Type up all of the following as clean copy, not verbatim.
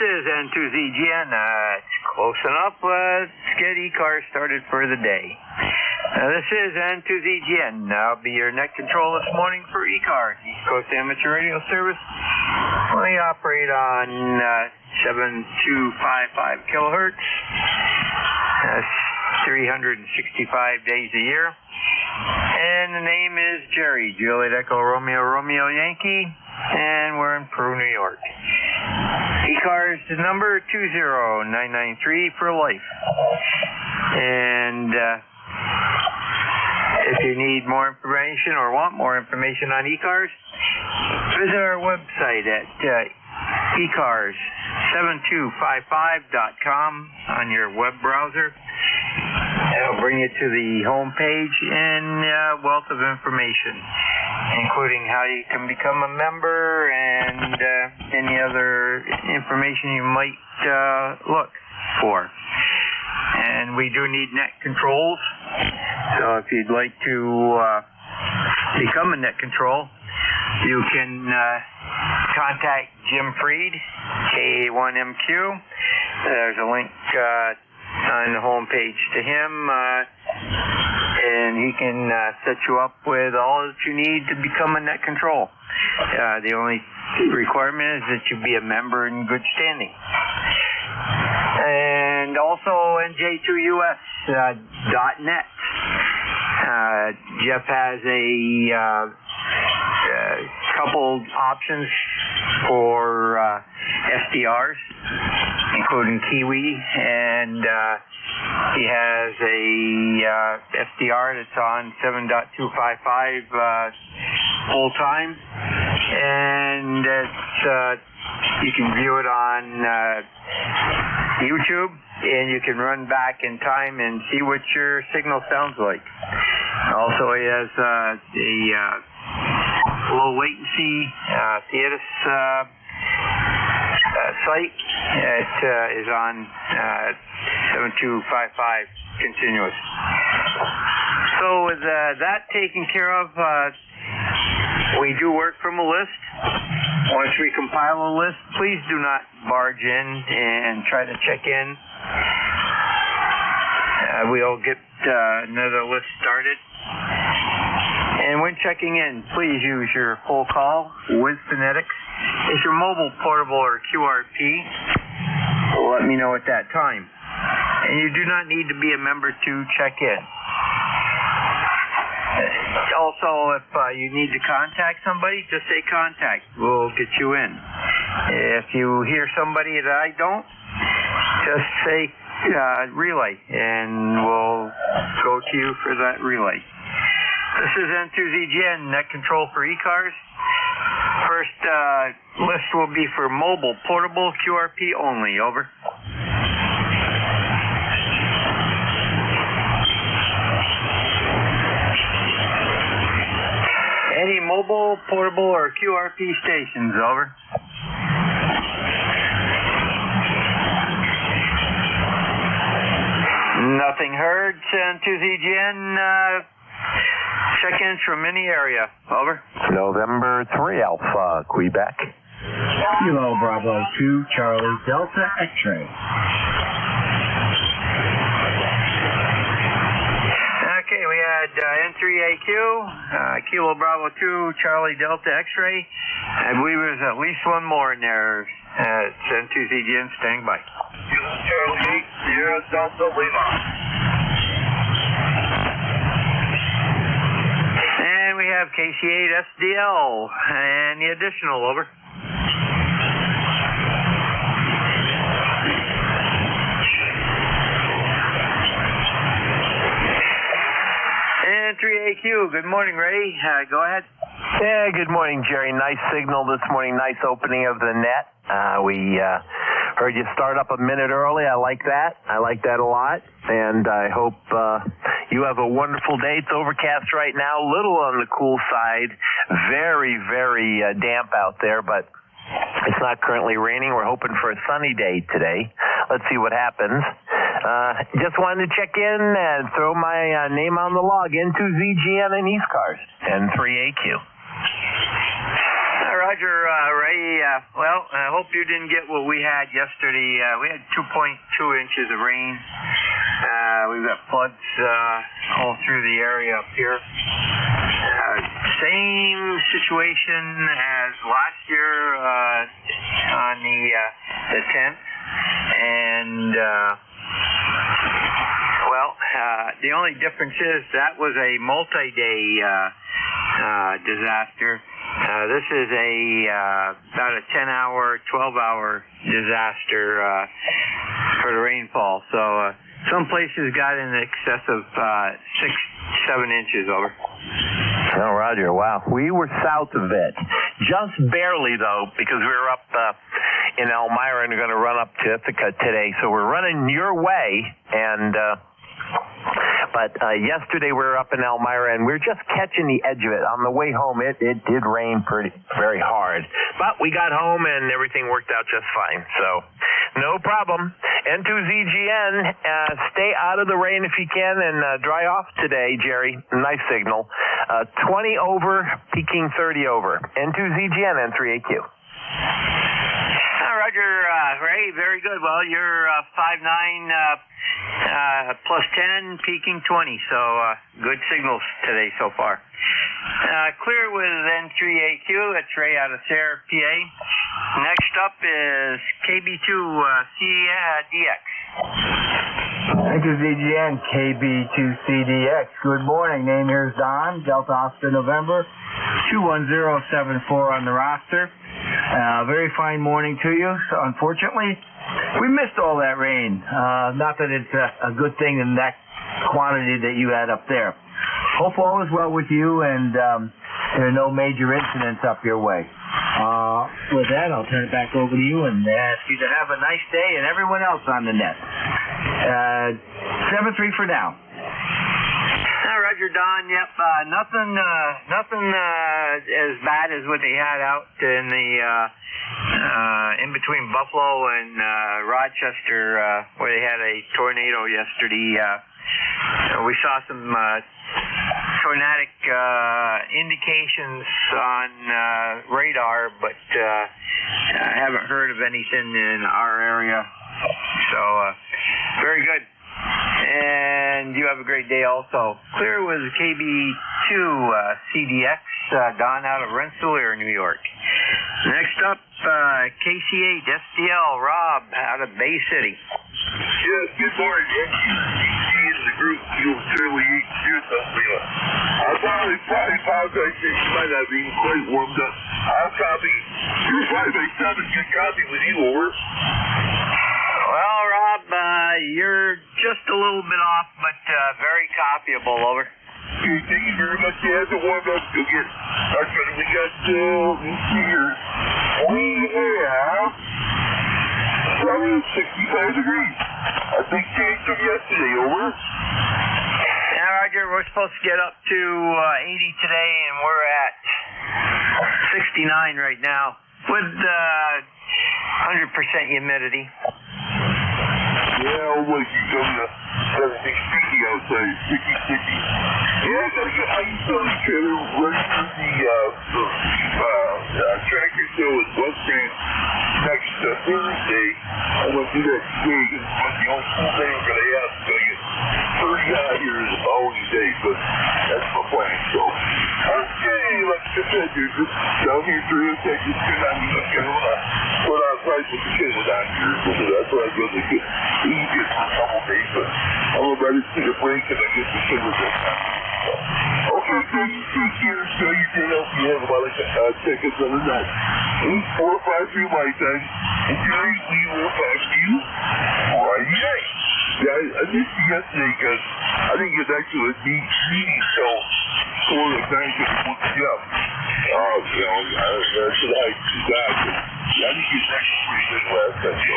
is N2ZGN. It's close enough. Let's get ECARS started for the day. This is N2ZGN. I'll be your net control this morning for ECARS, East Coast Amateur Radio Service. We operate on 7255 kilohertz. That's 365 days a year. And the name is Jerry, Juliet Echo Romeo Romeo Yankee, and we're in Peru, New York. ECARS is number 20993 for life. And if you need more information or want more information on ECARS, visit our website at ECARS7255.com on your web browser. It'll bring you to the home page and a wealth of information, including how you can become a member and any other information you might look for. And we do need net controls, so if you'd like to become a net control, you can contact Jim Freed, KA1MQ. There's a link on the home page to him, and he can set you up with all that you need to become a net control. The only requirement is that you be a member in good standing. And also NJ2US.net. Jeff has a couple options for SDRs, including Kiwi, and he has a SDR that's on 7.255 full time, and it's you can view it on YouTube, and you can run back in time and see what your signal sounds like. Also, he has a low latency Theatis site. It is on 7255 continuous. So with that taken care of, we do work from a list. Once we compile a list, please do not barge in and try to check in. We'll get another list started. And when checking in, please use your full call with phonetics. Is your mobile, portable, or QRP? Let me know at that time. And you do not need to be a member to check in. Also, if you need to contact somebody, just say contact. We'll get you in. If you hear somebody that I don't, just say relay, and we'll go to you for that relay. This is N2ZGN, net control for ECARS. First list will be for mobile, portable, QRP only. Over. Any mobile, portable, or QRP stations. Over. Nothing heard. N2ZGN. Check-ins from any area. Over. November 3 Alpha, Quebec. Kilo Bravo 2 Charlie Delta X-ray. Okay, we had N3AQ, Kilo Bravo 2 Charlie Delta X-ray. I believe there's at least one more in there. It's N2ZGN, standing by. Charlie 0 Delta Lima. We have KC8SDL and the additional. Over. And 3AQ, good morning, Ray. Go ahead. Yeah, good morning, Jerry. Nice signal this morning. Nice opening of the net. We heard you start up a minute early. I like that. I like that a lot. And I hope you have a wonderful day. It's overcast right now, a little on the cool side. Very, very damp out there, but it's not currently raining. We're hoping for a sunny day today. Let's see what happens. Just wanted to check in and throw my name on the log. N2ZGN and ECARS and 3AQ. Roger. Roger, Ray. Well, I hope you didn't get what we had yesterday. We had 2.2 inches of rain. We've got floods all through the area up here. Same situation as last year on the 10th. And, well, the only difference is that was a multi-day disaster. This is about a 10-hour, 12-hour disaster for the rainfall. So some places got in excess of 6-7 inches over. Oh, Roger, wow. We were south of it. Just barely, though, because we were up in Elmira and we're going to run up to Ithaca today. So we're running your way, and but yesterday we were up in Elmira and we were just catching the edge of it. On the way home, it did rain very hard. But we got home and everything worked out just fine. So no problem. N2ZGN, stay out of the rain if you can and dry off today, Jerry. Nice signal. 20 over, peaking 30 over. N2ZGN, N3AQ. Roger, Ray, very good. Well, you're 5'9", plus 10, peaking 20. So good signals today so far. Clear with N3AQ. It's Ray out of Sayre, PA. Next up is KB2 CDX. Thank you, ZGN, KB2CDX. Good morning. Name here is Don, Delta Oscar November, 21074 on the roster. Very fine morning to you. So unfortunately, we missed all that rain. Not that it's a good thing in that quantity that you had up there. Hope all is well with you and there are no major incidents up your way. With that, I'll turn it back over to you and ask you to have a nice day and everyone else on the net. 7-3 for now. Roger, Don. Yep. Nothing as bad as what they had out in the in between Buffalo and Rochester, where they had a tornado yesterday. We saw some tornadic indications on radar, but I haven't heard of anything in our area. So very good. And you have a great day also. Clear was KB2 CDX, Don out of Rensselaer, New York. Next up, KC8 SDL, Rob out of Bay City. Yes, good morning. He is the group. You'll surely do something. I'll probably apologize if you might not be quite warmed up. I'll copy. You'll probably make something good copy with you, over. Well, Rob, you're just a little bit off, but very copyable, over. Okay, thank you very much. You have to warm up. Go get our friend. We got here. We have 65 degrees. I think changed from yesterday, over. Yeah, Roger, we're supposed to get up to 80 today, and we're at 69 right now with 100% humidity. Yeah, almost you come to 70 sticky outside, sticky. Yeah, I used to only trailer right through the tractor show in Western next Thursday. I went through that today, because the only cool thing we're going to have is going to get 30 out here the following day, but that's my plan. So, okay, like I said, dude, just down here through the Texas, I'm going to put on price with the kids down here, so that's what I go to get easier for a couple days, but I'm about to take a break and I get the kids with that. Okay, so you take care, so you can help me have about like seconds on the night. 8453 my time, and Jerry, we will talk to you Friday night. Yeah, I missed you yesterday because I didn't get back to a meeting till 4 o'clock to book you up. You know, I said hi to God, but I didn't get back to pretty good last time, so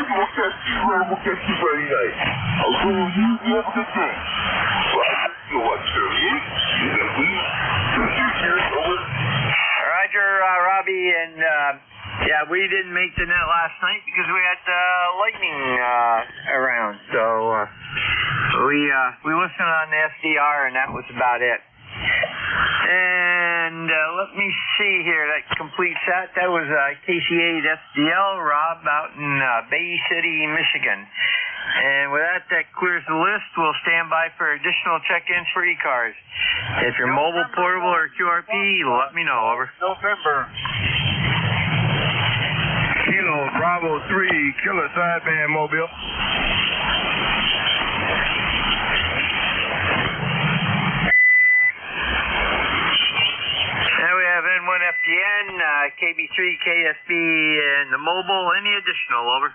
we'll catch you Friday night. I'll go with you, you have a good day. So what, sir? Roger, Robbie, and yeah, we didn't make the net last night because we had lightning around. So we listened on the SDR, and that was about it. And And let me see here. That completes that. That was KC8 SDL, Rob, out in Bay City, Michigan. And with that, that clears the list. We'll stand by for additional check-ins for ECARS. If you're mobile, portable, or QRP, let me know. Over. November. Kilo Bravo 3, Killer Sideband Mobile. Now we have N1FDN, KB3, KSB, and the mobile. Any additional? Over.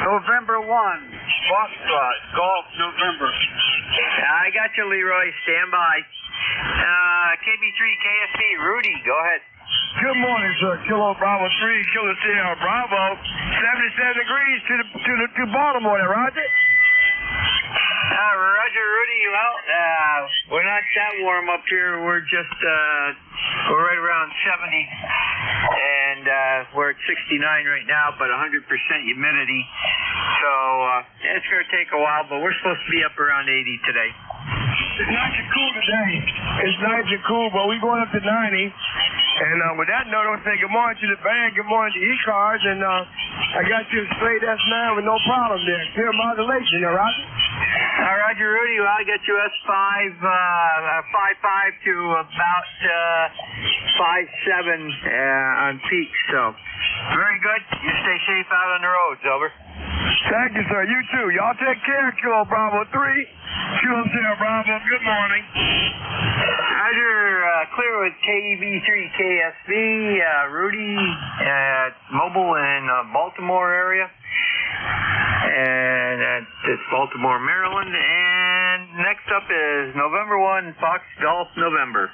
November 1, Foxtrot, Golf, November. I got you, Leroy. Stand by. KB3, KSB, Rudy, go ahead. Good morning, sir. Kilo Bravo 3, Killer Sierra Bravo. 77 degrees to Baltimore there, Roger. Roger, Rudy. Well, we're not that warm up here. We're just, we're right around 70. And we're at 69 right now, but 100% humidity. So it's going to take a while, but we're supposed to be up around 80 today. It's nice and cool today. It's nice and cool, but we're going up to 90. And with that note, I want to say good morning to the band, good morning to ECARS, and I got you straight S9 with no problem there. Clear modulation there, Roger. Roger, Rudy. Well, I got you S5, 5.5 to about 5.7 on peak. So very good. You stay safe out on the roads. Over. Thank you, sir. You too. Y'all take care. Kilo Bravo 3, Kilo Sierra Bravo. Good morning. Roger, clear with KB3 KSB, Rudy at mobile in Baltimore area. And that's Baltimore, Maryland. And next up is November 1, Fox Golf, November.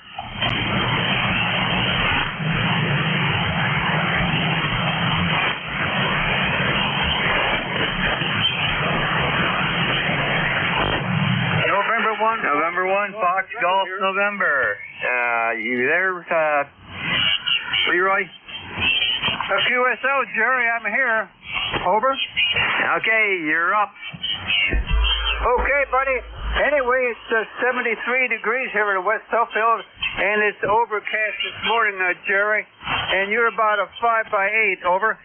November 1, Fox Golf, November. You there, Leroy? QSO, Jerry, I'm here. Over. Okay, you're up. Okay, buddy. Anyway, it's 73 degrees here in West Suffield, and it's overcast this morning, Jerry. And you're about a 5/8. Over.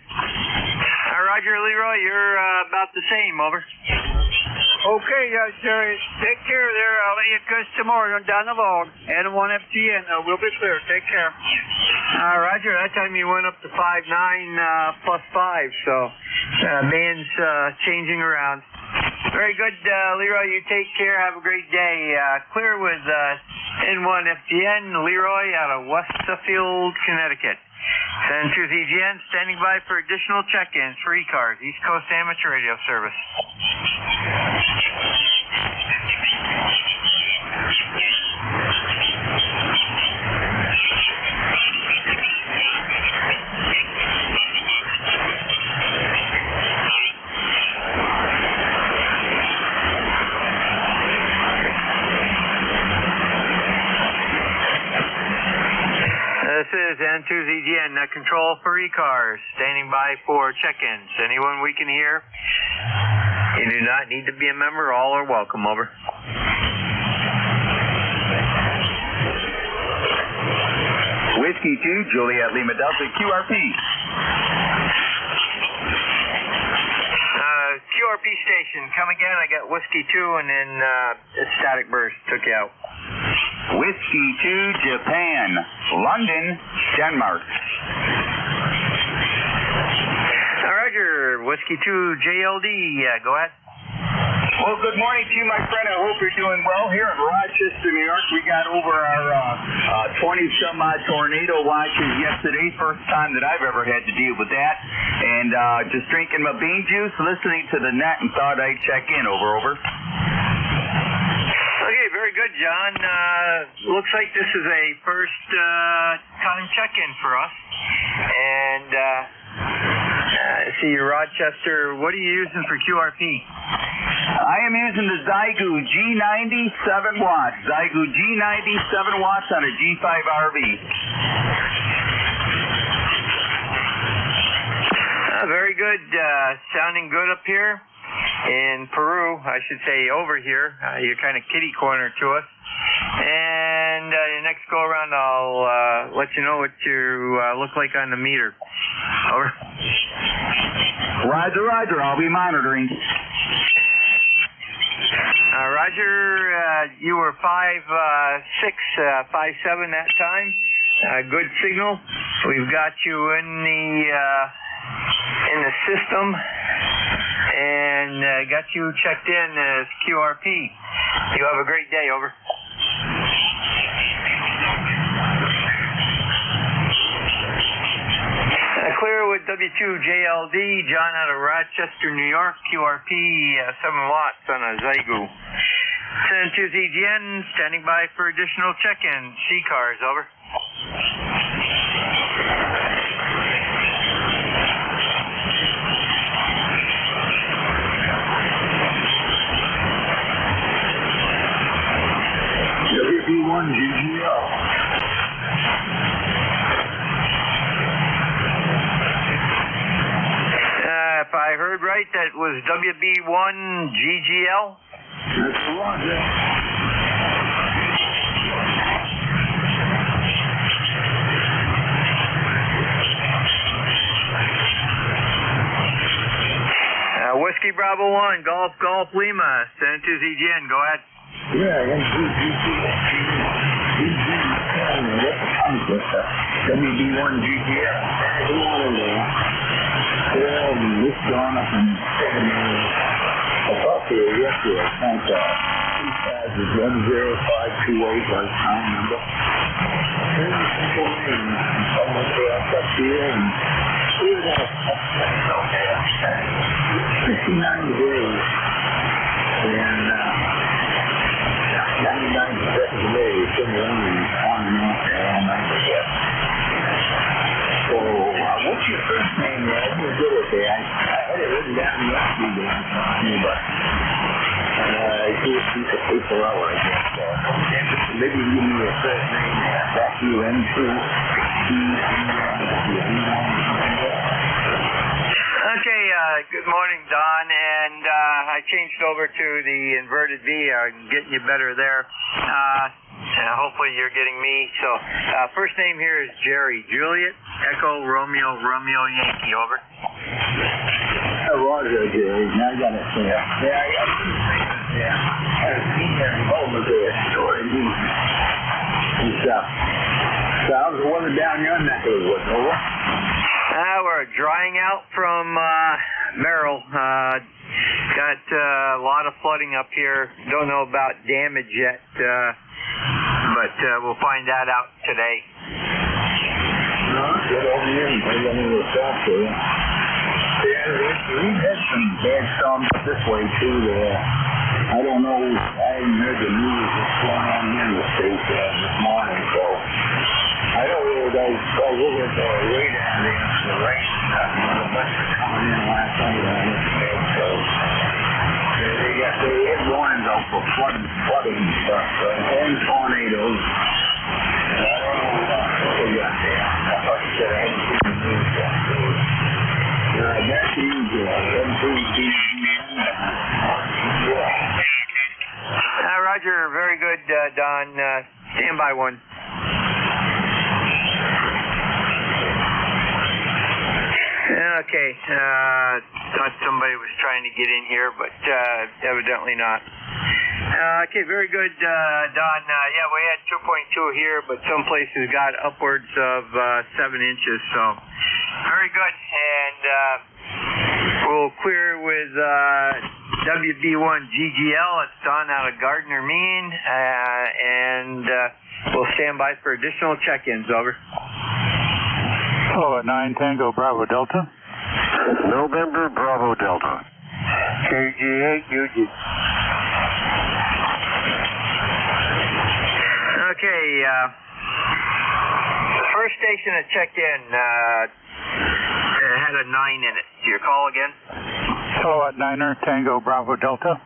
Roger, Leroy, you're about the same. Over. Okay, Jerry. Take care there. I'll let you catch tomorrow down the log. N1FGN. We'll be clear. Take care. Roger. That time you went up to 5.9 plus 5. So man's changing around. Very good, Leroy. You take care. Have a great day. Clear with N1FGN, Leroy out of West Suffield, Connecticut. San Cruz EGN standing by for additional check-ins for ECARS, East Coast Amateur Radio Service. This is N2's EGN, control for ECARS, standing by for check-ins. Anyone we can hear? You do not need to be a member. All are welcome. Over. Whiskey 2, Juliet Lima Delta, QRP. QRP station, come again. I got Whiskey 2 and then static burst took you out. Whiskey 2, Japan, London, Denmark. Roger, Whiskey 2, JLD, go ahead. Well, good morning to you, my friend. I hope you're doing well. Here in Rochester, New York, we got over our 20-some-odd tornado watches yesterday. First time that I've ever had to deal with that. And just drinking my bean juice, listening to the net, and thought I'd check in. Over. Okay, very good, John. Looks like this is a first time check-in for us. And see, Rochester, what are you using for QRP? I am using the Zygu G90 7 watts. Zygu G90 7 watts on a G5 RV. Very good. Sounding good up here. In Peru, I should say over here. You're kind of kitty corner to us. And and your next go around, I'll let you know what you look like on the meter. Over. Roger, Roger. I'll be monitoring. Roger, you were 5.6, 5.7 that time. Good signal. We've got you in the system, and got you checked in as QRP. You have a great day. Over. Clear with W2JLD, John out of Rochester, New York, QRP, 7 watts on a Zygu. San Tuesday, standing by for additional check-in. ECARS, over. WB1 GGL. If I heard right, that was WB1 GGL? That's the one, yeah. Whiskey Bravo 1, Golf Lima, San Tuesday, go ahead. Yeah, WB1 GGL. Go on in there. Well, this gone up in 7 years. I talked to her yesterday. I sent ECARS is 10528 last time number. Very simple name. Almost up here and we were going to okay. 69 degrees. And 99% of the day it's been raining on and off there all night, I guess. So, what's your first name, Ed? You're good at that. I had it written down yesterday, but I see a piece of paper out, I guess. Maybe you give me your first name, back to you, N2. Okay, good morning, Don, and I changed over to the inverted V. I'm getting you better there. Hopefully you're getting me. So, first name here is Jerry. Juliet, Echo, Romeo, Yankee, over. Roger, Jerry. Now I got it clear. Yeah, I got it. Yeah. I haven't seen that over there. Story. How's the weather down your neck of the woods, over? We're drying out from Merrill. Got a lot of flooding up here. Don't know about damage yet, but we'll find that out today. Get over here and put it in the south there. Yeah, we've had some bad storms up this way too there. I don't know, I haven't heard the news that's going on here in the States this morning, so I don't really go look at the radar there, the rain, the bus is coming in last night on this bed, so they had warnings out for flooding and stuff, and tornadoes. I don't know what they got there. I thought you said I hadn't seen the news yet, so back to you, Roger, very good, Don. Stand by one. Okay, thought somebody was trying to get in here, but evidently not. Okay, very good, Don. Yeah, we had 2.2 here, but some places got upwards of 7 inches, so very good. And we'll clear with WB1 GGL. It's Don out of Gardner, Maine, and we'll stand by for additional check-ins. Over. Oh, 9 Tango Bravo Delta. November Bravo Delta. KG8 UG. Okay, the first station that checked in had a 9 in it. Do you call again? Kilowatt 9er Tango Bravo Delta.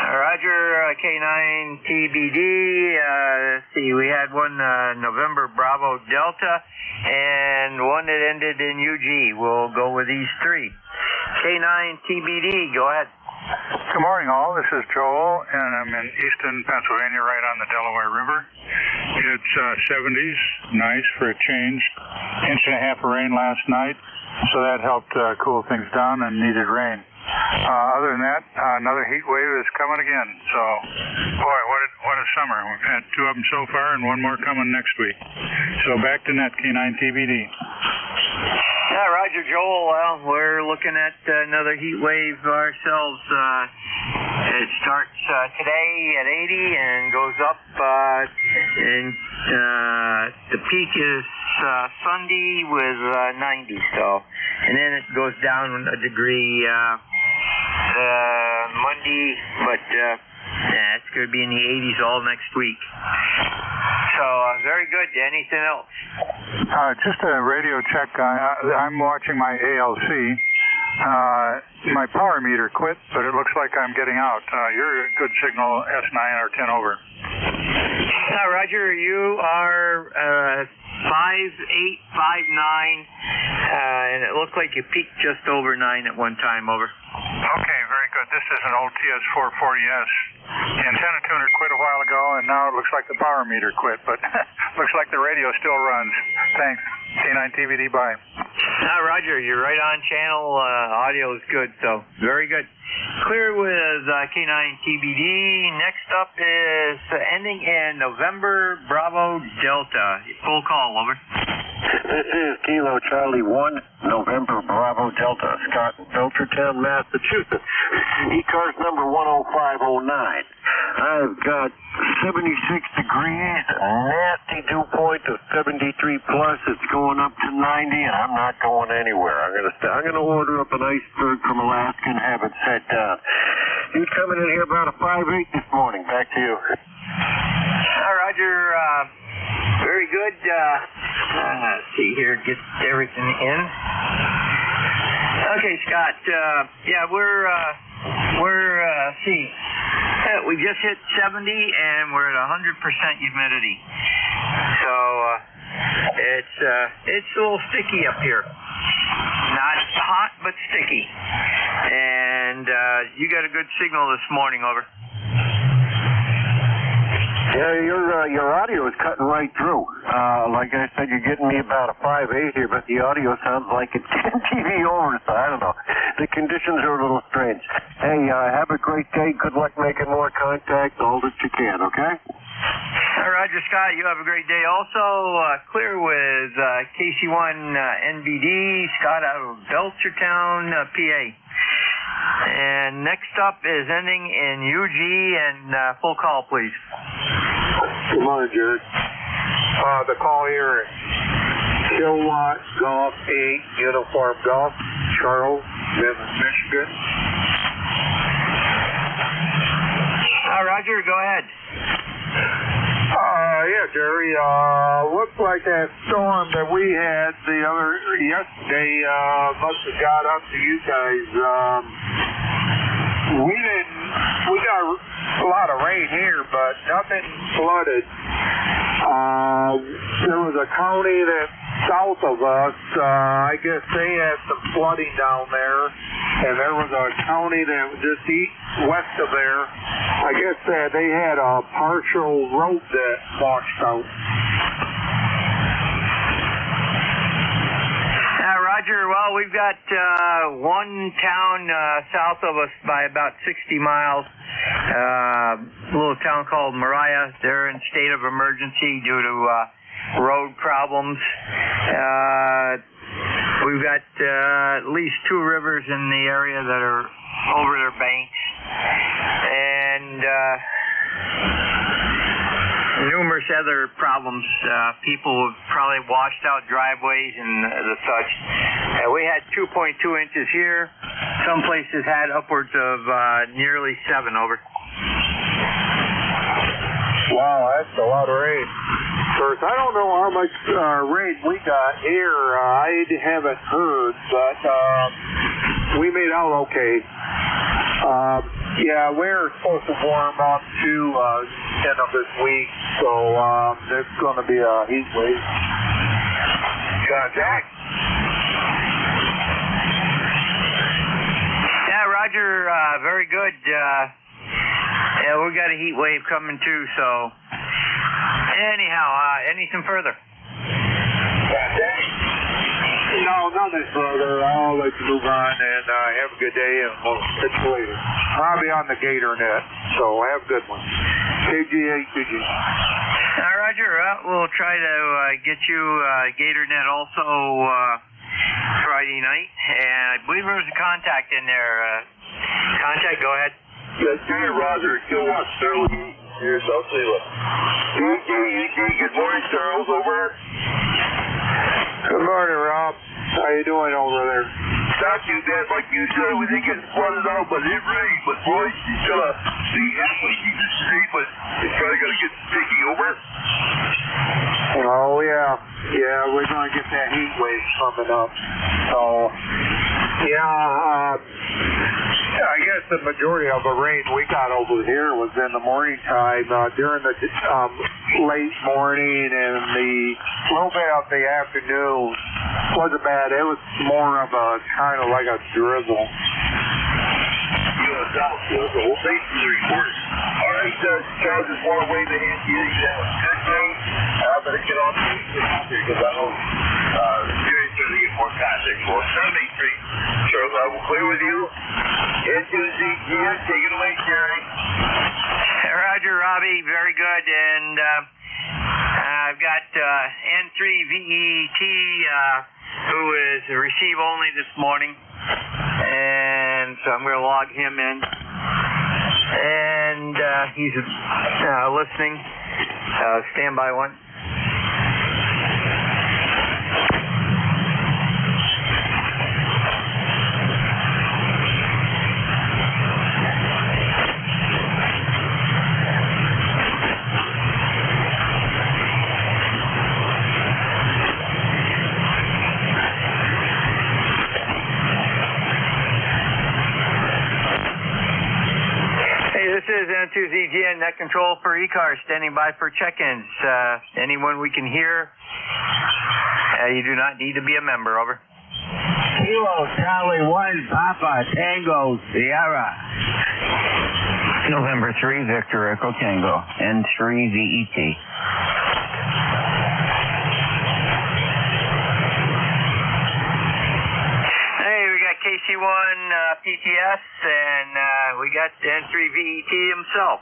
Roger, K9 TBD. See, we had one November Bravo Delta and one that ended in UG. We'll go with these three. K9 TBD, go ahead. Good morning, all. This is Joel, and I'm in eastern Pennsylvania, right on the Delaware River. It's 70s, nice for a change. Inch and a half of rain last night, so that helped cool things down and needed rain. Other than that, another heat wave is coming again. So, boy, what a summer. We've had 2 of them so far and 1 more coming next week. So back to net, K9 TBD. Yeah, Roger, Joel. Well, we're looking at another heat wave ourselves. It starts today at 80 and goes up, and the peak is Sunday with 90. So, and then it goes down a degree Monday, but it's going to be in the 80s all next week. So, very good. Anything else? Just a radio check. I'm watching my ALC. My power meter quit, but it looks like I'm getting out. You're a good signal, S9 or 10 over. Roger, you are 5859, and it looked like you peaked just over 9 at one time, over. Okay, very good. This is an old TS440S. The antenna tuner quit a while ago, and now it looks like the power meter quit, but looks like the radio still runs. Thanks. K9 TBD, bye. Roger, you're right on channel. Audio is good, so very good. Clear with K9 TBD. Next up is ending in November Bravo Delta. Full call, over. This is Kilo Charlie 1, November Bravo Delta, Scott in Belchertown, Massachusetts. ECARS number 10509. I've got 76 degrees, nasty dew point of 73 plus. It's going up to 90, and I'm not going anywhere. I'm gonna order up an iceberg from Alaska and have it set down. You coming in here about a 5.8 this morning. Back to you. Roger. Very good. Let's see here, get everything in. Okay, Scott. Yeah, we just hit 70 and we're at 100% humidity. So it's a little sticky up here. Not hot, but sticky. And you got a good signal this morning, over. Yeah, your audio is cutting right through. Like I said, you're getting me about a 5.8 here, but the audio sounds like it's 10 TV over, so I don't know. The conditions are a little strange. Hey, have a great day. Good luck making more contact, all that you can, okay? Roger, Scott, you have a great day. Also, clear with KC1 NBD, Scott out of Belchertown, PA. And next up is ending in UG, and full call, please. Good morning, Jared. The call here is Kilowatt Golf 8 Uniform Golf, Charles, Michigan. Roger, go ahead. Yeah, Jerry. Looks like that storm that we had yesterday must have got up to you guys. We got a lot of rain here, but nothing flooded. There was a county that south of us, I guess they had some flooding down there, and there was a county that was just west of there. I guess they had a partial road that washed out. Roger, well, we've got one town south of us by about 60 miles, a little town called Mariah. They're in state of emergency due to road problems. We've got at least 2 rivers in the area that are over their banks, and numerous other problems. People have probably washed out driveways and the such. We had 2.2 inches here. Some places had upwards of nearly 7, over. Wow, that's a lot of rain. First, I don't know how much rain we got here. I haven't heard, but we made out okay. Yeah, we're supposed to warm up to end of this week, so there's going to be a heat wave. Jack? Roger. Very good. Yeah, we got a heat wave coming too. So, anyhow, anything further? No, nothing further. I'll let you move on and have a good day, and we'll catch you later. I'll be on the Gator net, so have a good one. KG8QG. Roger. We'll try to get you Gator net also Friday night, and I believe there was a contact in there. Contact, go ahead. Yes, sir, Roger. Kilowatt Sterling. Here, South Salem. Good morning, Charles. Over. Good morning, Rob. How you doing over there? Not too bad, like you said. We didn't get flooded out, but it rained. But boy, the athlete you just see, but it's probably going to get sticky. Over. Oh, yeah. Yeah, we're going to get that heat wave coming up. So, yeah, I guess the majority of the rain we got over here was in the morning time, during the late morning and the little bit of the afternoon. Wasn't bad. It was more of a kind of like a drizzle. South, well, thanks for the report. All right, Charles, just want to wave a hand to you. You have a good day. I better get on here because I know Jerry's going to get more contact for us. 783. Charles, I will clear with you. N2ZG, take it away, Jerry. Roger, Robbie, very good. And I've got N3VET, who is receive only this morning. And so I'm going to log him in. And he's listening. Standby one. This is N2ZGN Net Control for ECARS, standing by for check-ins. Anyone we can hear, you do not need to be a member. Over. Kilo Charlie 1 Papa Tango Sierra. November 3 Victor Echo Tango N3VET. KC1 PTS, and we got N3VET himself.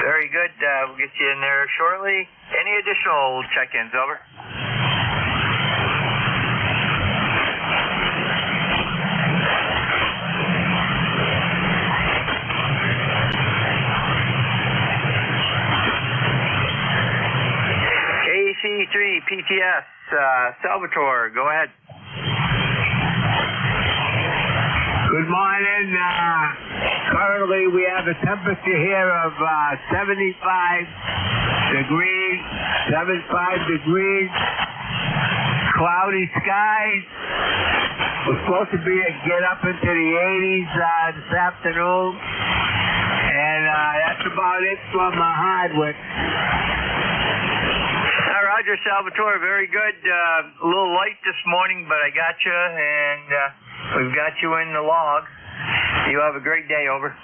Very good. We'll get you in there shortly. Any additional check-ins? Over. KC3 PTS, Salvatore, go ahead. Good morning. Currently, we have a temperature here of 75 degrees. Cloudy skies. We're supposed to get up into the 80s this afternoon. And that's about it from Hardwick. Roger, Salvatore, very good. A little light this morning, but I got you, and we've got you in the log. You have a great day. Over.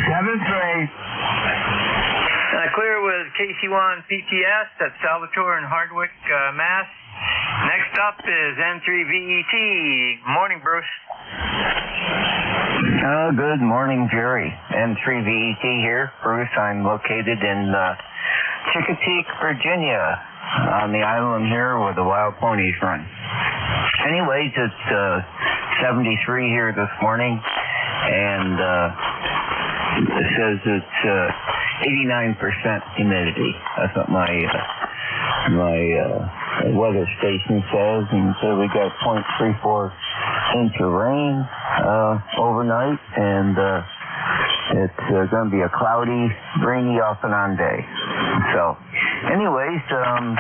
7-3. Clear with KC1 PTS. That's Salvatore in Hardwick, Mass. Next up is N3VET. Morning, Bruce. Good morning, Jerry. N3VET here. Bruce, I'm located in Chickateek, Virginia, on the island here where the wild ponies run. Anyways, it's 73 here this morning, and it says it's 89% humidity. That's what my weather station says, and so we got 0.34 inch of rain overnight, and it's going to be a cloudy, rainy off and on day. So, anyways, I'm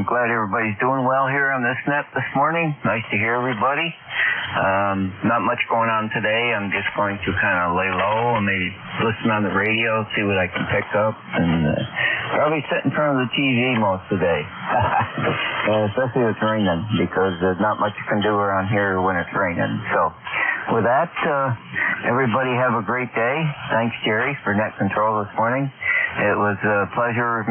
glad everybody's doing well here on this net this morning. Nice to hear everybody. Not much going on today. I'm just going to kind of lay low and maybe listen on the radio, see what I can pick up, and Probably sit in front of the TV most of the day, especially if it's raining, because there's not much you can do around here when it's raining. So, with that, everybody have a great day. Thanks, Jerry, for net control this morning. It was a pleasure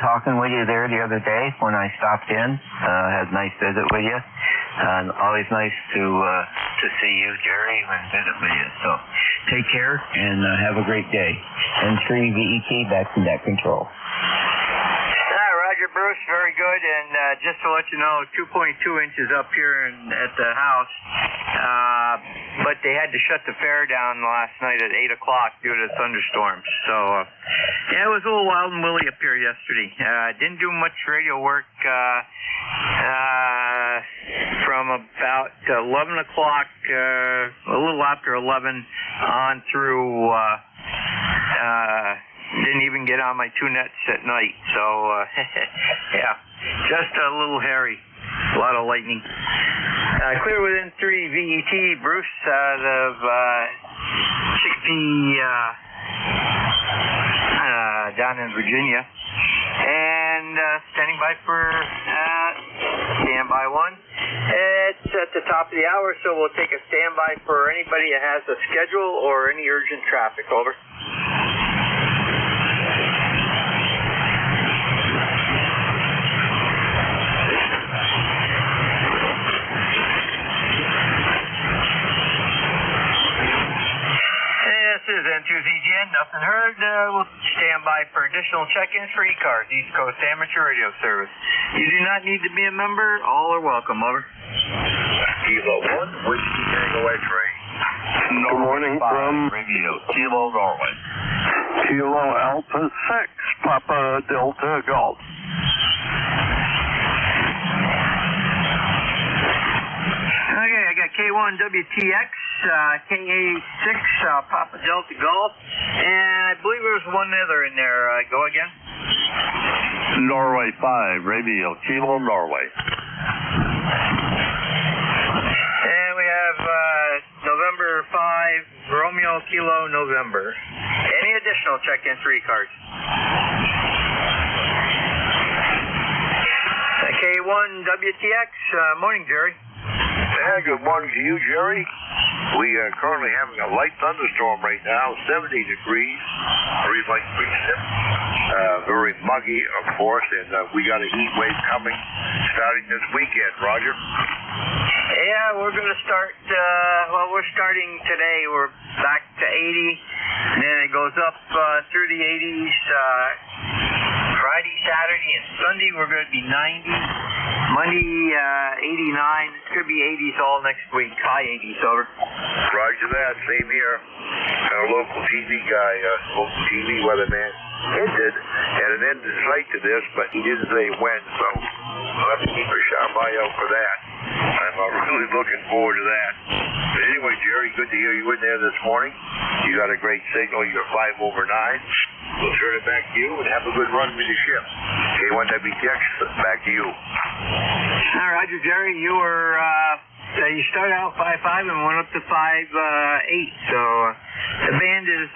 talking with you there the other day when I stopped in. Had a nice visit with you. And always nice to see you, Jerry, and visit with you. So take care and have a great day. N3 VET back to net control. Roger, Bruce, very good. And just to let you know, 2.2 inches up here at the house. But they had to shut the fair down last night at 8 o'clock due to thunderstorms. So, yeah, it was a little wild and woolly up here yesterday. Didn't do much radio work from about 11 o'clock, a little after 11 on through, didn't even get on my 2 nets at night. So, yeah, just a little hairy. A lot of lightning. Clear within 3 VET, Bruce, out of Chicopee, down in Virginia. And standing by for standby 1. It's at the top of the hour, so we'll take a standby for anybody that has a schedule or any urgent traffic. Over. This is N2ZGN, nothing heard. We'll stand by for additional check-ins for ECARS, East Coast Amateur Radio Service. You do not need to be a member. All are welcome. Over. Kilo 1, Whiskey Tango X-ray. Good morning from Radio Kilo, Norway. Kilo Alpha 6, Papa Delta Golf. Okay, I got K1 WTX, KA6, Papa Delta Golf, and I believe there was one other in there. Go again. Norway 5, Radio Kilo, Norway. And we have November 5, Romeo Kilo, November. Any additional check-in for ECARS? K1 WTX, morning, Jerry. Yeah, good morning to you, Jerry. We are currently having a light thunderstorm right now, 70 degrees, very light precip. Very muggy, of course, and we got a heat wave coming starting this weekend, Roger. Yeah, we're going to start, we're starting today. We're back to 80, and then it goes up through the 80s. Friday, Saturday, and Sunday, we're going to be 90. Monday, 89. It's going to be 80s all next week. High 80s, over. Roger that. Same here. Our local TV guy, local TV weatherman, hinted at an end in sight to this, but he didn't say when, so we'll have to keep a sharp eye out for that. I'm really looking forward to that. But anyway, Jerry, good to hear you in there this morning. You got a great signal. You're 5 over 9. We'll turn it back to you and have a good run with your ship. K1WTX, back to you. All right, Roger, Jerry, you were, you started out 5.5 and went up to 5.8, so the band is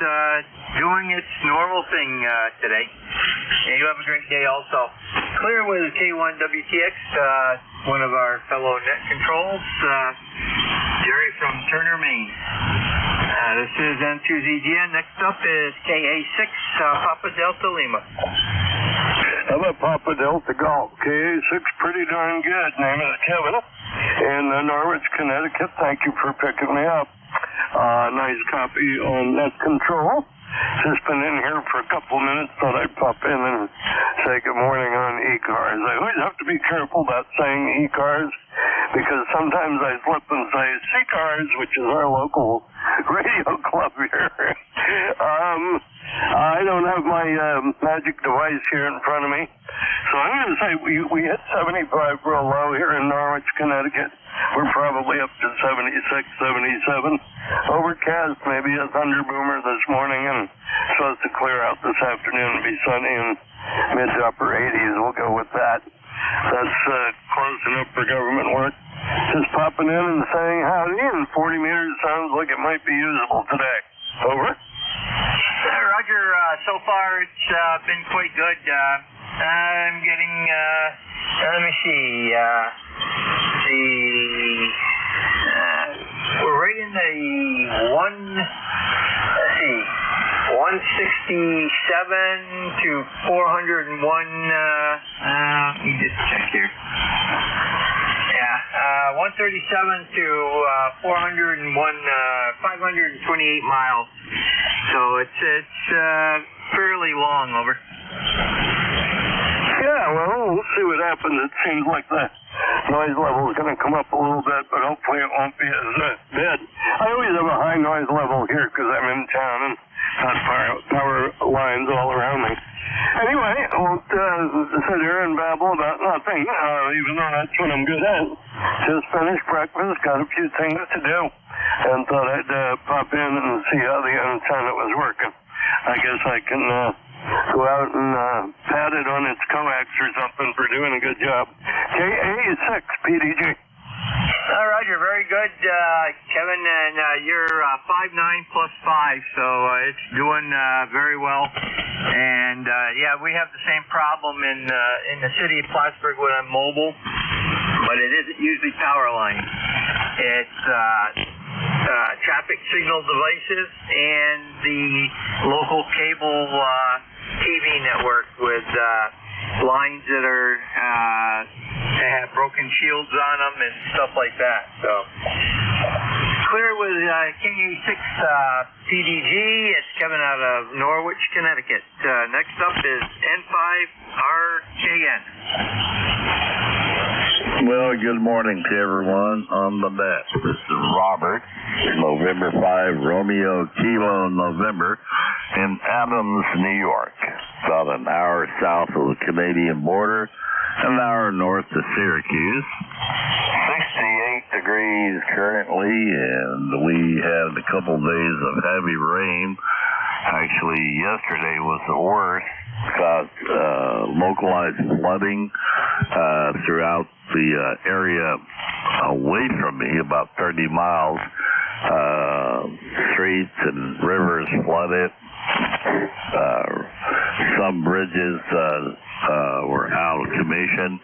doing its normal thing today. And you have a great day also. Clear with K1WTX, one of our fellow net controls, Jerry from Turner, Maine. This is N2ZGN. Next up is KA6, Papa Delta Lima. How about Papa Delta Golf? KA6, pretty darn good. Name is Kevin. In Norwich, Connecticut. Thank you for picking me up. Nice copy on net control. Just been in here for a couple of minutes. Thought I'd pop in and say good morning on ECARS. I always have to be careful about saying ECARS because sometimes I slip and say ECARS, which is our local radio club here. I don't have my magic device here in front of me. So I'm going to say we hit 75 real low here in Norwich, Connecticut. We're probably up to 76, 77. Overcast, maybe a thunder boomer this morning, and supposed to clear out this afternoon and be sunny in mid to upper 80s. We'll go with that. That's close enough for government work. Just popping in and saying howdy, and 40 meters sounds like it might be usable today. Over. Roger, so far it's been quite good. I'm getting, let me see, we're right in the 167 to 401, let me just check here. Yeah, 137 to 401, 528 miles. So it's fairly long, over. Yeah, well, we'll see what happens. It seems like the noise level is going to come up a little bit, but hopefully it won't be as bad. I always have a high noise level here because I'm in town and got power lines all around me. Anyway, I won't sit here and babble about nothing, even though that's what I'm good at. Just finished breakfast, got a few things to do, and thought I'd pop in and see how the antenna was working. I guess I can go out and pat it on its coax or something for doing a good job. KA6 PDG. Roger, very good, Kevin, and you're 5.9 plus 5, so it's doing very well. And yeah, we have the same problem in the city of Plattsburgh when I'm mobile, but it isn't usually power line. It's traffic signal devices and the local cable TV network with lines that are have broken shields on them and stuff like that. So clear with KA6 PDG. It's Kevin out of Norwich, Connecticut. Next up is N5RKN. Well, good morning to everyone on the net. This is Robert, November 5, Romeo Kilo November, in Adams, New York. About an hour south of the Canadian border, an hour north of Syracuse. 68 degrees currently, and we had a couple days of heavy rain. Actually, yesterday was the worst. Got localized flooding throughout the area away from me, about 30 miles. Streets and rivers flooded. Some bridges were out of commission.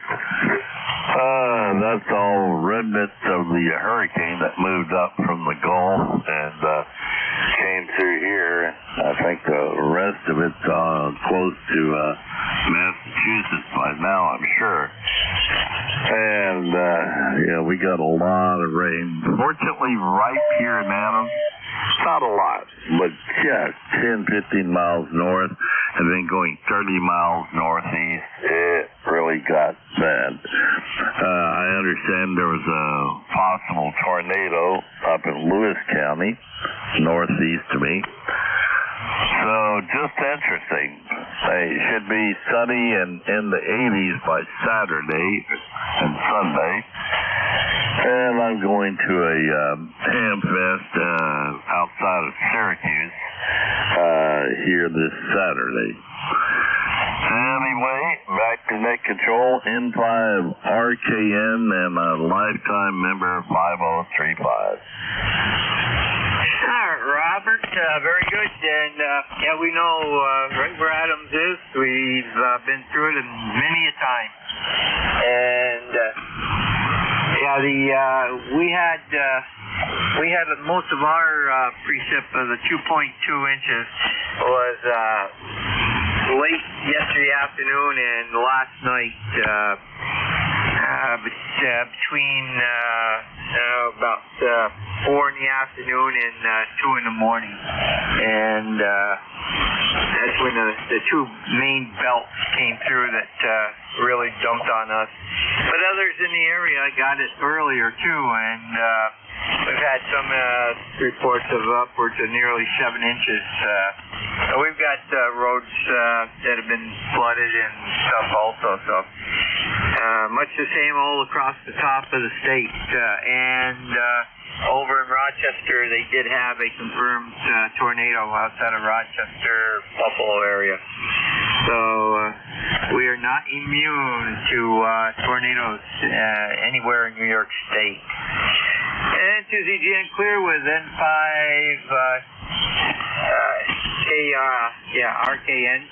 That's all remnants of the hurricane that moved up from the Gulf and came through here. I think the rest of it's close to Massachusetts by now, I'm sure. And yeah, we got a lot of rain. Fortunately, right here in Adams, not a lot, but yeah, 10, 15 miles north, and then going 30 miles northeast, it really got bad. I understand there was a possible tornado up in Lewis County, northeast of me. So just interesting. It should be sunny and in the 80s by Saturday and Sunday. And I'm going to a ham fest outside of Syracuse here this Saturday. Anyway, back to net control, N5RKN, and a lifetime member 5035. All right, Robert, very good. And yeah, we know right where Adams is. We've been through it many a time. And yeah, we had most of our precip of the 2.2 inches was late yesterday afternoon and last night between about 4 in the afternoon and 2 in the morning. And that's when the two main belts came through that really dumped on us. But others in the area got it earlier too, and we've had some reports of upwards of nearly 7 inches. We've got roads that have been flooded and stuff also, so much the same all across the top of the state. And over in Rochester, they did have a confirmed tornado outside of Rochester, Buffalo area. So we are not immune to tornadoes anywhere in New York State. And to ZGN Clear with N5 KR RKN.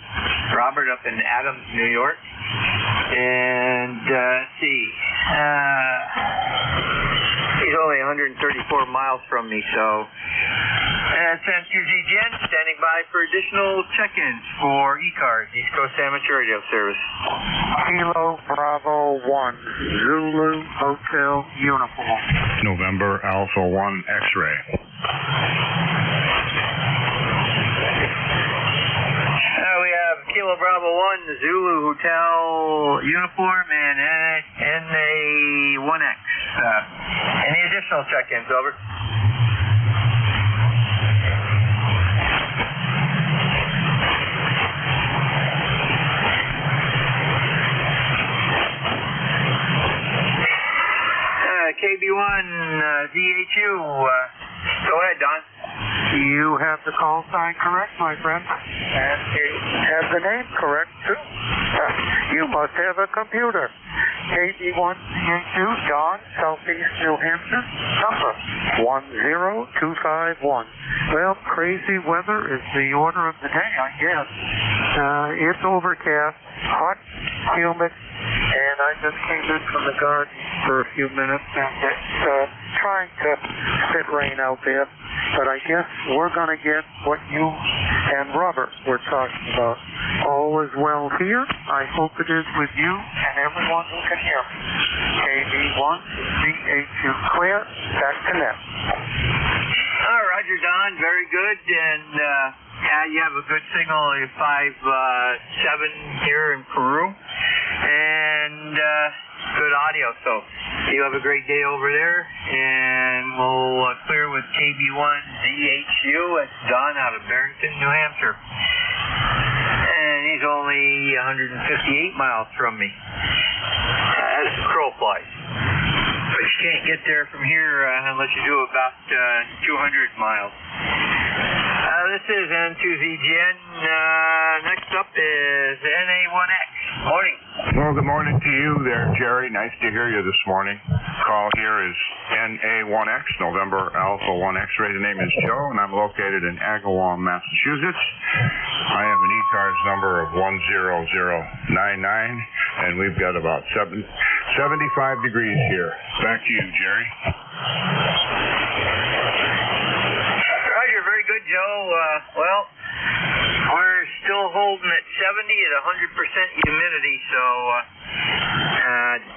Robert up in Adams, New York. And let's see. He's only 134 miles from me, so. And San2Z Jen, standing by for additional check-ins for ECARS, East Coast Amateur Radio Service. Kilo Bravo 1, Zulu Hotel Uniform. November Alpha 1 X-ray. We have Kilo Bravo 1, Zulu Hotel Uniform, and NA1X. Any additional check-ins, over? KB1, DHU. Go ahead, Don. You have the call sign correct, my friend. And you have the name correct, too. You must have a computer. KB1DHU, Don, Southeast New Hampshire, number 10251. Well, crazy weather is the order of the day, I guess. It's overcast, hot, humid, and I just came in from the garden for a few minutes, and it's trying to spit rain out there. But I guess we're going to get what you and Robert were talking about. All is well here. I hope it is with you and everyone who can hear me. KB1, DHU clear. Back to net. Roger, Don. Very good. And you have a good signal. 5-7 here in Peru. And good audio. So you have a great day over there. And we'll clear with KB1 DHU. It's Don out of Barrington, New Hampshire. And he's only 158 miles from me. As the crow flies. But you can't get there from here unless you do about 200 miles. This is N2Z Jen. Next up is NA1X. Morning. Well, good morning to you there, Jerry. Nice to hear you this morning. Call here is NA1X, November Alpha 1 X-ray. The name is Joe, and I'm located in Agawam, Massachusetts. I have an ECARS number of 10099, and we've got about 75 degrees here. Back to you, Jerry. Roger, very good, Joe. Well, we're still holding at 70 at 100% humidity, so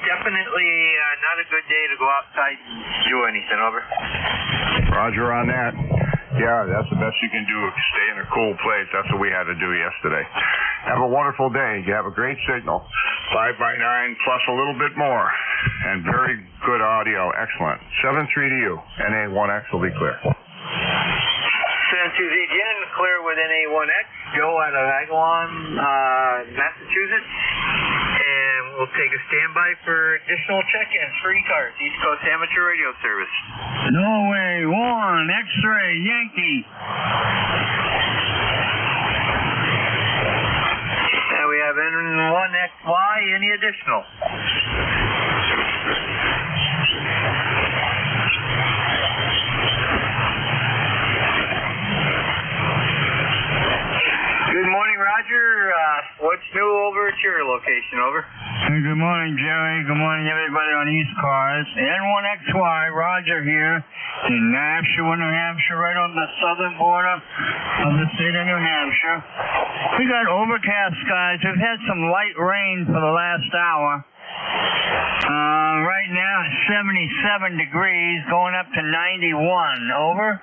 definitely not a good day to go outside and do anything, over. Roger on that. Yeah, that's the best you can do, stay in a cool place. That's what we had to do yesterday. Have a wonderful day. You have a great signal. 5x9 plus a little bit more. And very good audio. Excellent. 7-3 to you. NA1X will be clear. San2Z Jen, clear with NA1X. Joe out of Agawam, Massachusetts. And we'll take a standby for additional check-ins for ECARS, East Coast Amateur Radio Service. Norway 1, X-ray, Yankee. And we have N1XY, any additional? Good morning, Roger. What's new over at your location, over? Good morning, Jerry. Good morning, everybody on ECARS. N1XY, Roger here in Nashua, New Hampshire, right on the southern border of the state of New Hampshire. We got overcast skies. We've had some light rain for the last hour. Right now, 77 degrees, going up to 91. Over?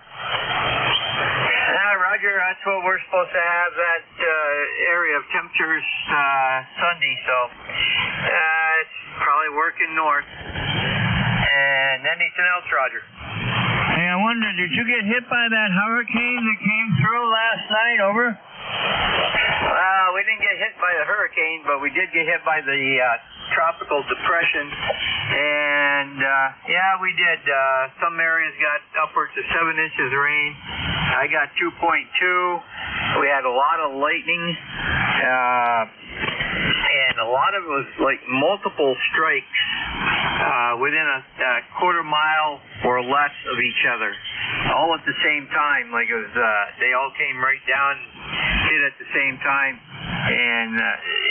Roger, that's what we're supposed to have, that area of temperatures Sunday, so it's probably working north. And anything else, Roger? Hey, I wonder, did you get hit by that hurricane that came through last night? Over? We didn't get hit by the hurricane, but we did get hit by the tropical depression. And, yeah, we did. Some areas got upwards of 7 inches of rain. I got 2.2. We had a lot of lightning. And a lot of it was like multiple strikes within a quarter mile or less of each other, all at the same time. Like it was, they all came right down hit at the same time, and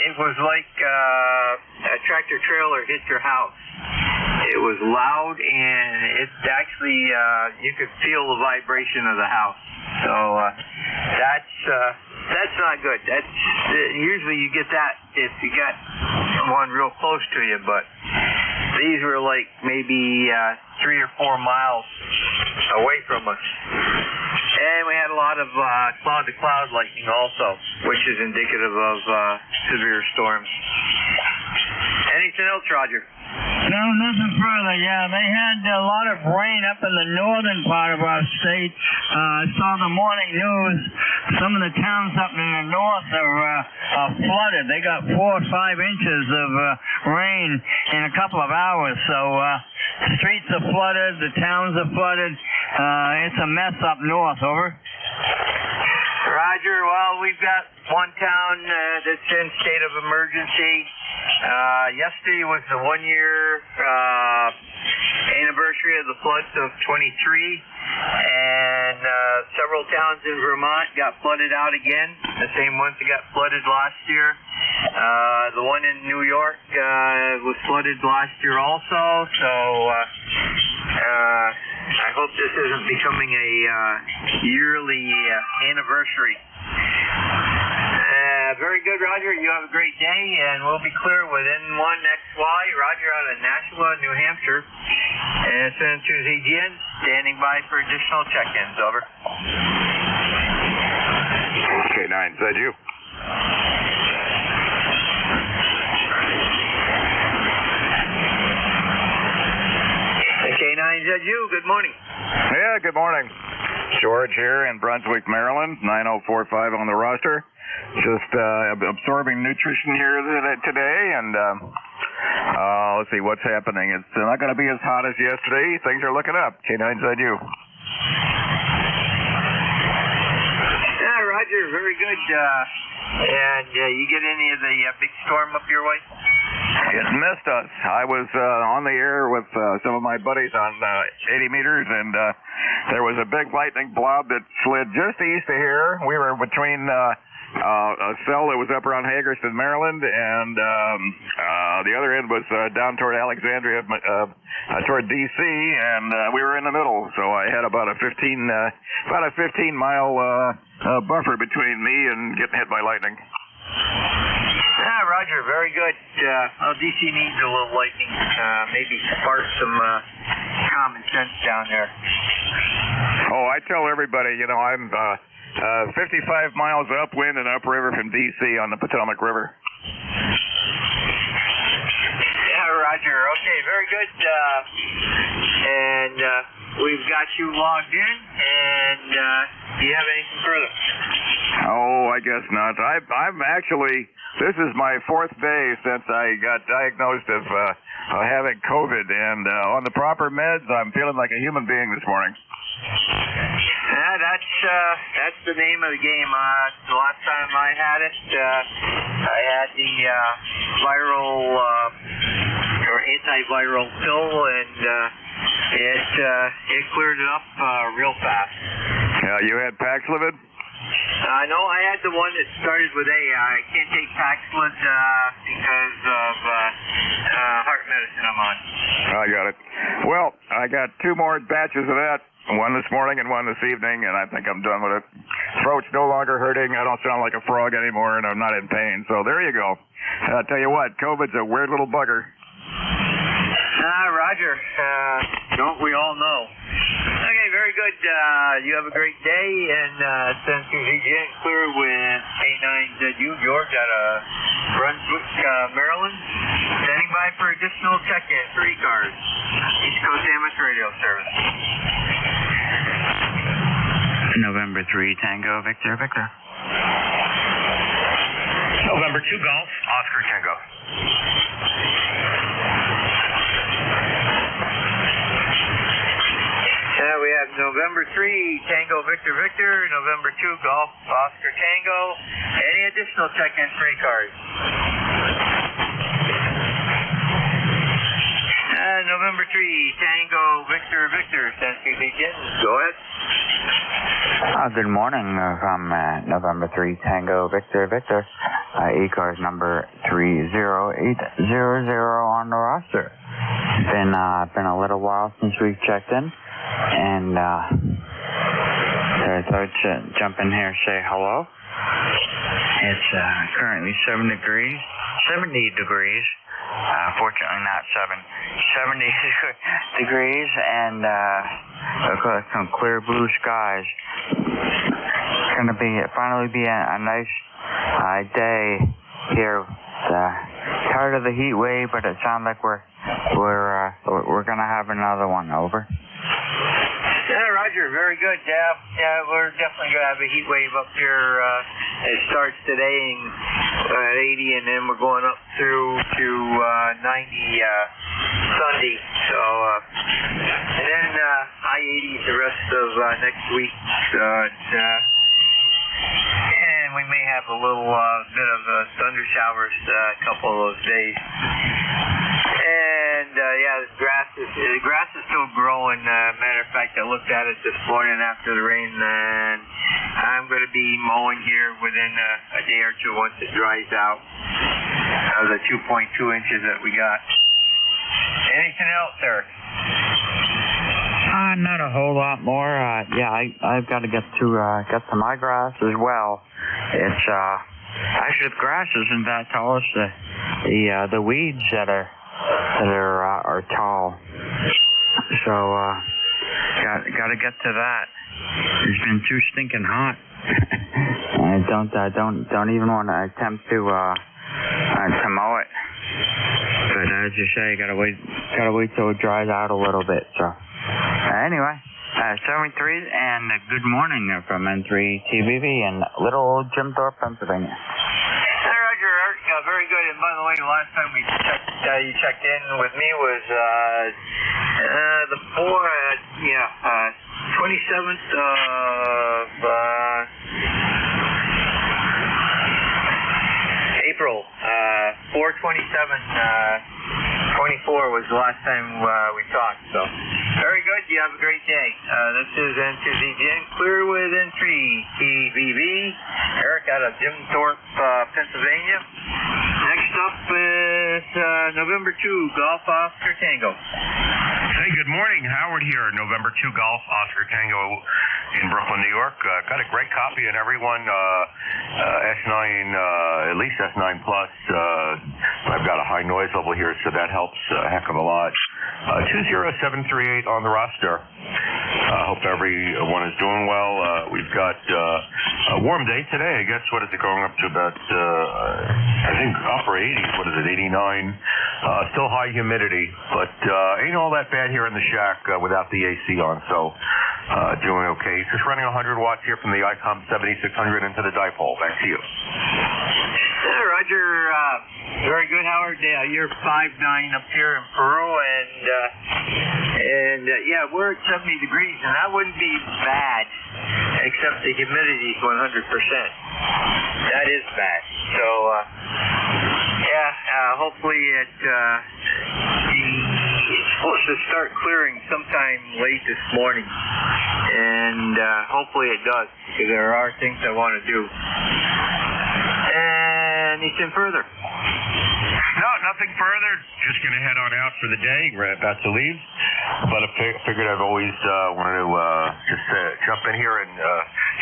it was like a tractor trailer hit your house. It was loud, and it actually you could feel the vibration of the house. So that's not good. That's usually you get that if you got one real close to you, but these were like maybe 3 or 4 miles away from us. And we had a lot of cloud-to-cloud lightning also, which is indicative of severe storms. Anything else, Roger? No, nothing further. Yeah, they had a lot of rain up in the northern part of our state. I saw the morning news. Some of the towns up in the north are flooded. They got 4 or 5 inches of rain in a couple of hours. So streets are flooded. The towns are flooded. It's a mess up north. Over. Roger. Well, we've got one town that's in state of emergency. Yesterday was the 1-year anniversary of the floods of 23, and several towns in Vermont got flooded out again, the same ones that got flooded last year. The one in New York was flooded last year also, so I hope this isn't becoming a yearly anniversary. Very good, Roger. You have a great day, and we'll be clear with N1XY. Roger out of Nashua, New Hampshire. And San Suzanne, standing by for additional check-ins. Over. K9, is that you? K9, is that you? Good morning. Yeah, good morning. George here in Brunswick, Maryland. 9045 on the roster. Just absorbing nutrition here today, and let's see what's happening. It's not going to be as hot as yesterday. Things are looking up. K9's on you. Yeah, Roger, very good. And you get any of the big storm up your way? It missed us. I was on the air with some of my buddies on 80 meters, and there was a big lightning blob that slid just east of here. We were between a cell that was up around Hagerstown, Maryland, and the other end was down toward Alexandria, toward D.C., and we were in the middle. So I had about a 15-mile buffer between me and getting hit by lightning. Yeah, Roger, very good. Well, D.C. needs a little lightning. Maybe spark some common sense down there. Oh, I tell everybody, I'm 55 miles upwind and upriver from D.C. on the Potomac River. Yeah, Roger. Okay, very good. And we've got you logged in. And do you have anything further? Oh, I guess not. I'm actually, this is my 4th day since I got diagnosed of having COVID, and on the proper meds, I'm feeling like a human being this morning. Yeah, that's the name of the game. The last time I had it, I had the viral or antiviral pill, and it cleared it up real fast. Yeah, you had Paxlovid? No, I had the one that started with A. I can't take Paxlovid because of heart medicine I'm on. I got it. Well, I got 2 more batches of that. One this morning and one this evening, and I think I'm done with it. Throat's no longer hurting. I don't sound like a frog anymore, and I'm not in pain. So there you go. I'll tell you what, COVID's a weird little bugger. Roger. Don't we all know? Okay, very good. You have a great day, and San Suzanne clear with A9ZU, George out of Brunswick, Maryland. Standing by for additional check-in for ECARS, East Coast Amateur Radio Service. November 3, Tango, Victor, Victor. November 2, Golf, Oscar, Tango. We have November 3, Tango, Victor, Victor. November 2, Golf, Oscar, Tango. Any additional check-in for ECARS? November 3, Tango, Victor, Victor. San Suzanne, go ahead. Good morning from November 3 Tango Victor Victor. ECARS number 30800 on the roster. Been a little while since we've checked in, and so I thought I'd jump in here and say hello. It's currently 70 degrees. Fortunately not 70 degrees, and looks like some clear blue skies. It's gonna finally be a nice day here. Tired of the heat wave, but it sounds like we're gonna have another one. Over. Yeah, Roger, very good. Yeah, we're definitely gonna have a heat wave up here. It starts today at 80, and then we're going up through to 90 Sunday. So, and then high 80s the rest of next week. And we may have a little bit of thunder showers a couple of those days. And yeah, the grass is still growing. Matter of fact, I looked at it this morning after the rain, and I'm going to be mowing here within a day or two once it dries out. The 2.2 inches that we got. Anything else, Eric? Not a whole lot more. Yeah, I've got to get to my grass as well. It's actually the grass isn't that tall. It's the weeds that are tall. So got to get to that. It's been too stinking hot. I don't even want to attempt to mow it. But as you say, gotta wait till it dries out a little bit. So anyway, 73 and good morning from N3TVV in little old Jim Thorpe, Pennsylvania. Hey, Roger, Eric, very good. And by the way, the last time you checked in with me was the 27th of April. 4/27/24 was the last time we talked. So very good. You have a great day. This is N2ZGN clear with N3TVV. Eric out of Jim Thorpe, Pennsylvania. Next up is November 2 Golf Oscar Tango. Hey, good morning. Howard here, November 2 Golf Oscar Tango in Brooklyn, New York. Got a great copy of everyone. S9, at least S9 Plus. I've got a high noise level here, so that helps a heck of a lot. 20738 on the roster. Hope everyone is doing well. We've got a warm day today. I guess, what is it, going up to about, I think, upper 80s. What is it, 89? Still high humidity, but ain't all that bad here in the shack without the AC on, so doing okay. Just running 100 watts here from the ICOM 7600 into the dipole. Back to you. Roger, very good, Howard. You're 5'9" up here in Peru, and yeah, we're at 70 degrees, and that wouldn't be bad, except the humidity is 100%. That is bad. So, yeah, hopefully it's supposed to start clearing sometime late this morning, and hopefully it does, because there are things I want to do. Anything further? No, nothing further. Just going to head on out for the day. We're about to leave. But I figured I've always wanted to just jump in here and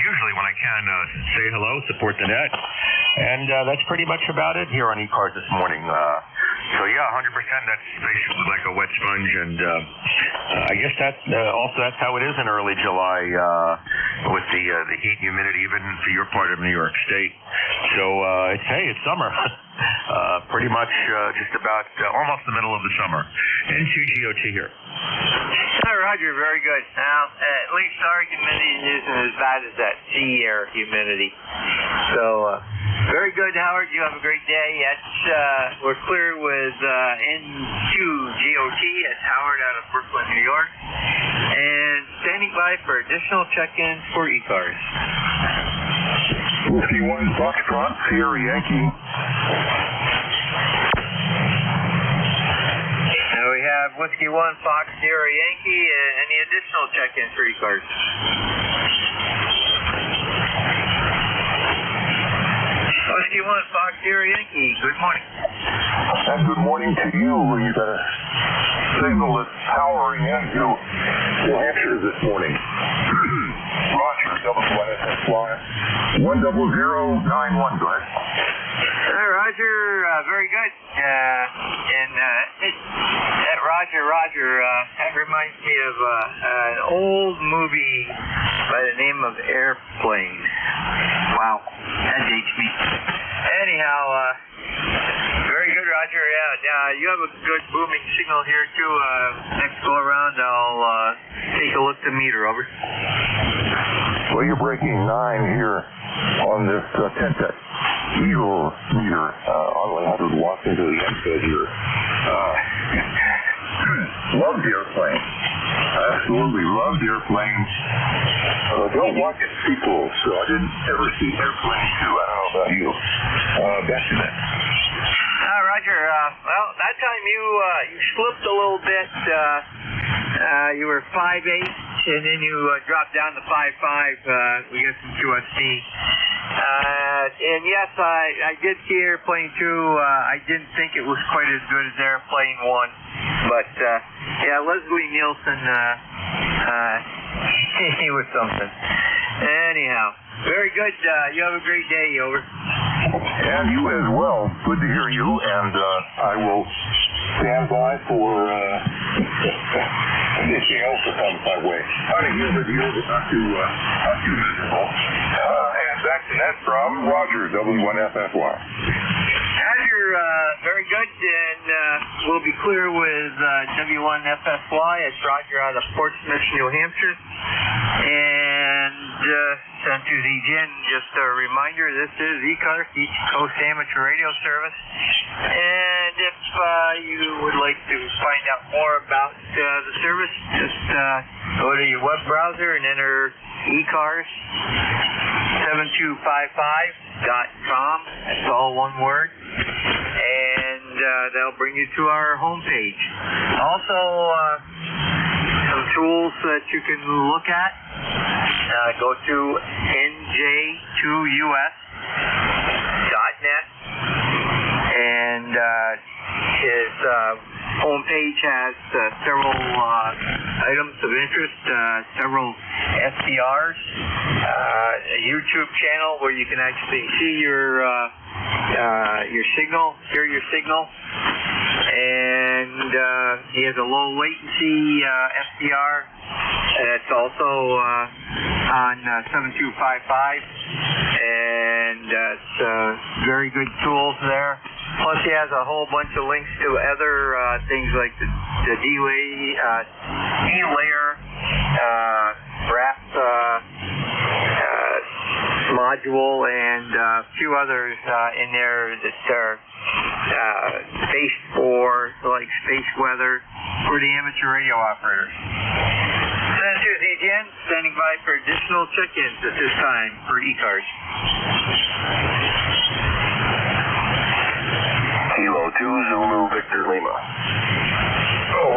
usually when I can say hello, support the net. And that's pretty much about it here on ECARS this morning. So yeah, 100%. That's basically like a wet sponge, and I guess that's how it is in early July with the heat and humidity, even for your part of New York State. So it's summer. Pretty much just about almost the middle of the summer. N2GOT here. Hi, Roger. Very good. Now, at least our humidity isn't as bad as that sea air humidity. So, very good, Howard. You have a great day. We're clear with N2GOT. It's Howard out of Brooklyn, New York. And standing by for additional check-ins for ECARS. 51 Foxtrot, Sierra Yankee. Now we have Whiskey 1, Fox, Sierra Yankee. Any additional check-ins for ECARS? 71 Fox Sierra Yankee. Good morning. And good morning to you. We've got a signal that's powering into New Hampshire this morning. Roger, WNSFY 10091. Go ahead. Roger, very good. That Roger, that reminds me of an old movie by the name of Airplane. Wow, that dates me. Anyhow, very good, Roger. Yeah, you have a good booming signal here too. Next go around, I'll take a look at the meter. Over. Well, you're breaking 9 here on this 10-tech Eagle meter on 100 watts into the MFED here. Loved the airplane. Absolutely loved the airplane. Don't watch it sequels, so I didn't ever see Airplane 2. I don't know about you. That's it. Roger, well, that time you slipped a little bit. You were 5'8", and then you dropped down to 5'5". We got some QSC. And yes, I did see Airplane 2. I didn't think it was quite as good as Airplane 1. But, yeah, Leslie Nielsen, he was something. Anyhow, very good. You have a great day, over. And you as well. Good to hear you, and I will stand by for anything else that comes my way. Out of here with you, but not too miserable. And back to net from Roger, W1FFY. Roger, very good, and we'll be clear with W1FFY. It's Roger out of Portsmouth, New Hampshire. And to Zijian, just a reminder, this is ECARS, East Coast Amateur Radio Service. And if you would like to find out more about the service, just go to your web browser and enter ECARS 7255.com. That's all one word. And that'll bring you to our homepage. Also, some tools that you can look at. Go to nj2us.net, and his homepage has several items of interest, several SDRs, a YouTube channel where you can actually see your signal, hear your signal, and he has a low latency SDR. It's also on 7255, and it's very good tools there. Plus, he has a whole bunch of links to other things like the D-layer wrap module, and a few others in there that are based for, like, space weather for the amateur radio operators. Senator Zijian, standing by for additional check-ins at this time for ECARS. Kilo 2 Zulu Victor Lima.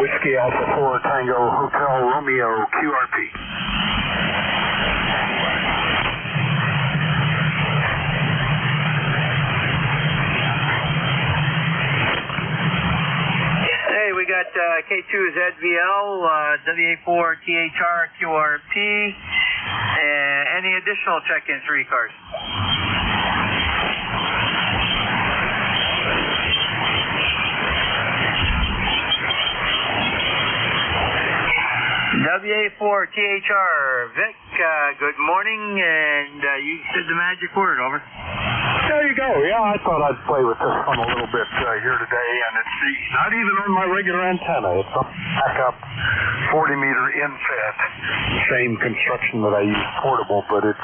Whiskey Alpha 4 Tango Hotel Romeo QRP. Hey, we got K2ZVL, WA4 THR QRP, and any additional check-ins for ECARS? WA4 THR, Vic, good morning, and you said the magic word, over. There you go. Yeah, I thought I'd play with this one a little bit here today, and it's not even on my regular antenna. It's a backup 40-meter infed, same construction that I use portable, but it's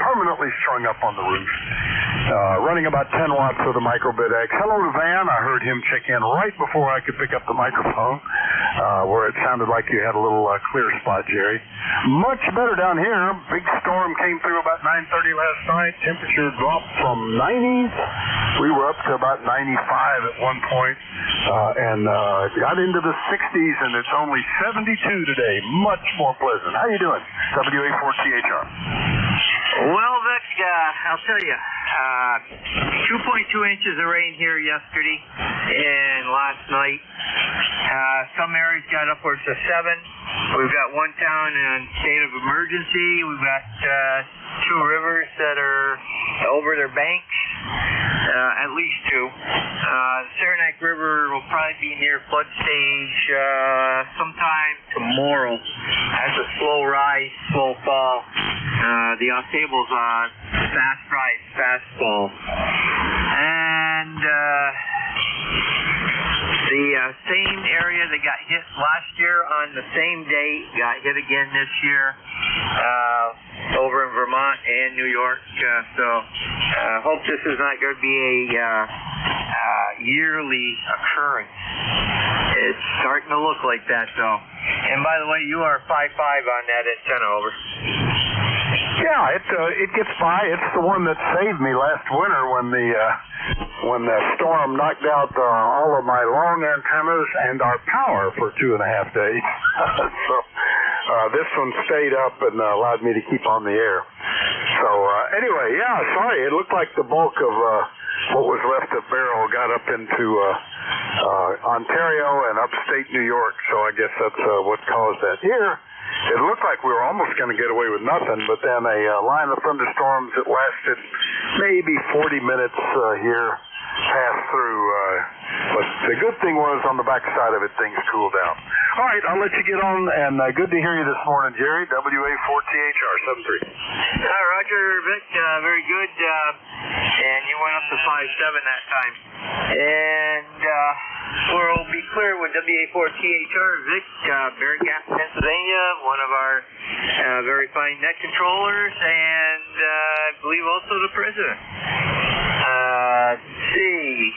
permanently strung up on the roof. Running about 10 watts with a microbit X. Hello to Van. I heard him check in right before I could pick up the microphone, where it sounded like you had a little clear spot, Jerry. Much better down here. Big storm came through about 9:30 last night. Temperature dropped from 90s. We were up to about 95 at one point, and got into the 60s, and it's only 72 today. Much more pleasant. How you doing? WA4THR. Well, Vic, I'll tell you, 2.2 inches of rain here yesterday and last night. Some areas got upwards of 7. We've got one town in state of emergency. We've got 2 rivers that are over their banks, at least 2. The Saranac River will probably be near flood stage sometime tomorrow. That's a slow rise, slow fall. The Austable's fast rise, fast fall. And the same area that got hit last year on the same day got hit again this year over in Vermont and New York. So hope this is not going to be a yearly occurrence. It's starting to look like that, though. And by the way, you are 5.5 on that antenna, over. Yeah, it gets by. It's the one that saved me last winter when the storm knocked out all of my long antennas and our power for 2.5 days. So this one stayed up and allowed me to keep on the air. So anyway, yeah, sorry. It looked like the bulk of what was left of Beryl got up into Ontario and upstate New York. So I guess that's what caused that. Here, it looked like we were almost going to get away with nothing, but then a line of thunderstorms that lasted maybe 40 minutes here passed through. But the good thing was on the backside of it, things cooled down. All right, I'll let you get on, and good to hear you this morning, Jerry. WA4THR 73. Roger, Vic, very good. And you went up to 5.7 that time. And we'll be clear with WA4THR, Vic, Bear Gap, Pennsylvania, one of our very fine net controllers, and I believe also the president. Let's see.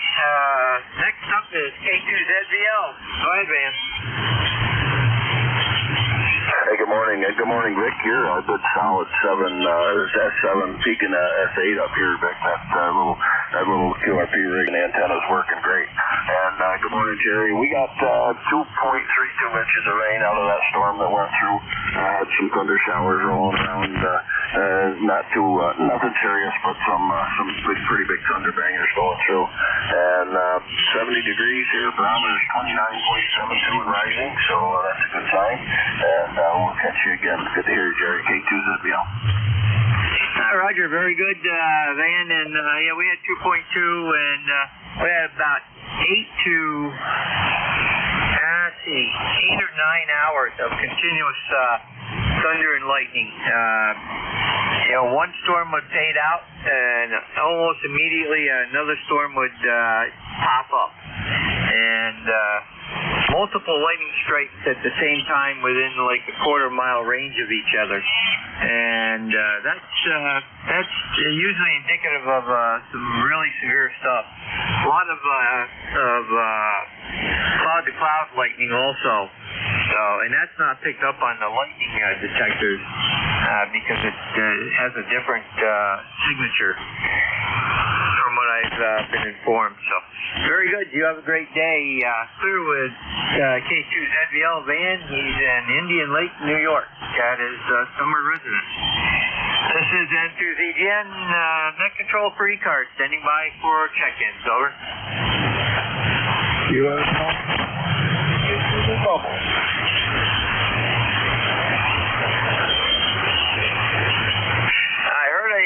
Next up is K2ZVL. Go ahead, Van. Hey, good morning. Good morning, Vic. You're a good solid 7, S7 peaking S8 up here, Vic. That little QRP rig and antenna's working great. And good morning, Jerry. We got 2.32 inches of rain out of that storm that went through. Had some thunder showers rolling around. Nothing serious, but some pretty big thunder bangers going through. And 70 degrees here. Barometer's 29.72 and rising, so that's a good sign. And we'll catch you again. Good to hear you, Jerry. K2ZBL. Roger, very good, Van. And yeah, we had 2.2, and we had about 8 or 9 hours of continuous thunder and lightning. One storm would fade out, and almost immediately another storm would pop up. And multiple lightning strikes at the same time within like a quarter-mile range of each other. And that's usually indicative of some really severe stuff. A lot of cloud-to-cloud lightning also. So, and that's not picked up on the lightning detectors because it has a different signature from what I've been informed. So, very good. You have a great day. Clear with K2ZVL Van. He's in Indian Lake, New York. Got his summer residence. This is N2ZGN, net control for ECARS, standing by for check-ins. Over. You have the bubble. I heard a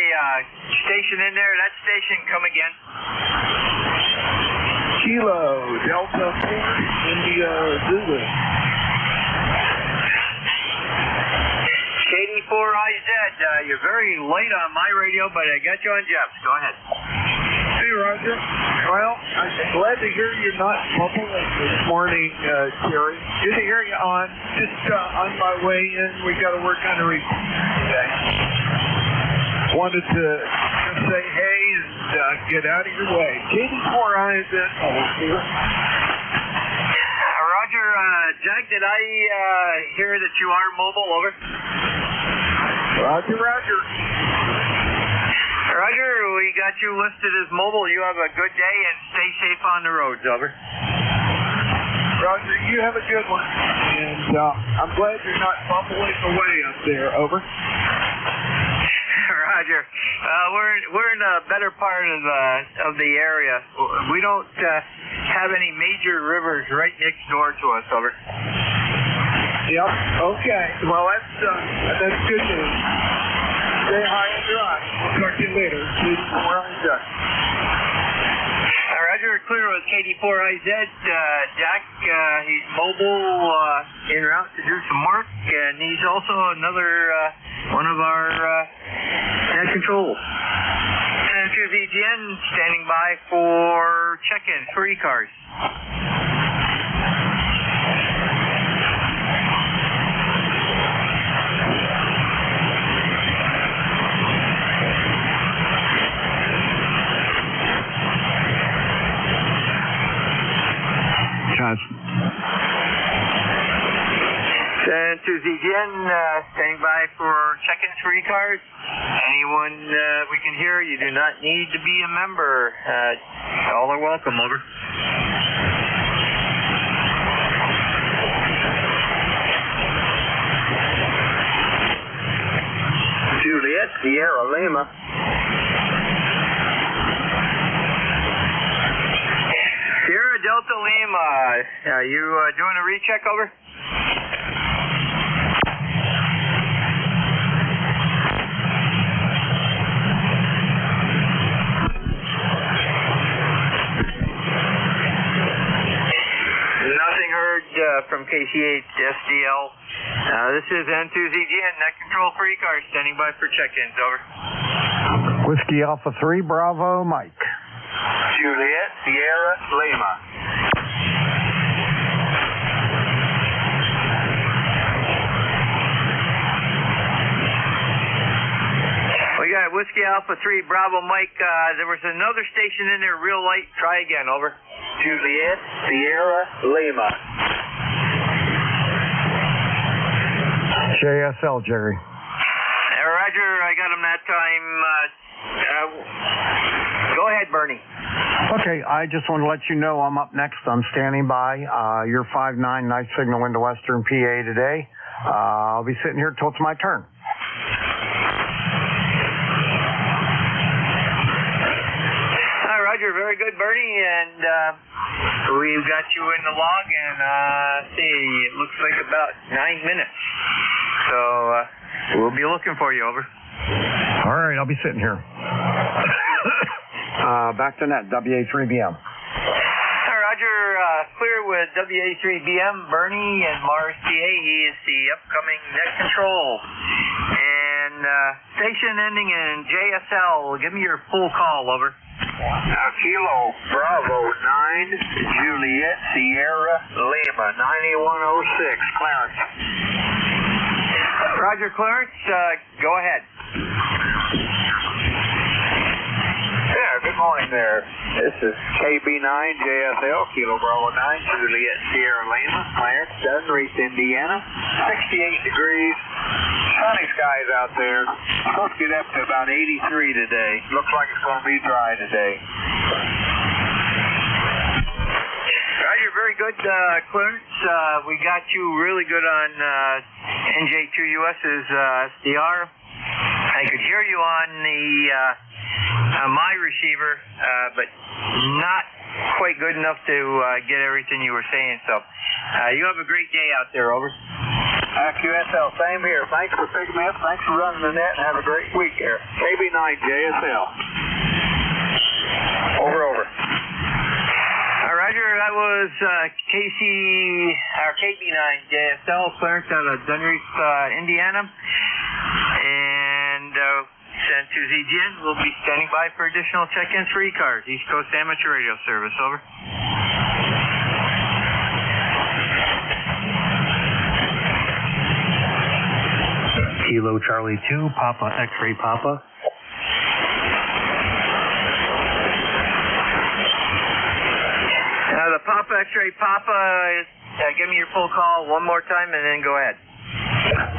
station in there. That station, come again. Kilo, Delta 4, India, Zulu. KD4IZ, you're very late on my radio, but I got you on Jeff's. Go ahead. Hey, Roger. Well, I'm glad to hear you're not bubbling this morning, Terry. Good to hear you on. Just on my way in, we got to work on a recording today. Wanted to just say hey and get out of your way. KD4IZ, here. Roger, Jack, did I hear that you are mobile? Over. Roger, Roger. Roger, we got you listed as mobile. You have a good day and stay safe on the roads. Over. Roger, you have a good one. And I'm glad you're not bumbling away up there. Over. Roger. We're in a better part of the area. We don't have any major rivers right next door to us. Over. Yep. Okay. Well, that's good news. Stay high and dry. We'll talk to you later. Roger, clear with KD4IZ. Jack, he's mobile, en route to do some work, and he's also another one of our net control. And to VGN, standing by for check-ins for ECARS. And to ZGN, standing by for check-ins for ECARS. Anyone we can hear, you do not need to be a member. All are welcome, over. Juliet, Sierra Lima. Sierra Delta Lima, are you doing a recheck, over? Nothing heard from KC8 SDL. This is N2ZGN, net control for ECARS, standing by for check-ins, over. Whiskey Alpha 3, Bravo, Mike. Juliet, Sierra Lima. We got Whiskey Alpha 3, Bravo, Mike. There was another station in there, real light. Try again, over. Juliet, Sierra Lima. JSL, Jerry. Roger, I got him that time. Go ahead, Bernie. Okay, I just want to let you know I'm up next. I'm standing by. You're 5-9, nice signal into Western PA today. I'll be sitting here till it's my turn. Roger, very good, Bernie, and we've got you in the log, and it looks like about 9 minutes. So we'll be looking for you, over. All right, I'll be sitting here. Back to net, WA3BM. Roger, clear with WA3BM, Bernie, and Mars PA. He is the upcoming net control. And station ending in JSL, give me your full call, over. Kilo Bravo 9, Juliet Sierra Lima, 9106, Clarence. Roger, Clarence, go ahead. Yeah, good morning there. This is KB9 JSL, Kilo Bravo 9, Juliet Sierra Lima, Clarence, doesn't reach Indiana, 68 degrees. Sunny skies out there. Supposed to get up to about 83 today. Looks like it's going to be dry today. Roger, very good, Clarence. We got you really good on NJ2US's SDR. I could hear you on the my receiver, but not quite good enough to get everything you were saying. So you have a great day out there, over. QSL, same here. Thanks for picking me up. Thanks for running the net, and have a great week here. KB9 JSL. Over. Roger, that was KB9 JSL, Clarence out of Dunreef, Indiana. And sent to ZGN. We'll be standing by for additional check-ins for ECARS, East Coast Amateur Radio Service, over. Kilo Charlie 2, Papa X-Ray Papa. The Papa X-Ray Papa, give me your full call one more time and then go ahead.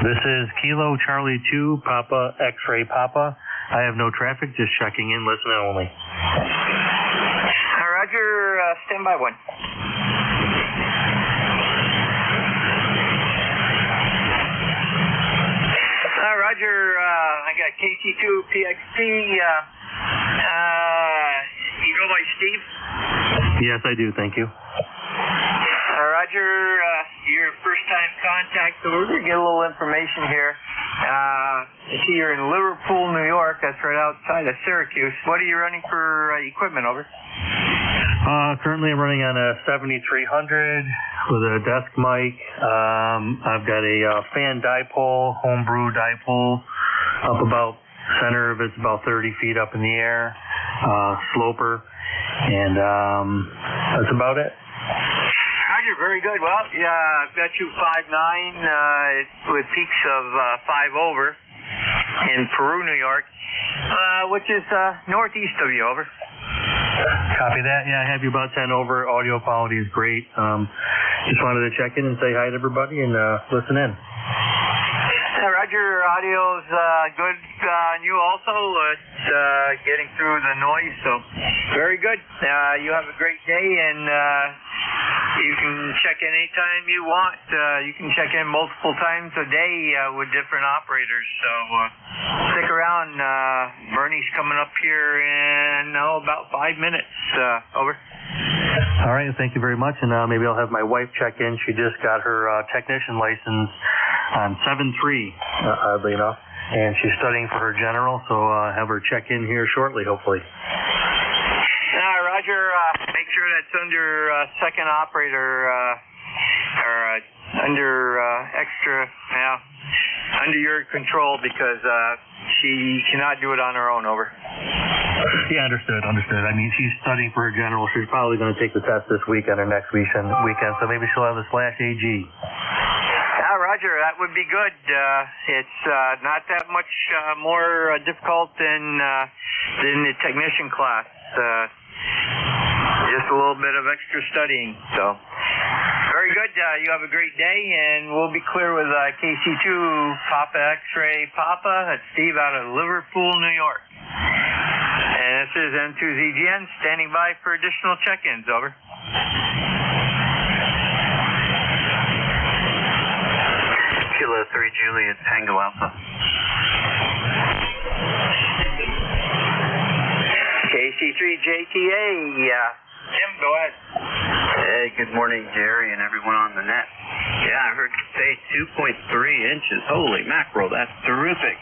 This is Kilo Charlie 2, Papa X-Ray Papa. I have no traffic, just checking in, listening only. Roger, stand by one. Roger, I got KC2PXT. You go by Steve? Yes, I do. Thank you. Roger, you're a first-time contact, so we're going to get a little information here. I see you're in Liverpool, New York. That's right outside of Syracuse. What are you running for equipment, over? Currently, I'm running on a 7300 with a desk mic. I've got a fan dipole, homebrew dipole, up about center of it's about 30 feet up in the air, sloper, and that's about it. Roger, very good. Well, yeah, I've got you 5'9", with peaks of 5 over in Peru, New York, which is northeast of you, over. Copy that. Yeah, I have you about 10 over. Audio quality is great. Just wanted to check in and say hi to everybody and listen in. Roger, audio's good on you also. It's getting through the noise, so very good. You have a great day, and you can check in anytime you want. You can check in multiple times a day with different operators, so stick around. Bernie's coming up here in about 5 minutes. Over. All right, thank you very much, and maybe I'll have my wife check in. She just got her technician license on 7-3, oddly enough, and she's studying for her general, so have her check in here shortly, hopefully. Roger, make sure that's under second operator, or under extra, under your control, because she cannot do it on her own, over. Yeah, understood. I mean, she's studying for her general. She's probably going to take the test this weekend or next weekend, so maybe she'll have a /AG. Roger, that would be good. It's not that much more difficult than the technician class. Just a little bit of extra studying. So, very good. You have a great day, and we'll be clear with KC2 Papa X-Ray Papa. That's Steve out of Liverpool, New York. And this is N2ZGN standing by for additional check-ins. Over. Kilo 3 Juliet Tango Alpha. KC3JTA, Tim, go ahead. Hey, good morning, Jerry, and everyone on the net. Yeah, I heard you say 2.3 inches. Holy mackerel, that's terrific.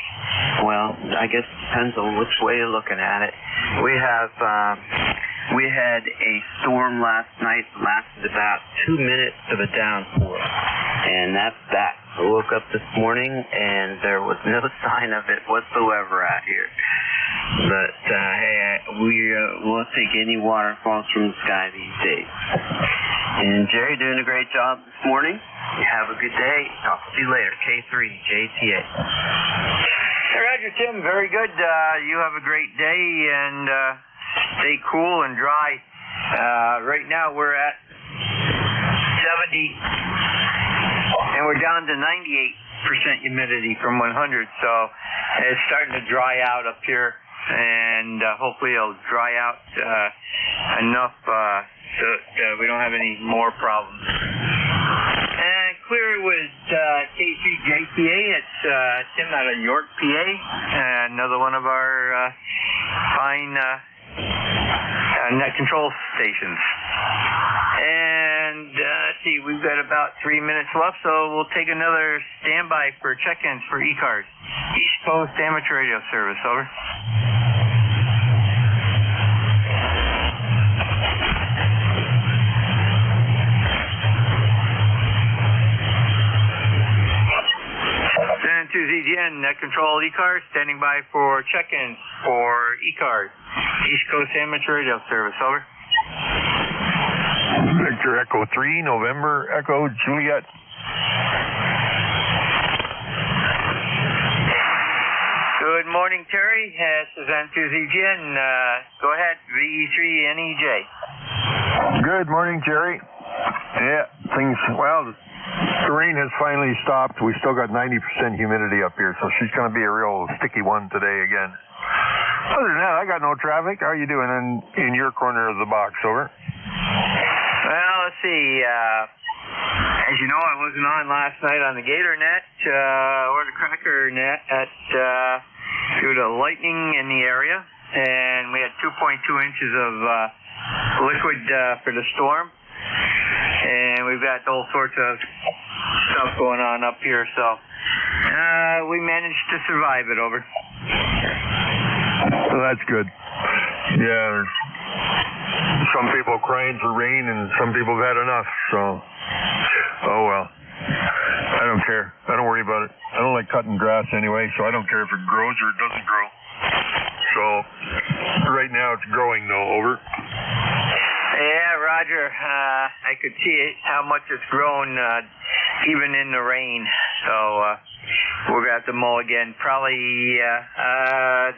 Well, I guess it depends on which way you're looking at it. We had a storm last night, lasted about 2 minutes of a downpour, and that's that. I woke up this morning, and there was no sign of it whatsoever out here. But, hey, we'll take any waterfalls from the sky these days. And Jerry, doing a great job this morning. You have a good day. Talk to you later. K3JTA. Hey, Roger, Tim, very good. You have a great day, and stay cool and dry. Right now we're at 70, and we're down to 98% humidity from 100, so it's starting to dry out up here, and hopefully it'll dry out enough so we don't have any more problems. And clear with K3JTA. It's Tim out of York, PA, another one of our fine net control stations. And let's see, we've got about 3 minutes left, so we'll take another standby for check-ins for ECARS. East Coast Amateur Radio Service, over. To ZGN, Net Control ECARS, standing by for check-ins for ECARS. East Coast Amateur Radio Service, over. Victor Echo 3, November Echo Juliet. Good morning, Terry. This is N2ZGN. Go ahead, VE3NEJ. Good morning, Jerry. Yeah, the rain has finally stopped. We still got 90% humidity up here, so she's going to be a real sticky one today again. Other than that, I got no traffic. How are you doing in your corner of the box, over? Well, let's see. As you know, I wasn't on last night on the Gator Net. or the cracker net due to lightning in the area, and we had 2.2 inches of liquid for the storm, and we've got all sorts of stuff going on up here, so we managed to survive it. Over. Well, that's good. Yeah, some people are crying for rain, and some people have had enough, so, oh well. I don't care. I don't worry about it. I don't like cutting grass anyway, so I don't care if it grows or it doesn't grow. So, right now it's growing though. Over. Yeah, Roger. I could see how much it's grown even in the rain, so we're going to have to mow again. Probably, I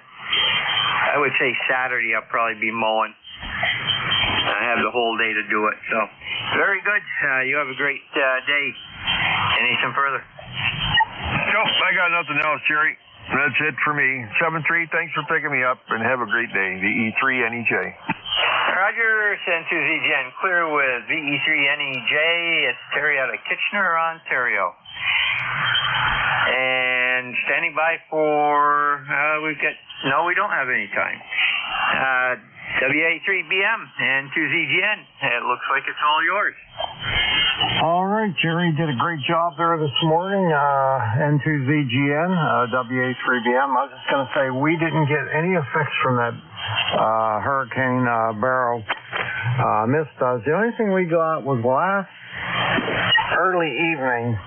would say Saturday I'll probably be mowing. I have the whole day to do it, so very good. You have a great day. Anything further? Nope, I got nothing else, Jerry. That's it for me. 7-3, thanks for picking me up, and have a great day. VE3NEJ. Roger, San2ZGN, clear with VE3NEJ. It's Terry out of Kitchener, Ontario. And standing by for, we don't have any time. WA3BM and 2ZGN. It looks like it's all yours. All right, Jerry did a great job there this morning. N2ZGN, WA3BM. I was just going to say, we didn't get any effects from that Hurricane Barrow. Missed us. The only thing we got was last early evening,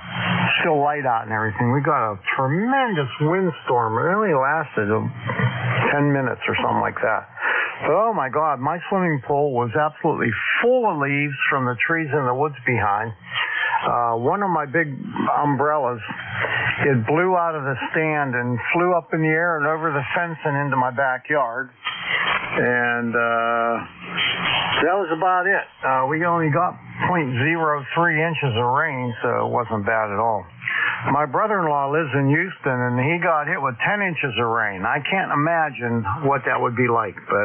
still light out and everything. We got a tremendous windstorm. It only lasted 10 minutes or something like that. But oh my God, my swimming pool was absolutely full of leaves from the trees in the woods behind. One of my big umbrellas, it blew out of the stand and flew up in the air and over the fence and into my backyard. And that was about it. We only got 0.03 inches of rain, so it wasn't bad at all. My brother-in-law lives in Houston, and he got hit with 10 inches of rain. I can't imagine what that would be like, but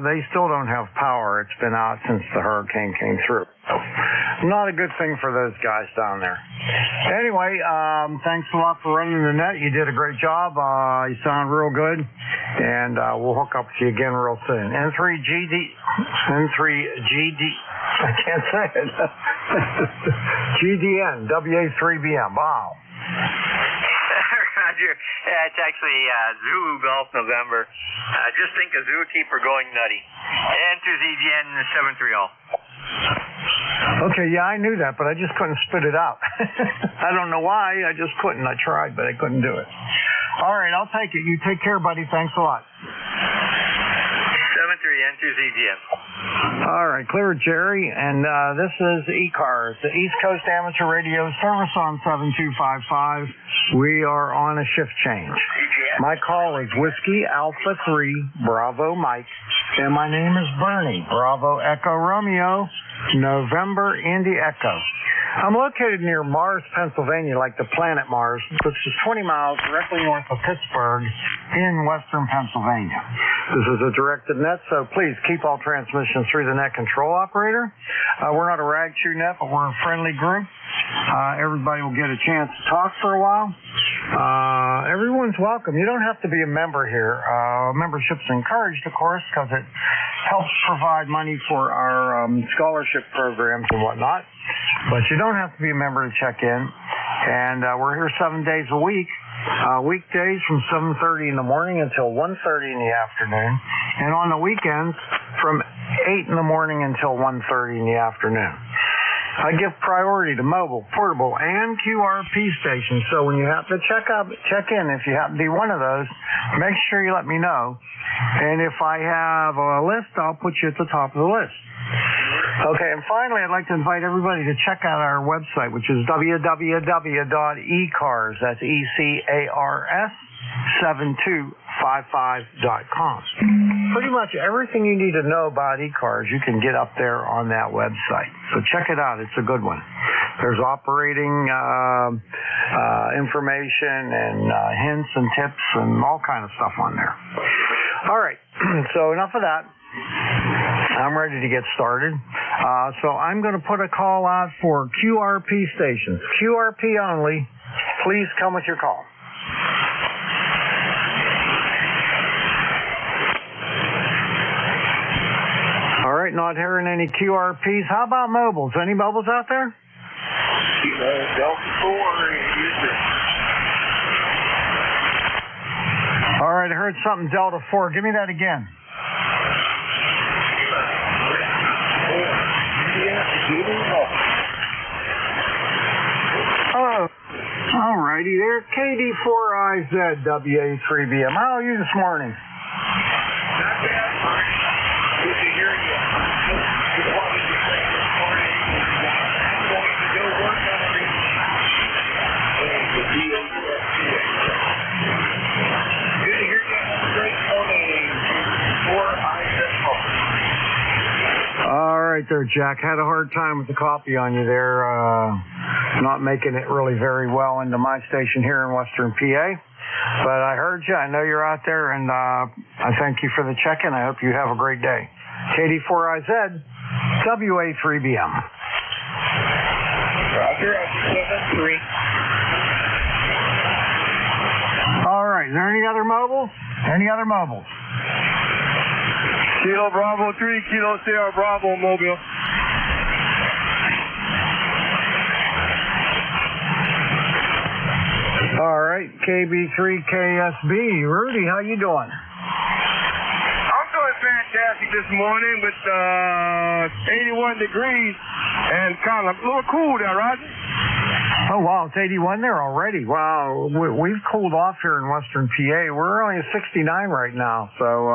they still don't have power. It's been out since the hurricane came through. Not a good thing for those guys down there. Anyway, thanks a lot for running the net. You did a great job. You sound real good, and we'll hook up with you again real soon. N3GD, I can't say it. GDN, WA3BM. Wow. Roger. It's actually Zulu Golf November. Just think a zookeeper going nutty. And to ZGN 7-3 all. Okay, yeah, I knew that, but I just couldn't spit it out. I don't know why. I just couldn't. I tried, but I couldn't do it. All right, I'll take it. You take care, buddy. Thanks a lot. 7-3 and 2ZGN. All right, clear with Jerry, and this is ECARS, the East Coast Amateur Radio Service on 7255. We are on a shift change. My call is Whiskey Alpha 3 Bravo Mike, and my name is Bernie. Bravo Echo Romeo, November Indy Echo. I'm located near Mars, Pennsylvania, like the planet Mars, which is 20 miles directly north of Pittsburgh in western Pennsylvania. This is a directed net, so please keep all transmissions through the net control operator. We're not a rag chew net, but we're a friendly group. Everybody will get a chance to talk for a while. Everyone's welcome. You don't have to be a member here. Membership's encouraged, of course, because it helps provide money for our scholarship programs and whatnot. But you don't have to be a member to check in. And we're here 7 days a week. Weekdays from 7:30 in the morning until 1:30 in the afternoon. And on the weekends from 8 in the morning until 1:30 in the afternoon. I give priority to mobile, portable, and QRP stations. So when you have to check in, if you happen to be one of those, make sure you let me know. And if I have a list, I'll put you at the top of the list. Okay, and finally, I'd like to invite everybody to check out our website, which is www.ECARS, that's ECARS, 7255.com. Pretty much everything you need to know about ECARS, you can get up there on that website. So check it out. It's a good one. There's operating information and hints and tips and all kind of stuff on there. All right, so enough of that. I'm ready to get started. So I'm going to put a call out for QRP stations. QRP only, Please come with your call. All right, not hearing any QRPs. How about mobiles? Any mobiles out there? Delta 4 in Houston. All right, I heard something Delta 4. Give me that again. Oh, all righty there. KD4IZ WA3BM. How are you this morning? Not bad, Mark. Good to hear you. Just wanted to say this morning, I'm going to go work on a Good to hear you. Have a great morning. All right there, Jack. Had a hard time with the copy on you there. Not making it really very well into my station here in Western PA. But I heard you. I know you're out there, and I thank you for the check-in. I hope you have a great day. KD4IZ, WA3BM. Roger, 73. All right. Is there any other mobiles? Any other mobiles? Kilo Bravo 3, Kilo Sierra Bravo Mobile. All right, KB3KSB. Rudy, how you doing? I'm doing fantastic this morning with 81 degrees and kind of a little cool there, Roger. Oh, wow, it's 81 there already. Wow, we've cooled off here in Western PA. We're only at 69 right now, so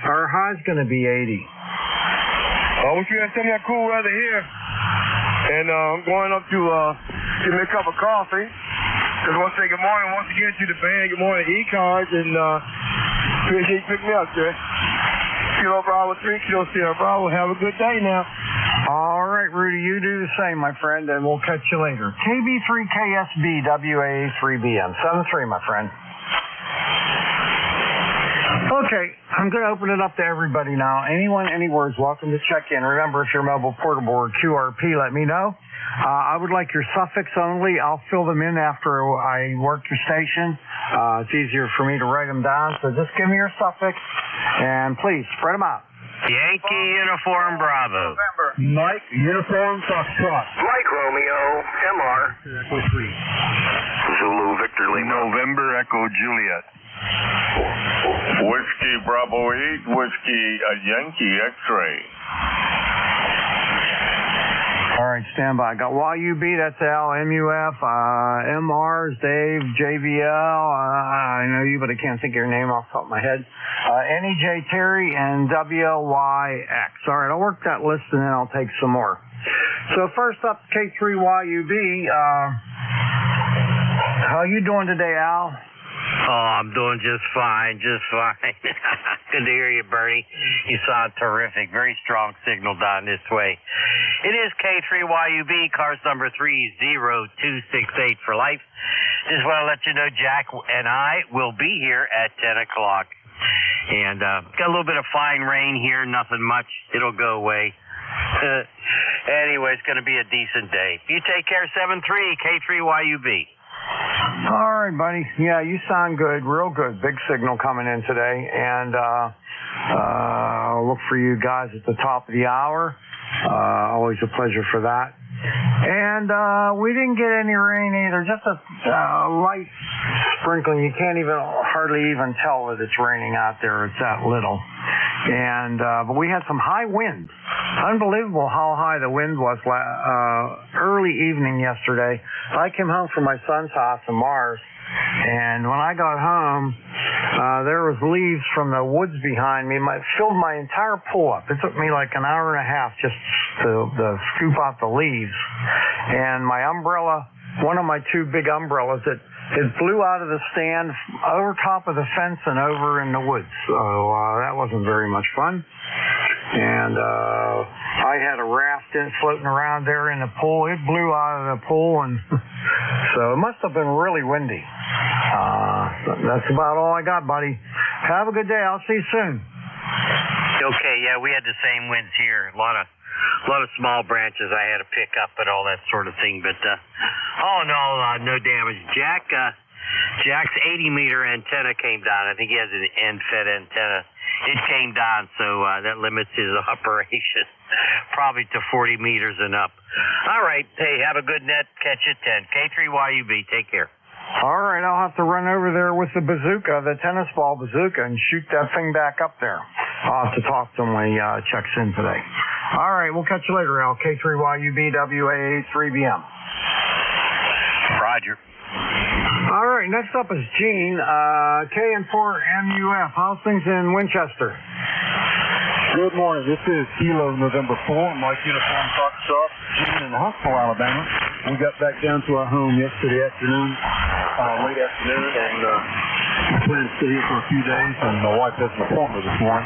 our high's going to be 80. I wish we had some of that cool weather here. And I'm going up to get me a cup of coffee. Just want to say good morning once again to the band. Good morning, ECARS, and appreciate you picking me up, sir. Kilo Bravo 3, Kilo Sierra Bravo. Have a good day now. All right, Rudy, you do the same, my friend, and we'll catch you later. KB3KSB, WA3BM. 7-3, my friend. Okay, I'm going to open it up to everybody now. Anyone, anywhere is welcome to check in. Remember, if you're mobile, portable, or QRP, let me know. I would like your suffix only. I'll fill them in after I work your station. It's easier for me to write them down, so just give me your suffix, and please, spread them out. Yankee Uniform Bravo. Mike Uniform Foxtrot. Mike Romeo, MR. Echo 3. Zulu Victor Lima. November Echo Juliet. Whiskey Bravo 8, Whiskey Yankee X-Ray. All right, stand by. Got YUB, that's Al, MUF, MRs, Dave, JVL, I know you, but I can't think of your name off the top of my head. NEJ Terry, and WLYX. All right, I'll work that list, and then I'll take some more. So first up, K3YUB. How you doing today, Al? Oh, I'm doing just fine, just fine. Good to hear you, Bernie. You sound terrific. Very strong signal down this way. It is K3YUB, cars number 30268 for life. Just want to let you know Jack and I will be here at 10 o'clock. And got a little bit of fine rain here, nothing much. It'll go away. Anyway, it's going to be a decent day. You take care, 7-3, K3YUB. All right, buddy. Yeah, you sound good, real good. Big signal coming in today, and I'll look for you guys at the top of the hour. Always a pleasure for that. And we didn't get any rain either, just a light sprinkling. You can't hardly even tell that it's raining out there. It's that little. And but we had some high wind. Unbelievable how high the wind was early evening yesterday. I came home from my son's house in Mars, and when I got home, there was leaves from the woods behind me. Filled my entire pool up. It took me like an hour and a half just to scoop out the leaves. And my umbrella, one of my two big umbrellas, it flew out of the stand over top of the fence and over in the woods. So that wasn't very much fun. And I had a raft floating around there in the pool. It blew out of the pool, and so it must have been really windy. That's about all I got, buddy. Have a good day. I'll see you soon. Okay, yeah, we had the same winds here. A lot of a lot of small branches I had to pick up and all that sort of thing. But all in all, no damage. Jack's 80-meter antenna came down. I think he has an end-fed antenna. It came down, so that limits his operation probably to 40 meters and up. All right. Hey, have a good net. Catch you at 10. K3YUB. Take care. All right, I'll have to run over there with the bazooka, the tennis ball bazooka, and shoot that thing back up there. I'll have to talk to him when he checks in today. All right, we'll catch you later, Al. K3YUB, WA3BM. Roger. All right, next up is Gene, KN4MUF. How's things in Winchester? Good morning. This is Kilo November 4, Mike Uniform Talk Shop, Gene in Huntsville, Alabama. We got back down to our home yesterday afternoon, late afternoon, and plan to stay here for a few days, and my wife has an appointment this morning.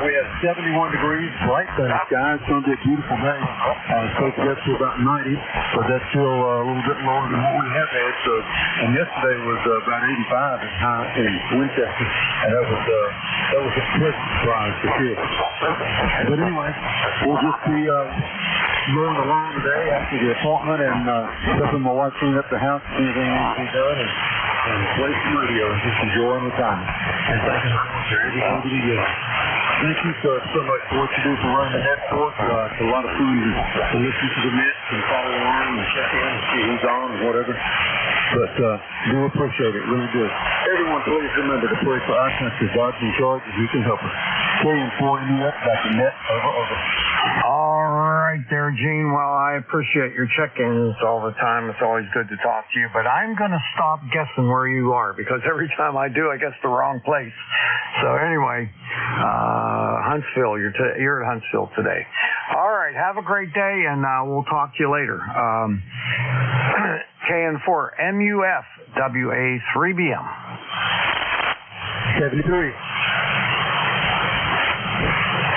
We had 71 degrees, bright sunny skies. It's going to be a beautiful day. It's supposed to get to about 90, but that's still a little bit lower than what we have had. So, and yesterday was about 85 in Winchester, and that was a pleasant surprise for sure. But anyway, we'll just be moving along today after the appointment and helping my wife clean up the house, see anything needs to be done, and play some radio and just enjoying the time. And thank you very much for everything that you do. Thank you so much for what you do for running the net for us. It's a lot of fun to listen to the net and follow along and check in and see who's on and whatever. But do appreciate it, really do. Everyone, please remember to pray for our country. God's in charge and He can help us. KN4MUF, back to net, over. All right there, Gene. Well, I appreciate your check-ins all the time. It's always good to talk to you. But I'm going to stop guessing where you are because every time I do, I guess the wrong place. So anyway, Huntsville, you're at Huntsville today. All right, have a great day, and we'll talk to you later. KN4MUF, WA3BM. 73.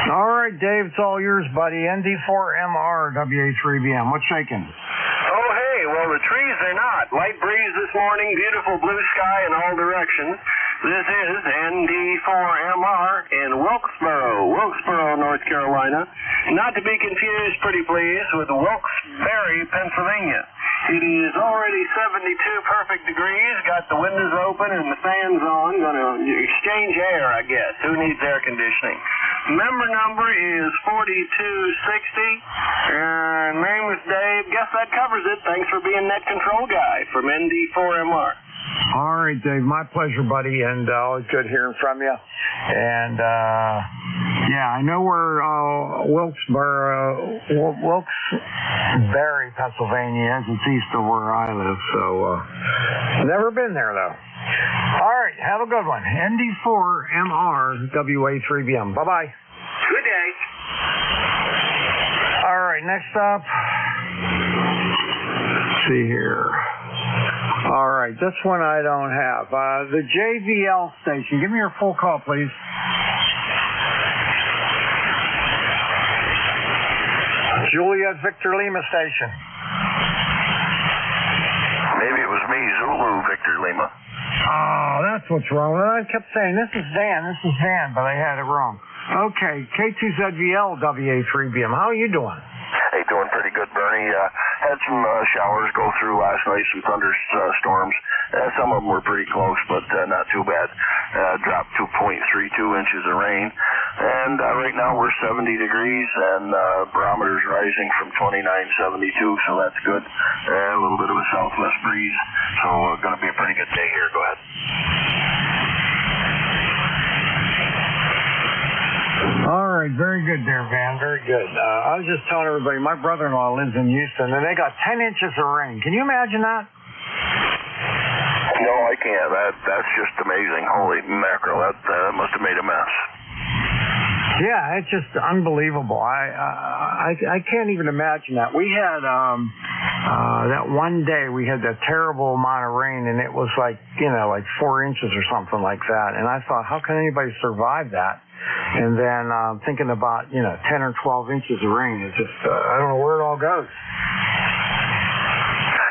All right, Dave, it's all yours, buddy. ND4MR, WA3BM. What's shaking? Oh, hey, well, the trees are not. Light breeze this morning, beautiful blue sky in all directions. This is ND4MR in Wilkesboro, North Carolina. Not to be confused, pretty please, with Wilkes-Barre, Pennsylvania. It is already 72 perfect degrees, got the windows open and the fans on. Going to exchange air, I guess. Who needs air conditioning? Member number is 4260. Name is Dave. Guess that covers it. Thanks for being net control guy from ND4MR. All right, Dave. My pleasure, buddy, and always good hearing from you. And, yeah, I know where Wilkes-Barre, Pennsylvania is. It's east of where I live, so never been there, though. All right, have a good one. ND4MR, WA3BM. Bye-bye. Good day. All right, next up, let's see here. All right, this one I don't have. The JVL station. Give me your full call, please. Juliet Victor Lima station. Maybe it was me, Zulu Victor Lima. Oh, that's what's wrong. I kept saying, this is Van, but I had it wrong. Okay, K2ZVL WA3BM. How are you doing? Hey, doing pretty good, Bernie. Had some showers go through last night, some thunderstorms. Some of them were pretty close, but not too bad. Dropped 2.32 inches of rain. And right now we're 70 degrees, and barometer's rising from 2972, so that's good. A little bit of a southwest breeze, so going to be a pretty good day here. Go ahead. All right, very good there, Van, very good. I was just telling everybody, my brother-in-law lives in Houston, and they got 10 inches of rain. Can you imagine that? No, I can't. That's just amazing. Holy mackerel, that must have made a mess. Yeah, it's just unbelievable. I can't even imagine that. We had that one day we had that terrible amount of rain, and it was like 4 inches or something like that. And I thought, how can anybody survive that? And then thinking about 10 or 12 inches of rain, it's just I don't know where it all goes.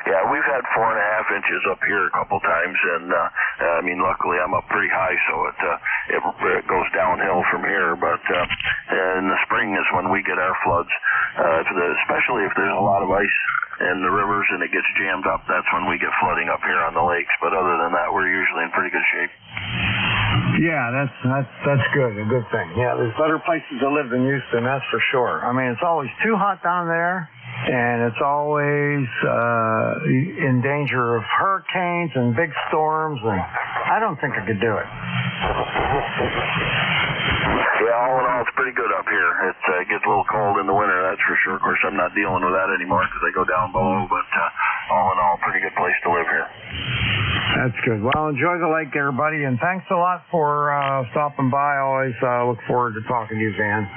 Yeah, we've had 4.5 inches up here a couple times, and I mean, luckily I'm up pretty high, so it goes downhill from here. But in the spring is when we get our floods, especially if there's a lot of ice in the rivers and it gets jammed up. That's when we get flooding up here on the lakes. But other than that, we're usually in pretty good shape. Yeah, that's good. A good thing. Yeah, there's better places to live than Houston, that's for sure. I mean, it's always too hot down there, and it's always in danger of hurricanes and big storms, and I don't think I could do it. Yeah, all in all, it's pretty good up here. It gets a little cold in the winter, that's for sure. Of course, I'm not dealing with that anymore because I go down below, but all in all, pretty good place to live here. That's good. Well, enjoy the lake, everybody, and thanks a lot for stopping by. I always look forward to talking to you, Van.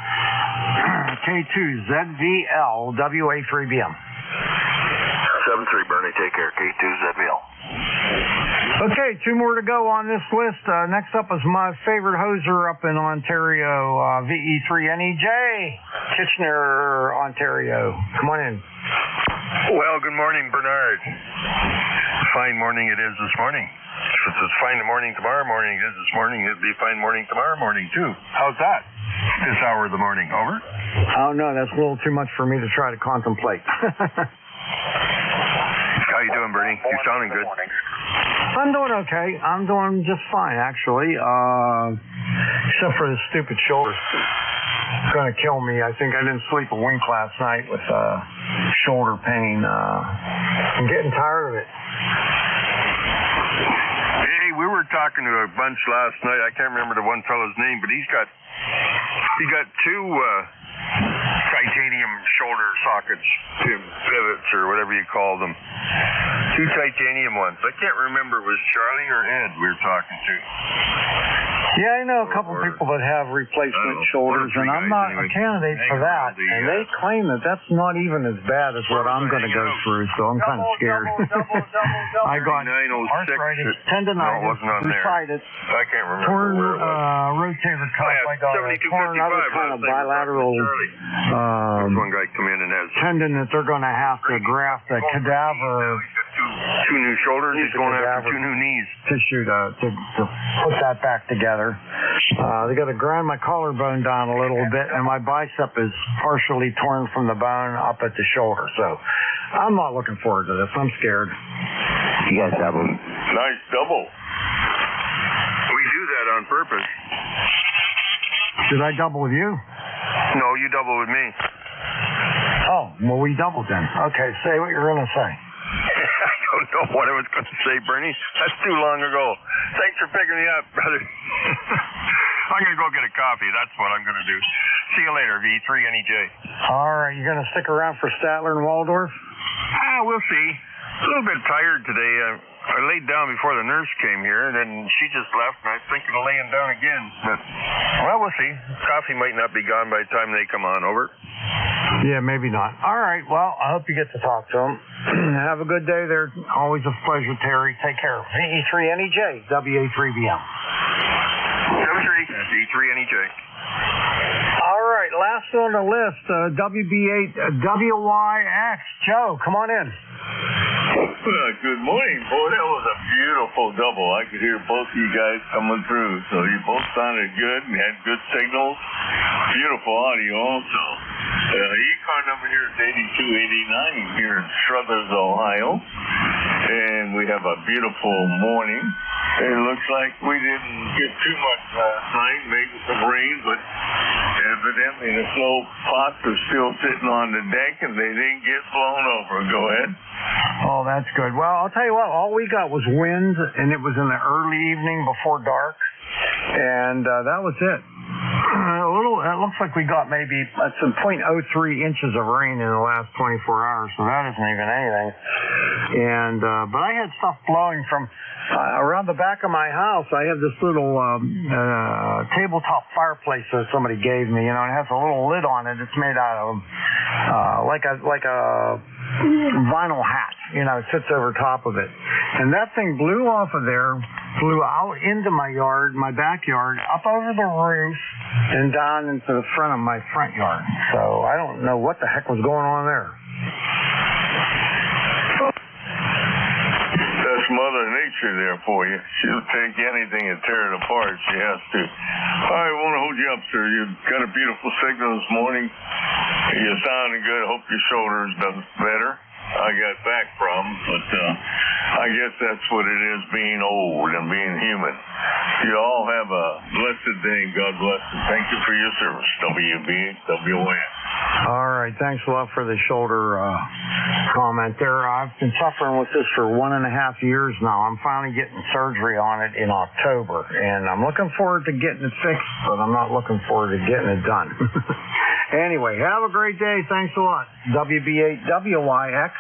K2ZVL, WA3BM. 7-3, Bernie. Take care. K2ZVL. Okay, 2 more to go on this list. Next up is my favorite hoser up in Ontario, VE3NEJ, Kitchener, Ontario. Come on in. Well, good morning, Bernard. Fine morning it is this morning. If it's a fine morning tomorrow morning it is this morning, it'll be a fine morning tomorrow morning, too. How's that? This hour of the morning. Over? Oh, no, that's a little too much for me to try to contemplate. How you doing, Bernie? You're sounding good. I'm doing okay. I'm doing just fine, actually. Except for this stupid shoulder. It's going to kill me. I think I didn't sleep a wink last night with shoulder pain. I'm getting tired of it. Hey, we were talking to a bunch last night. I can't remember the one fellow's name, but he got 2 titanium shoulder sockets, pivots, or whatever you call them. 2 titanium ones. I can't remember. It was Charlie or Ed we were talking to. Yeah, I know a couple people that have replacement shoulders, and I'm not a candidate for that. And they claim that that's not even as bad as what I'm going to go through, so I'm kind of scared. I got arthritis, tendonitis, bursitis, torn rotator cuff. I got a torn other kind of bilateral one guy come in and has tendon that they're going to have to graft a cadaver. 2 new shoulders. He's going after 2 new knees. Tissue to put that back together. They got to grind my collarbone down a little bit, and my bicep is partially torn from the bone up at the shoulder. So I'm not looking forward to this. I'm scared. You guys double. Nice double. We do that on purpose. Did I double with you? No, you double with me. Oh, well, we doubled then. Okay, say what you're going to say. I don't know what I was going to say, Bernie. That's too long ago. Thanks for picking me up, brother. I'm going to go get a coffee. That's what I'm going to do. See you later, V3NEJ. All right, you going to stick around for Statler and Waldorf? We'll see. A little bit tired today. I laid down before the nurse came here, and then she just left, and I was thinking of laying down again. But, well, we'll see. Coffee might not be gone by the time they come on. Over. Yeah, maybe not. All right, well, I hope you get to talk to them. Have a good day there. Always a pleasure, Terry. Take care. VE3NEJ, WA3BM. 7-3, V3NEJ. All right, last on the list, WB8 WYX. Joe, come on in. Good morning, boy. That was a beautiful double. I could hear both of you guys coming through. So you both sounded good and had good signals. Beautiful audio also. ECAR number here is 8289 here in Struthers, Ohio. And we have a beautiful morning. It looks like we didn't get too much last night, maybe some rain, but evidently the slow pots are still sitting on the deck and they didn't get blown over. Go ahead. Oh, that's good. Well, I'll tell you what, all we got was wind, and it was in the early evening before dark, and that was it. It looks like we got maybe some 0.03 inches of rain in the last 24 hours, so that isn't even anything. And but I had stuff blowing from around the back of my house. I have this little tabletop fireplace that somebody gave me. You know, it has a little lid on it. It's made out of like a vinyl hat. You know, it sits over top of it. And that thing blew off of there, flew out into my yard, my backyard, up over the roof, and down into the front of my front yard. So I don't know what the heck was going on there. Mother Nature there for you. She'll take anything and tear it apart. She has to. All right, I want to hold you up, sir. You've got a beautiful signal this morning. You're sounding good. Hope your shoulder's done better. I got back problems, but I guess that's what it is, being old and being human. You all have a blessed day. God bless you. Thank you for your service, WBWN. All right, thanks a lot for the shoulder comment there. I've been suffering with this for 1.5 years now. I'm finally getting surgery on it in October, and I'm looking forward to getting it fixed, but I'm not looking forward to getting it done. Anyway, have a great day. Thanks a lot. WB8WYX,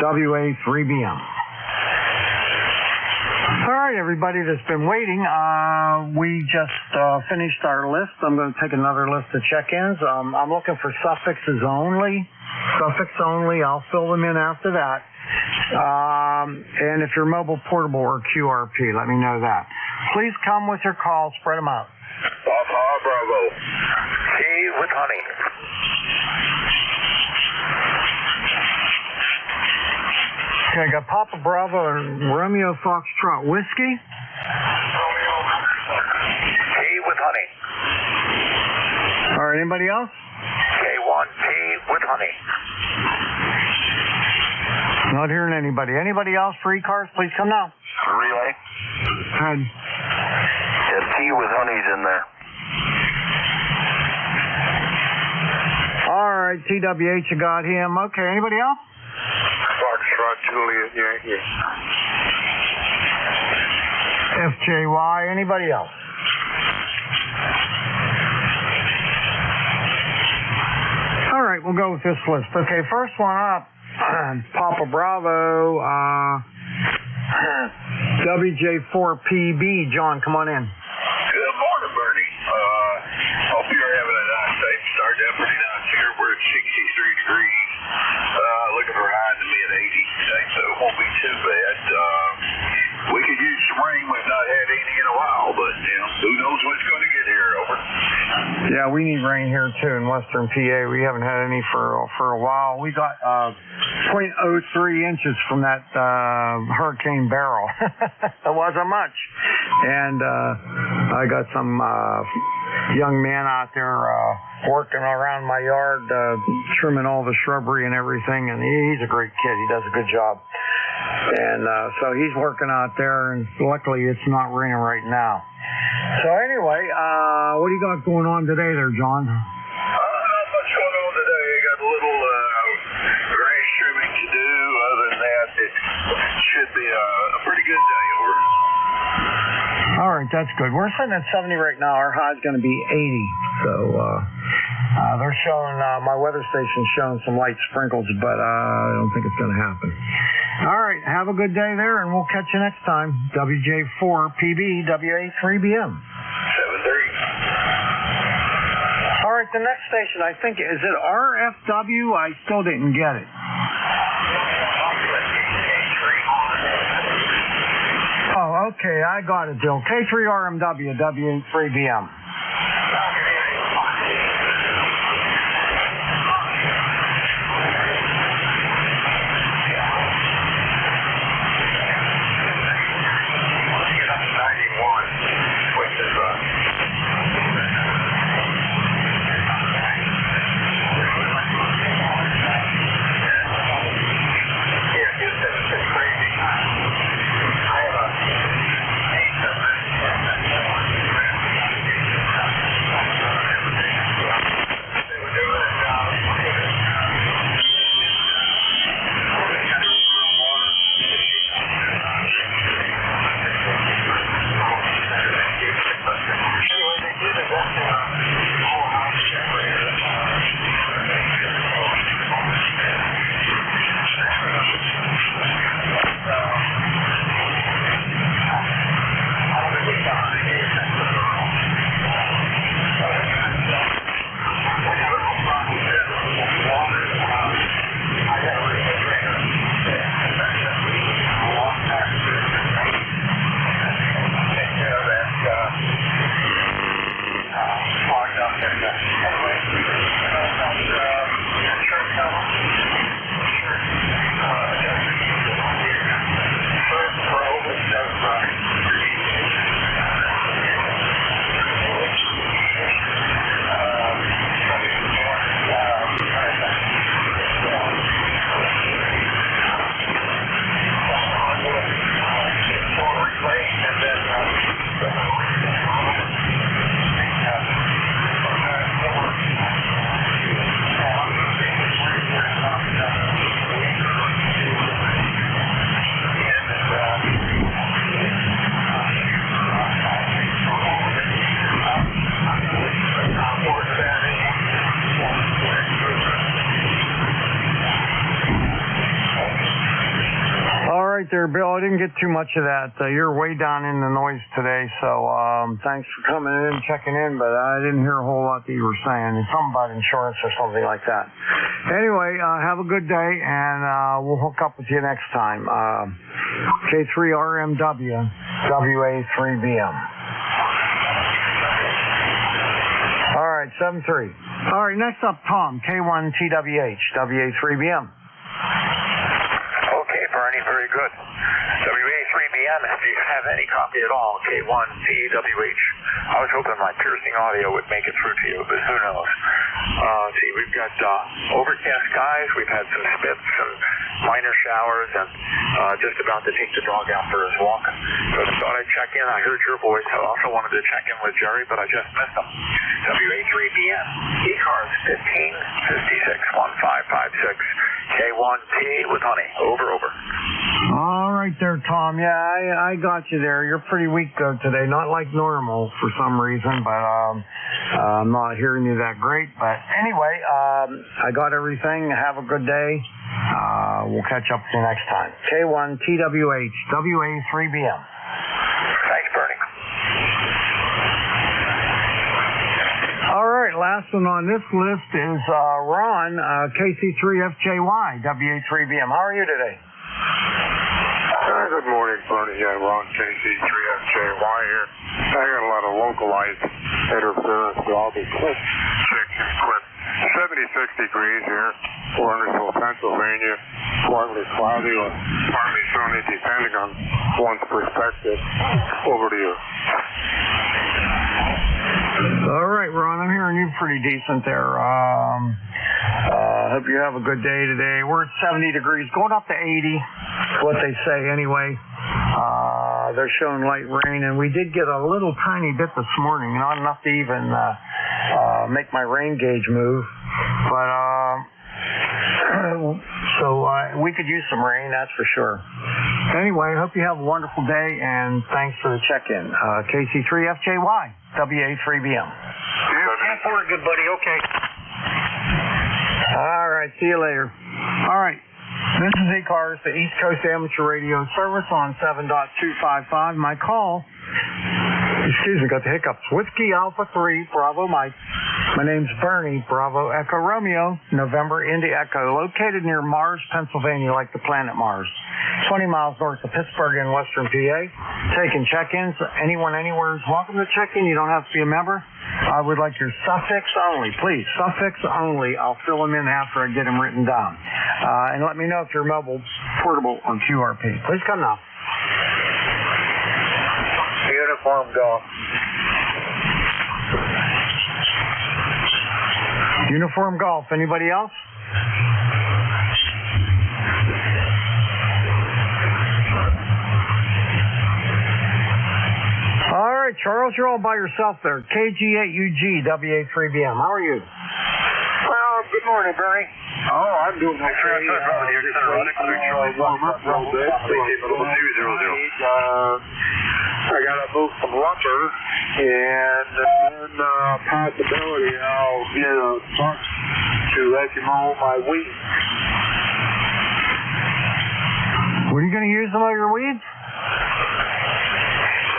WA3BM. All right, everybody that's been waiting, we just finished our list. I'm going to take another list of check-ins. I'm looking for suffixes only. Suffix only. I'll fill them in after that. And if you're mobile, portable, or QRP, let me know that. Please come with your calls. Spread them out. Papa Bravo. Tea with honey. Okay, I got Papa Bravo and Romeo Foxtrot whiskey. Tea with honey. All right, anybody else? K1 tea with honey. Not hearing anybody. Anybody else for ECARS? Please come now. Relay. Good. Yeah, tea with honey's in there. All right, TWH, you got him. Okay, anybody else? Foxtrot Juliet Yankee. FJY, anybody else? All right, we'll go with this list. Okay, first one up, Papa Bravo, WJ4PB. John, come on in. Good morning, Bernie. Hope you're having a nice day. Started out pretty nice here. We're at 63 degrees. Looking for high in the mid-80s today, so it won't be too bad. We could use some rain. We've not had any in a while, but who knows what's going to get here. Over. Yeah, we need rain here too in Western PA. We haven't had any for a while. We got 0.03 inches from that Hurricane Barrel. It wasn't much. And I got some young man out there working around my yard, trimming all the shrubbery and everything, and he's a great kid. He does a good job. And so he's working out there, and luckily it's not raining right now. So anyway, what do you got going on today there, John? Not much going on today. Got a little grass trimming to do. Other than that, it should be a pretty good day over. All right, that's good. We're sitting at 70 right now. Our high is going to be 80. So they're showing, my weather station's showing some light sprinkles, but I don't think it's going to happen. All right, have a good day there, and we'll catch you next time. WJ4PB, WA3BM. 7-3. All right, the next station, I think, is it RFW? I still didn't get it. Oh, okay, I got it, Bill. K3RMW, W3BM. there, Bill. I didn't get too much of that. You're way down in the noise today, so thanks for coming in and checking in, but I didn't hear a whole lot that you were saying. It's something about insurance or something like that. Anyway, have a good day, and we'll hook up with you next time. K3RMW, WA3BM. All right, 7-3. All right, next up, Tom, K1TWH, WA3BM. Okay, Bernie, very good. WA3BM, if you have any copy at all, K1TWH. I was hoping my piercing audio would make it through to you, but who knows. See, we've got overcast skies, we've had some spits, some minor showers, and just about to take the dog out for his walk. So I thought I'd check in. I heard your voice. I also wanted to check in with Jerry, but I just missed him. WA3BM, ECARS 15561556, K1T with honey. Over. All right there, Tom. Yeah, I got you there. You're pretty weak, though, today. Not like normal for some reason, but I'm not hearing you that great. But anyway, I got everything. Have a good day. We'll catch up with you next time. K1TWH, WA3BM. Thanks, Bernie. All right, last one on this list is Ron, KC3FJY, WA3BM. How are you today? Good morning, Bernie. Yeah, Ron, KC3FJY here. I got a lot of localized interference, so I'll be quick. 76 degrees here, Warrenersville, Pennsylvania. Partly cloudy or partly sunny, depending on one's perspective. Over to you. All right, Ron, I'm hearing you pretty decent there. Hope you have a good day today. We're at 70 degrees, going up to 80, what they say anyway. They're showing light rain, and we did get a little tiny bit this morning, not enough to even make my rain gauge move. But so we could use some rain, that's for sure. Anyway, I hope you have a wonderful day, and thanks for the check-in. KC3FJY, WA3BM. Yeah, for it, good buddy. Okay. All right, see you later. All right, this is ECARS, the East Coast Amateur Radio Service on 7.255. My call, got the hiccups. Whiskey Alpha 3, Bravo Mike. My name's Bernie, Bravo Echo Romeo, November Indy Echo, located near Mars, Pennsylvania, like the planet Mars. 20 miles north of Pittsburgh in western PA. Taking check-ins. Anyone, anywhere is welcome to check in. You don't have to be a member. I would like your suffix only, please. Suffix only. I'll fill them in after I get them written down. And let me know if you're mobile, portable, or QRP. Please come now. Uniform golf. Uniform golf. Anybody else? All right, Charles, you're all by yourself there. KG8UG, WA3BM. How are you? Well, good morning, Bernie. Oh, I'm doing okay. I got to move some lumber, and then possibility I'll get a truck to let you mow my weeds. What are you going to use to mow your weeds?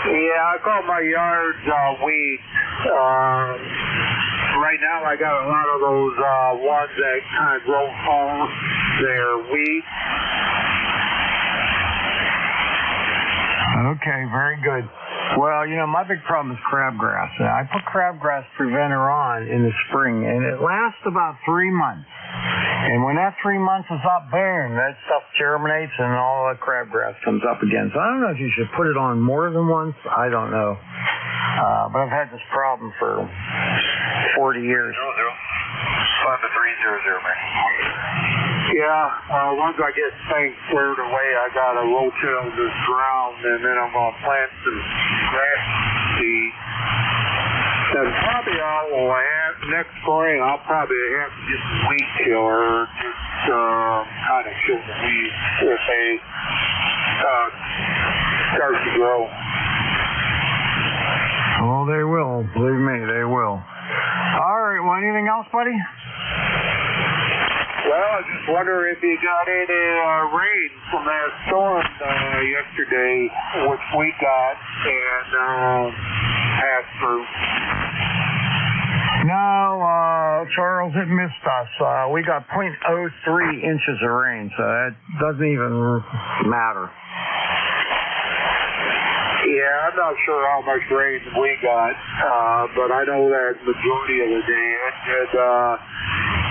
Yeah, I call my yards weeds. Right now I got a lot of those ones that kind of grow tall. They're weeds. Okay, very good. Well, you know, my big problem is crabgrass. I put crabgrass preventer on in the spring, and it lasts about 3 months. And when that 3 months is up, boom, that stuff germinates and all the crabgrass comes up again. So I don't know if you should put it on more than once. I don't know. But I've had this problem for 40 years. 5-300, man. Yeah, once I get things squared away, I got to rotate this ground, and then I'm going to plant some grass seed. And probably I will have, next spring, I'll probably have to get some weed killer, just kind of kill the weeds if they start to grow. Oh, they will. Believe me, they will. All right, well, anything else, buddy? Well, I just just wondering if you got any rain from that storm yesterday, which we got and passed through. No, Charles, it missed us. We got 0.03 inches of rain, so that doesn't even matter. Yeah, I'm not sure how much rain we got, but I know that majority of the day it did,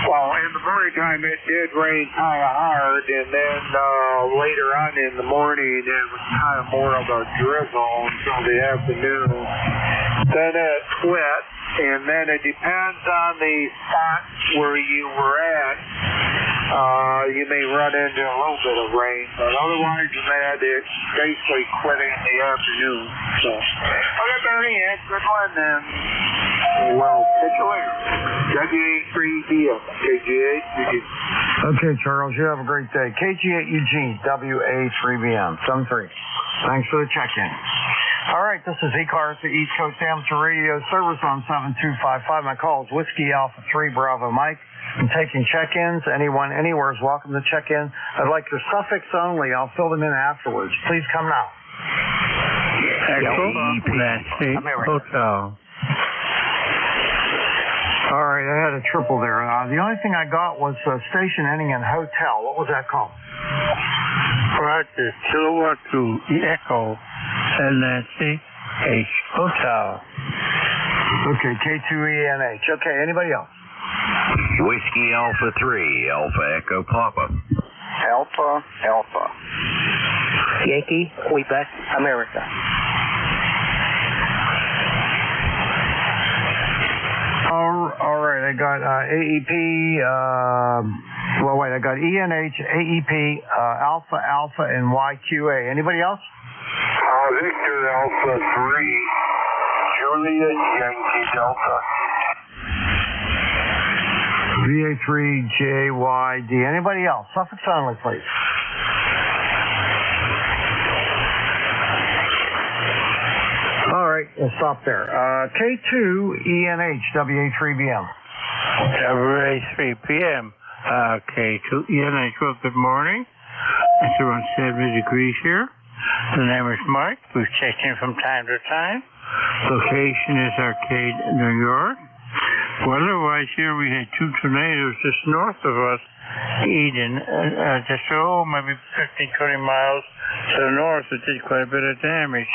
well, in the morning time it did rain kind of hard, and then later on in the morning it was kind of more of a drizzle until the afternoon. Then it quit, and then it depends on the spot where you were at. You may run into a little bit of rain, but otherwise than that, it's basically quitting in the afternoon. So, okay, Bernie, have a good one, and well, catch you later. WA3BM, KG8 Eugene. Okay, Charles, you have a great day. KG8 Eugene, WA3BM, 73. Thanks for the check-in. All right, this is ECARS, the East Coast Amateur Radio Service on 7255. My call is Whiskey Alpha 3 Bravo Mike. I'm taking check-ins. Anyone, anywhere is welcome to check in. I'd like your suffix only. I'll fill them in afterwards. Please come now. Echo, Nancy, Hotel. All right, I had a triple there. The only thing I got was station ending in hotel. What was that called? Roger, Kilowatt 2, Echo, Nancy, H, Hotel. Okay, K2ENH. Okay, anybody else? Whiskey Alpha 3, Alpha Echo Papa. Alpha. Yankee, Quebec, America. All right, I got AEP, I got ENH, AEP, Alpha, and YQA. Anybody else? Victor Alpha 3, Juliet Yankee Delta. VA3JYD. Anybody else? Suffix only, please. All right, we'll stop there. K2ENH, WA3BM. WA3PM, K2ENH. Well, good morning. It's around 70 degrees here. The name is Mike. We've checked in from time to time. Location is Arcade, New York. Weather-wise here, we had 2 tornadoes just north of us, Eden, just maybe 15, 20 miles to the north. It did quite a bit of damage.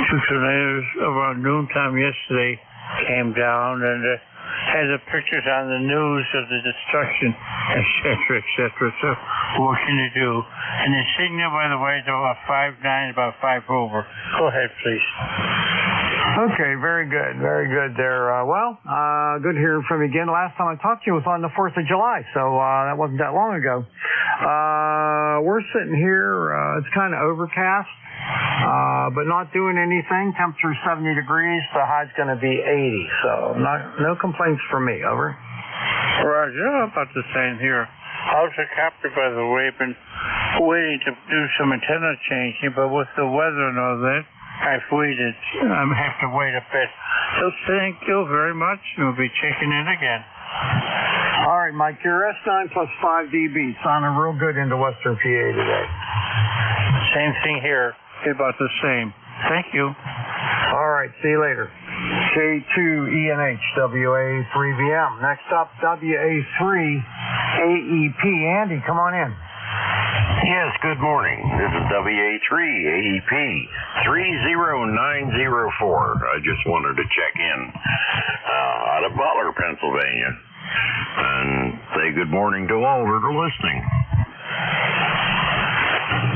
2 tornadoes around noontime yesterday came down and had the pictures on the news of the destruction, etc. So what can you do? And the signal, by the way, is about 5.9, about 5 over. Go ahead, please. Okay, very good there. Good hearing from you again. Last time I talked to you was on the 4th of July, so that wasn't that long ago. We're sitting here, it's kind of overcast, but not doing anything. Temperature 70 degrees, the high's going to be 80, so no complaints from me. Over. Roger, about the same here. How's the copter, by the way? Been waiting to do some antenna changing, but with the weather and all that, I've waited. I have to wait a bit. So thank you very much. We'll be checking in again. All right, Mike, your S9 plus 5 dB sounding real good into Western PA today. Same thing here. About the same. Thank you. All right, see you later. K2ENH, WA3BM. Next up, WA3AEP. Andy, come on in. Yes, good morning. This is WA3 AEP 30904. I just wanted to check in out of Butler, Pennsylvania, and say good morning to all that are listening.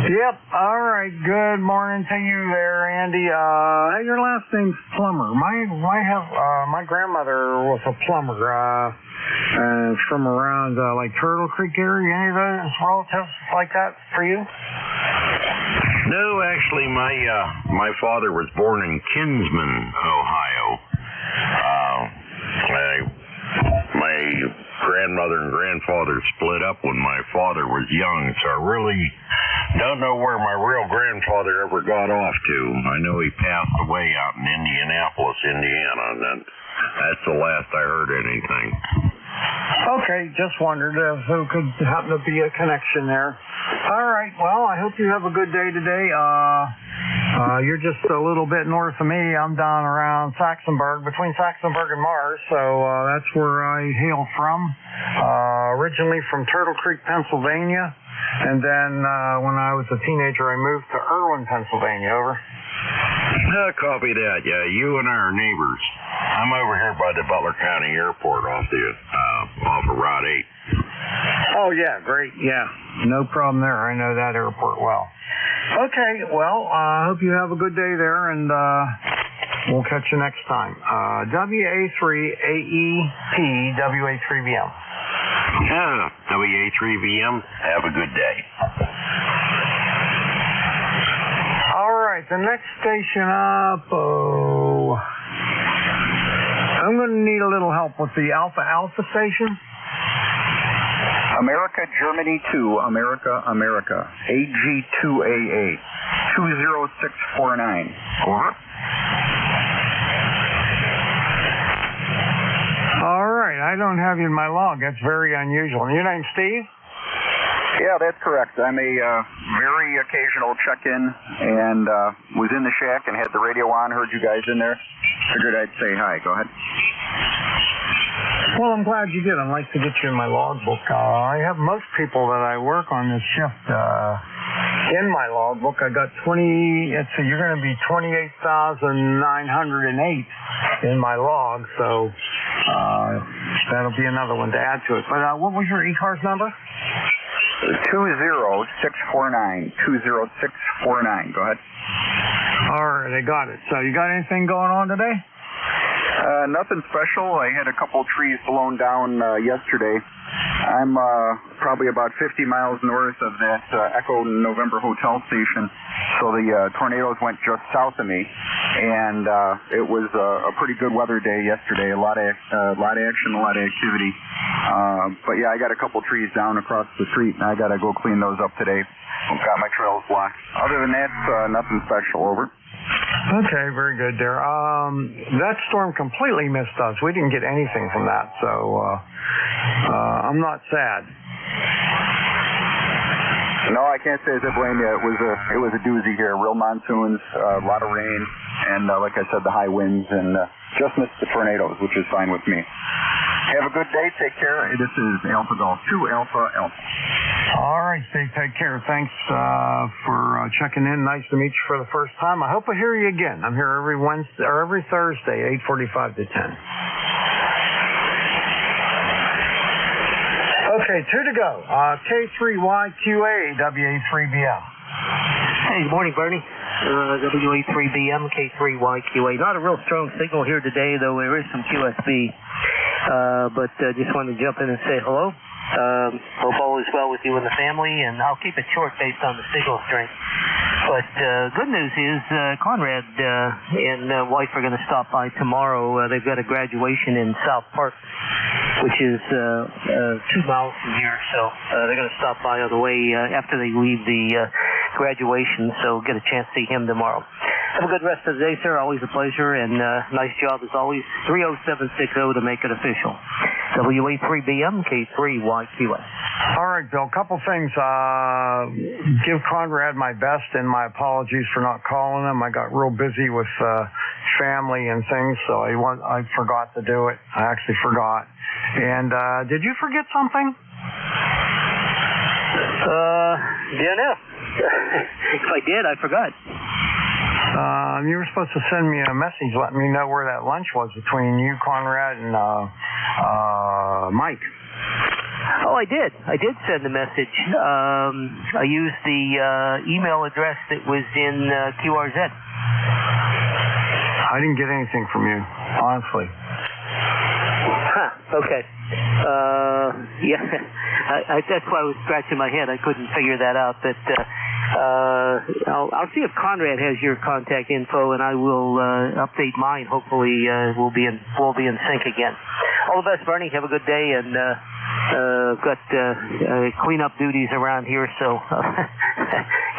Yep. All right. Good morning to you there, Andy. Your last name's Plummer. My grandmother was a plumber. From around like Turtle Creek area. Any of those relatives like that for you? No, actually, my father was born in Kinsman, Ohio. My grandmother and grandfather split up when my father was young, so I really don't know where my real grandfather ever got off to. I know he passed away out in Indianapolis, Indiana, and that's the last I heard anything. Okay, just wondered if there could happen to be a connection there. All right, well, I hope you have a good day today. You're just a little bit north of me. I'm down around Saxonburg, between Saxonburg and Mars, so that's where I hail from. Originally from Turtle Creek, Pennsylvania, and then when I was a teenager, I moved to Irwin, Pennsylvania. Over. Copy that. Yeah, you and I are neighbors. I'm over here by the Butler County Airport off of Route 8. Oh, yeah, great. Yeah, no problem there. I know that airport well. Okay, well, I hope you have a good day there, and we'll catch you next time. WA3AEP, WA3VM. Yeah, WA3VM, have a good day. All right, the next station up, I'm going to need a little help with the Alpha station. America, Germany 2, America, AG2AA, 20649. Over. All right, I don't have you in my log. That's very unusual. Your name's Steve? Yeah, that's correct. I'm a very occasional check-in, and was in the shack and had the radio on, heard you guys in there. Figured I'd say hi. Go ahead. Well, I'm glad you did. I'd like to get you in my logbook. I have most people that I work on this shift in my logbook. I got you're going to be 28,908 in my log, so that'll be another one to add to it. But what was your ECARS number? 20649. 20649. Go ahead. All right, I got it. So you got anything going on today? Nothing special. I had a couple trees blown down yesterday. I'm probably about 50 miles north of that Echo November Hotel station, so the tornadoes went just south of me, and it was a pretty good weather day yesterday. A lot of action, a lot of activity. But yeah, I got a couple trees down across the street, and I got to go clean those up today. I've got my trails blocked. Other than that, nothing special. Over. Okay, very good there. That storm completely missed us. We didn't get anything from that, so I'm not sad. No, I can't say as I blame you. It was a doozy here. Real monsoons, a lot of rain, and like I said, the high winds, and just missed the tornadoes, which is fine with me. Have a good day. Take care. This is Alpha Golf 2 Alpha Alpha. All right, Steve. Take care. Thanks for checking in. Nice to meet you for the first time. I hope I hear you again. I'm here every Wednesday or every Thursday, 8:45 to 10. Okay, 2 to go. K3YQA, WA3BM. Hey, good morning, Bernie. WA3BM, K3YQA. Not a real strong signal here today, though there is some QSB. But just wanted to jump in and say hello. Hope all is well with you and the family, and I'll keep it short based on the signal strength. But good news is Conrad and wife are going to stop by tomorrow. They've got a graduation in South Park, which is 2 miles from here, so they're going to stop by on the way after they leave the graduation, so get a chance to see him tomorrow. Have a good rest of the day, sir. Always a pleasure, and nice job as always. 30760 to make it official. WA3BM, K3YQA. All right, Bill, a couple things. Give Conrad my best and my apologies for not calling him. I got real busy with family and things, so I forgot to do it. I actually forgot. And did you forget something? Yeah, no. If I did, I forgot. You were supposed to send me a message letting me know where that lunch was between you, Conrad, and Mike. Oh, I did. I did send a message. I used the email address that was in QRZ. I didn't get anything from you, honestly. Huh, okay. Yeah, that's why I was scratching my head. I couldn't figure that out, but I'll see if Conrad has your contact info, and I will update mine. Hopefully, we'll be in sync again. All the best, Bernie. Have a good day, and got cleanup duties around here, so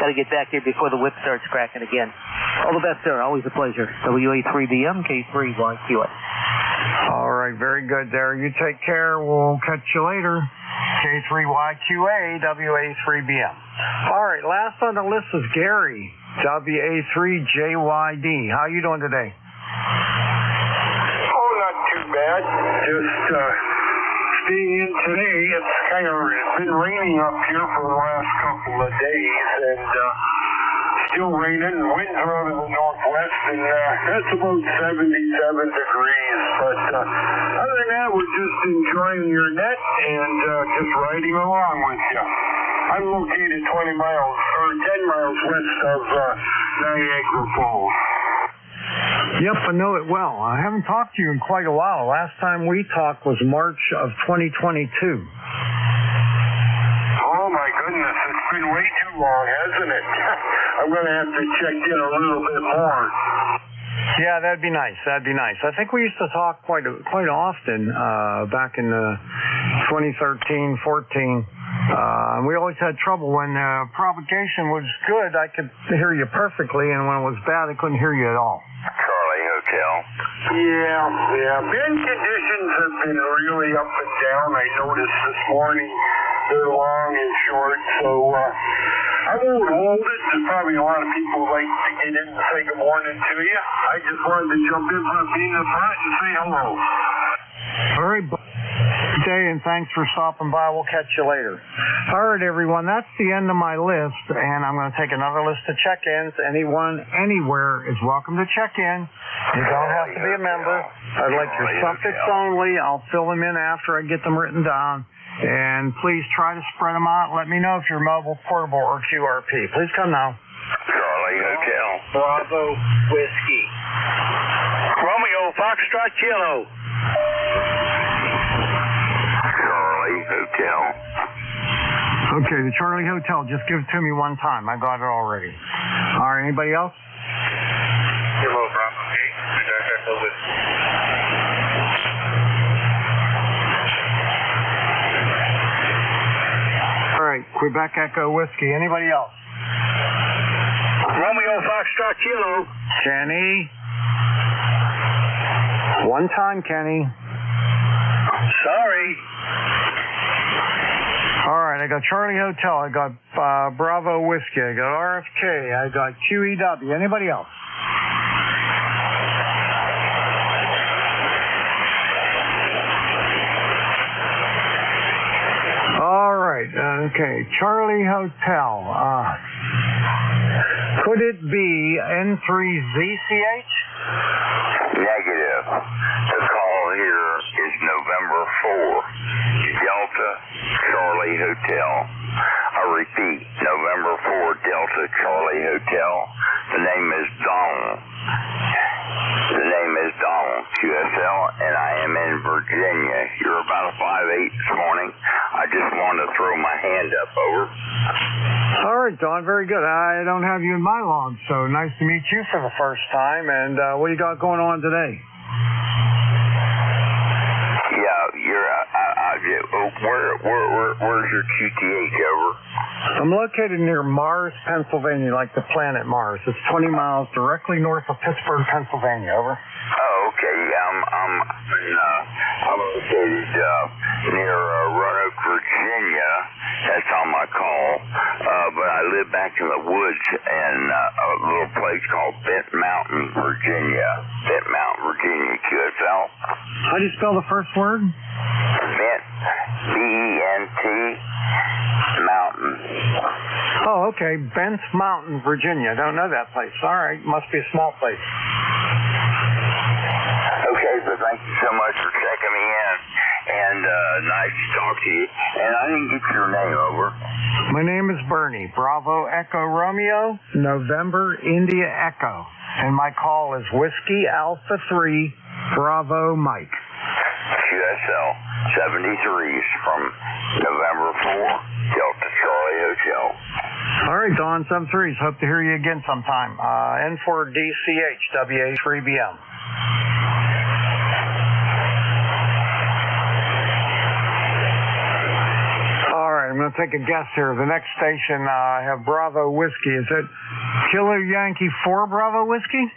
got to get back here before the whip starts cracking again. All the best, sir. Always a pleasure. WA3BM, K3YQA. All right. right, very good there. You take care. We'll catch you later. K3YQA, WA3BM. All right, last on the list is Gary, WA3JYD. How you doing today? Oh, not too bad. Just staying in today. It's been raining up here for the last couple of days, and still raining. Winds are out of the northwest, and it's about 77 degrees. But other than that, we're just enjoying your net and just riding along with you. I'm located 10 miles west of Niagara Falls. Yep, I know it well. I haven't talked to you in quite a while. Last time we talked was March of 2022. Oh my goodness, it's been way too long, hasn't it? I'm going to have to check in a little bit more. Yeah, that'd be nice. I think we used to talk quite often back in 2013, 14. We always had trouble when propagation was good. I could hear you perfectly, and when it was bad, I couldn't hear you at all. Charlie Hotel. Yeah. Wind conditions have been really up and down. I noticed this morning they're long and short, so I won't hold it. There's probably a lot of people who like to get in and say good morning to you. I just wanted to jump in for a beat in the front and say hello. All right, good day, and thanks for stopping by. We'll catch you later. All right, everyone, that's the end of my list, and I'm going to take another list of check-ins. Anyone, anywhere is welcome to check in. You don't have to be a member. I'd like your subjects only. I'll fill them in after I get them written down. And please try to spread them out. Let me know if you're mobile, portable, or QRP. Please come now. Charlie Hotel. Bravo Whiskey. Romeo Foxtrot Kilo. Charlie Hotel. Okay, the Charlie Hotel. Just give it to me one time. I got it already. All right, anybody else? Kilo Bravo 8. Whiskey. Quebec Echo Whiskey. Anybody else? Romeo Foxtrot Kilo. Kenny. One time, Kenny. Sorry. All right, I got Charlie Hotel. I got Bravo Whiskey. I got RFK. I got QEW. Anybody else? Okay, Charlie Hotel. Could it be N3ZCH? Negative. The call here is November 4, Delta Charlie Hotel. I repeat, November 4, Delta Charlie Hotel. The name is Donald. QSL, and I am in Virginia. You're about a 5'8" this morning. I just wanted to throw my hand up. Over. All right, Don. Very good. I don't have you in my log, so nice to meet you for the first time. And what do you got going on today? Yeah, where's your QTH? Over. I'm located near Mars, Pennsylvania, like the planet Mars. It's 20 miles directly north of Pittsburgh, Pennsylvania. Over. Oh, okay. I'm located near Roanoke, Virginia. That's on my call. But I live back in the woods in a little place called Bent Mountain, Virginia. Bent Mountain, Virginia, QSL. How do you spell the first word? Bent, B-E-N-T, Mountain. Oh, okay. Bent Mountain, Virginia. I don't know that place. All right. Must be a small place. Okay, so thank you so much for checking me in. And nice to talk to you. And I didn't get your name. Over. My name is Bernie. Bravo Echo Romeo, November India Echo. And my call is Whiskey Alpha 3, Bravo Mike. QSL 73s from November 4, Delta Charlie Hotel. All right, Don, 73s. Hope to hear you again sometime. N4DCH, WA3BM. All right, I'm going to take a guess here. The next station, I have Bravo Whiskey. Is it Kilo Yankee 4 Bravo Whiskey?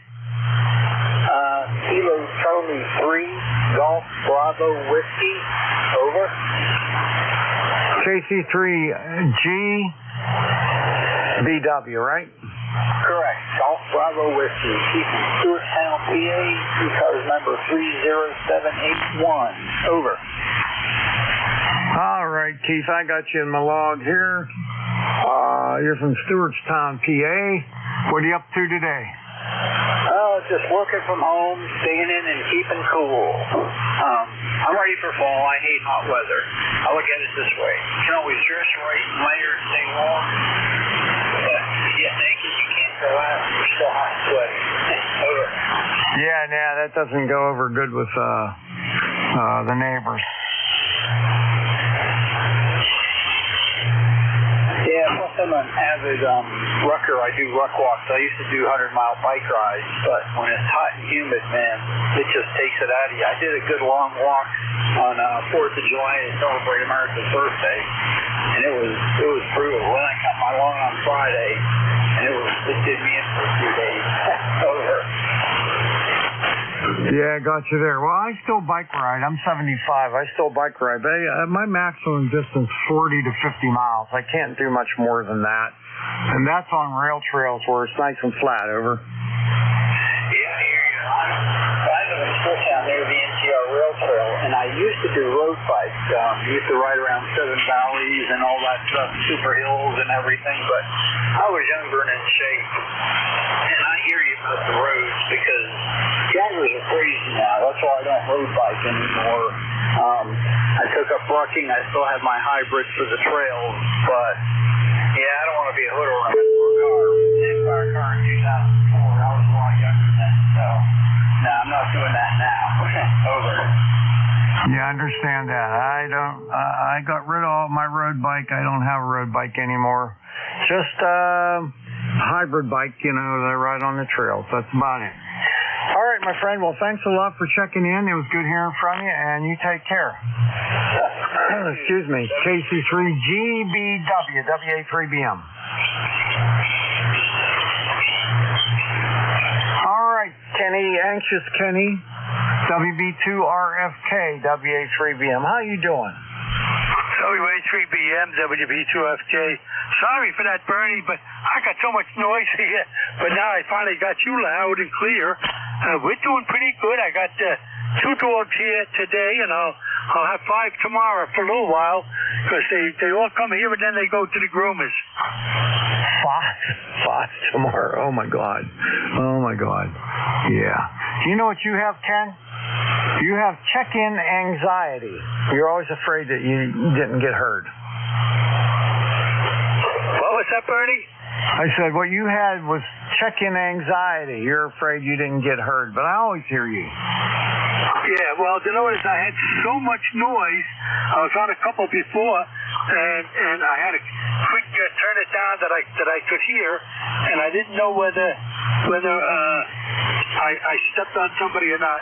Kilo Charlie 3, Golf Bravo Whiskey, over. KC3G BW, right? Correct. Golf Bravo Whiskey, Keith in Stewartstown, PA, ECARS number 30781, over. All right, Keith, I got you in my log here. You're from Stewartstown, PA. What are you up to today? Just working from home, staying in and keeping cool. I'm ready for fall. I hate hot weather. I look at it this way. You can always dress right and layer and stay warm. But if you get naked, you can't go out. You're still hot and sweaty. Over. Yeah, that doesn't go over good with the neighbors. Yeah, plus I'm an avid rucker. I do ruck walks. I used to do 100-mile bike rides, but when it's hot and humid, man, it just takes it out of you. I did a good long walk on 4th of July to celebrate America's birthday, and it was brutal. Then I cut my lawn on Friday, and it did me in for a few days. Over. Yeah, got you there. Well, I still bike ride. I'm 75. I still bike ride. But my maximum distance 40 to 50 miles. I can't do much more than that. And that's on rail trails where it's nice and flat. Over. Yeah, I hear you. I live in Stewartstown near the NCR Rail Trail, and I used to do road bikes. Used to ride around Seven Valleys and all that stuff, super hills and everything. But I was younger and in shape. And I hear you about the roads because drivers are crazy now. That's why I don't road bike anymore. I took up rucking. I still have my hybrid for the trails, but yeah, I don't want to be a hood or a car. I a car in 2004. I was a lot younger then, so no, I'm not doing that now. Over. Yeah, I understand that. I got rid of all my road bike. I don't have a road bike anymore. Just hybrid bike, that I ride on the trails. That's about it. All right, my friend. Well, thanks a lot for checking in. It was good hearing from you, and you take care. Excuse me. KC3GBW, WA3BM. All right, Kenny, Anxious Kenny, WB2RFK, WA3BM. How you doing? WA3BM, WB2FJ. Sorry for that, Bernie, but I got so much noise here. But now I finally got you loud and clear. We're doing pretty good. I got 2 dogs here today, and I'll have 5 tomorrow for a little while because they all come here and then they go to the groomers. 5 tomorrow. Oh my God. Yeah. Do you know what you have, Ken? You have check-in anxiety. You're always afraid that you didn't get heard. What was that, Bernie? I said what you had was check-in anxiety. You're afraid you didn't get heard, but I always hear you. Yeah, well, you notice I had so much noise. I was on a couple before, and I had to quick turn it down that I could hear, and I didn't know whether I stepped on somebody or not.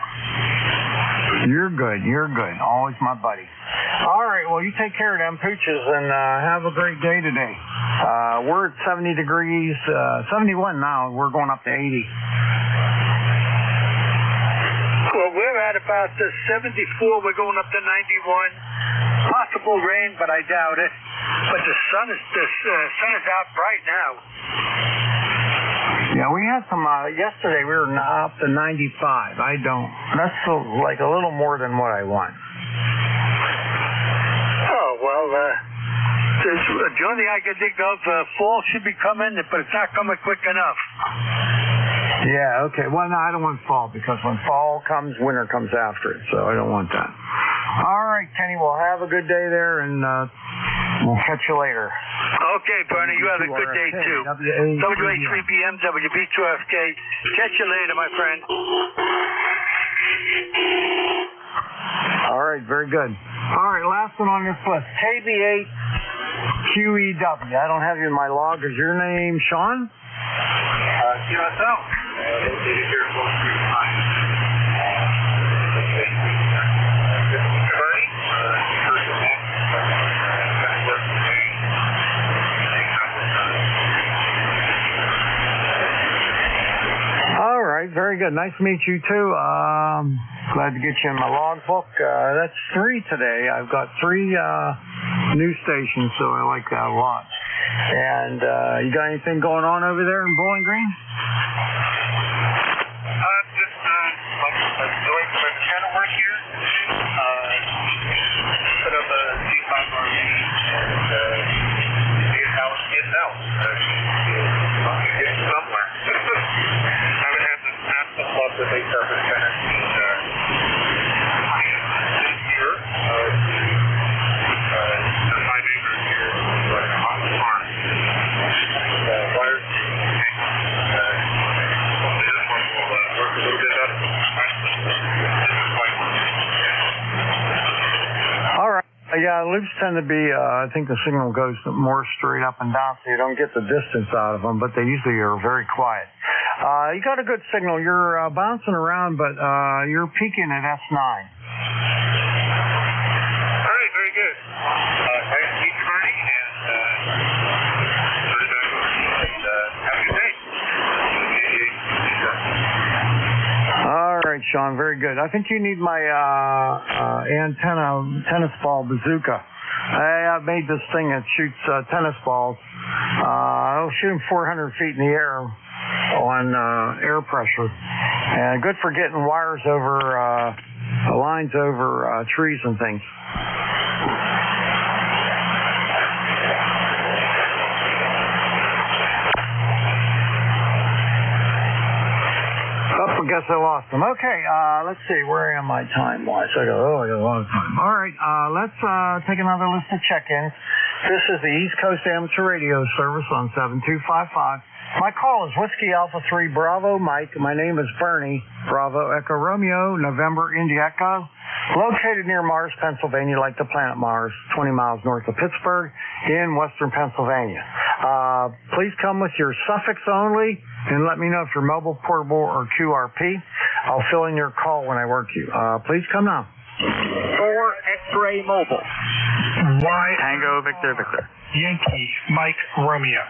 You're good. Always my buddy. All right, well, you take care of them pooches and have a great day today. We're at 70 degrees, 71 now. We're going up to 80. Well, we're at about 74. We're going up to 91. Possible rain, but I doubt it. But the sun is out bright now. Yeah, we had some, yesterday we were up to 95. That's like a little more than what I want. Oh, well, the only thing I can think of, fall should be coming, but it's not coming quick enough. Yeah, okay. Well, no, I don't want fall because when fall comes, winter comes after it, so I don't want that. All right, Kenny, well, have a good day there, and we'll catch you later. Okay, Bernie, you have a good day, too. WA3BM, WB2FK. Catch you later, my friend. All right, very good. All right, last one on this list, KB8QEW. I don't have you in my log. Is your name Sean? QSO. All right, very very good. Nice to meet you, too. Glad to get you in my logbook. That's 3 today. I've got 3 new stations, so I like that a lot. And you got anything going on over there in Bowling Green? Just doing some antenna work here. Put up a C5 RV and see how it's getting out. Getting somewhere. I haven't had this massive club with 8 surface antennas this year. The 5 acres here on the farm. Wires. This one will work a little bit better. All right. Yeah, loops tend to be, I think the signal goes more straight up and down, so you don't get the distance out of them, but they usually are very quiet. You got a good signal. You're bouncing around, but you're peaking at S9. All right, very good. Nice to meet you, Bernie, and have a good day. All right, Sean, very good. I think you need my tennis ball bazooka. I made this thing that shoots tennis balls. It'll shoot them 400 feet in the air on air pressure. And good for getting wires over, lines over trees and things. I guess I lost them. Okay, let's see. Where am I time-wise? I got a lot of time. All right, let's take another list of check-ins. This is the East Coast Amateur Radio Service on 7255. My call is Whiskey Alpha 3 Bravo Mike. My name is Bernie. Bravo Echo Romeo, November Indy Echo. Located near Mars, Pennsylvania, like the planet Mars, 20 miles north of Pittsburgh in western Pennsylvania. Please come with your suffix only and let me know if you're mobile, portable, or QRP. I'll fill in your call when I work you. Please come now. 4 X-ray mobile. Y Tango Victor Victor. Yankee Mike Romeo.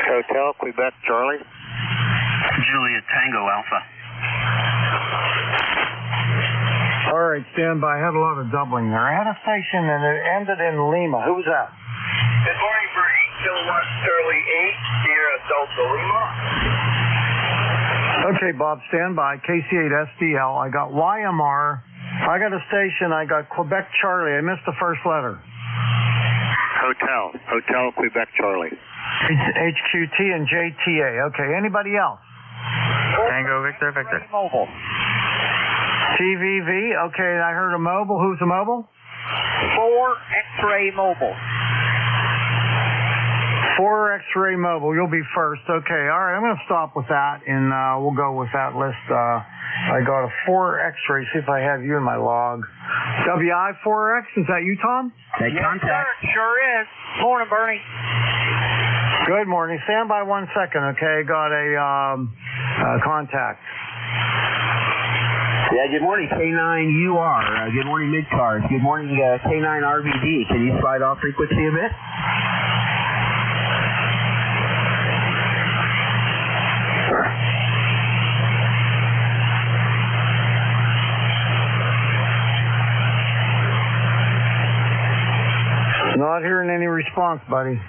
Hotel Quebec Charlie. Juliet Tango Alpha. All right, stand by. I had a lot of doubling there. I had a station and it ended in Lima. Who was that? Good morning, Bernie. Kilowatt Charlie 8, Sierra Delta Lima. Okay, Bob, stand by. KC8SDL. I got YMR. I got a station. I got Quebec Charlie. I missed the first letter. Hotel Quebec Charlie. It's HQT and JTA. Okay, anybody else? Tango Victor Victor. Mobile. TVV. Okay, I heard a mobile. Who's a mobile? 4 X-ray mobile. 4 X-ray mobile. You'll be first. Okay, all right. I'm going to stop with that, and we'll go with that list. I got a 4 X-ray. See if I have you in my log. WI4X. Is that you, Tom? Take contact. Sir, sure is. Morning, Bernie. Good morning. Stand by 1 second, okay? Got a contact. Yeah, good morning, K9UR. Good morning, ECARS. Good morning, K9RBD. Can you slide off frequency a bit? Not hearing any response, buddy.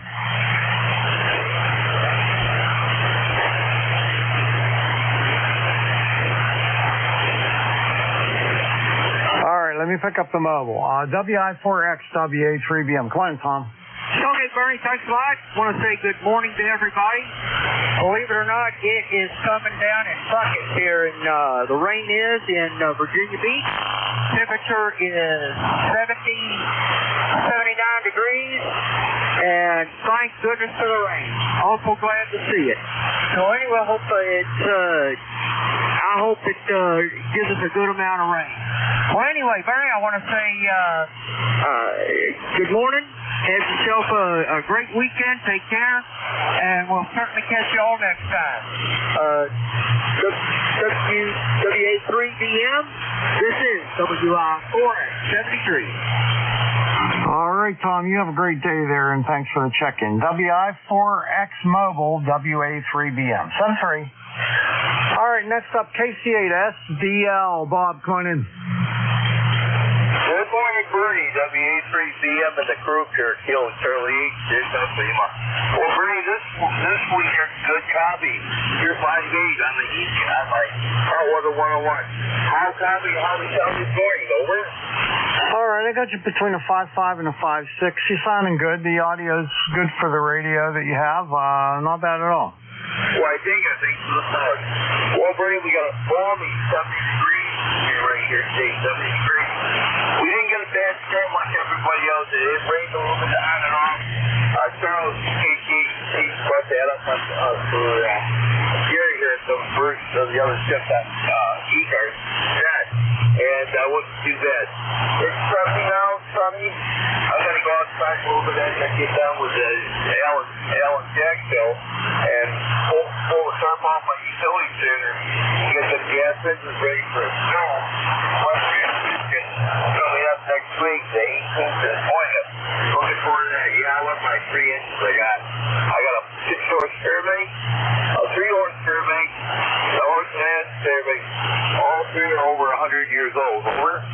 Let me pick up the mobile. WI4X, WA3BM. Come on, Tom. Okay, Bernie, thanks a lot. Want to say good morning to everybody. Believe it or not, it is coming down in buckets here, and the rain is in Virginia Beach. Temperature is 79 degrees, and thank goodness for the rain. Also glad to see it. So anyway, I hope it gives us a good amount of rain. Well, anyway, Barry, I want to say good morning. Have yourself a great weekend. Take care, and we'll certainly catch you all next time. WA3BM, this is WI4X73. All right, Tom, you have a great day there, and thanks for the check-in. WI4X Mobile, WA3BM. 73. All right, next up, KC8SDL. Bob, come on in. Good morning, Bernie. WA3BM and the crew here, Kilo Charlie 8. There's no FEMA. Well, Bernie, this week you're good copy. You're 5 gauge on the East on my Hot Water 101. How copy? How the sound is going? Over. All right, I got you between a 5.5 and a 5.6. You're sounding good. The audio's good for the radio that you have. Not bad at all. Well, I think so. Well, Bernie, we got a balmy 70 degrees here right here today, 70 degrees. We didn't get a bad storm like everybody else. It rained a little bit on and off. Charles KC brought that up for Gary here at the first of the other shift on ECARS. And that wasn't too bad. It's sunny now, sunny. I'm going to go outside a little bit as I get down with Alan Jacksville and pull the tarp off my utility center and get the gas engines ready for a snow. Coming up next week, the 18th to the 20th. Looking forward to that. Yeah, I love my 3 inches I got. I got a 6-horse Fairbank, a 3-horse Fairbank, a horse and ass Fairbank. All 3 are over 100 years old. Over.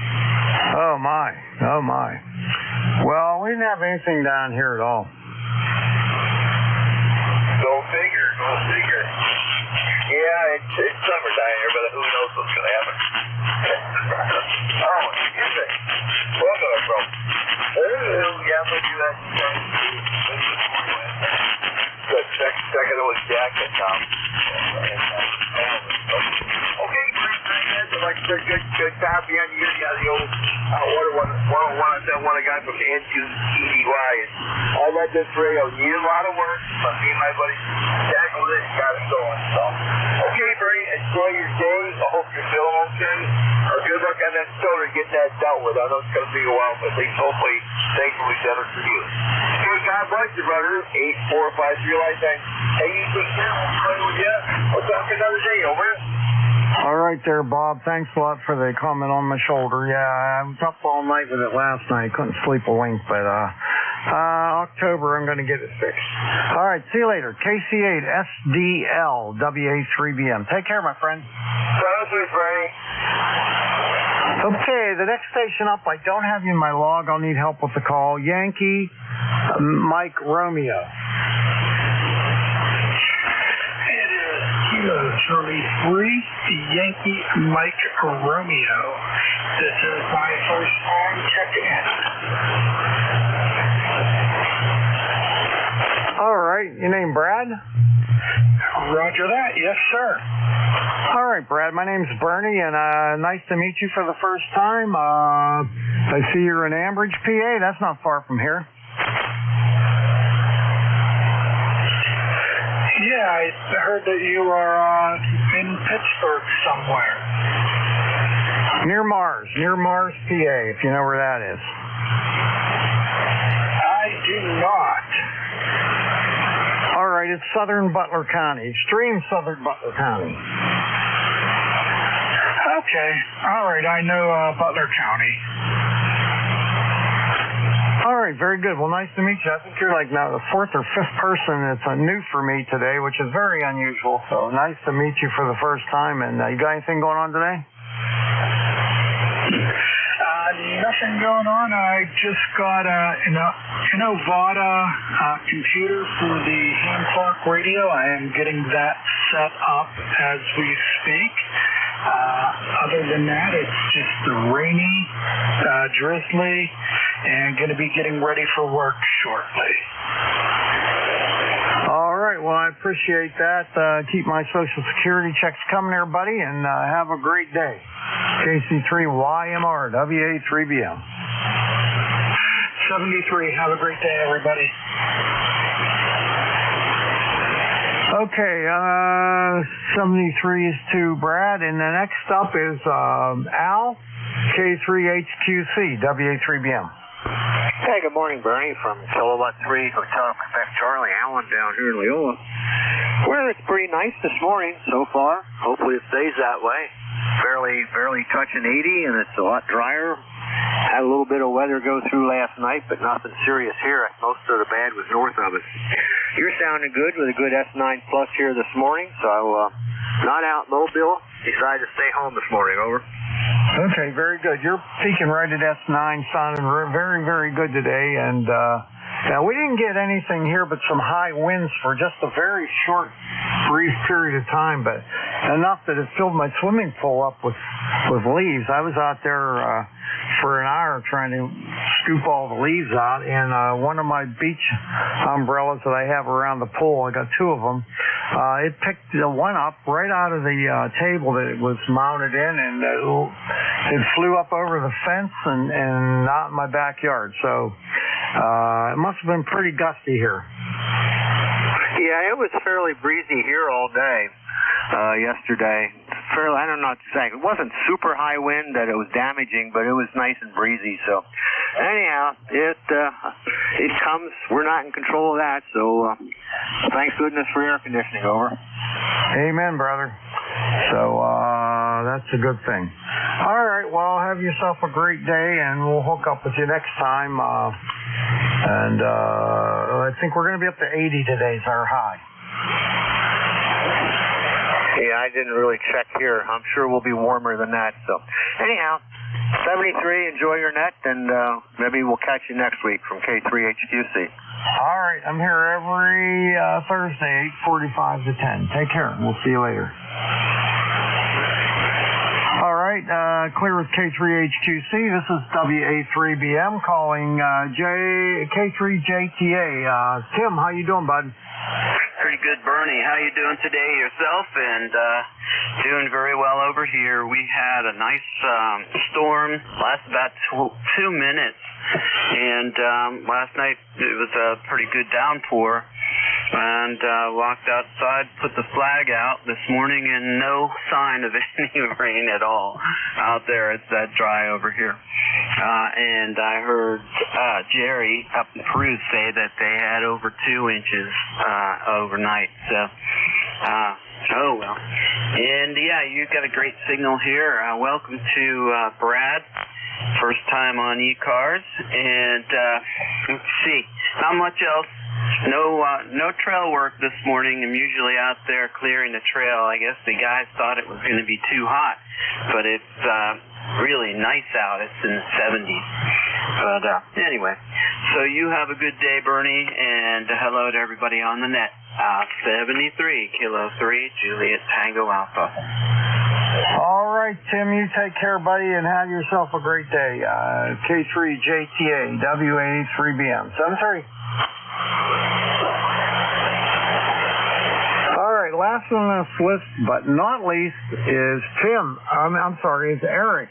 Oh, my. Oh, my. Well, we didn't have anything down here at all. Go figure. Go figure. Yeah, it's summertime here, but who knows what's going to happen. Oh, excuse me. Welcome, bro. Yeah, we'll do that. Good. Check it with Jack and Tom. Okay, great. Like I said, good copy on you. Yeah, the old Water 101. That one I got from N2EDY. And all that did for you. Need a lot of work, but me and my buddy tackled it and got it going. So, okay, Bernie, enjoy your day. I hope you're feeling okay. Good luck on that shoulder getting that dealt with. I know it's going to be a while, but at least hopefully things will be better for you. Hey, God bless you, brother. 8453 lifetime. Hey, you take care. We'll play with you. We'll talk another day. Over. All right there, Bob. Thanks a lot for the comment on my shoulder. Yeah, I was up all night with it last night. Couldn't sleep a wink, but October I'm going to get it fixed. All right, see you later. KC8SDL WA3BM. Take care, my friend. Sounds Bernie. Okay, the next station up, I don't have you in my log. I'll need help with the call. Yankee Mike Romeo. Kilo Charlie 3, Yankee Mike Romeo. This is my first time checking in. All right, your name Brad? Roger that, yes sir. All right, Brad, my name's Bernie, and nice to meet you for the first time. I see you're in Ambridge, PA. That's not far from here. Yeah, I heard that you are in Pittsburgh somewhere. Near Mars, PA, if you know where that is. I do not. All right, it's southern Butler County, extreme southern Butler County. Okay, all right, I know Butler County. All right, very good. Well, nice to meet you. I think you're like now the 4th or 5th person that's new for me today, which is very unusual. So nice to meet you for the first time. And you got anything going on today? Nothing going on. I just got an Innovata computer for the hand clock radio. I am getting that set up as we speak. Other than that, it's just rainy, drizzly, and going to be getting ready for work shortly. All right. Well, I appreciate that. Keep my Social Security checks coming there, buddy, and have a great day. KC3YMR, WA3BM. 73. Have a great day, everybody. Okay, 73 is to Brad, and the next up is Al, K3HQC, WA3BM. Hey, good morning, Bernie, from Kilowatt 3 Hotel Quebec Charlie, Allen down here in Leola. Well, it's pretty nice this morning so far. Hopefully it stays that way. Barely touching 80, and it's a lot drier. Had a little bit of weather go through last night, but nothing serious here. Most of the bad was north of us. You're sounding good with a good S9 Plus here this morning, so not out mobile. Decided to stay home this morning. Over. Okay, very good. You're peaking right at S9, sounding very, very good today. And now we didn't get anything here but some high winds for just a very short, brief period of time, but enough that it filled my swimming pool up with leaves. I was out there for an hour trying to scoop all the leaves out, and one of my beach umbrellas that I have around the pool, I got two of them, it picked one up right out of the table that it was mounted in, and it flew up over the fence and out in my backyard. So it must have been pretty gusty here. Yeah, it was fairly breezy here all day yesterday. Fairly, I don't know what to say. It wasn't super high wind that it was damaging, but it was nice and breezy. So anyhow, it comes. We're not in control of that. So thanks goodness for air conditioning. Over. Amen, brother. So that's a good thing. All right. Well, have yourself a great day, and we'll hook up with you next time. And I think we're going to be up to 80 today is our high. Yeah, I didn't really check here. I'm sure we'll be warmer than that. So anyhow, 73, enjoy your net, and maybe we'll catch you next week from K3HQC. All right, I'm here every Thursday, 8:45 to 10. Take care. We'll see you later. All right, clear with K3HQC. This is WA3BM calling K3JTA. Tim, how you doing, bud? Pretty good, Bernie. How you doing today yourself? And doing very well over here. We had a nice storm, lasted about 2 minutes. And last night it was a pretty good downpour. And walked outside, put the flag out this morning, and no sign of any rain at all out there. It's that dry over here. And I heard Jerry up in Peru say that they had over 2 inches overnight. So, oh well. And yeah, you got a great signal here. Welcome to Brad. First time on ECARS. And let's see, not much else. No trail work this morning. I'm usually out there clearing the trail. I guess the guys thought it was going to be too hot, but it's really nice out. It's in the 70s. But anyway, so you have a good day, Bernie, and hello to everybody on the net. 73 Kilo 3 Juliet Tango Alpha. All right, Tim, you take care, buddy, and have yourself a great day. K3JTA, WA3BM. 73. All right, last on this list, but not least, is Tim. I'm sorry, it's Eric,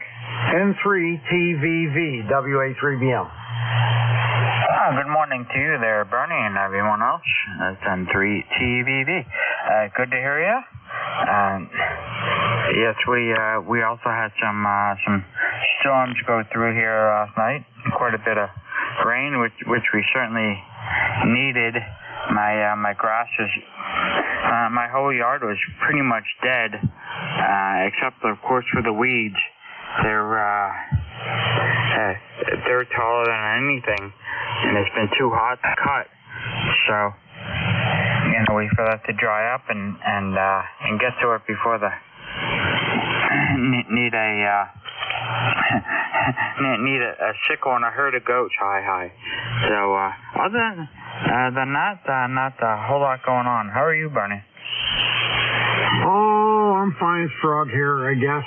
N3TVV, WA3BM. Good morning to you there, Bernie, and everyone else. It's N3TVV. Good to hear you. Yes, we also had some storms go through here last night. Quite a bit of rain, which we certainly needed. My grass is my whole yard was pretty much dead, except of course for the weeds. They're taller than anything, and it's been too hot to cut. So wait for that to dry up and get to it before the need a sickle and a herd of goats. Hi. So other than that, not a whole lot going on. How are you, Bernie? Oh, I'm fine as frog here, I guess.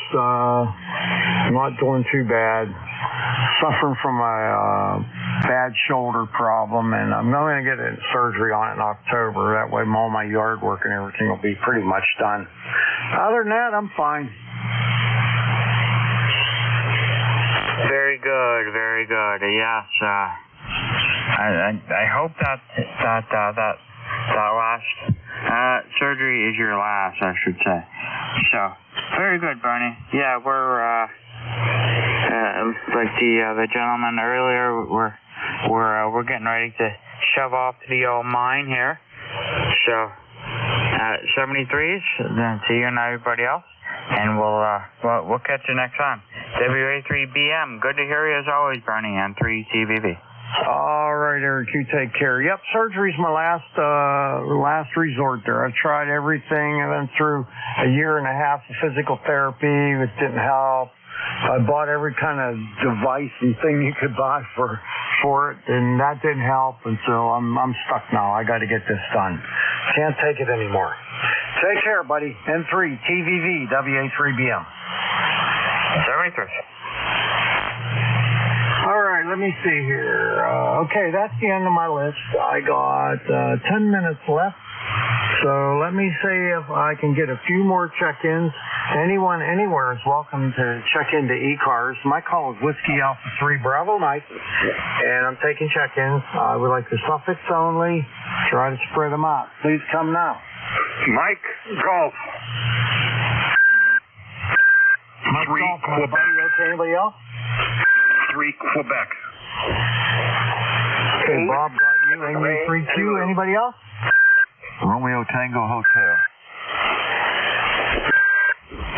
Not doing too bad. Suffering from a bad shoulder problem, and I'm going to get a surgery on it in October. That way all my yard work and everything will be pretty much done. Other than that, I'm fine. Very good, very good. Yes, I hope that last surgery is your last, I should say. So, very good, Bernie. Yeah, we're like the gentleman earlier. We're getting ready to shove off to the old mine here. So, 73s. Then to you and everybody else. And we'll catch you next time. WA3BM, good to hear you as always, Bernie, on 3TVV. All right, Eric, you take care. Yep, surgery's my last resort there. I've tried everything. I went through a year and a half of physical therapy. It didn't help. I bought every kind of device and thing you could buy for it, and that didn't help. And so I'm stuck now. I got to get this done. Can't take it anymore. Take care, buddy. N3 TVV WA3BM. 73. All right, let me see here. Okay, that's the end of my list. I got 10 minutes left. So let me see if I can get a few more check-ins. Anyone, anywhere is welcome to check into ECARS. My call is Whiskey Alpha 3 Bravo Mike, and I'm taking check-ins. I would like the suffix only. Try to spread them out. Please come now. Mike Golf. Mike Golf, my buddy. Okay, anybody else? 3 Quebec. Okay, Bob got you. NU3Q. Anybody else? Romeo Tango Hotel.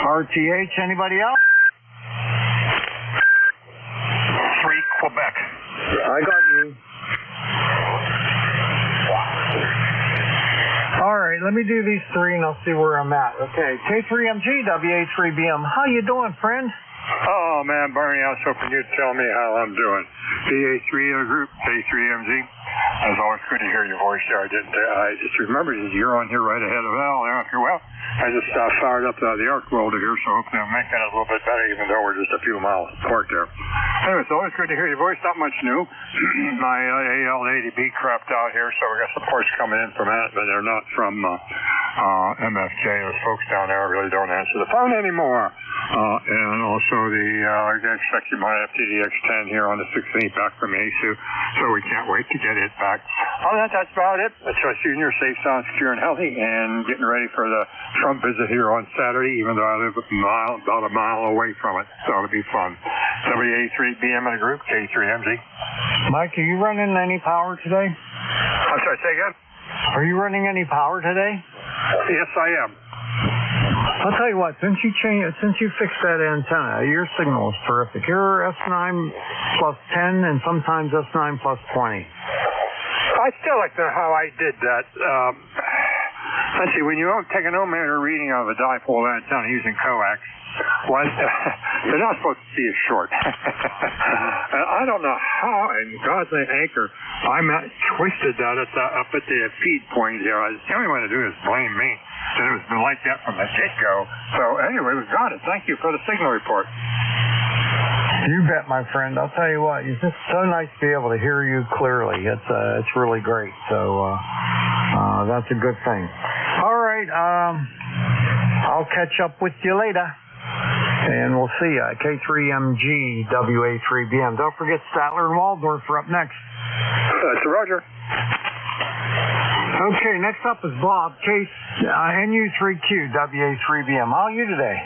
RTH. Anybody else? 3 Quebec. I got you. All right, let me do these three and I'll see where I'm at. Okay, K3MG WA3BM. How you doing, friend? Oh, man, Barney, I was hoping you'd tell me how I'm doing. BA3 in the group, K3MG. It's always good to hear your voice there. I just remembered you're on here right ahead of Al. Well, I just fired up the arc welder here, so hopefully I'm making it a little bit better, even though we're just a few miles apart there. Anyway, it's always good to hear your voice. Not much new. My AL80B crapped out here, so we got some parts coming in from that, but they're not from MFJ. Those folks down there really don't answer the phone anymore. And also I expect you might have TDX10 here on the 16th back from ASU, so we can't wait to get it back. Other than that, that's about it. I trust you and you're safe, sound, secure, and healthy, and getting ready for the Trump visit here on Saturday, even though I live about a mile away from it, so it'll be fun. WA3BM in a group, K3MG. Mike, are you running any power today? I'm sorry, say again? Are you running any power today? Yes, I am. I'll tell you what, since you fixed that antenna, your signal is terrific. You're S9 plus 10 and sometimes S9 plus 20. I'd still like to know how I did that. Let's see, when you take an ohmmeter reading of a dipole antenna using coax, they're not supposed to see it short. I don't know how, in God's name, Anchor, I twisted that up at the feed point here. The only way to do it is blame me. It was been like that from the get-go. So anyway, we got it. Thank you for the signal report. You bet, my friend. I'll tell you what, it's just so nice to be able to hear you clearly. It's really great. So that's a good thing. All right, I'll catch up with you later. And we'll see you at K3MG WA3BM. Don't forget Statler and Waldorf are up next. That's Roger. Okay, next up is Bob, NU3Q WA3BM. How are you today?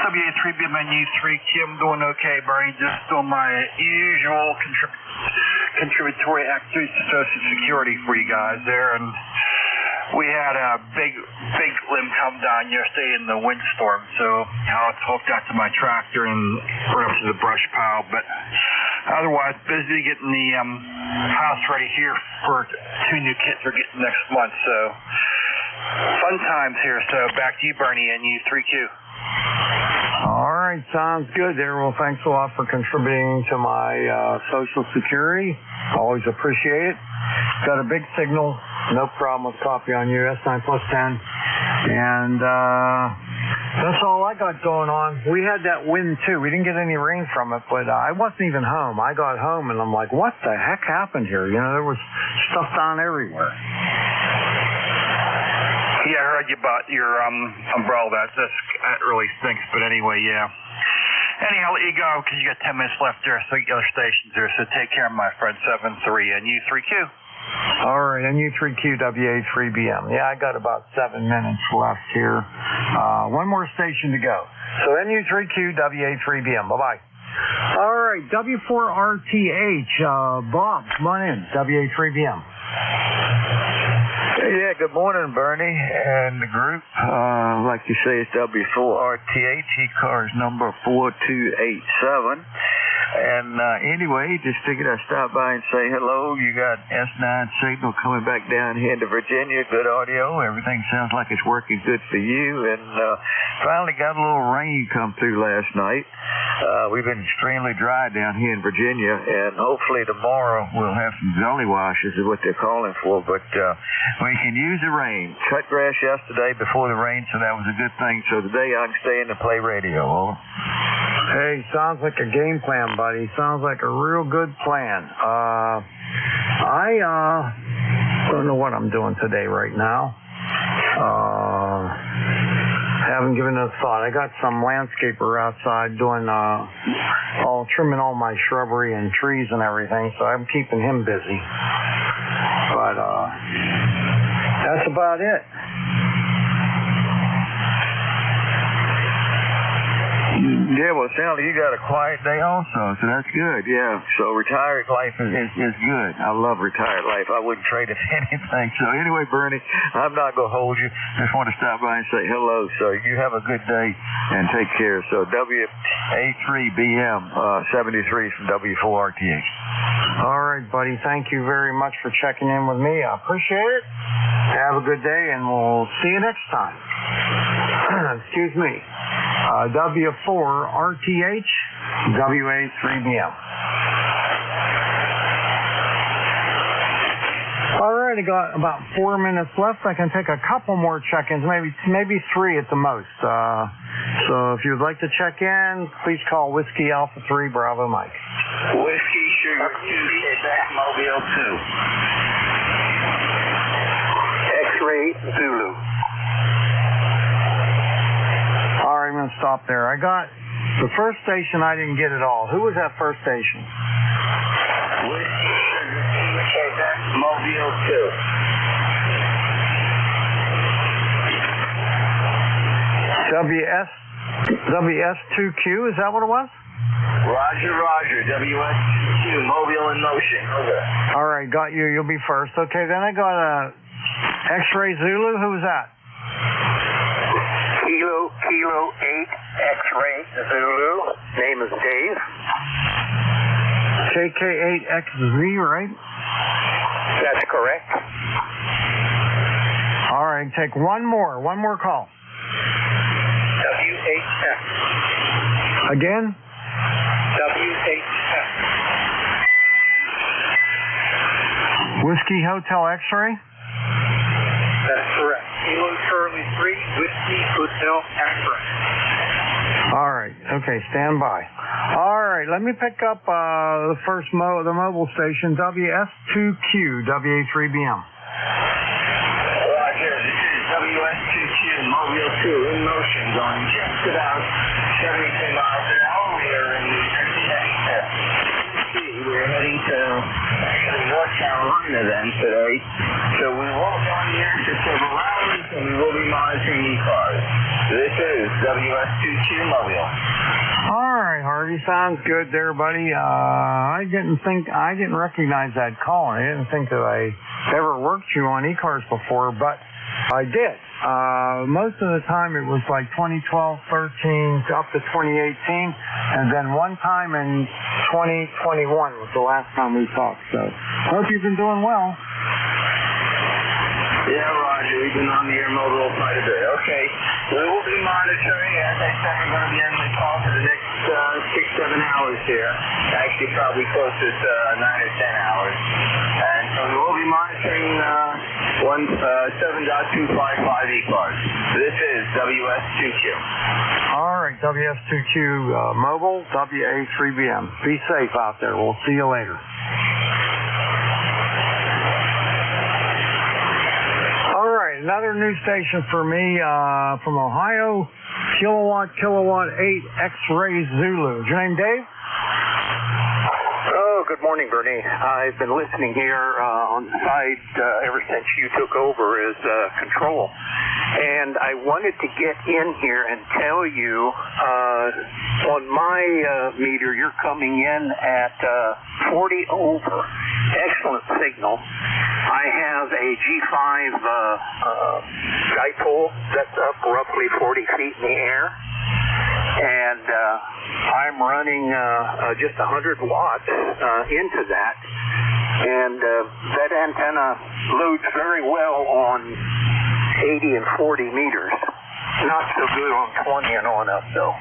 WA3BM NU3Q. I'm doing okay, Bernie. Just doing my usual contributory activities to Social Security for you guys there. And we had a big limb come down yesterday in the windstorm, so I was hooked out to my tractor and right up to the brush pile. But otherwise, busy getting the house ready here for 2 new kids we're getting next month. So fun times here. So back to you, Bernie, NU3Q. All right, sounds good there. Well, thanks a lot for contributing to my Social Security. Always appreciate it. Got a big signal. No problem with copy on you, S9 plus 10. And that's all I got going on. We had that wind, too. We didn't get any rain from it, but I wasn't even home. I got home, and I'm like, what the heck happened here? You know, there was stuff down everywhere. Yeah, I heard you bought your umbrella. That really stinks, but anyway, yeah. Anyhow, I'll let you go because you got 10 minutes left there, so you got other stations there. So take care, my friend. 7-3 NU3Q. All right, NU3Q WA3BM. Yeah, I got about 7 minutes left here. One more station to go. So NU3Q WA3BM. Bye-bye. All right, W4RTH. Bob, come on in. WA3BM. Yeah, good morning, Bernie and the group. Like you say, it's W4RTH, ECARS number 4287. And anyway, just figured I'd stop by and say hello. You got S9 signal coming back down here into Virginia. Good audio. Everything sounds like it's working good for you. And finally got a little rain come through last night. We've been extremely dry down here in Virginia, and hopefully tomorrow we'll have some gully washes is what they're calling for. But we can use the rain. Cut grass yesterday before the rain, so that was a good thing. So today I can stay in and play radio. Over. Hey, sounds like a game plan, buddy. Sounds like a real good plan. I don't know what I'm doing today right now. Haven't given it a thought. I got some landscaper outside doing trimming all my shrubbery and trees and everything, so I'm keeping him busy. But that's about it. Yeah, well, it sounds like you got a quiet day also, so that's good, yeah. So retired life is good. I love retired life. I wouldn't trade it for anything. So anyway, Bernie, I'm not going to hold you. Just want to stop by and say hello. So you have a good day and take care. So WA3BM 73 from W4RTH. All right, buddy. Thank you very much for checking in with me. I appreciate it. Have a good day, and we'll see you next time. Excuse me. W4RTH, WA3BM. All right, I got about 4 minutes left. I can take a couple more check-ins, maybe 3 at the most. So if you'd like to check in, please call Whiskey Alpha 3 Bravo Mike. Whiskey Sugar 2, Quebec Mobile 2. X-Ray Zulu. All right, I'm going to stop there. I got the first station. I didn't get it all. Who was that first station? Whiskey Sugar 2, Quebec Mobile 2. WS2Q, is that what it was? Roger, WS2Q, Mobile in motion. Over. All right, got you. You'll be first. Okay, then I got a X-Ray Zulu. Who was that? Kilo 8 X-Ray Zulu. Name is Dave. KK8XZ, right? That's correct. All right, take one more call. W8F. Again? W8F. Whiskey Hotel X-Ray? That's correct. Kilo Charlie 3, Whiskey Hotel X-Ray. All right. Okay, stand by. All right, let me pick up the first the mobile station, WS2Q, WA3BM. Roger, this is WS2Q, Mobile 2, in motion, going just about 72 miles an hour. We are in we're heading to actually North Carolina then today. So we will be on the air for several hours, and we will be monitoring ECARS. This is WS2Q Mobile. All right, Harvey, sounds good there, buddy. I didn't recognize that call. I didn't think that I ever worked you on ECARS before, but I did. Most of the time it was like 2012, 13, up to 2018, and then one time in 2021 was the last time we talked. So, hope you've been doing well. Yeah, Roger, we've been on the air mobile quite a bit. Okay, we will be monitoring. As I said, we're going to be on the call for the next 6-7 hours here. Actually, probably closer to 9 or 10 hours. And so we will be monitoring 7.255 ECARS. This is WS2Q. All right, WS2Q mobile, WA3BM. Be safe out there. We'll see you later. Another new station for me from Ohio, Kilowatt 8 X-Ray Zulu. Is your name Dave? Oh, good morning, Bernie. I've been listening here on the side ever since you took over as control. And I wanted to get in here and tell you, on my meter, you're coming in at 40 over. Excellent signal. I have a G5 dipole that's up roughly 40 feet in the air. and I'm running just 100 watts into that, and that antenna loads very well on 80 and 40 meters. Not so good on 20 and on up, though.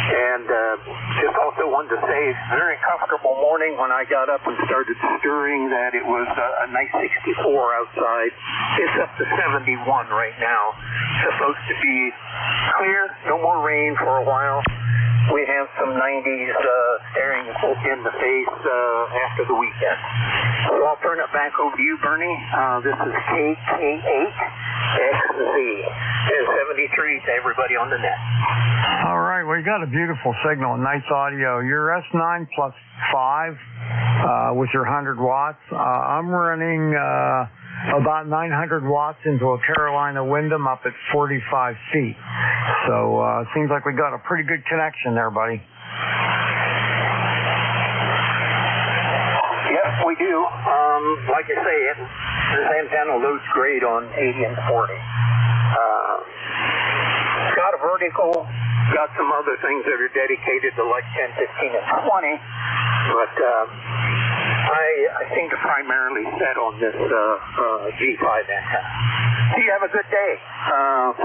And just also wanted to say, very comfortable morning when I got up and started stirring that it was a nice 64 outside. It's up to 71 right now. Supposed to be clear, no more rain for a while. We have some 90s staring in the face after the weekend. So I'll turn it back over to you, Bernie. This is KK8XZ and 73 to everybody on the net. All right, well, you got a beautiful signal, nice audio. You're S9 plus 5 with your 100 watts. I'm running about 900 watts into a Carolina Wyndham up at 45 feet. So it seems like we got a pretty good connection there, buddy. Yep, we do. Like I say, this antenna loads great on 80 and 40. It's got a vertical, got some other things that are dedicated to like 10, 15, and 20, but I seem to primarily set on this G5 antenna. You have a good day.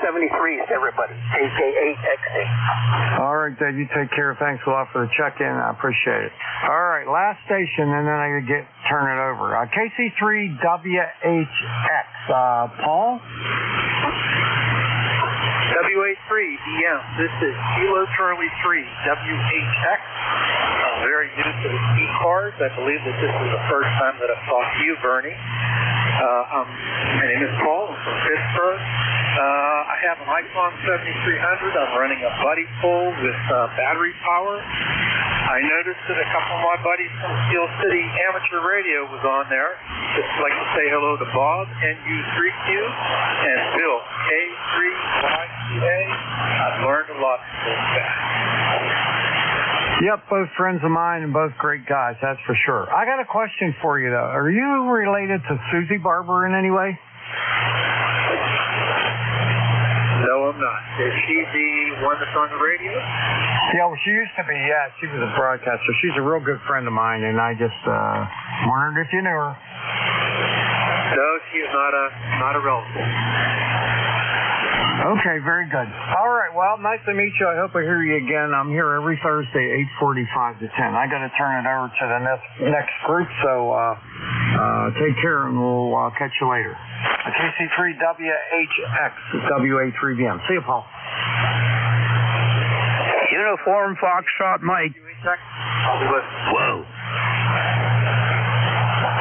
73s to everybody. KK8XZ. All right, Dad, you take care. Thanks a lot for the check-in. I appreciate it. All right, last station, and then I can turn it over. KC3WHX. Paul? WA3 DM. This is Kilo Charlie 3 WHX. I'm very new to the ECARS. I believe that this is the first time that I've talked to you, Bernie. My name is Paul. I'm from Pittsburgh. I have an Icon 7300. I'm running a buddy pull with battery power. I noticed that a couple of my buddies from Steel City Amateur Radio was on there. Just like to say hello to Bob, NU3Q, and Bill, K3YQA. I've learned a lot from those guys. Yep, both friends of mine and both great guys, that's for sure. I got a question for you, though. Are you related to Susie Barber in any way? No, I'm not. Is she the one that's on the radio? Yeah, well, she used to be, yeah. She was a broadcaster. She's a real good friend of mine, and I just wondered if you knew her. No, she's not a relative. Okay, very good. All right, well, nice to meet you. I hope I hear you again. I'm here every Thursday, 8:45 to 10. I got to turn it over to the next group, so take care, and we'll catch you later. KC3WHX, WA3BM. See you, Paul. Uniform Foxtrot Mike. Whoa.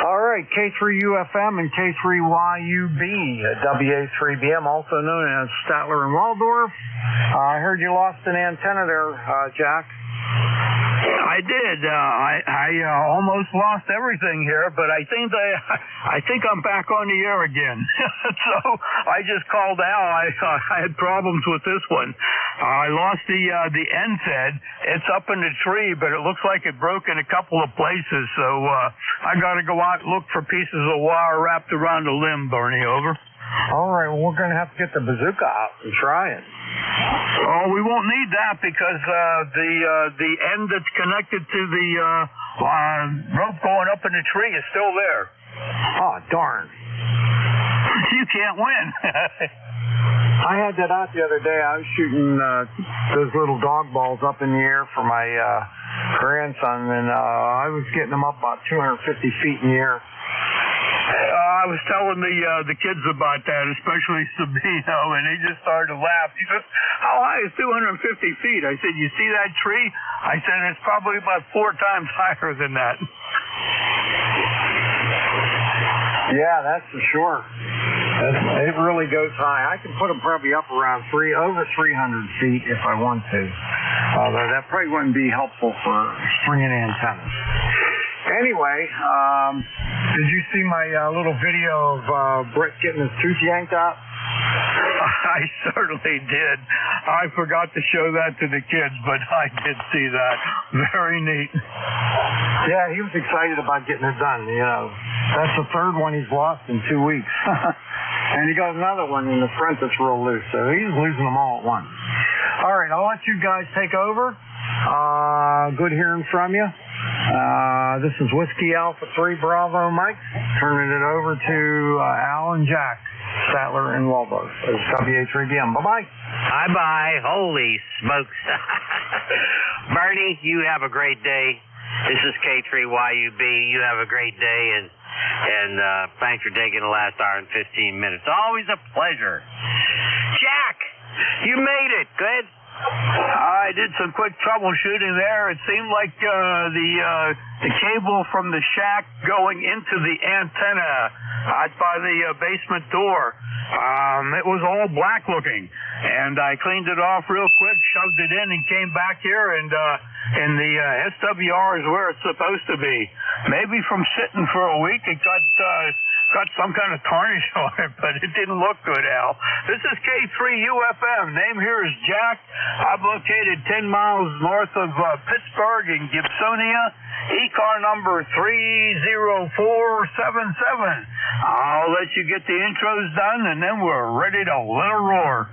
All right, K3UFM and K3YUB, WA3BM, also known as Statler and Waldorf. I heard you lost an antenna there, Jack. I did. I almost lost everything here, but I think I'm back on the air again. So I just called Al. I had problems with this one. I lost the NSED. It's up in the tree, but it looks like it broke in a couple of places. So I got to go out and look for pieces of wire wrapped around the limb, Bernie. Over. All right, well, we're going to have to get the bazooka out and try it. Oh, we won't need that because the end that's connected to the rope going up in the tree is still there. Oh, darn. You can't win. I had that out the other day. I was shooting those little dog balls up in the air for my grandson, and I was getting them up about 250 feet in the air. I was telling the kids about that, especially Sabino, and he just started to laugh. He said, "How high is 250 feet?" I said, "You see that tree?" I said, "It's probably about 4 times higher than that." Yeah, that's for sure. It really goes high. I can put them probably up around over 300 feet if I want to. Although that probably wouldn't be helpful for stringing antennas. Anyway, did you see my little video of Brett getting his tooth yanked out? I certainly did. I forgot to show that to the kids, but I did see that. Very neat. Yeah, he was excited about getting it done. You know, that's the third one he's lost in 2 weeks. And he got another one in the front that's real loose, so he's losing them all at once. All right, I'll let you guys take over. Good hearing from you. This is Whiskey Alpha 3 Bravo Mike. Turning it over to Al and Jack, Statler and Waldorf. It's WA3BM. Bye-bye. Bye-bye. Holy smokes. Bernie, you have a great day. This is K3YUB. You have a great day, and thanks for taking the last hour and 15 minutes. Always a pleasure. Jack, you made it. Good. I did some quick troubleshooting there. It seemed like the cable from the shack going into the antenna out by the basement door, it was all black looking. And I cleaned it off real quick, shoved it in, and came back here, and the SWR is where it's supposed to be. Maybe from sitting for a week, it got some kind of tarnish on it, but it didn't look good, Al. This is K3UFM. Name here is Jack. I'm located 10 miles north of Pittsburgh in Gibsonia. ECAR number 30477. I'll let you get the intros done, and then we're ready to let it roar.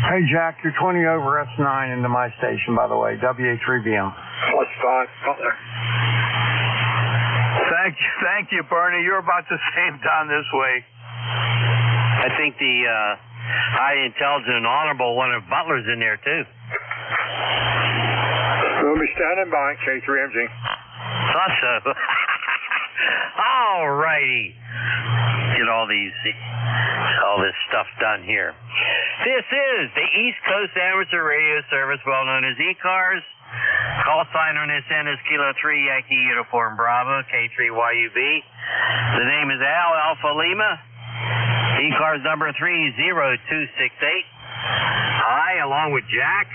Hey, Jack, you're 20 over S9 into my station, by the way, WA3BM. +5, Butler. Thank you, Bernie. You're about the same down this way. I think the high intelligent and honorable one of Butler's in there, too. We'll be standing by, K3MG. Thought so. All righty. Get all this stuff done here. This is the East Coast Amateur Radio Service, well known as ECARS. Call sign on this end is Kilo 3 Yankee Uniform Bravo, K3YUB. The name is Al Alpha Lima. ECARS number 30268. I, along with Jack,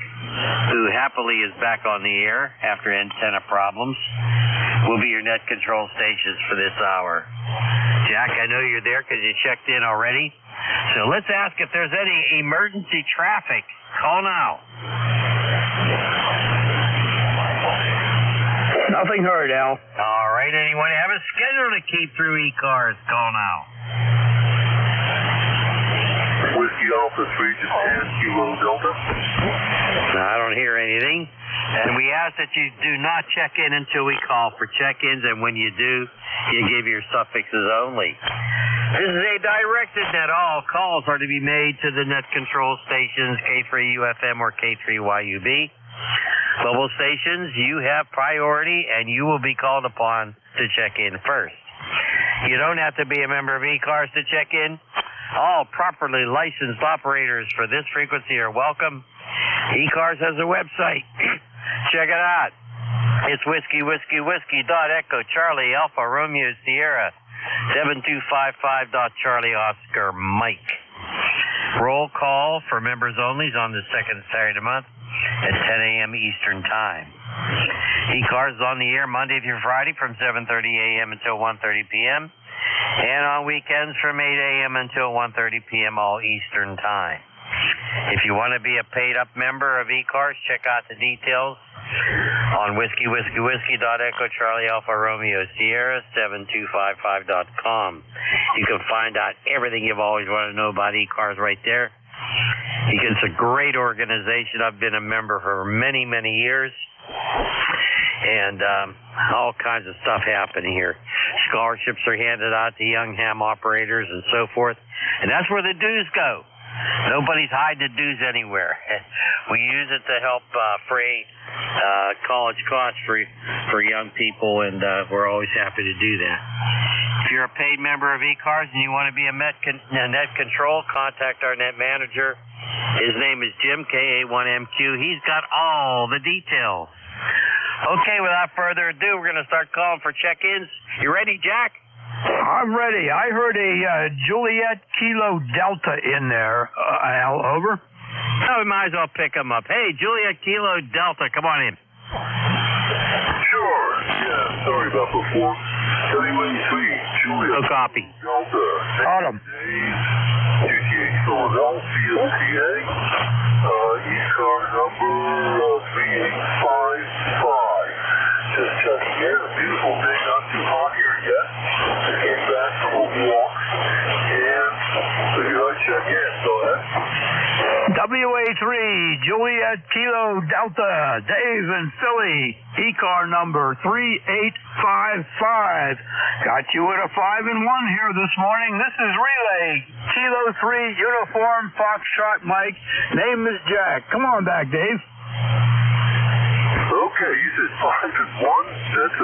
who happily is back on the air after antenna problems, will be your net control stations for this hour. Jack, I know you're there because you checked in already. So let's ask if there's any emergency traffic. Call now. Nothing heard, Al. All right. Anyone have a schedule to keep through ECARS? Call now. Whiskey Alpha 3 Japan, Kilo Delta. I don't hear anything. And we ask that you do not check in until we call for check-ins, and when you do, you give your suffixes only. This is a directed net. All calls are to be made to the net control stations, K3UFM or K3YUB. Mobile stations, you have priority, and you will be called upon to check in first. You don't have to be a member of ECARS to check in. All properly licensed operators for this frequency are welcome. ECARS has a website. Check it out. It's whiskey.echo Charlie Alpha Romeo Sierra 7255. Oscar Mike. Roll call for members only is on the second Saturday of the month at 10 a.m. Eastern Time. ECARS is on the air Monday through Friday from 7:30 a.m. until 1:30 p.m. and on weekends from 8 a.m. until 1:30 p.m. all Eastern Time. If you want to be a paid-up member of ECARS, check out the details on whiskey.echo Charlie Alpha Romeo Sierra 7255.com. You can find out everything you've always wanted to know about ECARS right there. It's a great organization. I've been a member for many, many years. And all kinds of stuff happening here. Scholarships are handed out to young ham operators and so forth. And that's where the dues go. Nobody's hiding the dues anywhere. We use it to help fray college costs for young people, and we're always happy to do that. If you're a paid member of ECARS and you want to be a net control, contact our net manager. His name is Jim, K-A-1-M-Q. He's got all the details. Okay, without further ado, we're going to start calling for check-ins. You ready, Jack? I'm ready. I heard a Juliet Kilo Delta in there. Al, over. Oh, we might as well pick him up. Hey, Juliet Kilo Delta, come on in. Sure. Yeah, sorry about before. WA3, Juliet. No copy. Delta. Autumn. GTA Philadelphia, PA. ECAR number 3855. Just checking in. A beautiful day, not too hot here yet. I came back from a walk, and figured I'd check in. Go ahead. WA3, Juliet Kilo Delta, Dave in Philly, ECAR number 3855. Got you at a 5 and 1 here this morning. This is Relay, Kilo 3, Uniform, Foxtrot Mike. Name is Jack. Come on back, Dave. Okay, you said 5 and 1. That's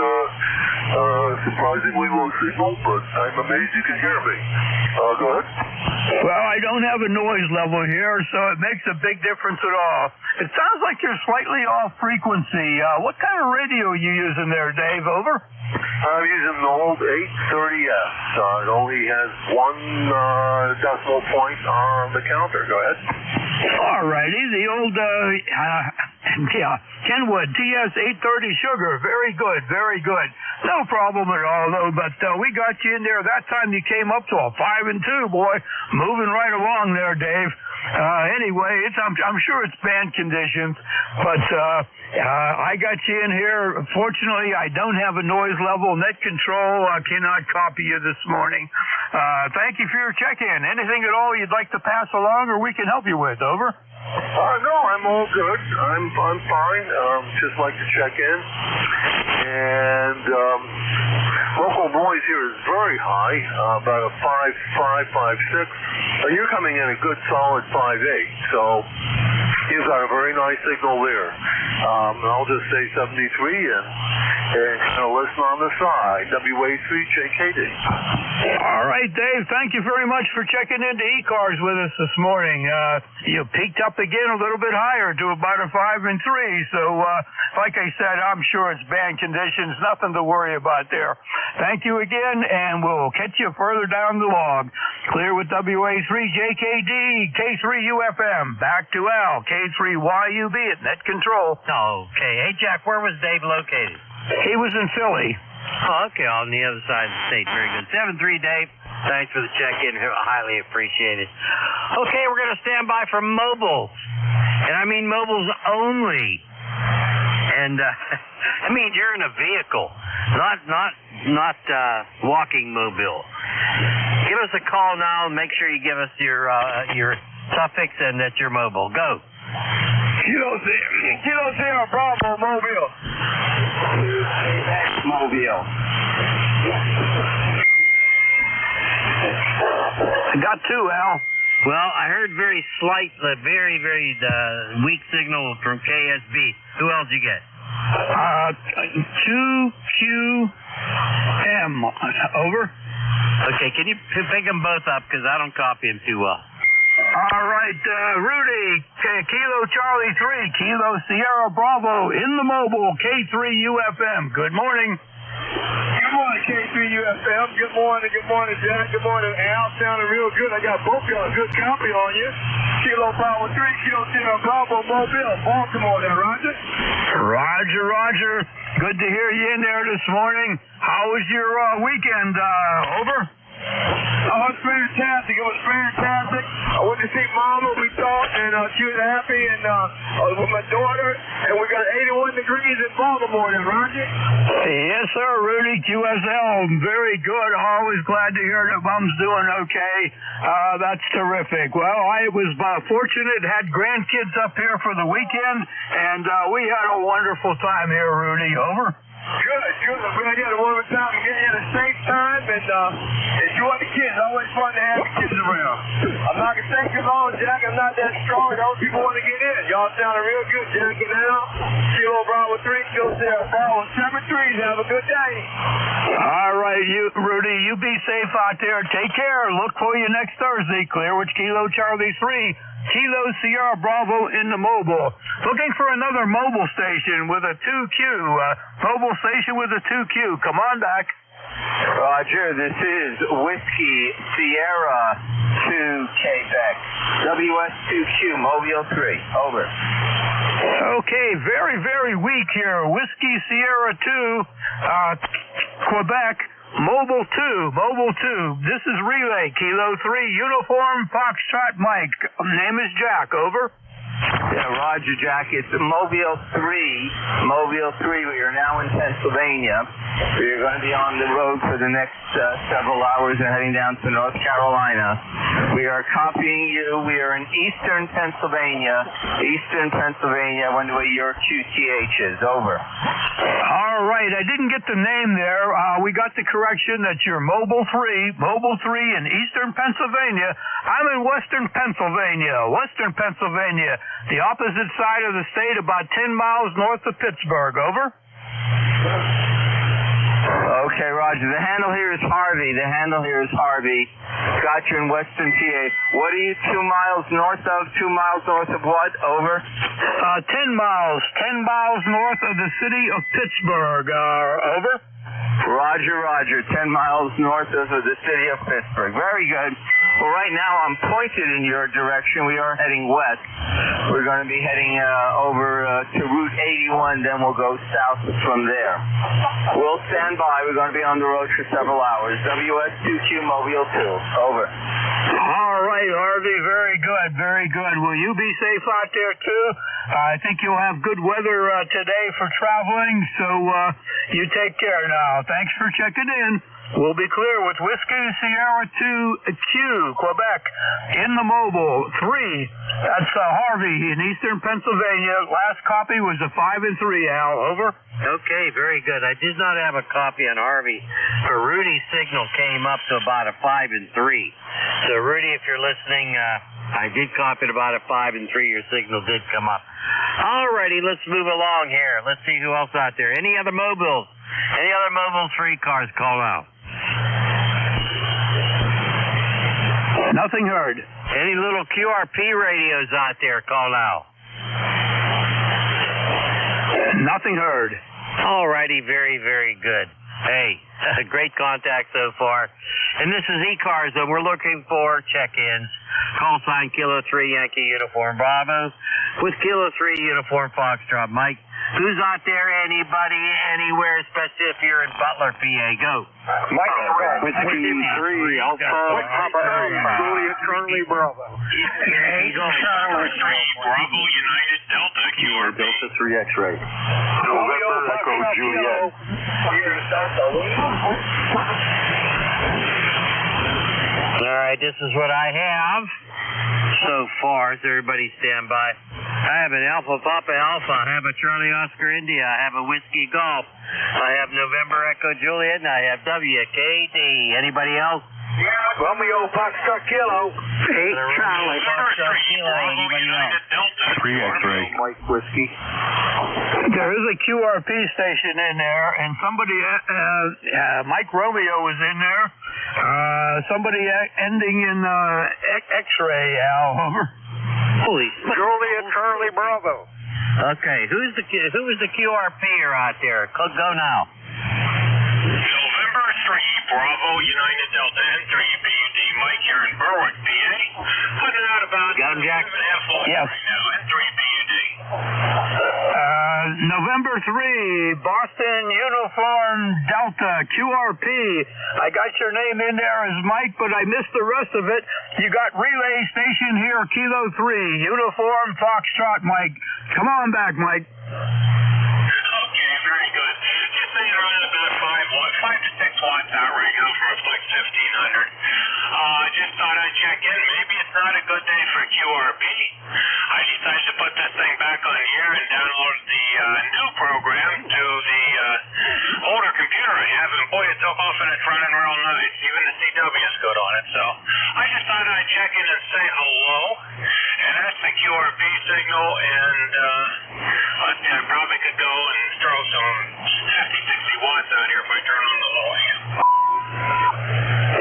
surprisingly low signal, but I'm amazed you can hear me. Go ahead. Well, I don't have a noise level here, so it makes a big difference at all. It sounds like you're slightly off frequency. What kind of radio are you using there, Dave? Over? I'm using the old 830S. It only has 1 decimal point on the counter. Go ahead. All righty, the old Kenwood TS830 Sugar. Very good, very good. No problem at all, though, but we got you in there. That time you came up to a 5 and 2, boy. Moving right along there, Dave. Anyway, I'm sure it's band conditions, but I got you in here. Fortunately, I don't have a noise level. Net control cannot copy you this morning. Thank you for your check-in. Anything at all you'd like to pass along or we can help you with? Over? No, I'm all good. I'm fine. Just like to check in. And local noise here is very high, about a 5.5, 5.6. You're coming in a good solid 5.8, so you've got a very nice signal there. I'll just say 73 and kind of listen on the side. WA3JKD. All right, Dave, thank you very much for checking into ECARS with us this morning. You peaked up again a little bit higher to about a 5 and 3, so like I said, I'm sure it's bad conditions, nothing to worry about there. Thank you again, and we'll catch you further down the log. Clear with WA3JKD, K3UFM, back to Al, K3YUB at net control. Okay. Hey, Jack, where was Dave located? He was in Philly. Oh, okay, on the other side of the state. Very good. 7-3, Dave. Thanks for the check-in. Highly appreciated. Okay, we're going to stand by for mobiles. And I mean mobiles only. And I mean you're in a vehicle, not walking mobile. Give us a call now and make sure you give us your suffix and that you're mobile. Go. Kilo Zero Bravo Mobile. Mobile. I got 2, Al. Well, I heard very slight, very weak signal from KSB. Who else you get? 2QM. Over. Okay, can you pick them both up because I don't copy them too well. All right, Rudy, Kilo Charlie 3, Kilo Sierra Bravo in the mobile, K3UFM. Good morning. Good morning, K3UFM. Good morning, Jack. Good morning, Al. Sounding real good. I got both y'all good copy on you. Kilo Bravo 3, Kilo Sierra Bravo Mobile, Baltimore there, Roger? Roger. Good to hear you in there this morning. How was your weekend? Over? Oh, it was fantastic. I went to see Mama, we talked, and she was happy, and with my daughter, and we got 81 degrees in Baltimore there, Roger? Yes, sir, Rudy, QSL. Very good. Always glad to hear that Mom's doing okay. That's terrific. Well, I was fortunate, had grandkids up here for the weekend, and we had a wonderful time here, Rudy. Over? Good. I'm glad you had a wonderful time and getting a safe time and enjoy the kids. Always fun to have the kids around. I'm not going to take you long, Jack. I'm not that strong. Those people want to get in. Y'all sounding real good, Jack. And now, Kilo Bravo 3, Kilo Sierra Bravo 7-3. Have a good day. All right, Rudy, you be safe out there. Take care. Look for you next Thursday. Clearwich Kilo Charlie 3. Kilo Sierra Bravo in the mobile. Looking for another mobile station with a 2Q. Mobile station with a 2Q. Come on back. Roger, this is Whiskey Sierra 2 Quebec. WS2Q Mobile 3. Over. Okay, very weak here. Whiskey Sierra 2, Quebec. Mobile 2. This is Relay, Kilo 3, Uniform, Foxtrot Mike. Name is Jack. Over. Yeah, Roger, Jack. It's Mobile 3. Mobile 3, we are now in Pennsylvania. We are going to be on the road for the next several hours and heading down to North Carolina. We are copying you. We are in Eastern Pennsylvania. Eastern Pennsylvania, I wonder what your QTH is. Over. All right. I didn't get the name there. We got the correction that you're Mobile 3 in Eastern Pennsylvania. I'm in Western Pennsylvania. Western Pennsylvania, the opposite side of the state, about 10 miles north of Pittsburgh. Over. Okay, Roger. The handle here is Harvey. Got you in Western PA. What are you 2 miles north of? 2 miles north of what? Over. 10 miles. 10 miles north of the city of Pittsburgh. Over. Roger. 10 miles north of the city of Pittsburgh. Very good. Well, right now I'm pointed in your direction. We are heading west. We're going to be heading over to Route 81, then we'll go south from there. We'll stand by. We're going to be on the road for several hours. WS2Q Mobile 2. Over. All right, Harvey. Very good. Will you be safe out there, too? I think you'll have good weather today for traveling, so you take care now. Thanks for checking in. We'll be clear with Whiskey Sierra 2Q, Quebec, in the Mobile 3. That's Harvey in Eastern Pennsylvania. Last copy was a 5 and 3, Al. Over. Okay, very good. I did not have a copy on Harvey, but Rudy's signal came up to about a 5 and 3. So, Rudy, if you're listening, I did copy it about a 5 and 3. Your signal did come up. All righty, let's move along here. Let's see who else out there. Any other mobiles? Any other Mobile 3 cars call out? Nothing heard. Any little QRP radios out there call out? Nothing heard. All righty, very good. Hey, great contact so far. And this is ECARS, and we're looking for check-ins. Call sign Kilo 3 Yankee Uniform Bravo with Kilo 3 Uniform Foxtrot. Mike, who's out there? Anybody, anywhere, especially if you're in Butler, PA. Go. Mike, Whiskey 3 Alpha Juliet Charlie Bravo. Charlie 3 Bravo United Delta QRP. Delta 3 X-ray. November Echo Juliet. All right, this is what I have so far. So everybody stand by. I have an Alpha Papa Alpha. I have a Charlie Oscar India. I have a Whiskey Golf. I have November Echo Juliet, and I have WKD. Anybody else? Romeo Foxtrot Kilo. 8 Charlie Foxtrot Kilo. Anybody else? 3 X-ray. Mike Whiskey. There is a QRP station in there, and somebody, Mike Romeo was in there. Somebody ending in X-ray, Al. Over. Holy Juliet Charlie Bravo. Okay, who is the QRPer out there? Go now. November 3 Bravo United Delta N3 BUD. Mike here in Berwick, PA. Putting out about Got him, Jack? 7.5 Yes. right now. N3 BUD. November 3, Boston Uniform Delta QRP. I got your name in there as Mike, but I missed the rest of it. You got relay station here, Kilo 3, Uniform Foxtrot, Mike. Come on back, Mike. Okay, very good. Just saying around about 5 to 6 watts out right now from a Flex 1500. Just thought I'd check in. Maybe it's not a good day for QRP. I decided to put this thing back on the air and download the new program to the older computer I have, and boy, it took off and it's running real nice. Even the CW is good on it. So I just thought I'd check in and say hello. And that's the QRP signal, and let's see, I probably could go and throw some 50, 60 watts out here if I turn on the low amp.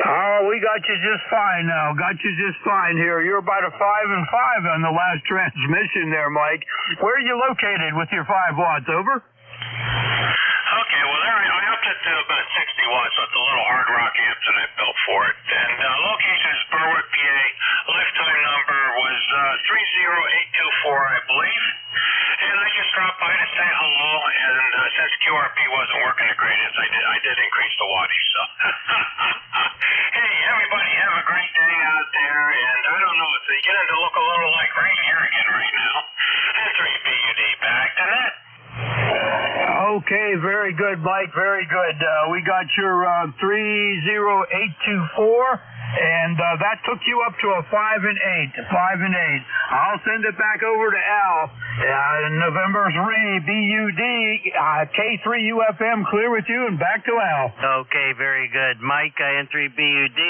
Oh, we got you just fine now. Got you just fine here. You're about a 5 and 5 on the last transmission there, Mike. Where are you located with your 5 watts? Over. Okay, well, there I upped it to about 60 watts with the little hard rock amp that I built for it. And location is Berwick, PA. Lifetime number was 30824, I believe. And I just dropped by to say hello, and since QRP wasn't working the greatest, I did increase the wattage, so. Hey, everybody, have a great day out there, and I don't know, it's beginning to look a little like rain here again right now. Okay, very good, Mike. Very good. We got your 30824, and that took you up to a 5 and 8. 5 and 8. I'll send it back over to Al. November 3 BUD K3 UFM, clear with you, and back to Al. Okay, very good, Mike. N3 BUD.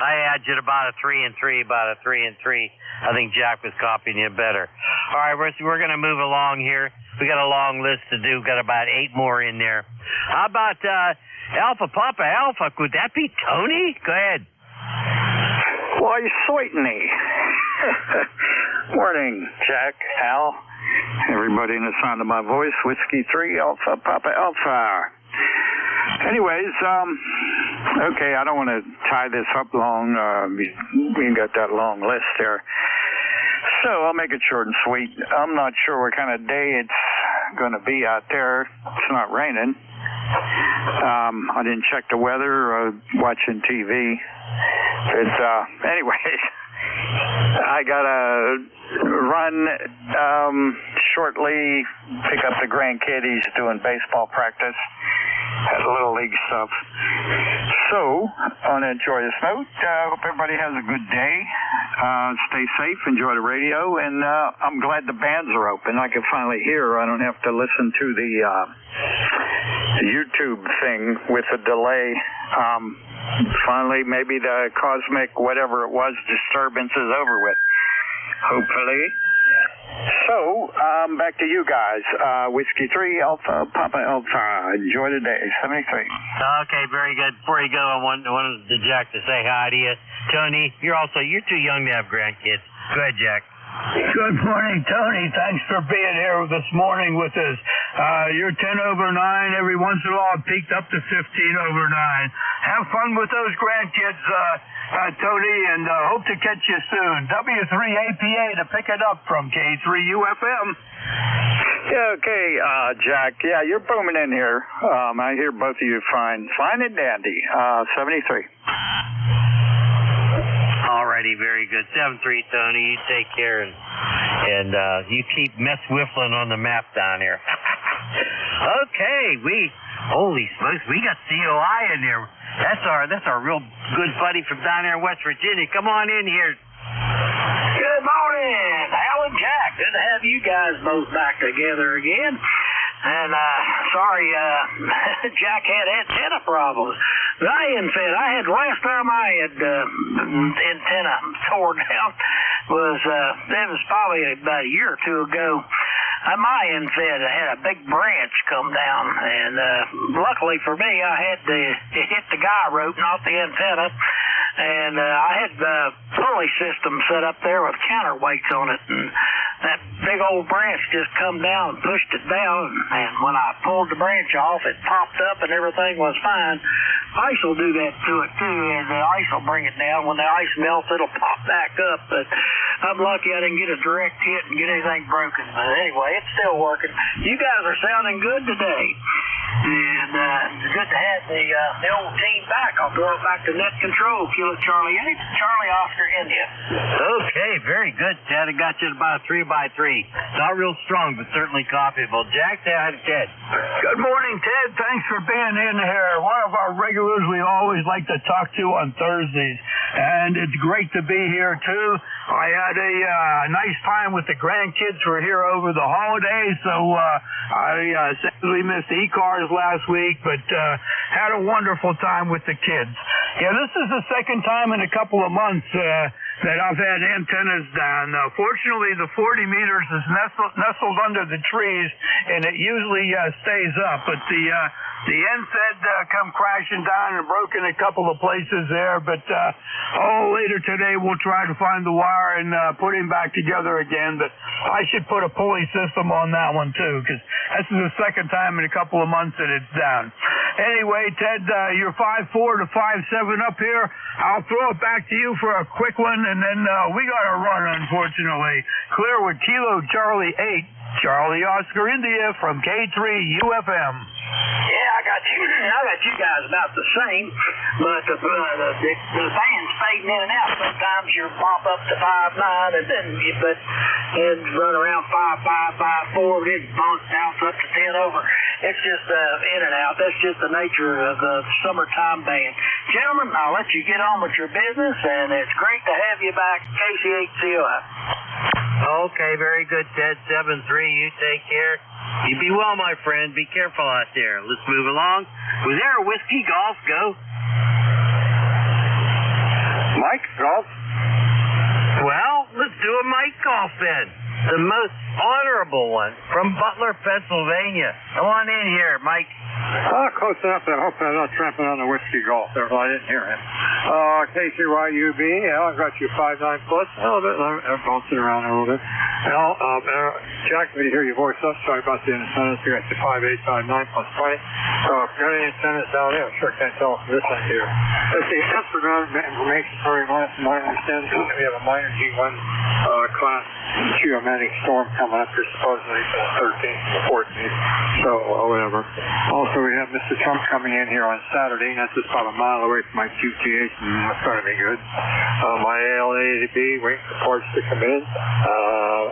I had you about a 3 and 3, about a 3 and 3. I think Jack was copying you better. All right, we're going to move along here. We got a long list to do. Got about 8 more in there. How about Alpha Papa Alpha? Could that be Tony? Go ahead. Why, certainly. Morning, Jack, Al, everybody in the sound of my voice. Whiskey 3, Alpha Papa Alpha. Anyways, okay, I don't want to tie this up long. We got that long list there. So I'll make it short and sweet. I'm not sure what kind of day it's going to be out there. It's not raining. I didn't check the weather, watching TV. But anyways, I got to run shortly, pick up the grandkid. He's doing baseball practice at Little League stuff. So, on a joyous note, hope everybody has a good day. Stay safe, enjoy the radio, and I'm glad the bands are open. I can finally hear. I don't have to listen to the YouTube thing with a delay. Finally, maybe the cosmic, whatever it was, disturbance is over with. Hopefully. So, back to you guys. Whiskey 3, Alpha, Papa Alpha. Enjoy the day. 73. Okay, very good. Before you go, I wanted Jack to say hi to you. Tony, you're too young to have grandkids. Go ahead, Jack. Good morning, Tony. Thanks for being here this morning with us. You're 10 over 9. Every once in a while, it peaked up to 15 over 9. Have fun with those grandkids, Tony, and hope to catch you soon. W3APA to pick it up from K3UFM. Yeah, okay, Jack. Yeah, you're booming in here. I hear both of you fine and dandy. 73. Alrighty, very good. 7-3, Tony. You take care, and you keep mess whiffling on the map down here. Okay, holy smokes, we got COI in there. That's our real good buddy from down there in West Virginia. Come on in here. Good morning, Al and Jack. Good to have you guys both back together again. And sorry, Jack had antenna problems. Last time I had antenna tore down that was probably about a year or two ago. My infed had a big branch come down, and luckily for me, I had to hit the guy rope, not the antenna. And I had the pulley system set up there with counterweights on it, and that big old branch just come down and pushed it down, and when I pulled the branch off, it popped up and everything was fine. Ice will do that to it too, and the ice will bring it down. When the ice melts, it'll pop back up, but I'm lucky I didn't get a direct hit and get anything broken. But anyway, it's still working. You guys are sounding good today. And it's good to have the old team back. I'll throw it back to net control. Kilo Charlie 8, Charlie Oscar India. Okay, very good, Ted. I got you at about 3x3. Not real strong, but certainly copyable. Jack, say hi to Ted. Good morning, Ted. Thanks for being in here. One of our regulars we always like to talk to on Thursdays, and it's great to be here too. I had a nice time with the grandkids who were here over the holidays, so I sadly missed ECARS last week, but had a wonderful time with the kids. Yeah, this is the second time in a couple of months that I've had antennas down. Fortunately, the 40 meters is nestled under the trees, and it usually stays up, but the NSED come crashing down and broke in a couple of places there, but later today we'll try to find the wire and put him back together again, but I should put a pulley system on that one too, because this is the second time in a couple of months that it's down. Anyway, Ted, you're 5-4 to 5-7 up here. I'll throw it back to you for a quick one, and then we got to run, unfortunately. Clear with Kilo Charlie 8, Charlie Oscar India from K3 UFM. Yeah, I got you guys about the same, but the band's fading in and out. Sometimes you pop up to 5.9 and then run around 5.5, 5.4, then bounce up to 10 over. It's just in and out. That's just the nature of the summertime band. Gentlemen, I'll let you get on with your business, and it's great to have you back, KC8COF. Okay, very good, Ted. 7-3, you take care. You be well, my friend. Be careful out there. Let's move along. Was there a whiskey golf go? Mike, golf? Well, let's do a Mike golf then. The most honorable one from Butler, Pennsylvania. Come on in here, Mike. Close enough. I hope I'm not trampling on the whiskey golf there. I didn't hear him. KCYUB, I got you 5.9 plus. A little bit. I'm bouncing around a little bit. Jack, we hear your voice up. Sorry about the incentives. We got you 5.8, 5.9 plus 20. So if you got any incentives down there, I sure can't tell from this end here. Let's see. That's for information for my understanding. We have a minor G1 class geomagnetic storm coming up here supposedly for the 13th and the 14th. So, whatever. Also, we have Mr. Trump coming in here on Saturday. That's just about a mile away from my QTH, and that's going to be good. My ALADB waiting for parts to come in.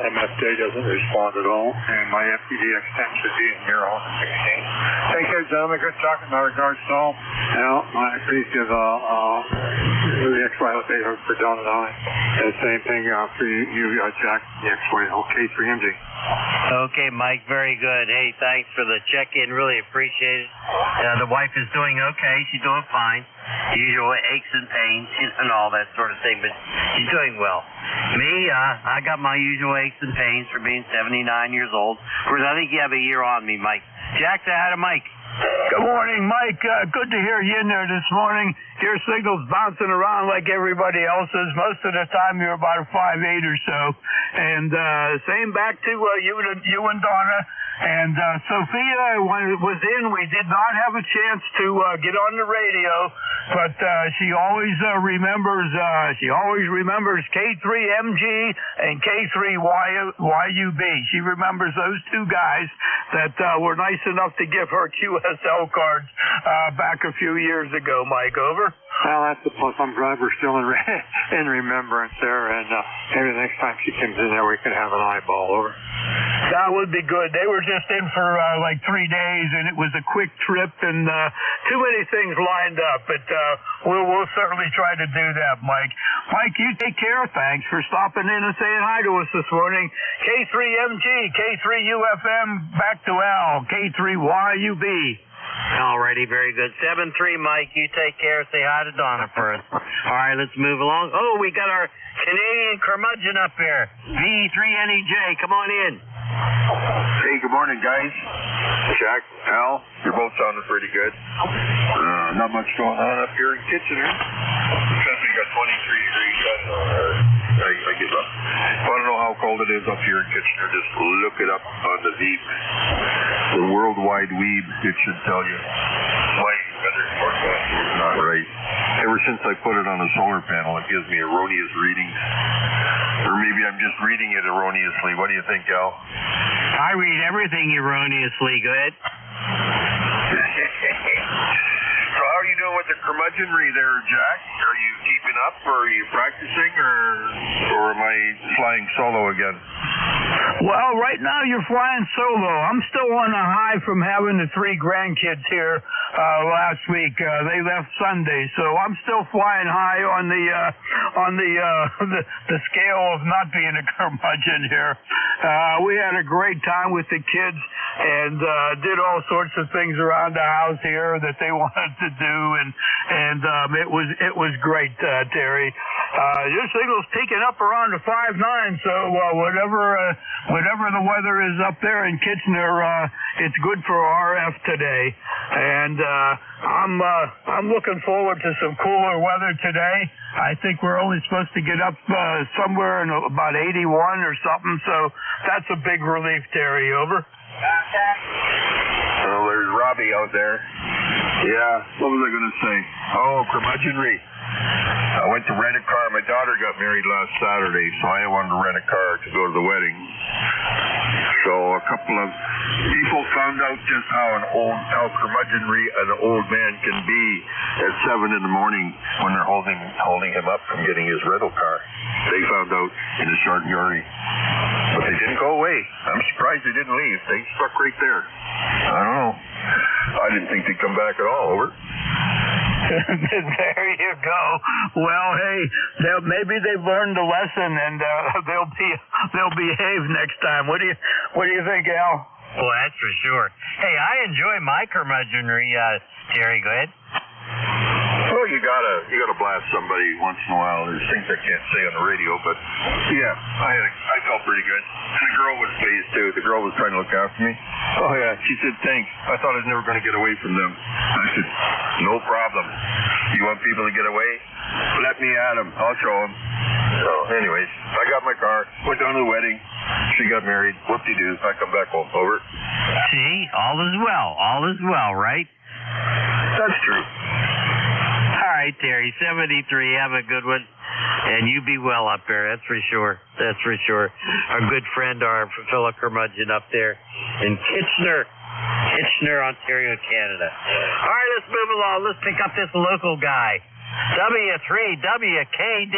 MFJ doesn't respond at all. And my FPD extent should be in here on the 16th. Take care, gentlemen. Good talking. My regards to all. Please give the X-Ray update for Don and I. And the same thing for you, Jack, the X-Ray, K3MG. Okay, Mike, very good. Hey, thanks for the check-in. Really appreciate it. The wife is doing okay. She's doing fine. Usual aches and pains and all that sort of thing, but she's doing well. Me, I got my usual aches and pains for being 79 years old. Of course, I think you have a year on me, Mike. Jack, say hi to Mike. Good morning, Mike. Good to hear you in there this morning. Your signal's bouncing around like everybody else's. Most of the time you're about a 5.8 or so. And same back to you and Donna. And Sophia was in. We did not have a chance to get on the radio, but she always remembers K3MG and K3YUB. She remembers those two guys that were nice enough to give her QSL cards back a few years ago. Mike, over. Well, that's the plus. I'm glad we're still in remembrance there, and maybe the next time she comes in there, we can have an eyeball over. That would be good. They were just in for like 3 days, and it was a quick trip, and too many things lined up. But we'll certainly try to do that, Mike. Mike, you take care. Thanks for stopping in and saying hi to us this morning. K3MG, K3UFM, back to Al, K3YUB. Alrighty, very good. 7-3, Mike. You take care. Say hi to Donna for us. All right, let's move along. Oh, we got our Canadian curmudgeon up here. V3NEJ. Come on in. Hey, good morning, guys. Jack, Al, you're both sounding pretty good. Not much going on up here in Kitchener. Since we got 23 degrees, I give up. Want to know how cold it is up here in Kitchener? Just look it up on the Veeb. The Worldwide Weeb, it should tell you. My weather forecast is not right. Ever since I put it on a solar panel, it gives me erroneous readings. Or maybe I'm just reading it erroneously. What do you think, Al? I read everything erroneously. Go ahead. So how are you doing with the curmudgeonry there, Jack? Are you keeping up, or are you practicing, or am I flying solo again? Well, right now you're flying solo. I'm still on a high from having the 3 grandkids here last week. They left Sunday, so I'm still flying high on the scale of not being a curmudgeon here. We had a great time with the kids and did all sorts of things around the house here that they wanted to do, and it was great, Terry. Your signal's peaking up around the 5.9, so whatever the weather is up there in Kitchener, it's good for RF today. And I'm looking forward to some cooler weather today. I think we're only supposed to get up somewhere in about 81 or something, so that's a big relief, Terry. Over. Oh, there's Robbie out there. Yeah, what was I going to say? Oh, curmudgeonry. I went to rent a car. My daughter got married last Saturday, so I wanted to rent a car to go to the wedding. So a couple of people found out just how curmudgeonly an old man can be at 7 in the morning when they're holding him up from getting his rental car. They found out in a short hurry. But they didn't go away. I'm surprised they didn't leave. They stuck right there. I don't know. I didn't think they'd come back at all. Over. There you go. Well, hey, maybe they've learned a lesson, and they'll behave next time. What do you think, Al? Well, that's for sure. Hey, I enjoy my curmudgeonry, Terry. Go ahead. Well, you gotta blast somebody once in a while. There's things I can't say on the radio, but yeah, I felt pretty good. And the girl was pleased too. The girl was trying to look after me. Oh yeah, she said thanks. I thought I was never going to get away from them. I said, no problem. You want people to get away? Let me at them. I'll show them. So, anyways, I got my car. Went down to the wedding. She got married. Whoop-de-doo. I come back home. Over. See, all is well. All is well, right? That's true. All right, Terry, 73, have a good one. And you be well up there, that's for sure. That's for sure. Our good friend, our fellow curmudgeon up there in Kitchener, Ontario, Canada. All right, let's move along. Let's pick up this local guy. W3WKD.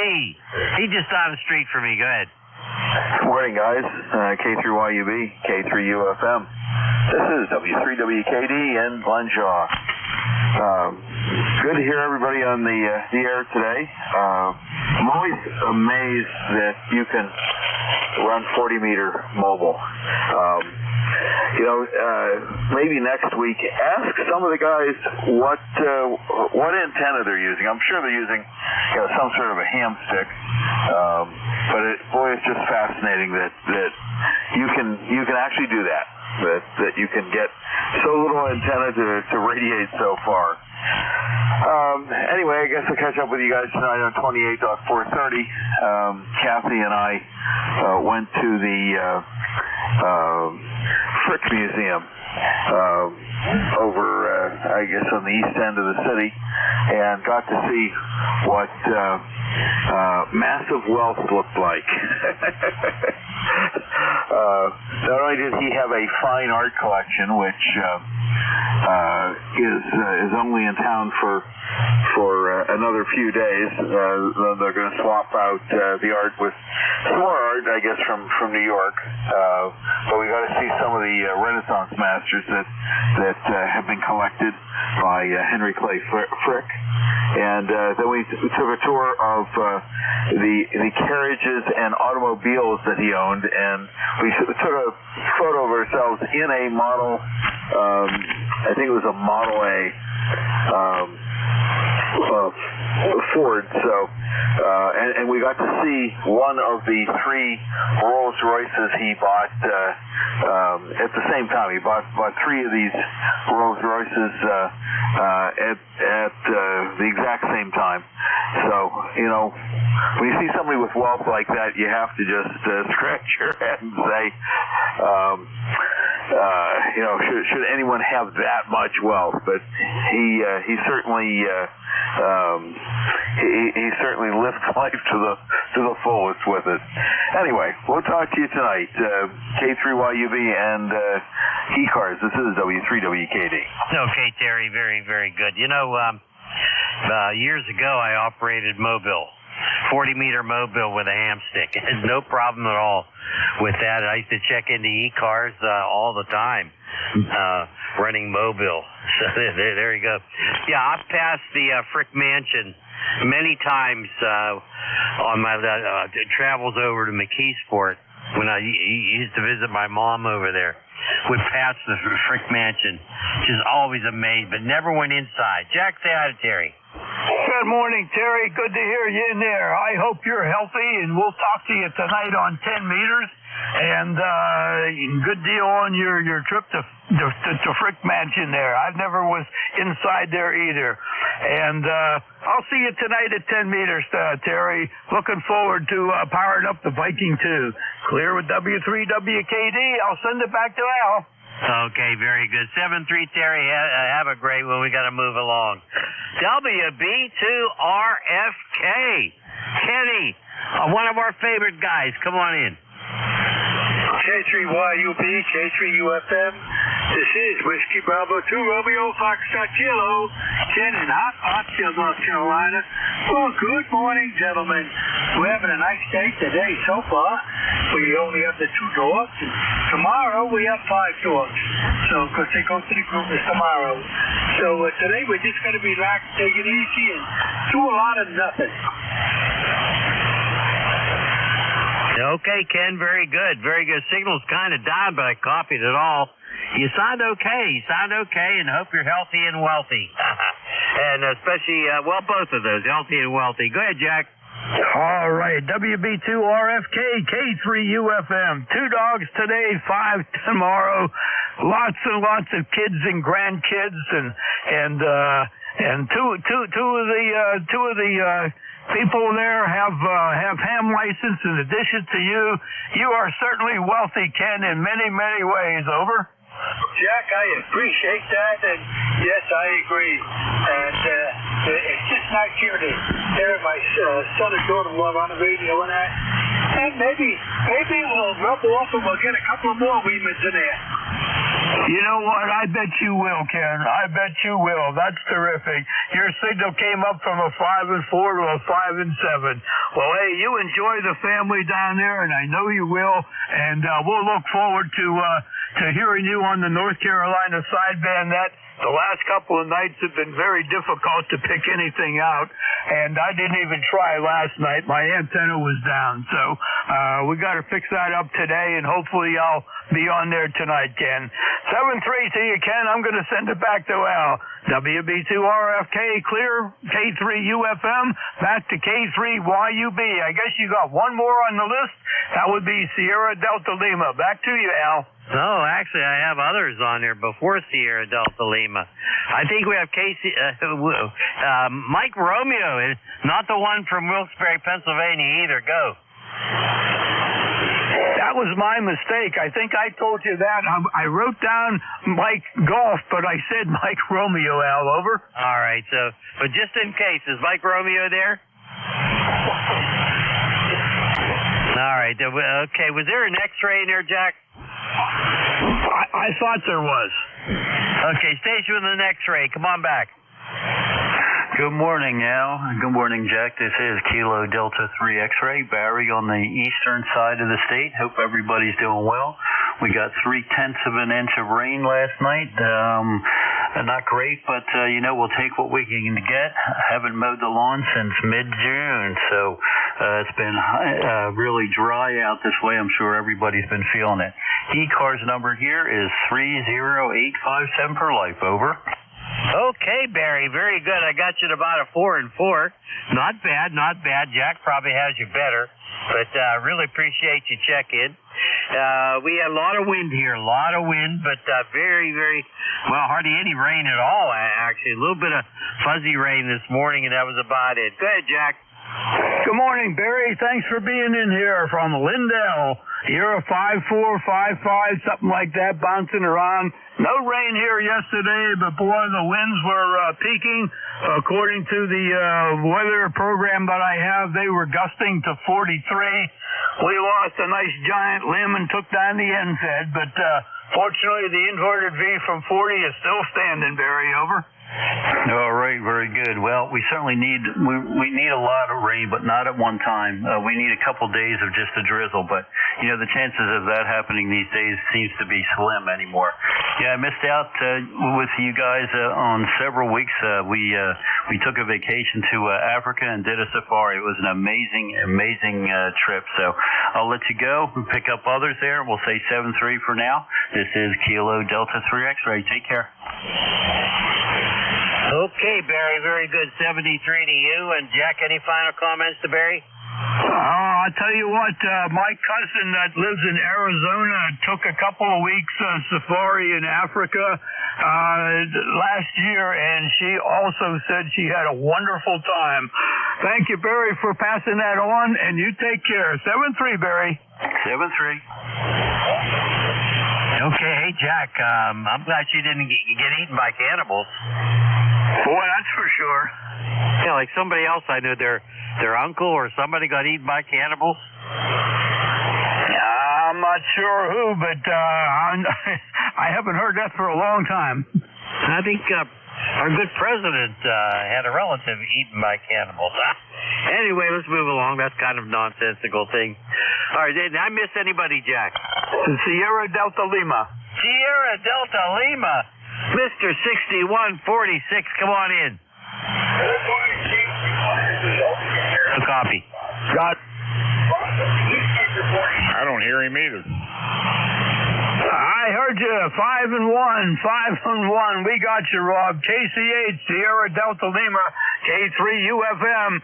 He just down the street for me. Go ahead. Good morning, guys. K3YUB, K3UFM. This is W3WKD in Glenshaw. Good to hear everybody on the air today. I'm always amazed that you can run 40-meter mobile. Maybe next week, ask some of the guys what antenna they're using. I'm sure they're using some sort of a ham stick. But it's just fascinating that you can actually do that. That you can get so little antenna to radiate so far. Anyway, I guess I'll catch up with you guys tonight on 28.430. Kathy and I went to the Frick Museum over, I guess, on the east end of the city, and got to see what massive wealth looked like. Not only did he have a fine art collection, which is only in town for another few days. They're going to swap out the art with some more art, I guess, from New York. But we got to see some of the Renaissance masters that have been collected by Henry Clay Frick. And then we took a tour of the carriages and automobiles that he owned, and we took a photo of ourselves in a model, I think it was a Model A Ford. So, and we got to see one of the 3 Rolls Royces he bought at the same time. He bought 3 of these Rolls Royces at the exact same time. So, when you see somebody with wealth like that, you have to just scratch your head and say, should anyone have that much wealth? But he certainly he certainly lived life to the fullest with it. Anyway, we'll talk to you tonight. K3YUB and ECARS. This is W3WKD. Okay, Terry, very, very good. Years ago I operated Mobile. 40-meter mobile with a ham stick. There's no problem at all with that. I used to check into ECARS all the time, running mobile. So there you go. Yeah, I've passed the Frick Mansion many times on my travels over to McKeesport when I used to visit my mom over there. Would pass the Frick Mansion, which is always amazed, but never went inside. Jack, say hi to Terry. Good morning, Terry. Good to hear you in there. I hope you're healthy, and we'll talk to you tonight on 10 meters. And good deal on your trip to Frick Mansion there. I never was inside there either. And I'll see you tonight at 10 meters, Terry. Looking forward to powering up the Viking 2. Clear with W3WKD. I'll send it back to Al. Okay, very good. 7-3, Terry. Have a great one. We got to move along. WB2RFK. Kenny, one of our favorite guys. Come on in. K3YUB, K3UFM. This is Whiskey Bravo 2, Romeo Foxtrot Kilo, Ken in Hartsfield, North Carolina. Well, good morning, gentlemen. We're having a nice day today so far. We only have the 2 dogs. And tomorrow we have 5 dogs. So, because they go to the groomers tomorrow. So today we're just going to relax, take it easy, and do a lot of nothing. Okay, Ken, very good. Very good. Signal's kind of died, but I copied it all. You sound okay. And hope you're healthy and wealthy. And especially, well, both of those, healthy and wealthy. Go ahead, Jack. All right, WB2RFK, K3UFM. 2 dogs today, 5 tomorrow. Lots and lots of kids and grandkids, and two of the people there have ham license. In addition to you, you are certainly wealthy, Ken, in many, many ways. Over. Jack, I appreciate that, and yes, I agree. And it's just nice here to hear my son and daughter-in-law on the radio and that. And maybe we'll rub off and we'll get a couple more Weemans in there. You know what? I bet you will, Ken. I bet you will. That's terrific. Your signal came up from a 5 and 4 to a 5 and 7. Well, hey, you enjoy the family down there, and I know you will. And we'll look forward to hearing you on the North Carolina sideband. The last couple of nights have been very difficult to pick anything out, and I didn't even try last night. My antenna was down, so we got to fix that up today, and hopefully I'll be on there tonight, Ken. 7-3 to you, Ken. I'm going to send it back to Al. WB2RFK, clear. K3UFM, back to K3YUB. I guess you got one more on the list. That would be Sierra Delta Lima. Back to you, Al. No, actually, I have others on there before Sierra Delta Lima. I think we have Mike Romeo, not the one from Wilkes-Barre, Pennsylvania either. Go. That was my mistake. I think I told you that. I wrote down Mike Golf, but I said Mike Romeo, Al. Over. All right, so, but just in case, is Mike Romeo there? All right, okay. Was there an X-ray in there, Jack? I thought there was. Okay, station with an X-ray. Come on back. Good morning, Al. Good morning, Jack. This is Kilo Delta 3 X-ray. Barry on the eastern side of the state. Hope everybody's doing well. We got 0.3 of an inch of rain last night. Not great, but we'll take what we can get. Haven't mowed the lawn since mid-June, so it's been really dry out this way. I'm sure everybody's been feeling it. ECARS number here is 30857 per life. Over. Okay, Barry, very good. I got you at about a 4 and 4. Not bad. Jack probably has you better, but really appreciate you checking. We had a lot of wind here, but very, very, well, hardly any rain at all, actually. A little bit of fuzzy rain this morning, and that was about it. Go ahead, Jack. Good morning, Barry. Thanks for being in here from Lindell. You're a 5-4, 5-5, something like that, bouncing around. No rain here yesterday, but boy, the winds were peaking. According to the weather program that I have, they were gusting to 43. We lost a nice giant limb and took down the end fed, but fortunately the inverted V from 40 is still standing, Barry. Over. All right, very good. Well, we certainly need we need a lot of rain, but not at one time. We need a couple days of just a drizzle, but the chances of that happening these days seems to be slim anymore. Yeah, I missed out with you guys on several weeks. We took a vacation to Africa and did a safari. It was an amazing trip. So I'll let you go and pick up others there. We'll say 7-3 for now. This is Kilo Delta 3 X-ray. Take care. Okay, Barry, very good. 73 to you. And Jack, any final comments to Barry? I'll tell you what, my cousin that lives in Arizona took a couple of weeks safari in Africa last year, and she also said she had a wonderful time. Thank you, Barry, for passing that on, and you take care. 7-3, Barry. 7-3. Okay, hey, Jack, I'm glad you didn't get eaten by cannibals. Boy, that's for sure. Yeah, like somebody else I knew, their uncle or somebody got eaten by cannibals. I'm not sure who, but I haven't heard that for a long time. I think our good president had a relative eaten by cannibals. Anyway, let's move along. That's kind of nonsensical thing. All right, did I miss anybody, Jack? Sierra Delta Lima. Sierra Delta Lima. Mr. 6146, come on in. A copy. Got. I don't hear him either. I heard you. 5 and 1. 5 and 1. We got you, Rob. KCH, Sierra Delta Lima, K3 UFM.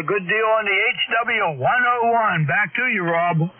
Good deal on the HW 101. Back to you, Rob.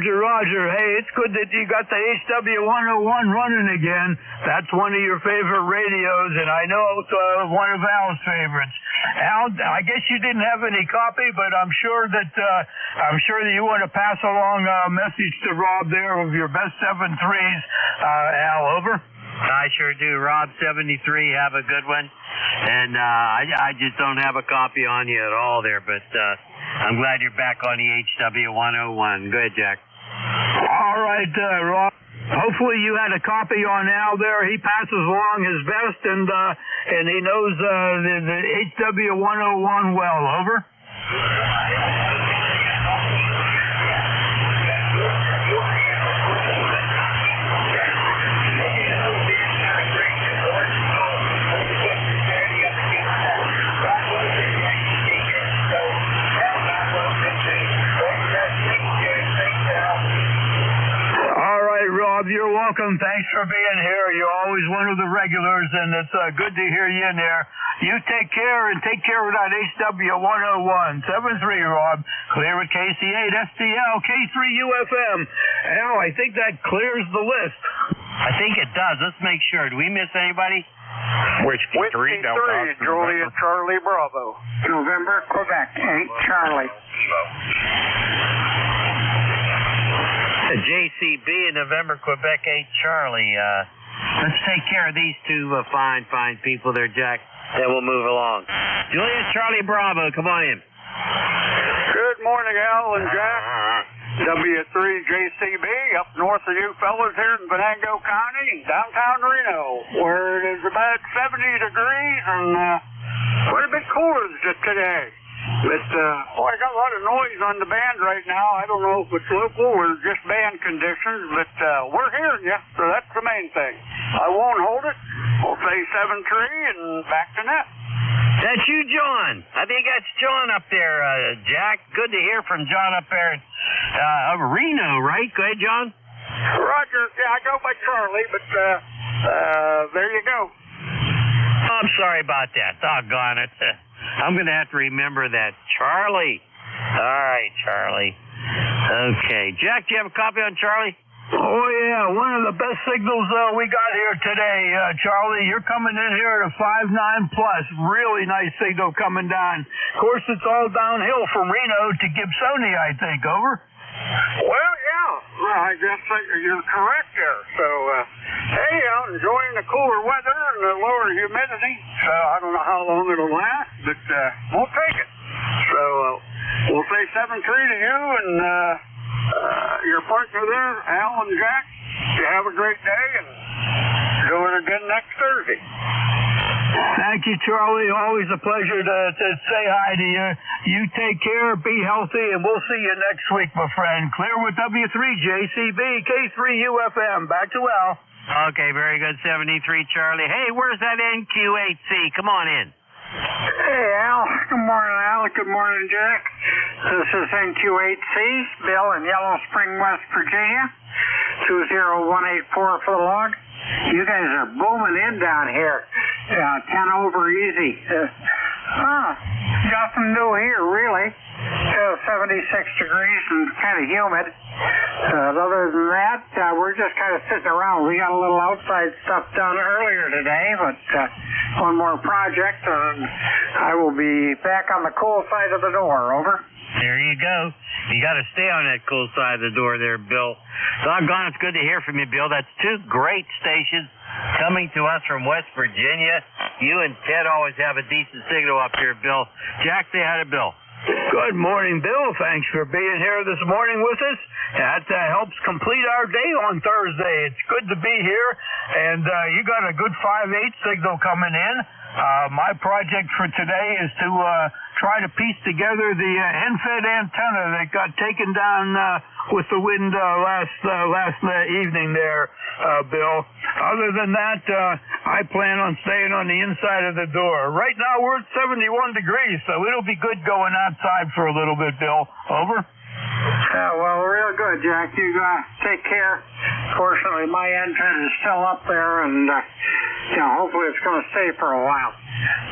Roger. Hey, it's good that you got the HW 101 running again. That's one of your favorite radios, and I know it's one of Al's favorites. Al, I guess you didn't have any copy, but I'm sure that you want to pass along a message to Rob there of your best 7.3s. Al, over. I sure do. Rob 73, have a good one. And I just don't have a copy on you at all there, but I'm glad you're back on the HW 101. Go ahead, Jack. All right, Rob. Hopefully you had a copy on Al there. He passes along his best, and he knows the HW 101 well. Over. You're welcome. Thanks for being here. You're always one of the regulars, and it's good to hear you in there. You take care, and take care of that HW 101. 7.3, Rob. Clear with KC8, STL, K3 UFM. Al, I think that clears the list. I think it does. Let's make sure. Do we miss anybody? Whiskey 3, Delta Juliet Charlie Bravo. November, Quebec, 8 Charlie. JCB in November, Quebec 8 Charlie. Let's take care of these two fine people there, Jack. Then we'll move along. Juliet Charlie Bravo, come on in. Good morning, Al and Jack. W3JCB up north of you fellas here in Venango County, downtown Reno, where it is about 70 degrees and quite a bit cooler just today. But, I got a lot of noise on the band right now. I don't know if it's local or just band conditions, but we're hearing you, so that's the main thing. I won't hold it. We'll say 7-3 and back to net. That's you, John. I think that's John up there, Jack. Good to hear from John up there in Reno, right? Go ahead, John. Roger. Yeah, I go by Charlie, but there you go. I'm sorry about that. Doggone it. I'm going to have to remember that. Charlie. All right, Charlie. Okay. Jack, do you have a copy on Charlie? Oh, yeah. One of the best signals we got here today, Charlie. You're coming in here at a 5.9 plus. Really nice signal coming down. Of course, it's all downhill from Reno to Gibsonia, I think. Over? Well, yeah. Well, I guess you're correct there. So, hey, I'm enjoying the cooler weather and the lower humidity. So I don't know how long it'll last, but we'll take it. So we'll say 7-3 to you and your partner there, Al and Jack. You have a great day and do it again next Thursday. Thank you, Charlie. Always a pleasure to say hi to you. You take care, be healthy, and we'll see you next week, my friend. Clear with W3JCB, K3 UFM. Back to Al. Okay, very good. 73, Charlie. Hey, where's that NQ8C? Come on in. Hey, Al. Good morning, Al. Good morning, Jack. This is NQ8C, Bill in Yellow Spring, West Virginia. 20184 for the log. You guys are booming in down here. 10 over easy. Nothing new here, really. 76 degrees and kind of humid. Other than that, we're just kind of sitting around. We got a little outside stuff done earlier today, but one more project, and I will be back on the cool side of the door. Over. There you go. You got to stay on that cool side of the door there, Bill. Doggone, it's good to hear from you, Bill. That's two great stations coming to us from West Virginia. You and Ted always have a decent signal up here, Bill. Jack, say hi to Bill. Good morning, Bill. Thanks for being here this morning with us. That helps complete our day on Thursday. It's good to be here, and you got a good 5/8 signal coming in. My project for today is to try to piece together the end-fed antenna that got taken down with the wind last evening there, Bill. Other than that, I plan on staying on the inside of the door. Right now we're at 71 degrees, so it'll be good going outside for a little bit, Bill. Over. Well, real good, Jack. You take care. Fortunately, my antenna is still up there, and hopefully it's going to stay for a while.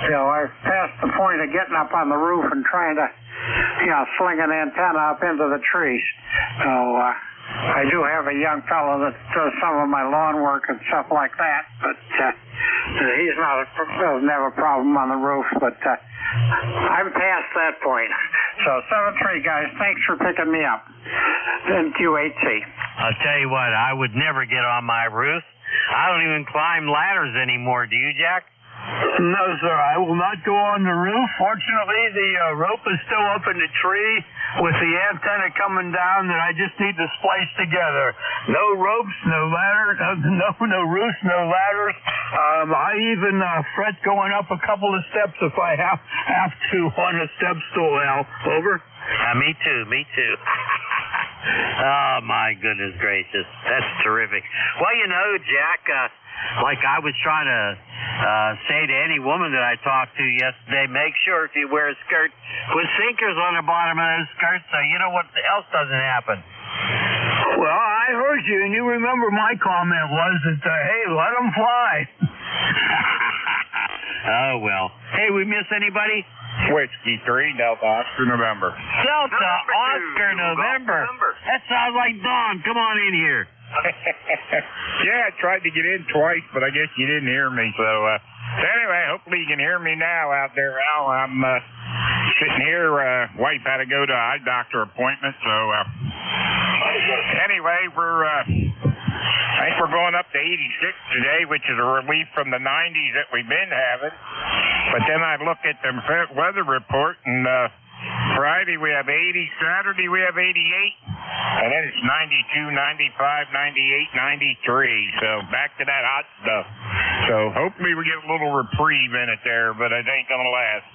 I've passed the point of getting up on the roof and trying to, sling an antenna up into the trees. So I do have a young fellow that does some of my lawn work and stuff like that, but doesn't have a problem on the roof. But I'm past that point. So 7-3, guys, thanks for picking me up. NQ8C. I'll tell you what, I would never get on my roof. I don't even climb ladders anymore. Do you, Jack? No, sir. I will not go on the roof. Fortunately, the rope is still up in the tree with the antenna coming down that I just need to splice together. No ropes, no ladders, no roofs, no ladders. I even fret going up a couple of steps if I have to on a step stool, Al. Over. Me too. Oh, my goodness gracious. That's terrific. Well, Jack, like I was trying to say to any woman that I talked to yesterday, make sure if you wear a skirt, put sinkers on the bottom of those skirts so you know what else doesn't happen. Well, I heard you, and you remember my comment was that, hey, let them fly. Oh, well. Hey, we miss anybody? Whiskey 3, Delta Oscar November. Delta Oscar November. That sounds like Dawn. Come on in here. Yeah, I tried to get in twice, but I guess you didn't hear me. So anyway, hopefully you can hear me now out there, Al. I'm sitting here. Wife had to go to an eye doctor appointment. So anyway, I think we're going up to 86 today, which is a relief from the 90s that we've been having. But then I look at the weather report, and Friday we have 80, Saturday we have 88, and then it's 92, 95, 98, 93. So back to that hot stuff. So hopefully we get a little reprieve in it there, but it ain't going to last.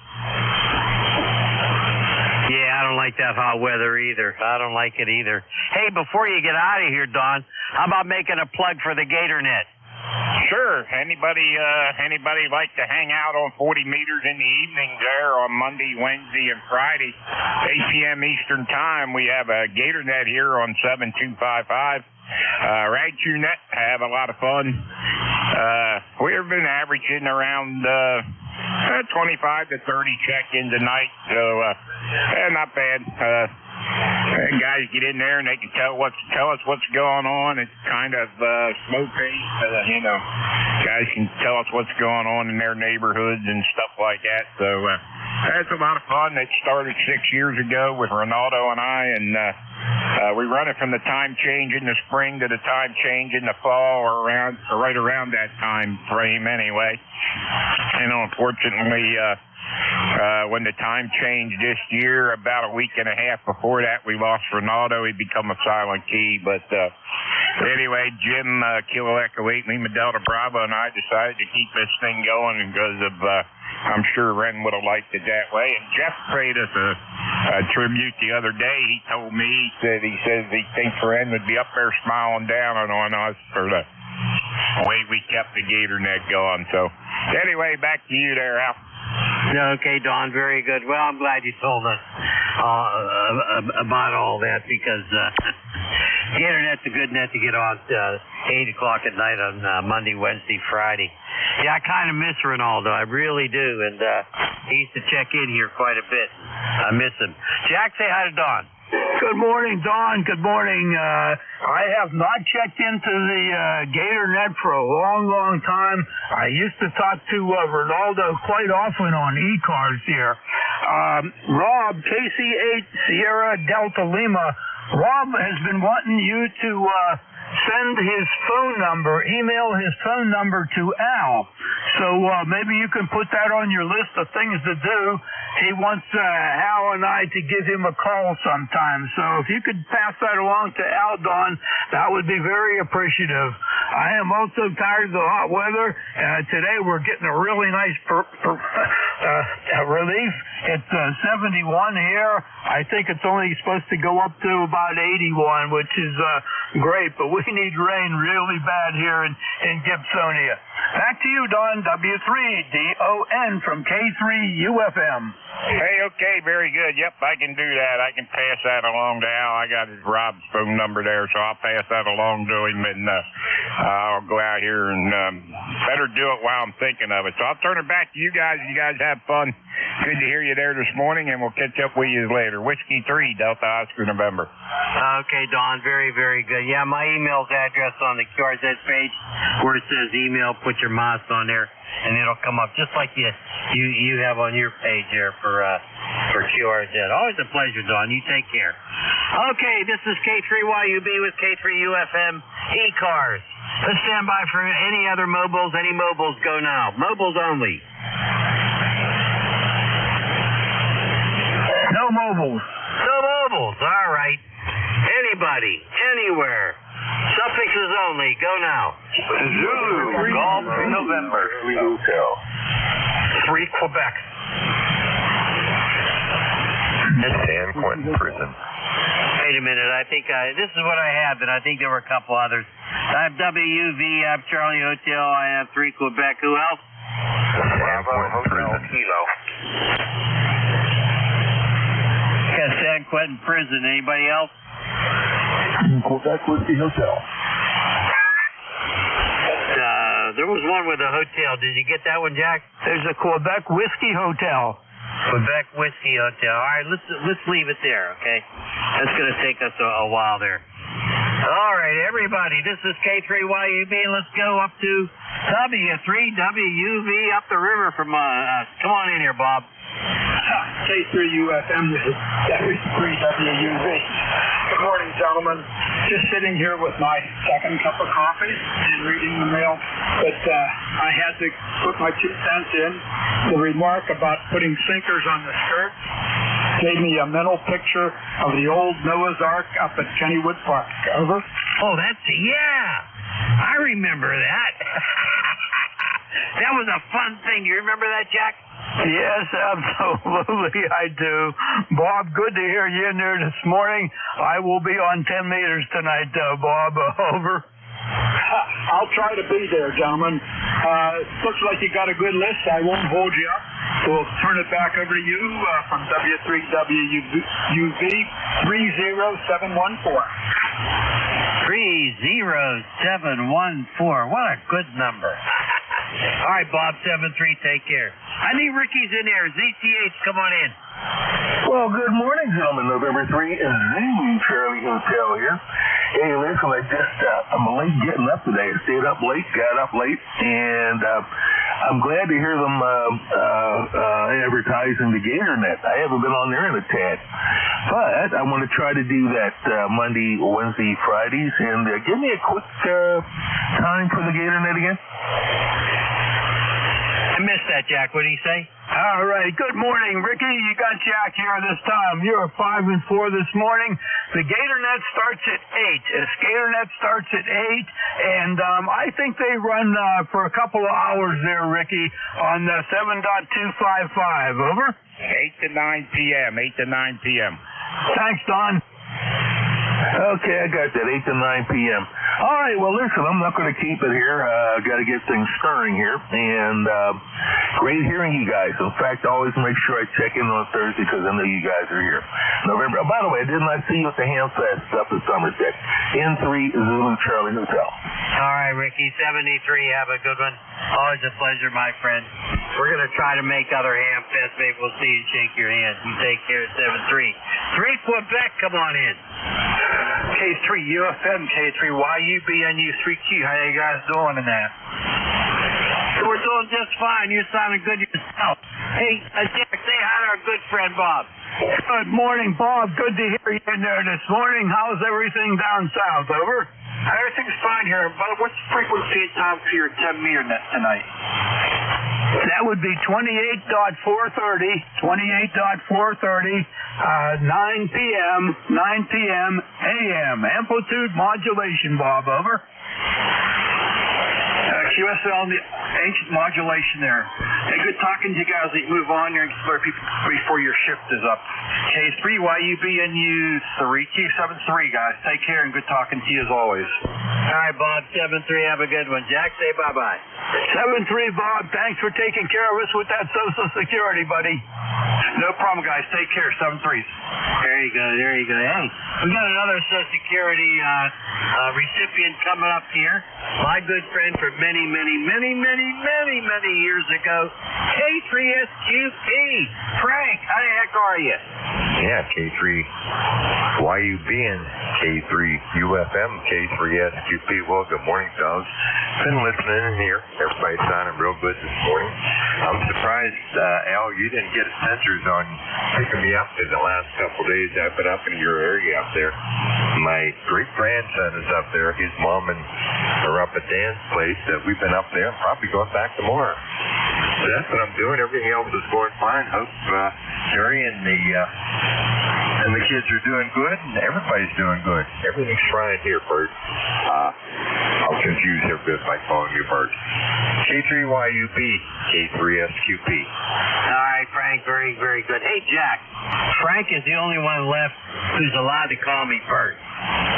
Yeah, I don't like that hot weather either. I don't like it either. Hey, before you get out of here, Don, how about making a plug for the GatorNet? Sure. Anybody like to hang out on 40 meters in the evenings there on Monday, Wednesday, and Friday, 8 p.m. Eastern Time, we have a GatorNet here on 7255. RadQNet, have a lot of fun. We've been averaging around 25 to 30 check-ins a night, so not bad. Guys get in there and they can tell us what's going on. It's kind of slow pace, guys can tell us what's going on in their neighborhoods and stuff like that. So it's a lot of fun. It started 6 years ago with Ronaldo and I, and we run it from the time change in the spring to the time change in the fall, or right around that time frame anyway. Unfortunately, when the time changed this year, about a week and a half before that, we lost Ronaldo. He'd become a silent key. But anyway, Jim, Kilo Echo 8, Lima Delta Bravo, and I decided to keep this thing going because of, I'm sure Ren would have liked it that way. And Jeff paid us a tribute the other day. He told me, he says he thinks Ren would be up there smiling down on us for the way we kept the GatorNet going. So anyway, back to you there, Al. Okay, Don, very good. Well, I'm glad you told us about all that, because GatorNet's a good net to get on 8 o'clock at night on Monday, Wednesday, Friday. Yeah, I kind of miss Ronaldo. I really do. And he used to check in here quite a bit. I miss him. Jack, say hi to Don. Good morning, Don. Good morning. I have not checked into the GatorNet for a long, long time. I used to talk to Ronaldo quite often on ECARS here. Rob, KC8 Sierra Delta Lima. Rob has been wanting you to send his phone number, email his phone number to Al. So maybe you can put that on your list of things to do. He wants Al and I to give him a call sometime. So if you could pass that along to Al, Don, that would be very appreciative. I am also tired of the hot weather. Today we're getting a really nice relief. It's 71 here. I think it's only supposed to go up to about 81, which is great, but we need rain really bad here in Gibsonia. Back to you, Don, W3DON from K3UFM. Hey, okay, very good. Yep, I can do that. I can pass that along to Al. I got Rob's phone number there, so I'll pass that along to him, and I'll go out here and better do it while I'm thinking of it. So I'll turn it back to you guys. You guys have fun. Good to hear you there this morning, and we'll catch up with you later. Whiskey 3, Delta Oscar, November. Okay, Don, very, very good. Yeah, my email's address on the QRZ page where it says email, put your MOS on there, and it'll come up just like you have on your page there for QRZ. Always a pleasure, Don. You take care. Okay, this is K3YUB with K3UFM ECARS. Let's stand by for any other mobiles. Any mobiles, go now. Mobiles only. No mobiles. No mobiles. All right. Anybody, anywhere. Suffixes only. Go now. Zulu, Golf, November, Hotel. 3 Quebec. San Quentin Prison. Wait a minute. I think this is what I have, and I think there were a couple others. I have WV, I have Charlie Hotel, I have 3 Quebec. Who else? Bravo Hotel Kilo. Got San Quentin Prison. Anybody else? Quebec Whiskey Hotel. There was one with a hotel. Did you get that one, Jack? There's a Quebec Whiskey Hotel. Quebec Whiskey Hotel. All right, let's leave it there, okay? That's going to take us a while there. All right, everybody, this is K3YUB. Let's go up to W3WUV up the river from us. Come on in here, Bob. K3UFM, this is W3WUV. Good morning, gentlemen. Just sitting here with my second cup of coffee and reading the mail, but I had to put my 2 cents in. The remark about putting sinkers on the skirt gave me a mental picture of the old Noah's Ark up at Kennywood Park. Over. Oh, yeah. I remember that. That was a fun thing. You remember that, Jack? Yes, absolutely, I do. Bob, good to hear you in there this morning. I will be on 10 meters tonight, Bob. Over. I'll try to be there, gentlemen. Looks like you got a good list. I won't hold you up. We'll turn it back over to you from W3WUV 30714. 30714. What a good number. All right, Bob 73, take care. I think Ricky's in there. ZTH, come on in. Well, good morning, gentlemen. November 3 is Charlie Hotel here. Hey, listen, I'm late getting up today. I stayed up late, got up late, and I'm glad to hear them advertising the GatorNet. I haven't been on there in a tad. But I want to try to do that Monday, Wednesday, Fridays, and give me a quick time for the GatorNet again. I missed that, Jack. What did he say? All right. Good morning, Ricky. You got Jack here this time. You're 5 and 4 this morning. The GatorNet starts at 8. GatorNet starts at 8, and I think they run for a couple of hours there, Ricky, on 7.255. Over. 8 to 9 p.m. 8 to 9 p.m. Thanks, Don. Okay, I got that, 8 to 9 p.m. All right, well, listen, I'm not going to keep it here. Got to get things stirring here. And great hearing you guys. In fact, I always make sure I check in on Thursday because I know you guys are here. November. Oh, by the way, didn't I see you at the Hamfest up in Somerset? N3 Zulu Charlie Hotel. All right, Ricky, 73, have a good one. Always a pleasure, my friend. We're going to try to make other ham fests. Maybe we'll see you and shake your hand. You take care, 73. 3 Quebec, come on in. K3 UFM, K3 YUBNU 3Q. How you guys doing in that? We're doing just fine. You're sounding good yourself. Hey, Jack, say hi to our good friend, Bob. Good morning, Bob. Good to hear you in there this morning. How's everything down south? Over? Everything's fine here. But what's the frequency and time for your 10-meter net tonight? That would be 28.430, 9 p.m. a.m. Amplitude modulation, Bob. Over. QSL, the ancient modulation there. Hey, good talking to you guys. Let's move on here and get people before your shift is up. K3 YUBNU 3Q73, guys. Take care and good talking to you as always. All right, Bob, 73, have a good one. Jack, say bye-bye. 73, Bob. Thanks for taking care of us with that Social Security, buddy. No problem, guys. Take care. 73s. There you go. There you go. Hey, we got another Social Security recipient coming up here. My good friend for many years ago, K3SQP. Frank, how the heck are you? Yeah, K3 YUB and K3 UFM, K3SQP. Well, good morning, fellas. Been listening in here. Everybody's sounding real good this morning. I'm surprised, Al, you didn't get sensors on picking me up in the last couple of days. I've been up in your area up there. My great-grandson is up there. His mom and are up at Dan's place. We've been up there. Probably going back tomorrow. So that's what I'm doing. Everything else is going fine. Hope Jerry and the kids are doing good, and everybody's doing good. Everything's fine here, Bert. I'll confuse you a bit by calling you Bert. K3YUB, K3SQP. All right, Frank. Very, very good. Hey, Jack. Frank is the only one left who's allowed to call me Bert.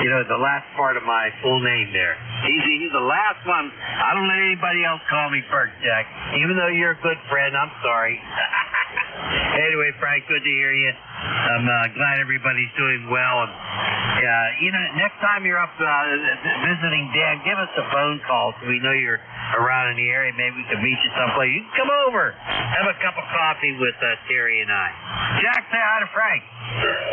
You know, the last part of my full name there. He's the last one. I don't let anybody else call me Bert, Jack. Even though you're a good friend, I'm sorry. Anyway, Frank, good to hear you. I'm glad everybody's doing well. And, you know, next time you're up visiting Dan, give us a phone call so we know you're around in the area. Maybe we can meet you someplace. You can come over, have a cup of coffee with Terry and I. Jack, say hi to Frank.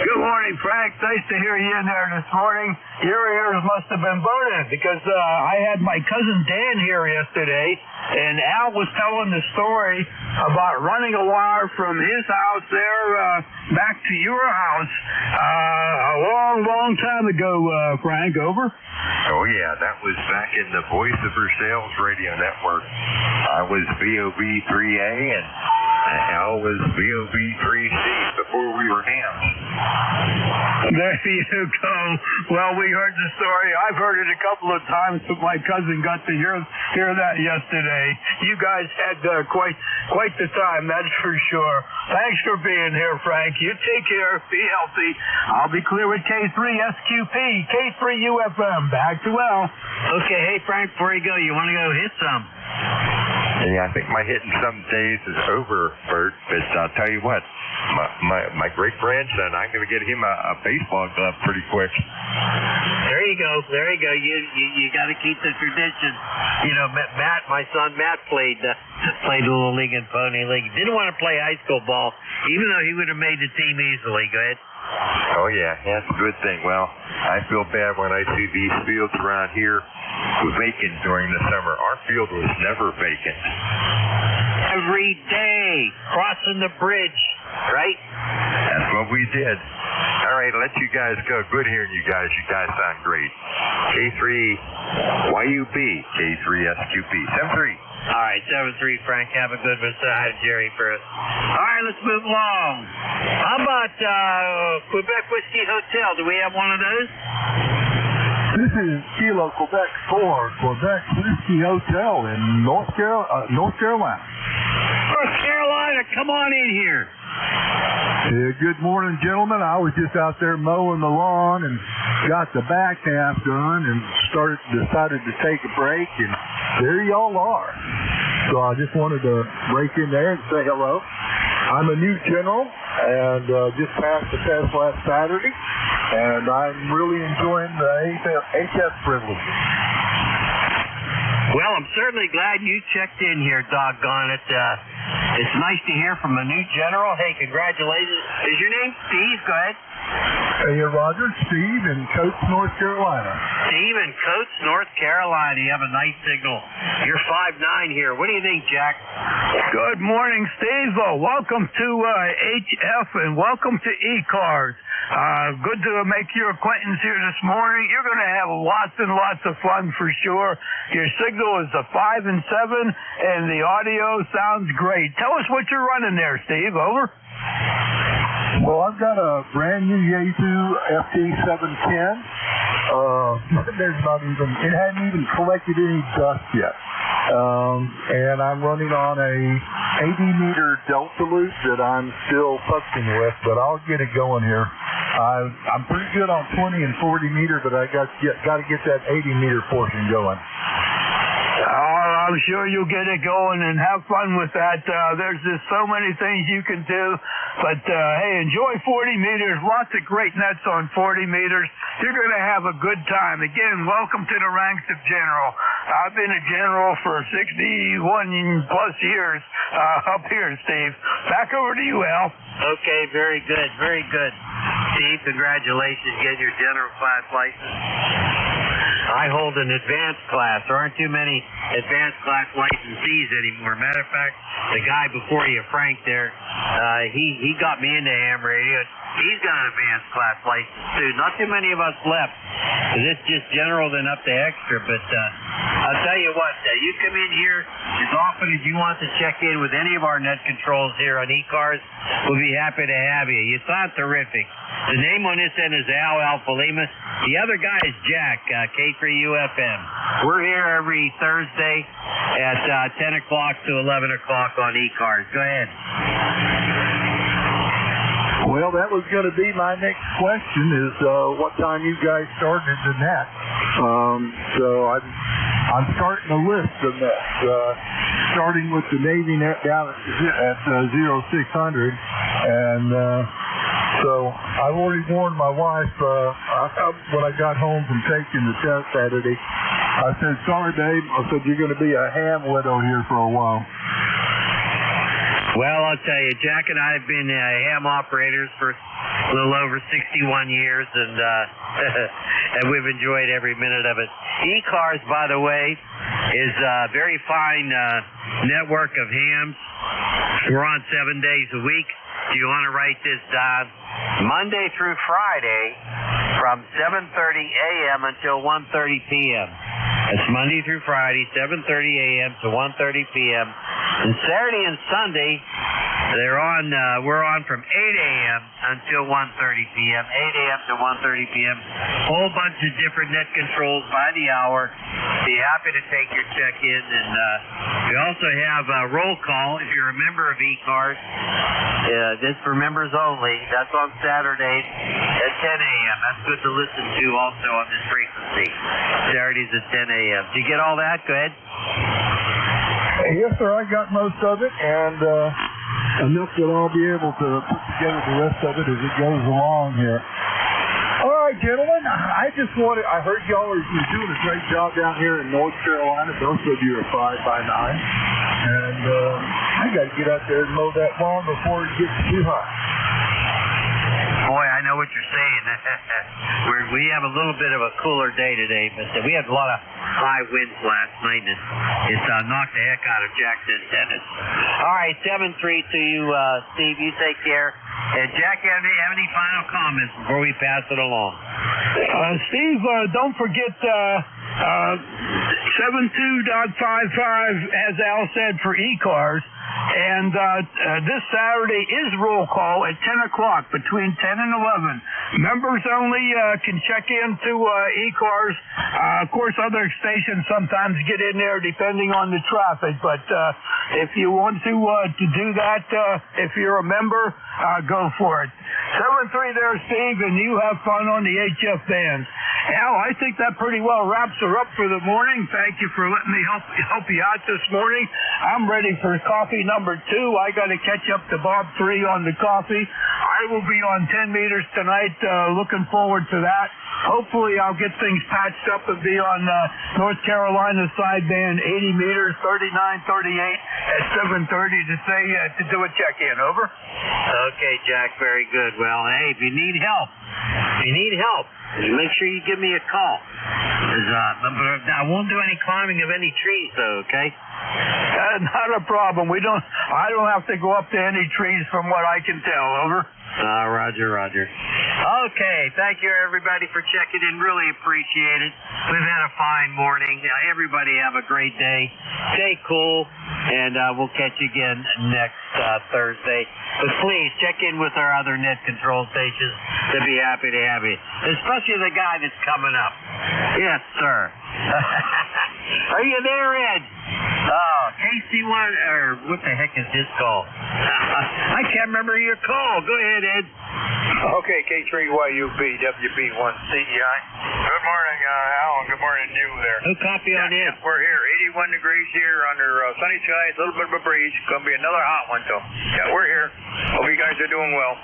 Good morning, Frank. Nice to hear you in there this morning. Your ears must have been burning because I had my cousin Dan here yesterday, and Al was telling the story about running a wire from his house there back to your house a long time ago, Frank. Over. Oh, yeah, that was back in the Voice of Her Sales radio network. I was VOB3A, and Al was VOB3C before we were hams. There you go. Well, we heard the story. I've heard it a couple of times, but my cousin got to hear that yesterday. You guys had quite the time, that's for sure. Thanks for being here, Frank. You take care. Be healthy. I'll be clear with K3SQP, K3UFM. Back to Al. Okay, hey, Frank, before you go, you want to go hit some? Yeah, I think my hitting some days is over, Bert, but I'll tell you what, my great-grandson, I'm going to get him a baseball glove pretty quick. There you go. You got to keep the tradition. You know, Matt, my son Matt played Little League and Pony League. Didn't want to play high school ball, even though he would have made the team easily. Go ahead. Oh, yeah, that's a good thing. Well, I feel bad when I see these fields around here vacant during the summer. Our field was never vacant. Every day, crossing the bridge, right? That's what we did. All right, let you guys go. Good hearing you guys. You guys sound great. K3YUB, K3SQP, 73. All right, 7-3, Frank. Have a good one. Say hi to Jerry first. All right, let's move along. How about Quebec Whiskey Hotel? Do we have one of those? This is Kilo Quebec 4, Quebec Whiskey Hotel in North Carolina. North Carolina, come on in here. Good morning, gentlemen. I was just out there mowing the lawn and got the back half done and decided to take a break, and there y'all are. So I just wanted to break in there and say hello. I'm a new general and just passed the test last Saturday, and I'm really enjoying the HS privileges. Well, I'm certainly glad you checked in here, doggone it. It's nice to hear from a new general. Hey, congratulations. Is your name Steve? Go ahead. Hey, Roger, Steve in Coates, North Carolina. Steve in Coates, North Carolina. You have a nice signal. You're 5'9" here. What do you think, Jack? Good morning, Steve. Welcome to HF and welcome to ECARS. Good to make your acquaintance here this morning. You're going to have lots and lots of fun for sure. Your signal is a 5 and 7, and the audio sounds great. Tell us what you're running there, Steve. Over. Well, I've got a brand new Yaesu FT710. It hadn't even collected any dust yet. And I'm running on a 80-meter Delta loop that I'm still futzing with, but I'll get it going here. I'm pretty good on 20 and 40 meter, but I got to get that 80-meter portion going. I'm sure you'll get it going and have fun with that. There's just so many things you can do. But, hey, enjoy 40 meters. Lots of great nets on 40 meters. You're going to have a good time. Again, welcome to the ranks of general. I've been a general for 61-plus years up here, Steve. Back over to you, Al. Okay, very good, very good. Steve, congratulations. Get your general class license. I hold an advanced class. There aren't too many advanced class licensees anymore. Matter of fact, the guy before you, Frank, there, he got me into ham radio. He's got an advanced class license too. Not too many of us left. It's just general then up to extra. But I'll tell you what, you come in here as often as you want to check in with any of our net controls here on ECARS. We'll be happy to have you. You sound terrific. The name on this end is Al Alpha Lima. The other guy is Jack, K3UFM. We're here every Thursday at 10 o'clock to 11 o'clock on ECARS. Go ahead. Well, that was going to be my next question is what time you guys started the net. So I'm starting a list of nets, starting with the Navy net down at 0600. And so I've already warned my wife when I got home from taking the test Saturday. I said, sorry, babe. I said, you're going to be a ham widow here for a while. Well, I'll tell you, Jack and I have been ham operators for a little over 61 years, and and we've enjoyed every minute of it. ECARS, by the way, is a very fine network of hams. We're on 7 days a week. Do you want to write this down? Monday through Friday from 7:30 a.m. until 1:30 p.m. It's Monday through Friday, 7:30 a.m. to 1:30 p.m. And Saturday and Sunday, we're on from 8 a.m. until 1:30 p.m., 8 a.m. to 1:30 p.m. Whole bunch of different net controls by the hour. Be happy to take your check-in. And we also have a roll call if you're a member of ECARS. This for members only. That's on Saturdays at 10 a.m. That's good to listen to also on this frequency. Saturdays at 10 a.m. Did you get all that? Go ahead. Yes, sir. I got most of it, and enough that I'll be able to put together the rest of it as it goes along here. All right, gentlemen. I heard y'all are doing a great job down here in North Carolina. Both of you are 5x9. And I got to get out there and mow that lawn before it gets too hot. Boy, I know what you're saying. We have a little bit of a cooler day today, but we had a lot of high winds last night, and it's knocked the heck out of Jack's antennas. All right, 7-3 to you, Steve. You take care. And Jack, have any final comments before we pass it along? Steve, don't forget 72.55, as Al said, for ECARS. And this Saturday is roll call at 10 o'clock, between 10 and 11. Members only can check into ECARS. Of course, other stations sometimes get in there depending on the traffic. But if you want to do that, if you're a member, go for it. 7-3 there, Steve, and you have fun on the HF bands. Al, I think that pretty well wraps her up for the morning. Thank you for letting me help you out this morning. I'm ready for coffee number 2. I got to catch up to Bob 3 on the coffee. I will be on 10 meters tonight. Looking forward to that. Hopefully I'll get things patched up and be on North Carolina sideband 80 meters, 3938 at 7:30 to do a check-in. Over. Okay, Jack, very good. Well, hey, if you need help, make sure you give me a call. But I won't do any climbing of any trees, though, okay? Not a problem. I don't have to go up to any trees from what I can tell. Over. Roger. Okay, thank you, everybody, for checking in. Really appreciate it. We've had a fine morning. Everybody have a great day. Stay cool, and we'll catch you again next Thursday. But please, check in with our other net control stations. They'll be happy to have you, especially the guy that's coming up. Yes, sir. Are you there, Ed? KC1, or what the heck is his call? I can't remember your call. Go ahead, Ed. Okay, K3YUB, WB1CEI. Good morning, Alan. Good morning to you there. Who copy on Ed? We're here, 81 degrees here under sunny skies, a little bit of a breeze. Going to be another hot one, so yeah, we're here. Hope you guys are doing well.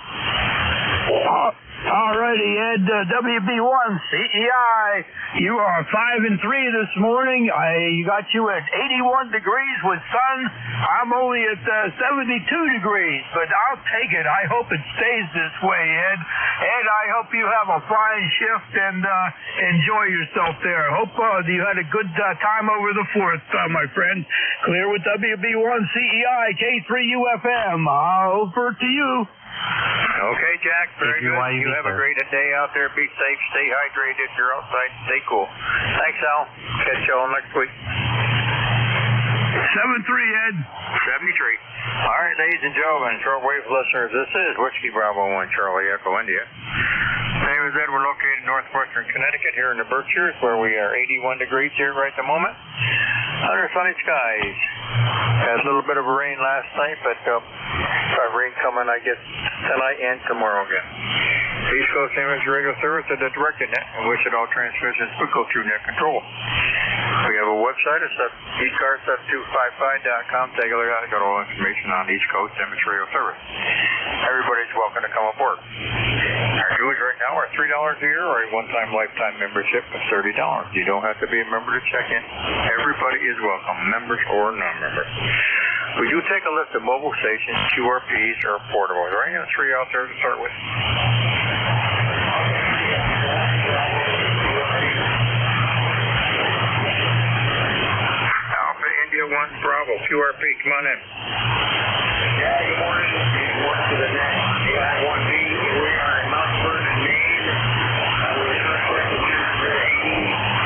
All righty, Ed, WB1CEI. You are 5-3 this morning. I got you at 81 degrees with sun. I'm only at 72 degrees, but I'll take it. I hope it stays this way, Ed. Ed, I hope you have a fine shift and enjoy yourself there. Hope you had a good time over the 4th, my friend. Clear with WB1CEI, K3UFM. Over to you. Okay, Jack, very good. You have a great day out there. Be safe, stay hydrated. If you're outside, stay cool. Thanks, Al. Catch y'all next week. 7-3, Ed. 73. All right, ladies and gentlemen, shortwave listeners, this is Whiskey Bravo 1 Charlie Echo India. Name is Ed. We're located in northwestern Connecticut here in the Berkshires, where we are 81 degrees here right at the moment. Under sunny skies. Had a little bit of rain last night, but rain coming, I guess, tonight and tomorrow again. East Coast Amateur Radio Service at the directed net, in which all transmissions would go through net control. We have a website, it's at ECARS7255.com. Take a look at it, got all information on East Coast Amateur Radio Service. Everybody's welcome to come aboard. Our dues right now are $3 a year or a one-time lifetime membership of $30. You don't have to be a member to check in. Everybody is welcome, members or non-members. We do take a list of mobile stations, QRPs, or portables. Are any of the three out there to start with? Alpha India 1 Bravo, QRP, come on in. Yeah, good morning. To the next, AI1B, we are in Mount Vernon, Maine. We're currently at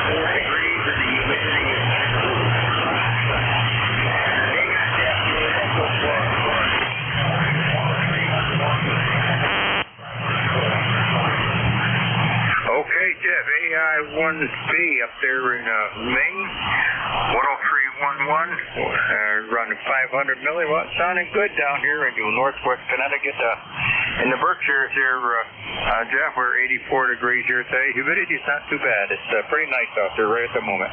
84 degrees and the humidity is Okay, Jeff, AI1B up there in Maine, 10311, running 500 milliwatts, sounding good down here in northwest Connecticut. In the Berkshires here, Jeff, we're 84 degrees here today. Humidity's not too bad. It's pretty nice out there right at the moment.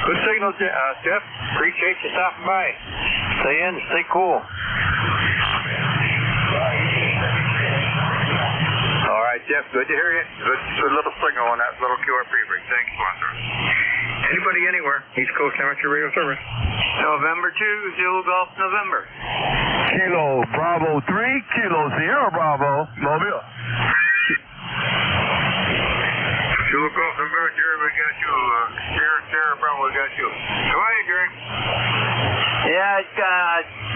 Good signal, Jeff. Appreciate you stopping by. Stay in, stay cool. All right, Jeff, good to hear you. Good little signal on that little QRP rig. Thanks, sponsor. Anybody anywhere, East Coast Amateur Radio Service. November 2, Zulu Golf, November. Kilo Bravo 3, Kilo Sierra Bravo, Mobile. Zulu Golf, November, Jerry, we got you. Sierra Bravo, we got you. Go ahead, Jerry. Yeah,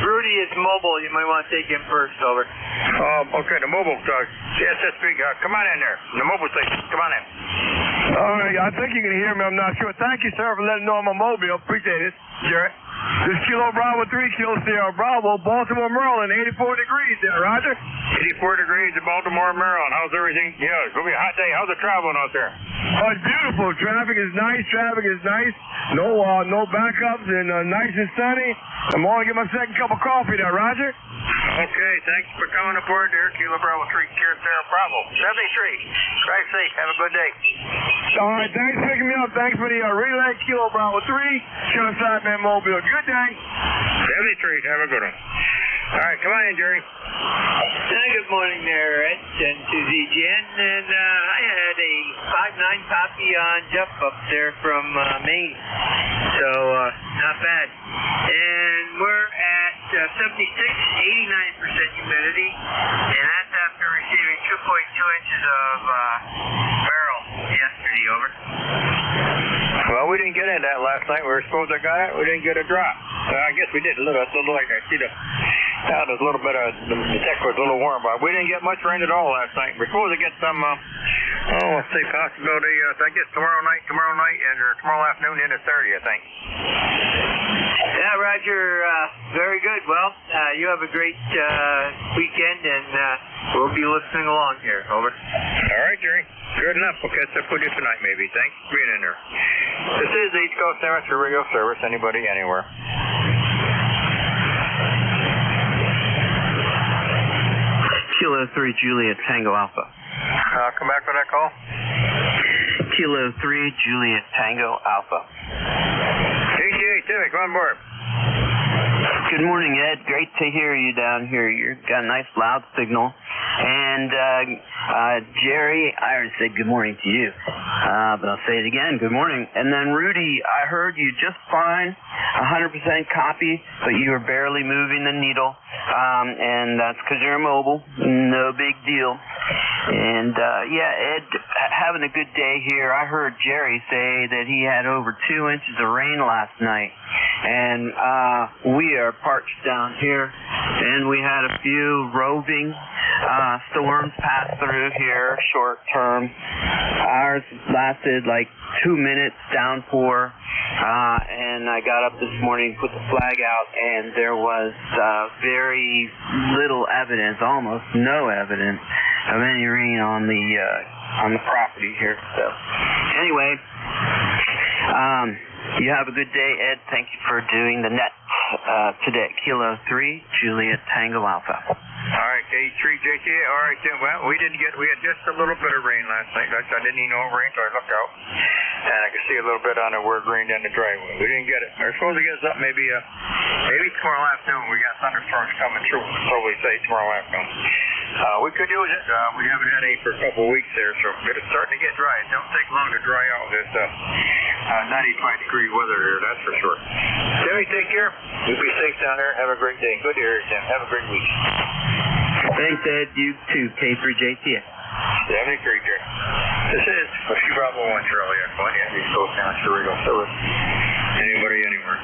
Rudy is mobile. You might want to take him first, over. Okay, the mobile, SSB, come on in there. The mobile station, come on in. All right, I think you can hear me. I'm not sure. Thank you, sir, for letting me know I'm a mobile. Appreciate it. Jerry. This Kilo Bravo 3, Kilo Sierra Bravo, Baltimore, Maryland, 84 degrees there, Roger. 84 degrees in Baltimore, Maryland. How's everything? Yeah, it's going to be a hot day. How's the traveling out there? Oh, it's beautiful. Traffic is nice. No backups and nice and sunny. I'm going to get my second cup of coffee there, Roger. Okay, thanks for coming aboard there. Kilo Bravo 3, Sierra Bravo. 73. Drive safe. Have a good day. All right, thanks for picking me up. Thanks for the relay, Kilo Bravo 3, Kilo Sideman Mobile. Good day. 73. Have a good one. All right, come on in, Jerry. Good morning there, Ed and Susie Jen. And I had a 5.9 copy on Jeff up there from Maine. So, not bad. And we're at 76, 89% humidity. And that's after receiving 2.2 inches of barrel yesterday, over. Well, we didn't get in that last night. We were supposed to have got it. We didn't get a drop. I guess we did a little. It's a little like I see there's a little bit of the deck was a little warm, but we didn't get much rain at all last night. We're supposed to get some. Let's say possibility. I guess tomorrow night, and or tomorrow afternoon into 30, I think. Yeah, Roger. Very good. Well, you have a great weekend, and we'll be listening along here. Over. All right, Jerry. Good enough. We'll catch up with you tonight, maybe. Thanks for being in there. This is the East Coast Amateur Radio Service. Anybody, anywhere. Kilo 3 Juliet Tango Alpha. Come back for that call. Kilo 3 Juliet Tango Alpha. GTA Timmy, come on board. Good morning, Ed. Great to hear you down here. You've got a nice loud signal. And Jerry, I already said good morning to you, but I'll say it again, good morning. And then Rudy, I heard you just fine, 100% copy, but you were barely moving the needle, and that's because you're mobile, no big deal. And yeah, Ed, having a good day here. I heard Jerry say that he had over 2 inches of rain last night, and we are parched down here, and we had a few roving storms pass through here short term. Ours lasted like 2 minutes downpour, and I got up this morning, put the flag out, and there was very little evidence, almost no evidence of any rain on the property here. So anyway, you have a good day, Ed. Thank you for doing the net today. Kilo 3 Juliet Tango Alpha. All right, K3 JTA. All right, Tim. Well, we had just a little bit of rain last night. I didn't even know it rained, so I looked out, and I could see a little bit on the word rain down the driveway. We didn't get it. We're supposed to get something maybe tomorrow afternoon. We got thunderstorms coming through, probably say tomorrow afternoon. We could use it. We haven't had any for a couple of weeks there, so it's starting to get dry. It don't take long to dry out this 95-degree weather here, that's for sure. Timmy, take care. You be safe down there. Have a great day. Good to hear you, Tim. Have a great week. Thanks, Ed. You too, K3JTA. 73, Jerry. This is Whiskey Bravo 1 Charlie Echo, East Coast Amateur Radio Service. Anybody, anywhere.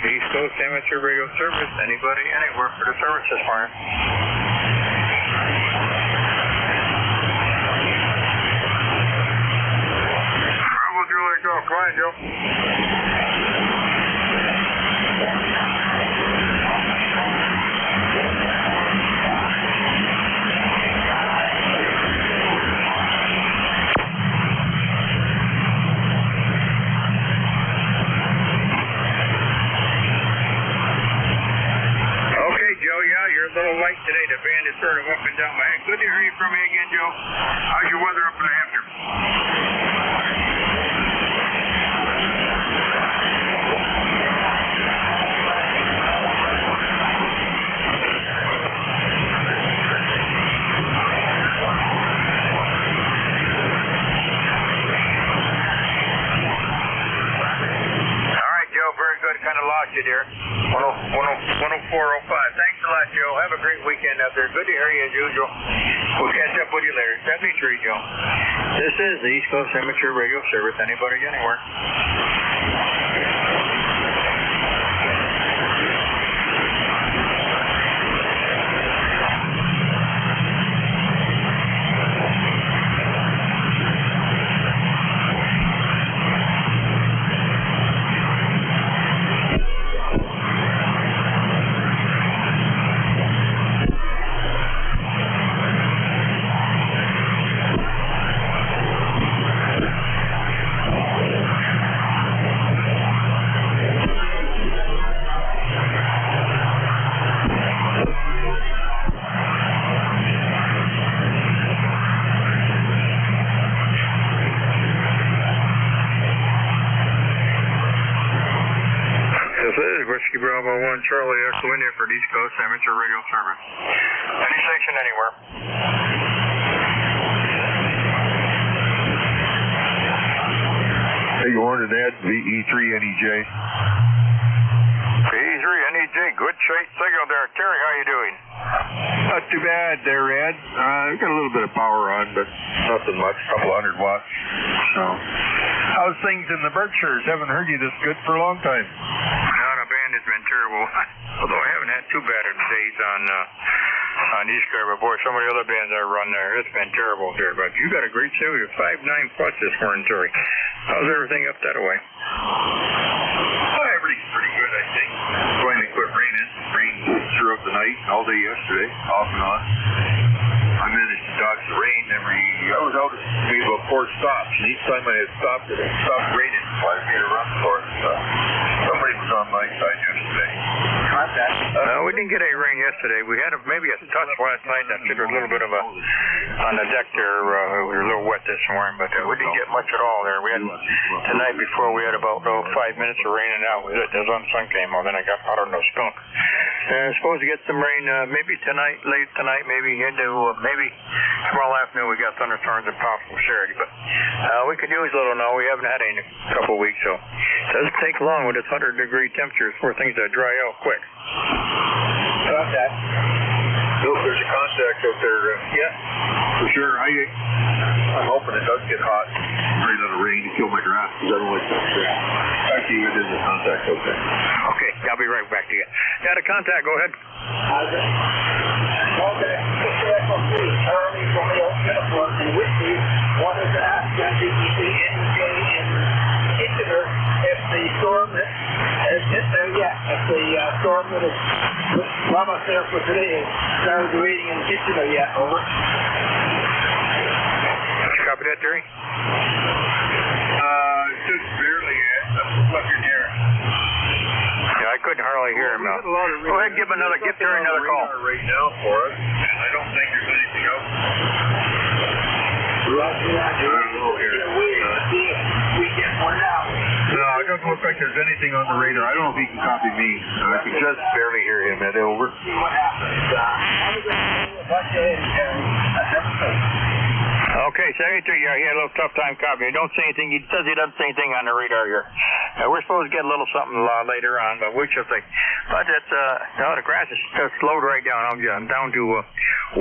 East Coast Amateur Radio Service. Anybody, anywhere for the service this morning. Bravo Juliet Go. Come on, Joe. You're a little light today. The band is sort of up and down my head. Good to hear you from me again, Joe. How's your weather up in New Hampshire? All right, Joe. Very good. Kind of lost you there. 104.05. Thanks a lot, Joe. Have a great weekend out there. Good to hear you as usual. We'll catch up with you later. 73, Joe. This is the East Coast Amateur Radio Service. Anybody, anywhere. Charlie Echo India for the East Coast Amateur Radio Service. Any station anywhere. Hey, good morning, Ed. VE3NEJ. VE3NEJ, good signal there. Terry, how you doing? Not too bad there, Ed. We've got a little bit of power on, but nothing much. A couple hundred watts. So, how's things in the Berkshires? Haven't heard you this good for a long time. No, the band has been terrible. Although I haven't had too bad of days on ECARS, but boy, some of the other bands I run there, it's been terrible there. But you got a great show. You're 5.9 plus this morning, Terry. How's everything up that way? Everything's pretty good, I think. Finally quit raining. Rain throughout the night, all day yesterday, off and on. I managed to dodge the rain I was out maybe about 4 stops, and each time I had stopped, it stopped raining, so I made a run for it. Somebody was on my side yesterday. We didn't get any rain yesterday. We had maybe a touch last night. I think there was a little bit of on the deck there. We were a little wet this morning, but we didn't get much at all there. We had the night before we had about 5 minutes of rain, and that was it. The sun came on, then I got out of no skunk. And I'm supposed to get some rain maybe tonight, late tonight, maybe into maybe tomorrow afternoon. We got thunderstorms and possible Saturday, but we could use a little now. We haven't had any in a couple of weeks, so it doesn't take long with this 100-degree temperatures for things to dry out quick. About that. Nope, there's a contact out there. Yeah, for sure. I'm hoping it does get hot. Very little rain to kill my grass because I don't like that grass. Actually, it is a contact out there. Okay, I'll be right back to you. Yeah, the contact, go ahead. Okay, Charlie, Romeo, Uniform, and Whiskey wanted to ask DEC in Kitchener if the storm that has hit there yet, if the storm that has run us there for today has started raining in Kitchener yet, over. Copy that, Terry? Just barely, I'm looking here. Yeah, I couldn't hardly hear him now. Go ahead, give Terry another call. Right now for us, and I don't think there's anything else. We get one out. No, it doesn't look like there's anything on the radar. I don't know if he can copy me. I can just barely hear him. Ed, over. See what happens. Okay, Secretary, he had a little tough time copying. He says he doesn't see anything on the radar here. We're supposed to get a little something later on, but we should think. But it's, the grass is slowed right down. I'm down to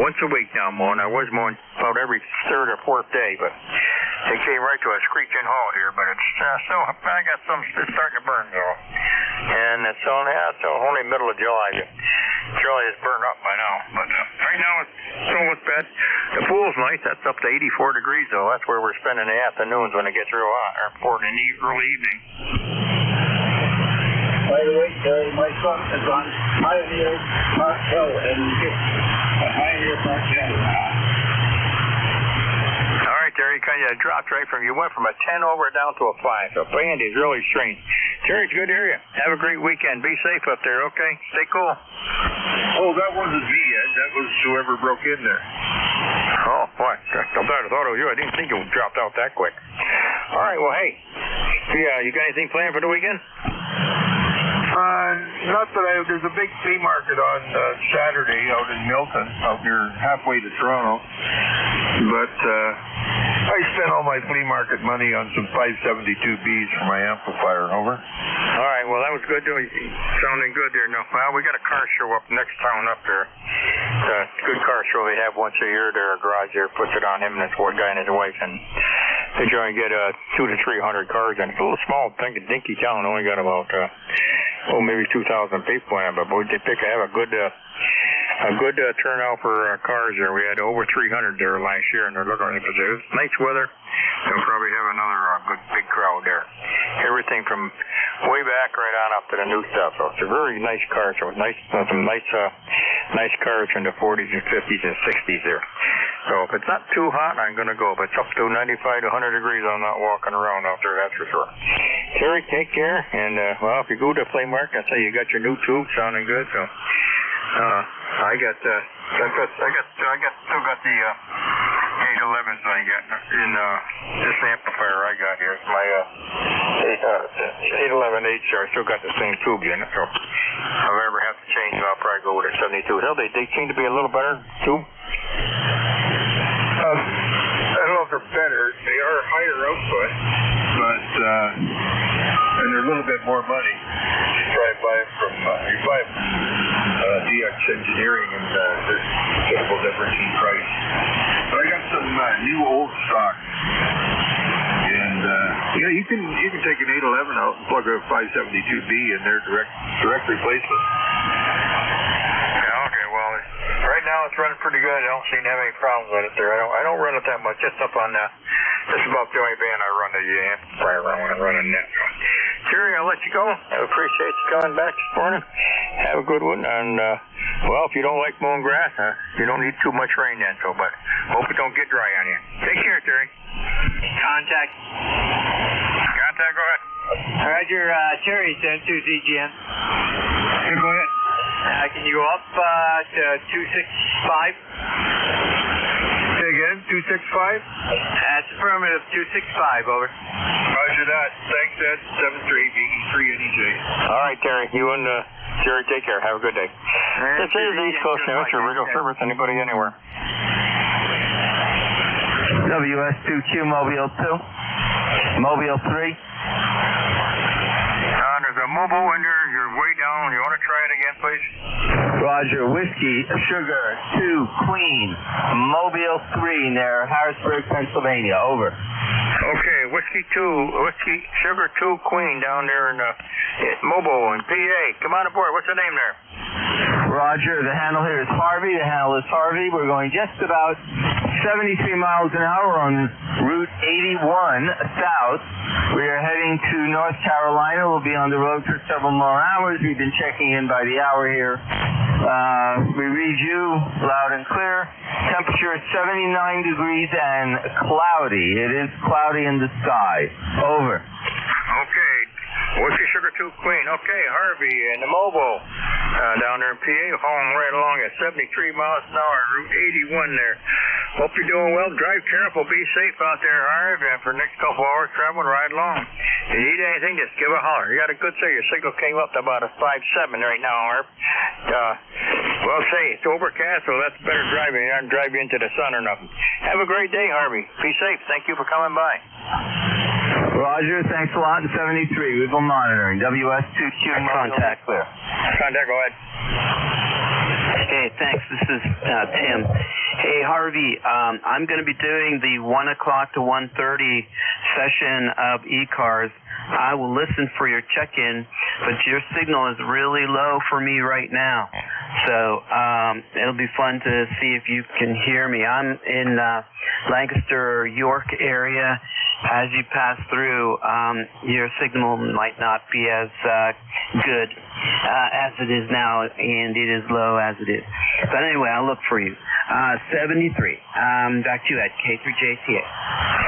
once a week now mowing. I was mowing about every third or fourth day, but it came right to a screeching halt here. But it's still, I got some, it's starting to burn though. And it's only middle of July. Charlie is burned up by now. But right now it's so much bad. The pool's nice. That's up to 84 degrees though. That's where we're spending the afternoons when it gets real hot, or in the early evening. By the way, Terry, my son is on Pioneer Park Hill and Pioneer Park Hill. All right, Terry, kind of dropped right from, you went from a 10 over down to a 5. So band is really strange. Terry, it's good to hear you. Have a great weekend. Be safe up there, okay? Stay cool. Oh, that wasn't me, Ed. That was whoever broke in there. Oh, boy. I thought it was you. I didn't think it dropped out that quick. All right, well, hey. You got anything planned for the weekend? Not that there's a big flea market on Saturday out in Milton, out near halfway to Toronto. But I spent all my flea market money on some 572Bs for my amplifier, over. All right, well, that was good. Sounding good there. No, well, we got a car show up next town up there. It's a good car show they have once a year there, a garage there, puts it on him and his guy and his wife, and they try and get 200 to 300 cars in. It's a little small, dinky town, only got about maybe 2,000 people in it, but boy, they have a good turnout for cars there. We had over 300 there last year, and they're looking at it. It's nice weather. They'll probably have another good big crowd there. Everything from way back right on up to the new stuff. So it's a very nice car. So it's some nice cars from the 40s and 50s and 60s there. So if it's not too hot, I'm going to go. If it's up to 95 to 100 degrees, I'm not walking around out there, that's for sure. Terry, take care. And, if you go to Flea Market, I say you got your new tube sounding good. So, I still got the 811s I got in this amplifier I got here. It's my 811H. I still got the same tube in it. So If I ever have to change, I'll probably go with a 72. Hell, they seem to be a little better, too. I don't know if they're better. They are higher output, but and they're a little bit more money. You try to buy them from DX Engineering, and there's a considerable difference in price. But I got some new old stock, and yeah, you can take an 811 out and plug a 572B in there, direct replacement. Yeah, okay, well, right now it's running pretty good. I don't seem to have any problems with it there. I don't run it that much, just up on that. This is about the only band I run the amplifier around when I'm running that. Jerry, I'll let you go. I appreciate you coming back this morning. Have a good one. And, well, if you don't like mowing grass, you don't need too much rain then, but hope it don't get dry on you. Take care, Jerry. Contact, go ahead. Roger, Terry sent to ZGN. Hey, go ahead. Can you go up to 265? Say again, 265? That's affirmative, 265, over. Roger that. Thanks, Ed. 73BE3NEJ. All right, Terry. You and Jerry, take care. Have a good day. This is East Coast Amateur Radio Service. Anybody, anywhere. WS2Q Mobile 2. Mobile 3. There's a mobile in there. You're way down. You want to try it again, please? Roger. Whiskey Sugar 2 Queen. Mobile 3 near Harrisburg, Pennsylvania. Over. Okay, Whiskey Sugar 2 Queen down there in mobile in PA. Come on aboard. What's the name there? Roger. The handle here is Harvey. The handle is Harvey. We're going just about 73 miles an hour on Route 81 south. We are heading to North Carolina. We'll be on the road for several more hours. We've been checking in by the hour here. We read you loud and clear. Temperature 79 degrees and cloudy. It is cloudy in the sky. Over. Okay. Whiskey Sugar 2 Queen. Okay, Harvey and the mobile down there in PA, hauling right along at 73 miles an hour, Route 81 there. Hope you're doing well. Drive careful. Be safe out there, Harv. And for the next couple hours, traveling right along. If you need anything, just give a holler. You got a good signal. Your signal came up to about a 5.7 right now, Harv. Well, say, it's overcast, so that's better driving. You aren't driving into the sun or nothing. Have a great day, Harvey. Be safe. Thank you for coming by. Roger, thanks a lot in 73. We've been monitoring. WS2Q Contact. Clear. Contact, go ahead. Hey, thanks. This is Tim. Hey, Harvey, I'm going to be doing the 1 o'clock to 1:30 session of ECARS. I will listen for your check-in, but your signal is really low for me right now. So it'll be fun to see if you can hear me. I'm in Lancaster, York area. As you pass through, your signal might not be as good as it is now, and it is low as it is. But anyway, I'll look for you. 73. Back to you at K3JTA.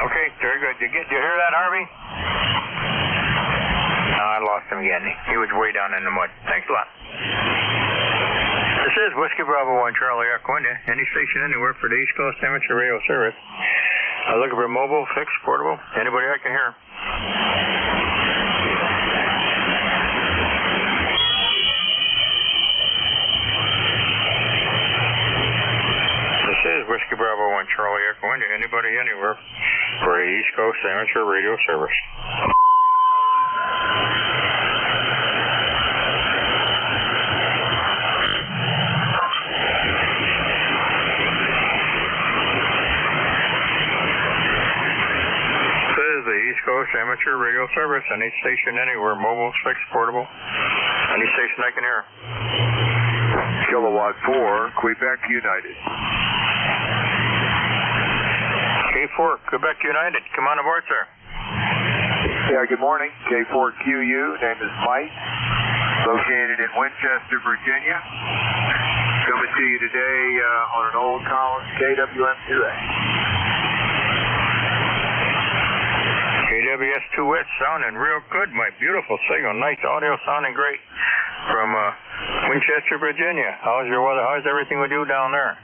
Okay, very good. Did you hear that, Harvey? No, I lost him again. He was way down in the mud. Thanks a lot. This is Whiskey Bravo 1 Charlie Echo India. Any station anywhere for the East Coast Amateur Radio Service. I'm looking for mobile, fixed, portable. Anybody I can hear. This is Whiskey Bravo 1 Charlie Echo India. Anybody anywhere for the East Coast Amateur Radio Service. Coast Amateur Radio Service. Any station anywhere, mobile, fixed, portable. Any station I can hear. Kilowatt 4, Quebec United. K4, Quebec United. Come on aboard, sir. Yeah, good morning. K4QU, name is Mike. Located in Winchester, Virginia. Coming to you today on an old Collins KWM2A. KWS2H sounding real good. My beautiful signal. Nice audio sounding great from Winchester, Virginia. How's your weather? How's everything with you down there?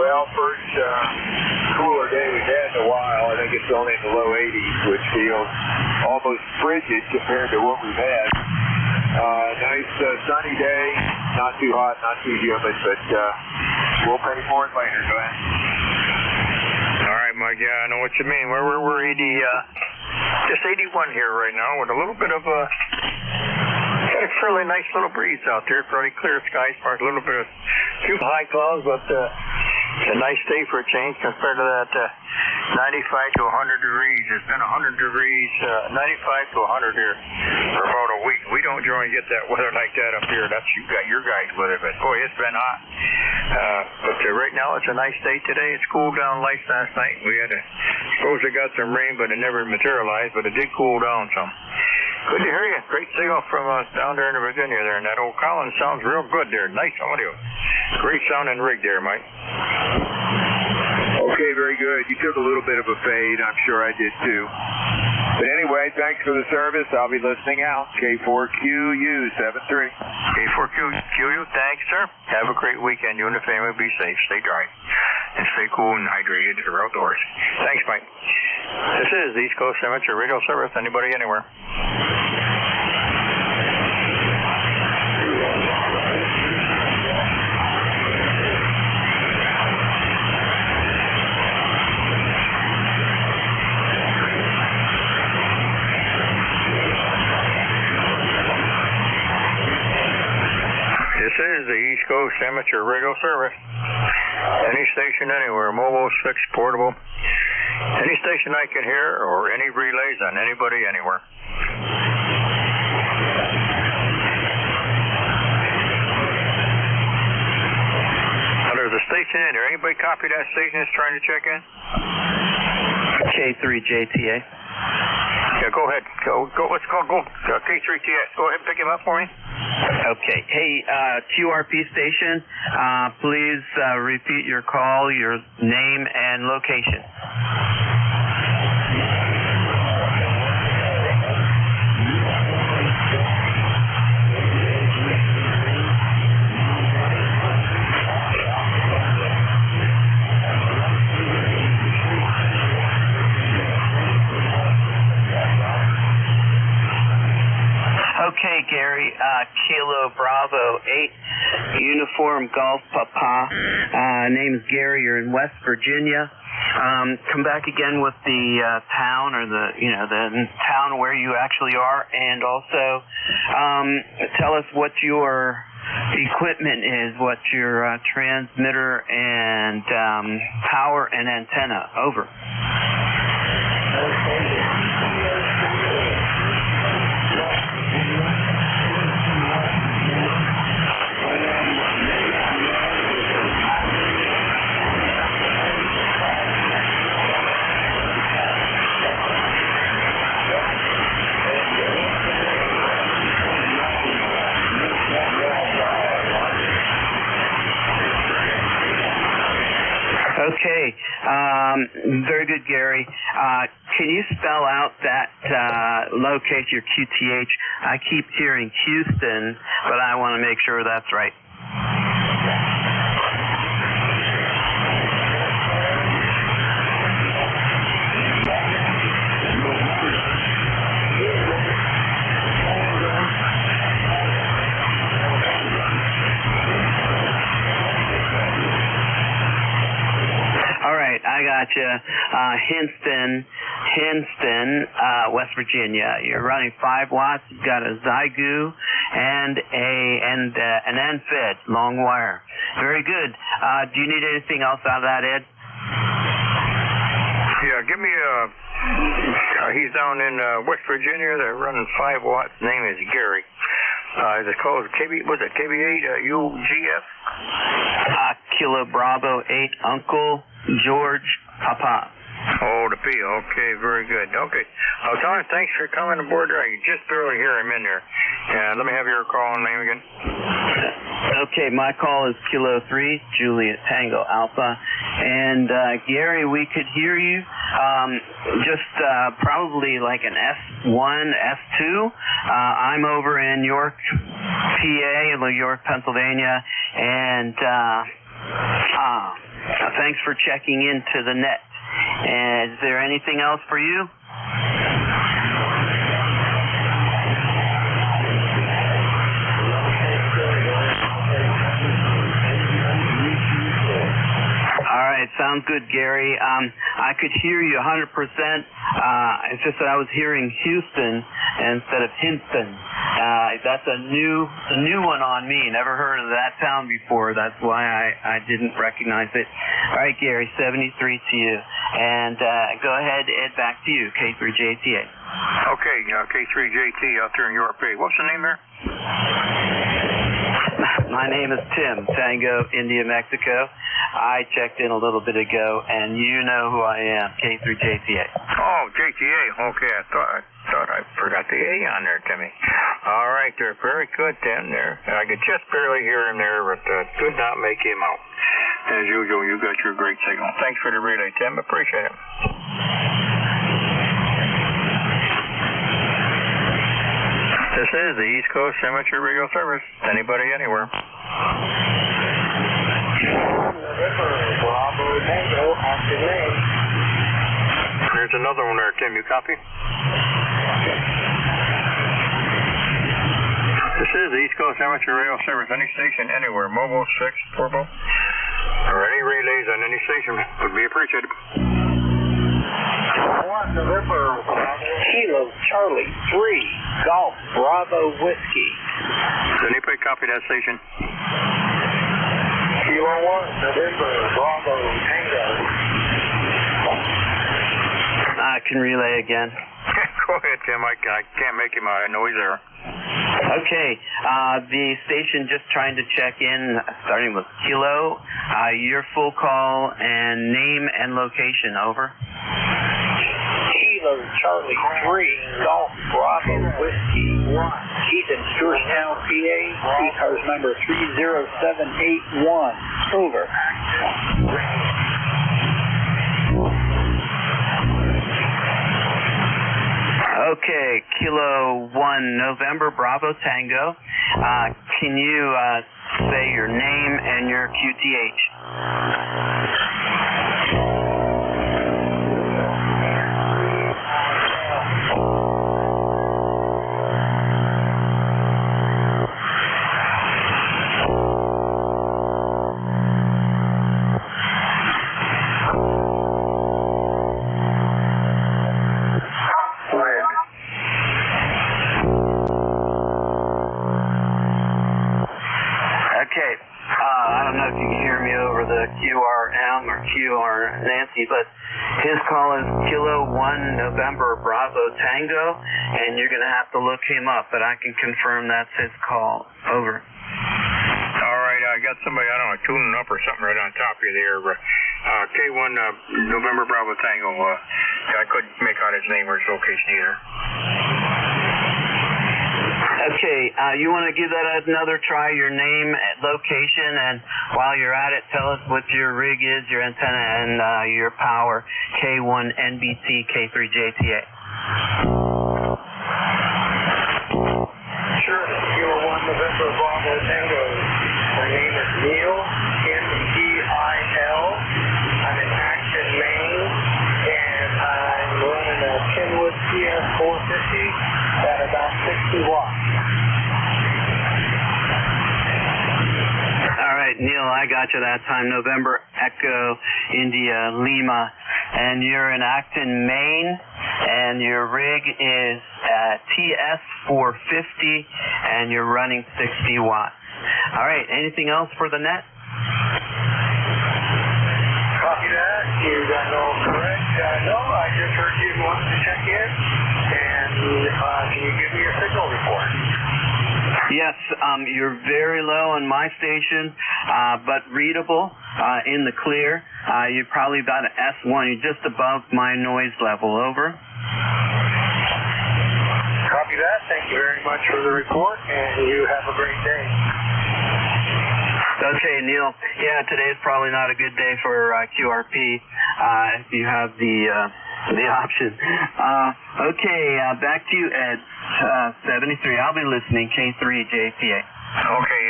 Well, first cooler day we've had in a while. I think it's only in the low 80s, which feels almost frigid compared to what we've had. Nice sunny day, not too hot, not too humid, but we'll pay for it later. Go ahead. All right, Mike. Yeah, I know what you mean. We're 80, just 81 here right now with a little bit of a fairly nice little breeze out there. Fairly clear skies, a little bit of few high clouds, but it's a nice day for a change compared to that 95 to 100 degrees. It's been 100 degrees, 95 to 100 here for about a week. We don't generally get that weather like that up here. That's your guys' weather, but boy, it's been hot. But right now it's a nice day today. It's cooled down light last night. We had suppose it got some rain, but it never materialized, but it did cool down some. Good to hear you. Great signal from down there in Virginia there, and that old Collins sounds real good there. Nice audio. Great sounding rig there, Mike. Okay, very good. You took a little bit of a fade. I'm sure I did too. But anyway, thanks for the service. I'll be listening out. K4QU73. K4QU, thanks, sir. Have a great weekend. You and the family be safe. Stay dry. And stay cool and hydrated if you're outdoors. Thanks, Mike. This is the East Coast Amateur Radio Service. Anybody, anywhere. This is the East Coast Amateur Radio Service. Any station anywhere, mobile, fixed, portable. Any station I can hear or any relays on anybody anywhere. Now there's a station in there. Anybody copy that station that's trying to check in? K3JTA. Yeah, go ahead. Go. Let's go. K3TS. Go ahead and pick him up for me. Okay. Hey, QRP station, please repeat your call, your name, and location. Okay, Gary, Kilo Bravo 8, Uniform Golf Papa. Name is Gary. You're in West Virginia. Come back again with the town or the town where you actually are, and also tell us what your equipment is, what your transmitter and power and antenna. Over. Okay, very good, Gary. Can you spell out that location, your QTH? I keep hearing Houston, but I want to make sure that's right. I got you. Hinston, West Virginia. You're running 5 watts. You've got a Zygu and an NFID, long wire. Very good. Do you need anything else out of that, Ed? Yeah, give me he's down in West Virginia. They're running 5 watts. Name is Gary. Is it called KB8 UGF? Kilo Bravo 8, Uncle George Papa. Oh, the P. Okay, very good. Okay. Tom, thanks for coming aboard there. I can just barely hear him in there. Let me have your call and name again. Okay, my call is Kilo 3, Juliet Tango Alpha. And, Gary, we could hear you just probably like an S1, S2. I'm over in York, PA, York, Pennsylvania. And thanks for checking into the net. And is there anything else for you? sounds good, Gary. I could hear you 100%. It's just that I was hearing Houston instead of Hinston. That's a new one on me. Never heard of that town before. That's why I didn't recognize it. All right, Gary, 73 to you. And go ahead, Ed, back to you, K3JTA. Okay, K3JT out there in York Bay. What's the name there? My name is Tim, Tango, India, Mexico. I checked in a little bit ago, and you know who I am, K3JTA. Oh, JTA. Okay, I thought I forgot the A on there, Timmy. All right, they're very good, Tim. There, I could just barely hear him there, but could not make him out. As usual, you got your great signal. Thanks for the relay, Tim. Appreciate it. This is the East Coast Amateur Radio Service. Anybody, anywhere. Bravo Tango, Austin, Maine. There's another one there, Tim. You copy? This is the East Coast Amateur Radio Service. Any station, anywhere. Mobile 6, portable, or any relays on any station would be appreciated. 1 November, Kilo Charlie 3, Golf Bravo Whiskey. Does anybody copy that station? Kilo 1 November, Bravo Tango. I can relay again. Go ahead, Tim. I can't make him out. I know he's there. Okay, the station just trying to check in, starting with Kilo, your full call and name and location, over. Kilo Charlie 3, Golf Bravo Whiskey 1, Keith in Stewartstown, PA, ECARS number 30781, over. Okay, Kilo 1 November Bravo Tango. Can you say your name and your QTH? QRM or QR Nancy, but his call is Kilo 1 November Bravo Tango, and you're going to have to look him up, but I can confirm that's his call. Over. All right, I got somebody, I don't know, tuning up or something right on top of you there. K1 November Bravo Tango. I couldn't make out his name or his location either. Okay, you want to give that another try, your name, location, and while you're at it, tell us what your rig is, your antenna, and your power. K1 NBT K3JTA. Sure, Kilo 1 November Bravo Tango. My name is Neil, N-E-I-L. I'm in Acton, Maine, and I'm running a Kenwood CS450 at about 60 watts. All right, Neil, I got you that time. November Echo India Lima, and you're in Acton, Maine, and your rig is TS450, and you're running 60 watts. All right, anything else for the net? Copy that. You got it all correct. No, I just heard you wanted to check in, and can you give me your signal report? Yes, you're very low on my station, but readable in the clear. You're probably about an S1. You're just above my noise level. Over. Copy that. Thank you very much for the report, and you have a great day. Okay, Neil. Yeah, today's probably not a good day for QRP if you have the option. Okay, back to you, Ed. 73. I'll be listening. K3JPA. Okay,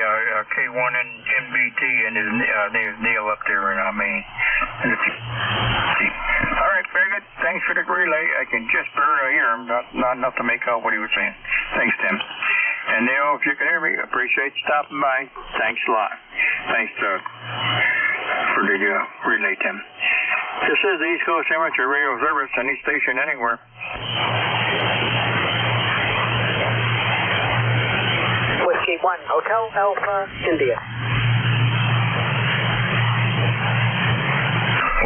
K1 and MBT, and his name is Neil up there in Maine. All right, very good. Thanks for the relay. I can just barely hear him, not enough to make out what he was saying. Thanks, Tim. And Neil, if you can hear me, appreciate you stopping by. Thanks a lot. Thanks, Doug. or did you relay, Tim? This is the East Coast Amateur Radio Service, any station anywhere. Whiskey 1, Hotel Alpha, India.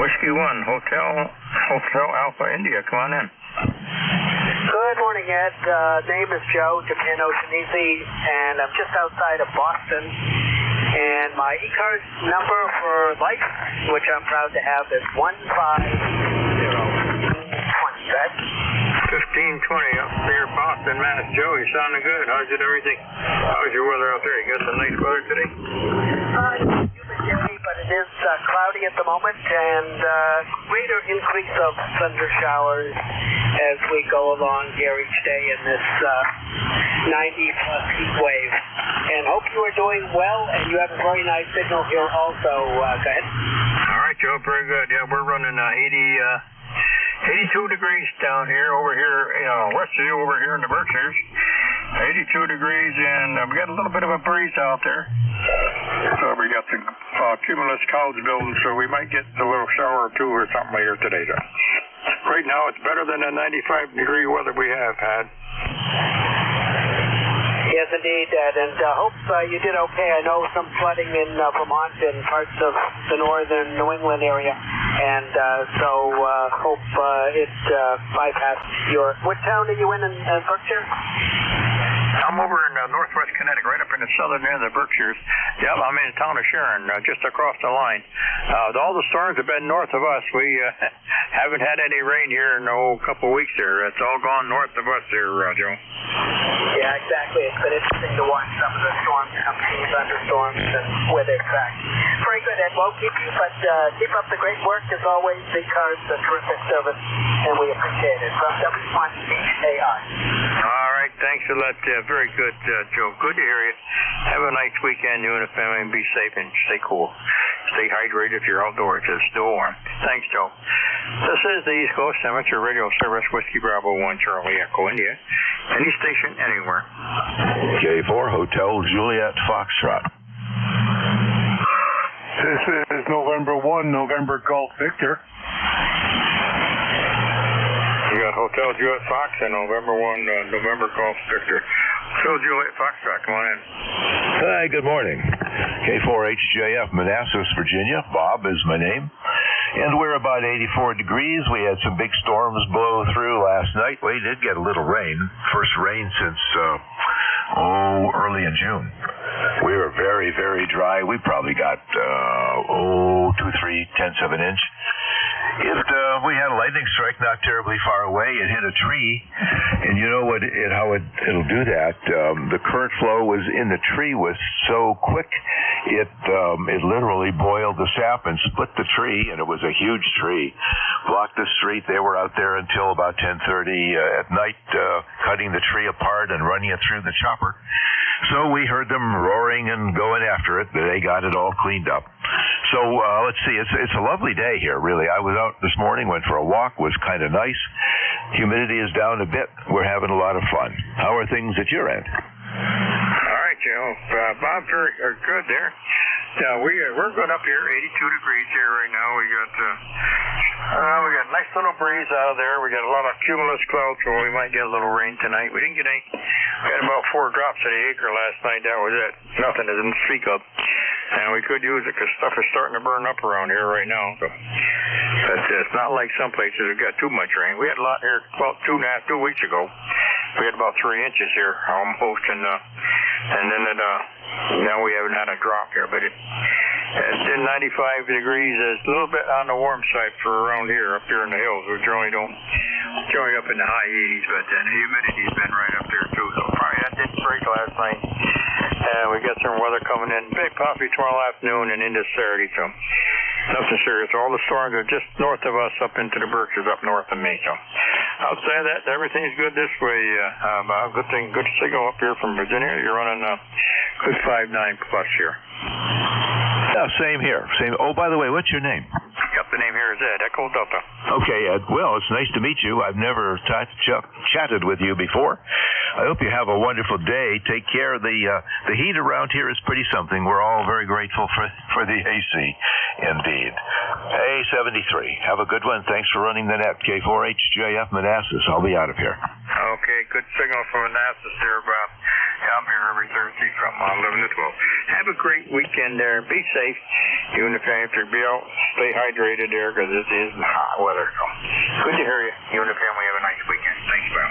Whiskey 1, Hotel Alpha, India. Come on in. Good morning, Ed. Name is Joe, Japan Ocean Easy, and I'm just outside of Boston. And my ECARS number for life, which I'm proud to have, is 15020. 1520 up near Boston, Mass. Joe, you sounding good. How's it everything? How's your weather out there? You got some nice weather today? Humid day, but it is cloudy at the moment, and greater increase of thunder showers as we go along here each day in this 90-plus heat wave. And hope you are doing well, and you have a very nice signal here also. Go ahead. All right, Joe, very good. Yeah, we're running 82 degrees down here, over here, west of you, over here in the Berkshires. 82 degrees, and we got a little bit of a breeze out there. So we got some cumulus clouds building, so we might get a little shower or two or something later today. So right now, it's better than the 95-degree weather we have had. Yes, indeed, Ed, and hope you did okay. I know some flooding in Vermont and parts of the northern New England area, and so hope it bypassed your... What town are you in Berkshire? I'm over in northwest Connecticut, right up in the southern end of the Berkshires. Yep, I'm in the town of Sharon, just across the line. All the storms have been north of us. We haven't had any rain here in a couple of weeks there. It's all gone north of us there, Joe. Yeah, exactly. It's been interesting to watch some of the storms come through, thunderstorms, and where they're tracked. Very good, Ed. Won't keep you, but keep up the great work. As always, ECARS, a terrific service, and we appreciate it. From W1HAI. All right, thanks a lot. Very good, Joe. Good to hear you. Have a nice weekend, you and the family, and be safe and stay cool. Stay hydrated if you're outdoors. It's still warm. Thanks, Joe. This is the East Coast Amateur Radio Service, Whiskey Bravo 1, Charlie Echo, India. Any station, anywhere. K4 Hotel Juliet Foxtrot. This is November 1, November Golf Victor. You got Hotel Juliet Fox and November 1, November Golf Victor. Hotel Juliet Foxtrot, come on in. Hi, good morning. K4HJF, Manassas, Virginia. Bob is my name. And we're about 84 degrees. We had some big storms blow through last night. We did get a little rain. First rain since, early in June. We were very, very dry. We probably got, 2-3 tenths of an inch. We had a lightning strike not terribly far away. It hit a tree, and you know how it'll do that. The current flow was in the tree was so quick, it literally boiled the sap and split the tree, and it was a huge tree. Blocked the street. They were out there until about 10:30 at night, cutting the tree apart and running it through the chopper. So we heard them roaring and going after it. They got it all cleaned up. So let's see. It's a lovely day here, really. I was out this morning, went for a walk, was kind of nice. Humidity is down a bit. We're having a lot of fun. How are things at your end? All right, Joe. Bob, very good there. We're good up here, 82 degrees here right now. We got a nice little breeze out of there. We got a lot of cumulus clouds, so we might get a little rain tonight. We didn't get any. We had about 4 drops of the acre last night. That was it. Nothing to speak of. And we could use it because stuff is starting to burn up around here right now. So it's not like some places have got too much rain. We had a lot here about 2 weeks ago. We had about 3 inches here almost, and then now we haven't had a drop here. But it's in 95 degrees. It's a little bit on the warm side for around here, up here in the hills. We generally up in the high 80s, but the humidity's been right up there too. So probably that didn't break last night. We got some weather coming in, big possibly tomorrow afternoon and into Saturday, so nothing serious. All the storms are just north of us, up into the Berkshires, up north of me. So outside of that, everything's good this way. Bob, good signal up here from Virginia. You're running good 5.9 plus here. Yeah, same here. Same. Oh, by the way, what's your name? Yep, the name here is Ed, Echo Delta. Okay, Ed. Well, it's nice to meet you. I've never chatted with you before. I hope you have a wonderful day. Take care. The heat around here is pretty something. We're all very grateful for the AC, indeed. A73. Have a good one. Thanks for running the net. K4HJF Manassas. I'll be out of here. Okay, good signal from Manassas there, Bob. I'm here every Thursday from 11 to 12. Have a great weekend there. Be safe. You and the family, if you're out, stay hydrated there because this is hot weather. So, good to hear you. You and the family have a nice weekend. Thanks, Bob.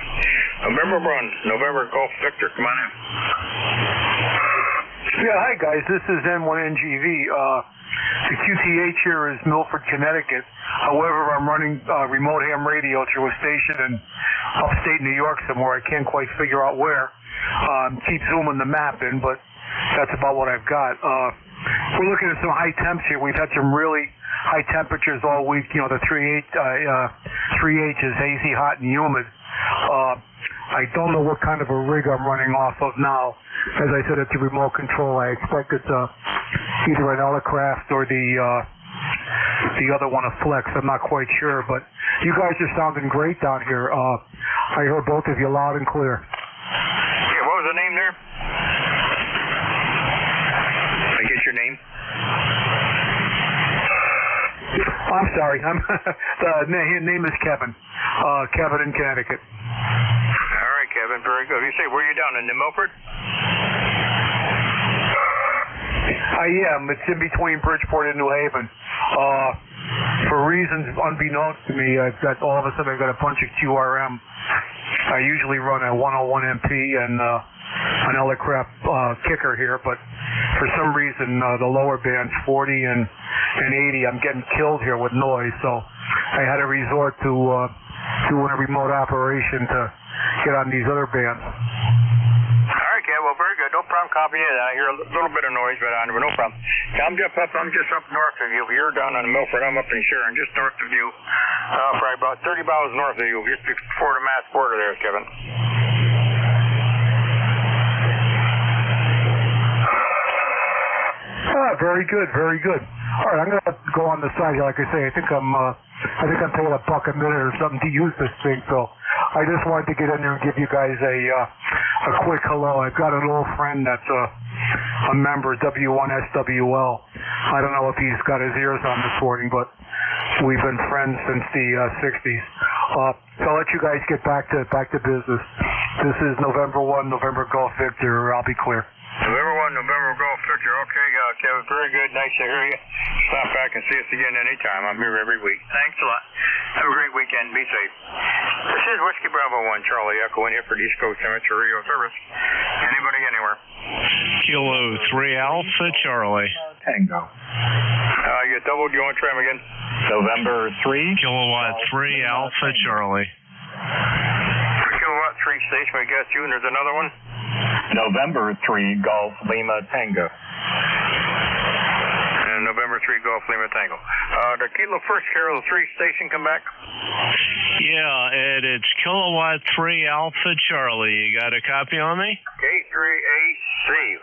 November run. November Golf Victor. Come on in. Yeah, hi, guys. This is N1NGV. The QTH here is Milford, Connecticut. However, I'm running remote ham radio through a station in upstate New York somewhere. I can't quite figure out where. Keep zooming the map in, but that's about what I've got. We're looking at some high temps here. We've had some really high temperatures all week. You know, the 3H is hazy, hot, and humid. I don't know what kind of a rig I'm running off of now. As I said, it's a remote control. I expect it's either an Elecraft or the other one, a Flex. I'm not quite sure, but you guys are sounding great down here. I heard both of you loud and clear. Yeah, what was the name there? I get your name? I'm sorry. The name is Kevin. Kevin in Connecticut. All right, Kevin. Very good. You say, where are you down in New Milford? I am. It's in between Bridgeport and New Haven. For reasons unbeknownst to me, all of a sudden I've got a bunch of QRM. I usually run a 101 MP and an Elecraft kicker here, but for some reason the lower bands, 40 and 80, I'm getting killed here with noise, so I had to resort to doing a remote operation to get on these other bands. All right, Kev. Well, very good. No problem copying it. I hear a little bit of noise, but no problem. I'm just up north of you. You're down on Milford. I'm up in Sharon, just north of you. Probably about 30 miles north of you, just before the Mass border there, Kevin. Very good, very good. All right, I'm going to go on the side here. Like I say, I think I'm paying $1 a minute or something to use this thing. So I just wanted to get in there and give you guys a quick hello. I've got an old friend that's a member, W1SWL. I don't know if he's got his ears on this morning, but we've been friends since the 60s. So I'll let you guys get back to business. This is November 1, November Golf Victor. I'll be clear. November 1, November Golf Victor. Okay, Kevin, very good. Nice to hear you. Stop back and see us again anytime. I'm here every week. Thanks a lot. Have a great weekend. Be safe. This is Whiskey Bravo 1, Charlie Echo, in here for the East Coast Amateur Radio Service. Anybody, anywhere? Kilo 3 Alpha Charlie. Tango. You doubled. You want to try them again? November 3. Kilowatt 3 Alpha Charlie. 3 kilowatt 3 station. We got you, and there's another one. November 3 Golf Lima Tango. And November 3 Golf Lima Tango. The Kilo First Carol 3 station come back? Yeah, Ed, it's Kilowatt 3 Alpha Charlie. You got a copy on me? K3AC.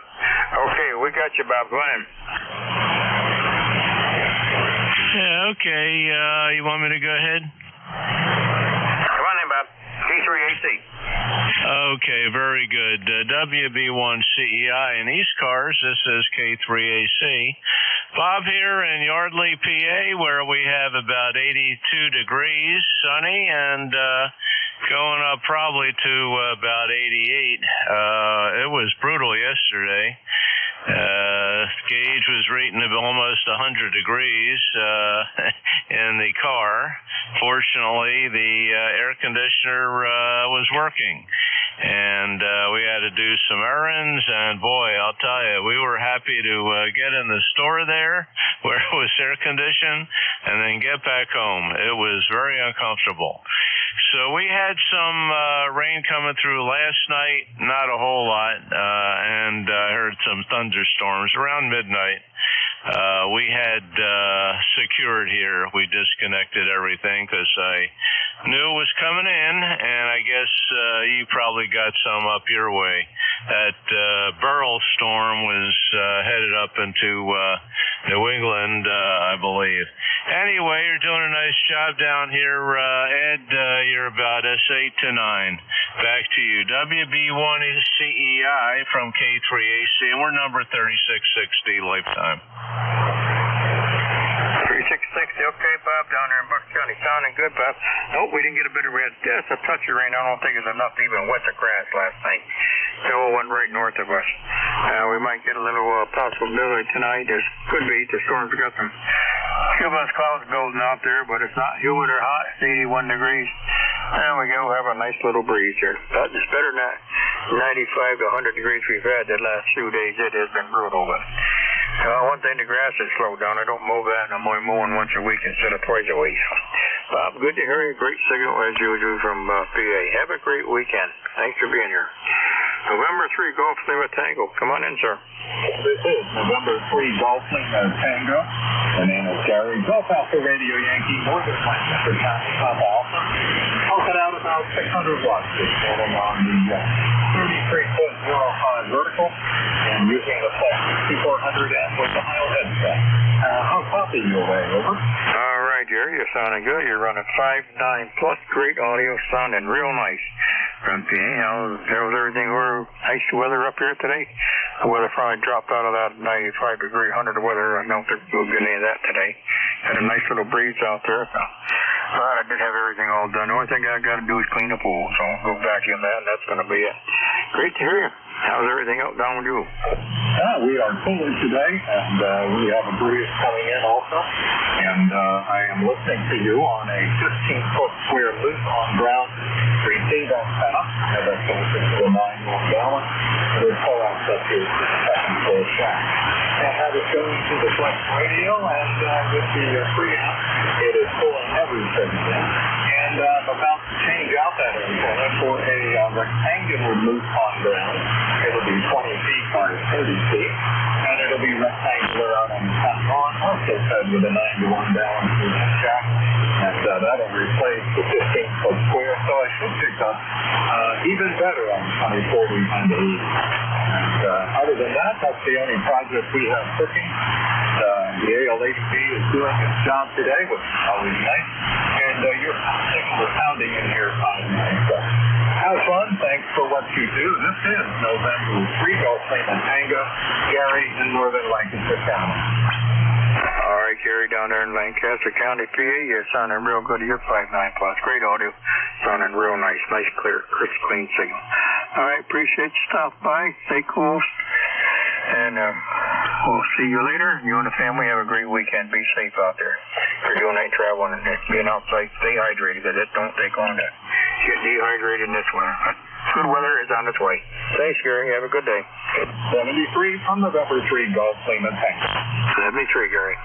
Okay, we got you, Bob. Go on in. Yeah, okay. You want me to go ahead? Come on in, Bob. K3AC. Okay, very good. WB1CEI and ECARS, this is K3AC. Bob here in Yardley, PA, where we have about 82 degrees, sunny, and going up probably to about 88. It was brutal yesterday. Gauge was rating of almost 100 degrees in the car. Fortunately, the air conditioner was working, and we had to do some errands, and boy, I'll tell you, we were happy to get in the store there where it was air conditioned and then get back home. It was very uncomfortable. So we had some rain coming through last night, not a whole lot, and I heard some thunderstorms around midnight. We had secured here. We disconnected everything because I knew it was coming in, and I guess you probably got some up your way. that Beryl storm was headed up into New England, I believe. Anyway, you're doing a nice job down here, Ed. You're about S8 to 9. Back to you. WB1CEI from K3AC, and we're number 3660 lifetime. 3660, okay, Bob, down there in Buck County. Sounding good, Bob. Nope, we didn't get a bit of rain. Just a touch of rain. I don't think it's enough to even wet the grass last night. So it went right north of us. We might get a little possibility tonight. There could be. The storm's got some cumulus clouds building out there, but it's not humid or hot. It's 81 degrees. There we go. Have a nice little breeze here. But it's better than that 95 to 100 degrees we've had the last few days. It has been brutal, but one thing, the grass has slowed down. I don't mow that, and I'm only mowing once a week instead of twice a week. Bob, good to hear you. Great signal as usual from PA. Have a great weekend. Thanks for being here. November 3 Golf Lima Tango. Come on in, sir. This is November 3 Golf Lima Tango. My name is Gary. Golf Alpha Radio Yankee, Northern Lancaster County, Papa Alpha. I'll cut out about 600 watts this morning on the 33-foot 05 vertical and using the Flex 6400 amp with the Heil headset. How copy you away, over? All right, Gary, you're sounding good. You're running 5.9 plus, great audio, sounding real nice from PA. How's everything? We're nice weather up here today. The weather probably dropped out of that 95 degree 100 weather. I don't think we'll get any of that today. Had a nice little breeze out there. So I did have everything all done. The only thing I got to do is clean the pool. So I'll go vacuum that, and that's going to be it. Great to hear you. How's everything else down with you? We are cooling today, and we have a breeze coming in also. And I am listening to you on a 15-foot square loop on ground receive antenna. And that's connected to the 9-1 gallon. We'll pull out up here to the second floor shack. And have it going to the Flex radio, and with the preamp, it is pulling everything in. And I'm about to change out that antenna for a rectangular loop on ground. It'll be 20 feet by 30 feet, and it'll be rectangular out on the front lawn, also fed with a 9-to-1 gallon preamp jack. And that'll replace the 15-foot square, so I should pick up even better on 24 behind the heat. And other than that, that's the only project we have cooking. The AL80B is doing its job today, which is always nice. And your signal is pounding in here fine. So have fun. Thanks for what you do. This is November 3 Golf Lima Tango, Gary in Northern Lancaster County. All right, Gary, down there in Lancaster County, PA, you're sounding real good. You're 5.9 plus. Great audio. Sounding real nice. Nice, clear, crisp, clean signal. All right, appreciate you stopping by. Stay cool. And we'll see you later. You and the family have a great weekend. Be safe out there. If you're doing night traveling and being outside, stay hydrated, because it don't take long to get dehydrated in this winter. Good weather is on its way. Thanks, Gary. Have a good day. 73 from November 3 Golf Lima Tango. 73, Gary.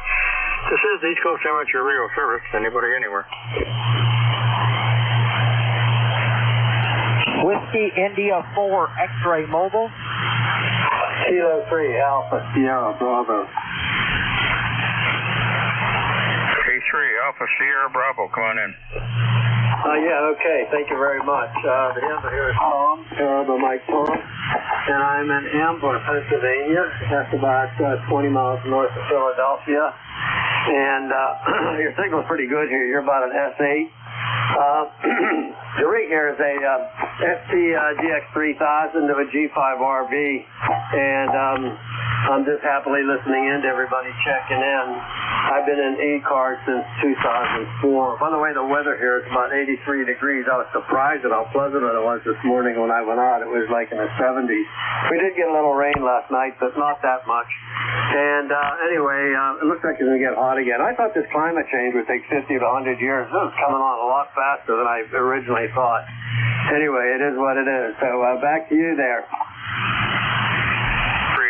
This is East Coast Amateur Radio Service. Anybody, anywhere. Whiskey India 4 X-Ray Mobile. Kilo 3 Alpha Sierra Bravo. K3 Alpha Sierra Bravo, come on in. Yeah, okay. Thank you very much. The number here is Tom, Parable Mike Tom, and I'm in Ambler, Pennsylvania. That's about 20 miles north of Philadelphia. And your signal's pretty good here. You're about an S8. The rig here is a ST GX3000 of a G5 RV, and I'm just happily listening in to everybody checking in. I've been in ECARS since 2004. By the way, the weather here is about 83 degrees. I was surprised at how pleasant it was this morning when I went out. It was like in the 70s. We did get a little rain last night, but not that much. And anyway, it looks like it's going to get hot again. I thought this climate change would take 50 to 100 years. This is coming on a lot faster than I originally thought. Anyway, it is what it is. So back to you there.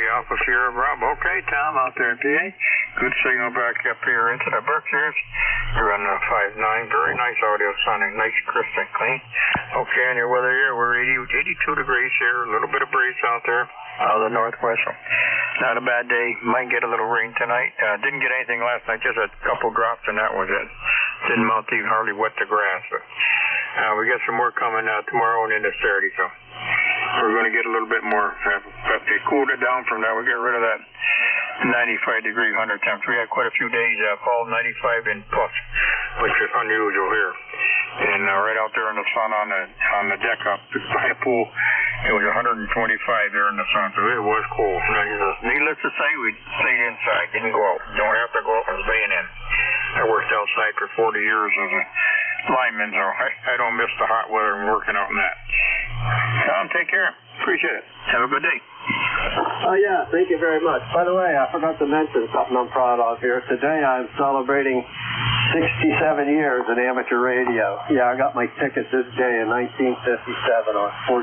Alpha Sierra Bravo. Okay, Tom, out there in PA. Good signal back up here into the Berkshires. You're running a 5.9. Very nice audio sounding. Nice, crisp, and clean. Okay, and your weather here, we're 82 degrees here. A little bit of breeze out there out of the northwest. Not a bad day. Might get a little rain tonight. Didn't get anything last night. Just a couple drops, and that was it. Didn't melt even hardly wet the grass. But we got some more coming tomorrow and into Saturday. So we're going to get a little bit more. But they cooled it down from that. We get rid of that 95-degree 100 temperature. We had quite a few days fall 95 and plus, which is unusual here. And right out there in the sun on the deck up by the pool, it was 125 there in the sun, so it was cold. Needless to say, we stayed inside, didn't go out. Don't have to go out and staying in. I worked outside for 40 years as a lineman, so I don't miss the hot weather and working out in that. Tom, take care. Appreciate it. Have a good day. Yeah, thank you very much. By the way, I forgot to mention something I'm proud of here. Today I'm celebrating 67 years in amateur radio. Yeah, I got my ticket this day in 1957 on 14.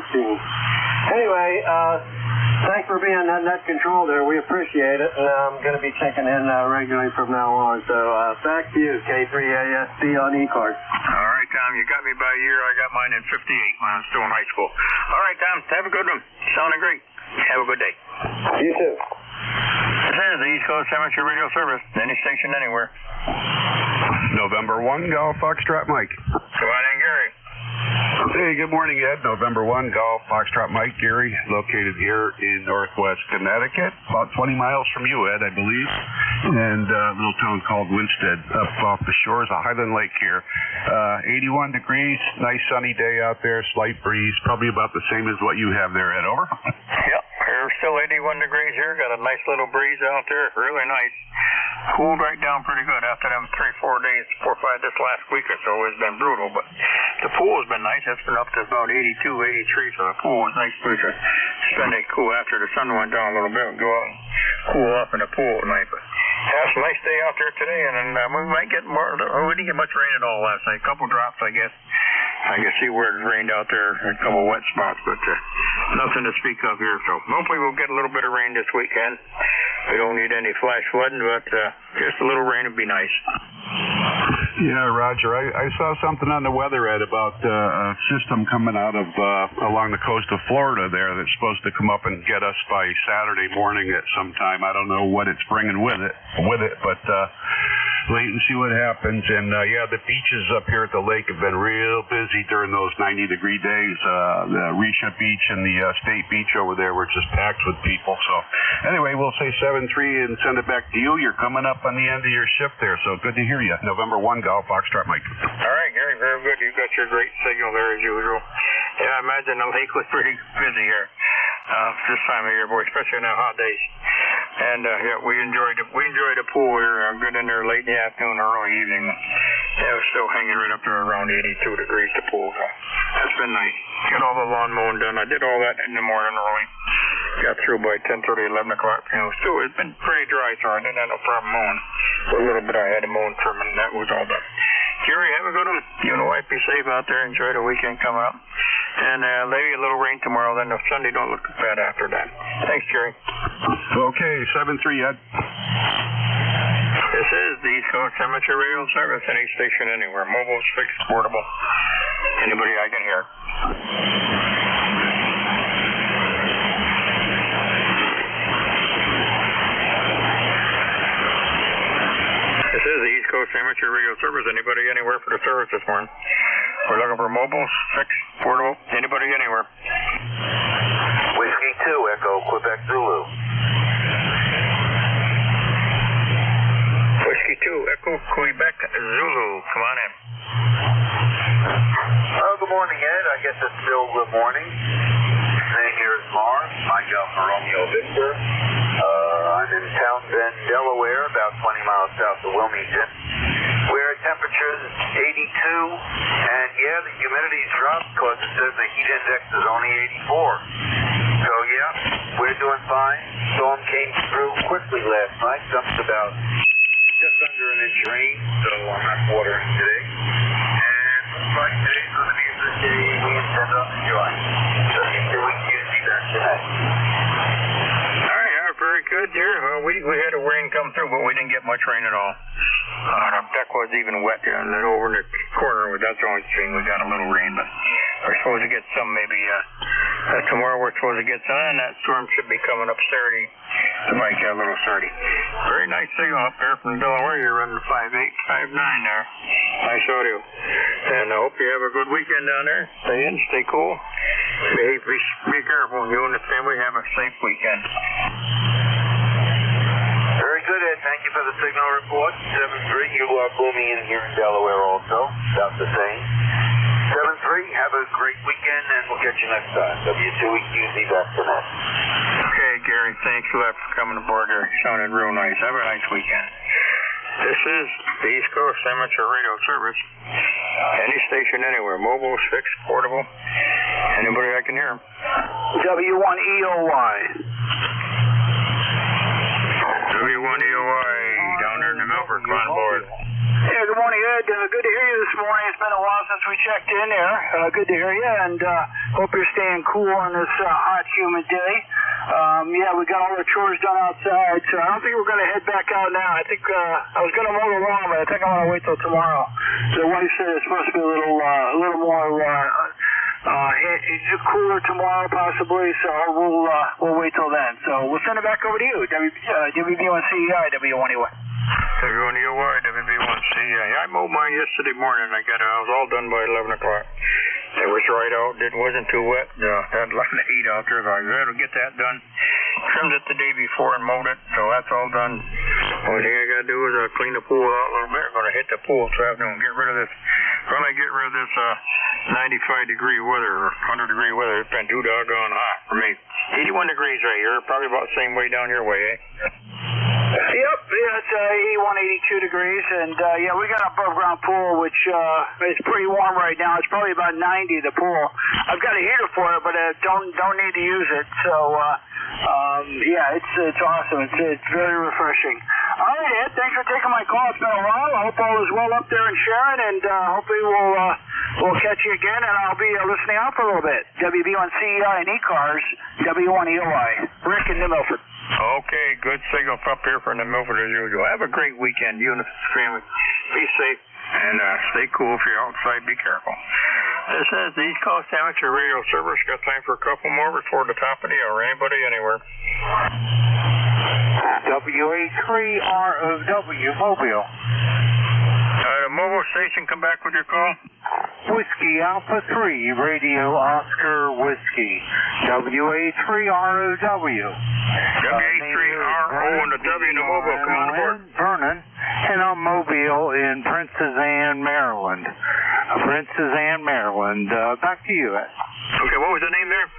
Anyway, thanks for being that net control there. We appreciate it. And I'm going to be checking in regularly from now on. So back to you, K3ASD on ECARS. All right, Tom, you got me by a year. I got mine in 58 when I was still in high school. All right, Tom, have a good one. Sounding great. Have a good day. You too. This is the East Coast Amateur Radio Service. Any station, anywhere. November 1, Golf Foxtrot Mike. Come on in, Gary. Hey, good morning, Ed. November 1, Golf Foxtrot Mike, Gary, located here in northwest Connecticut, about 20 miles from you, Ed, I believe, and a little town called Winsted, up off the shores of Highland Lake here. 81 degrees, nice sunny day out there, slight breeze, probably about the same as what you have there, Ed. Over. Yep, we're still 81 degrees here, got a nice little breeze out there, really nice. Cooled right down pretty good after them 3-4 days, 4 or 5 this last week or so. It's been brutal, but the pool has been nice. It's been up to about 82, 83, so the pool was nice place to spend it cool after the sun went down a little bit. Go out and cool up in the pool at night. But yeah, it's a nice day out there today, and we might get more. We didn't get much rain at all last night. A couple drops, I guess. I can see where it rained out there, a couple wet spots, but nothing to speak of here. So hopefully we'll get a little bit of rain this weekend. We don't need any flash flooding, but just a little rain would be nice. Yeah, Roger. I saw something on the weather, Ed, about a system coming out of along the coast of Florida there that's supposed to come up and get us by Saturday morning at some time. I don't know what it's bringing with it, but wait and see what happens. And yeah, the beaches up here at the lake have been real busy during those 90-degree days. The Risha Beach and the State Beach over there were just packed with people. So anyway, we'll say 7-3 and send it back to you. You're coming up on the end of your shift there, so good to hear you. November 1, Golf Foxtrot Mike. All right, Gary, very good. You got your great signal there as usual. Yeah, I imagine the lake was pretty busy here this time of year, boy, especially on the hot days. And yeah, we enjoyed the pool here. Good in there late in the afternoon, early evening. Yeah, it was still hanging right up there around 82 degrees. The pool. So that's been nice. Got all the lawn mowing done. I did all that in the morning early. Got through by 10:30, 11 o'clock. You know, still it's been pretty dry, so I didn't have no problem mowing. For a little bit I had to mow and trim, and that was all done. Jerry, have a good one. You and the wife be safe out there. Enjoy the weekend coming up. And maybe a little rain tomorrow, then the Sunday don't look bad after that. Thanks, Jerry. Okay, 7-3, Ed. This is the East Coast Amateur Radio Service, any station anywhere. Mobile, fixed, portable. Anybody I can hear. This is the East Coast Amateur Radio Service. Anybody anywhere for the service this morning? We're looking for mobile, fixed, portable. Anybody anywhere? Whiskey 2, Echo, Quebec Zulu. Whiskey 2, Echo, Quebec Zulu. Come on in. Oh, good morning, Ed. I guess it's still good morning. Name here is Mars. Mike Alpha Romeo Victor. I'm in Townsend, Delaware, about 20 miles south of Wilmington. We're at temperatures 82, and yeah, the humidity's dropped because it says the heat index is only 84. So yeah, we're doing fine. Storm came through quickly last night, dumped about just under an inch rain, so I'm not watering today. And looks like today's going to be a good day we intend on enjoying. So we can use that tonight. Very good there. We had a rain come through, but we didn't get much rain at all. The deck was even wet there, and then over in the corner, that's the only thing we got a little rain, but we're supposed to get some maybe tomorrow. We're supposed to get some, and that storm should be coming up Saturday. It might get a little Saturday. Very nice signal up there from Delaware. You're running 5.8, 5.9 there. Nice audio. And I hope you have a good weekend down there. Stay in, stay cool. Be careful. You and the family have a safe weekend. Very good, Ed. Thank you for the signal report. 7-3, you are booming in here in Delaware also. About the same. 7-3, have a great weekend, and we'll get you next time. W2EQZ back to net. Okay, Gary, thanks a lot for coming aboard here. Sounded real nice. Have a nice weekend. This is the East Coast Amateur Radio Service. Any station anywhere, mobile, fixed, portable. Anybody I can hear. W1EOY. W1EOY, down there in the Milford. Come on board. Yeah, good morning, Ed. Good to hear you this morning. It's been a while since we checked in there. Good to hear you, and hope you're staying cool on this hot, humid day. Yeah, we got all the chores done outside, so I don't think we're going to head back out now. I think I was going to mow the lawn, but I think I'm going to wait till tomorrow. The wife said it's supposed to be a little more cooler tomorrow, possibly, so we'll wait till then. So we'll send it back over to you, WB1CEI, W1EY. W1EOY, WB1CEI. I mowed mine yesterday morning. I was all done by 11 o'clock. It was right out. It wasn't too wet. Had a lot of heat out there. So I was able to get that done. Trimmed it the day before and mowed it, so that's all done. Only thing I got to do is clean the pool out a little bit. I'm going to hit the pool this afternoon. Get rid of this 95-degree weather or 100-degree weather. It's been too doggone hot for me. 81 degrees right here. Probably about the same way down your way, eh? Yep, yeah, it's 81, 82 degrees, and yeah, we got an above-ground pool, which is pretty warm right now. It's probably about 90, the pool. I've got a heater for it, but don't need to use it. So yeah, it's awesome. It's very refreshing. All right, Ed, thanks for taking my call. It's been a while. I hope all is well up there in Sharon, and hopefully we'll catch you again, and I'll be listening out for a little bit. WB1CEI and ECARS, W1EOI. Rick in New Milford. Okay, good signal up here for New Milford as usual. Have a great weekend, you and the family. Be safe and stay cool. If you're outside, be careful. This is the East Coast Amateur Radio Service. Got time for a couple more before the top of the hour. Anybody, anywhere. WA3ROW, Mobile. The mobile station, come back with your call. Whiskey Alpha 3, Radio Oscar Whiskey. WA3ROW. WA3RO and the W in the mobile. Come on aboard. Vernon, and I'm Mobile in Princess Anne, Maryland. Back to you, Ed. Okay, what was the name there?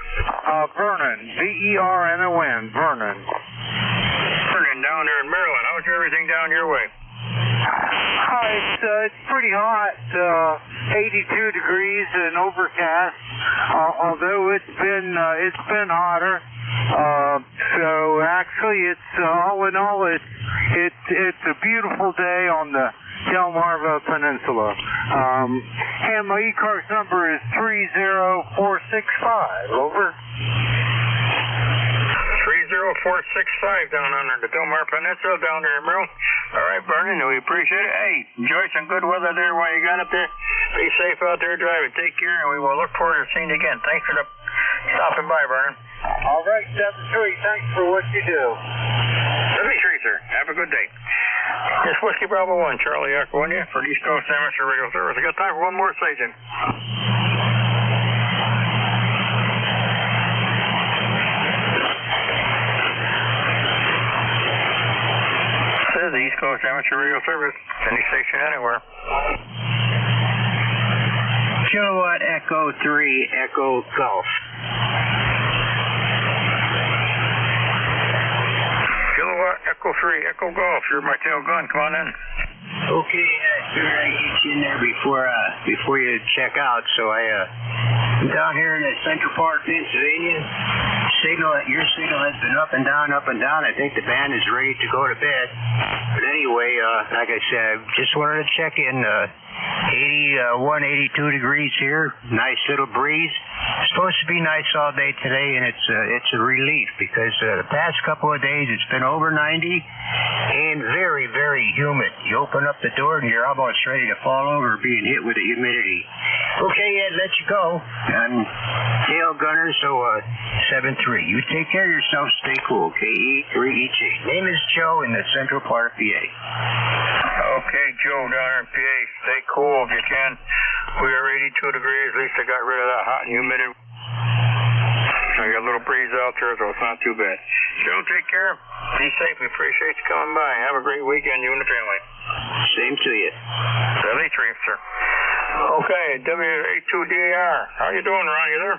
Vernon, VERNON, Vernon. Vernon, down there in Maryland. How's everything down your way? It's pretty hot, 82 degrees and overcast. Although it's been hotter. So actually, it's all in all, it's a beautiful day on the Delmarva Peninsula. And my ECARS number is 30465. Over. 30465 down under the Delmarva Peninsula, down there in Maryland. All right, Vernon, we appreciate it. Hey, enjoy some good weather there while you got up there. Be safe out there driving. Take care, and we will look forward to seeing you again. Thanks for stopping by, Vernon. All right, 7-3. Thanks for what you do. 73, sir. Have a good day. It's Whiskey Bravo 1, Charlie Echo 1, for the East Coast Amateur Radio Service. I got time for one more station. The East Coast Amateur Radio Service, any station anywhere. Kilowatt Echo 3, Echo Golf. Kilowatt Echo 3, Echo Golf. You're my tail gun. Come on in. Okay, figured I'd get you in there before you check out. So I'm down here in the central part of Pennsylvania. Your signal has been up and down, up and down. I think the band is ready to go to bed. But anyway, like I said, just wanted to check in. 81, 82 degrees here. Nice little breeze. It's supposed to be nice all day today, and it's a relief because the past couple of days it's been over 90 and very, very humid. You open up the door and you're almost ready to fall over being hit with the humidity. Okay, Ed, let you go. I'm tail gunner, so 7-3. You take care of yourself. Stay cool. KE3EG. Name is Joe in the central part of PA. Okay, Joe down there in PA. Stay cool if you can. We are 82 degrees. At least I got rid of that hot and humid. a little breeze out there, so it's not too bad. Joe, take care. Be safe. We appreciate you coming by. Have a great weekend, you and the family. Same to you. 73, sir. Okay, W82DAR. How you doing, Ron? You there?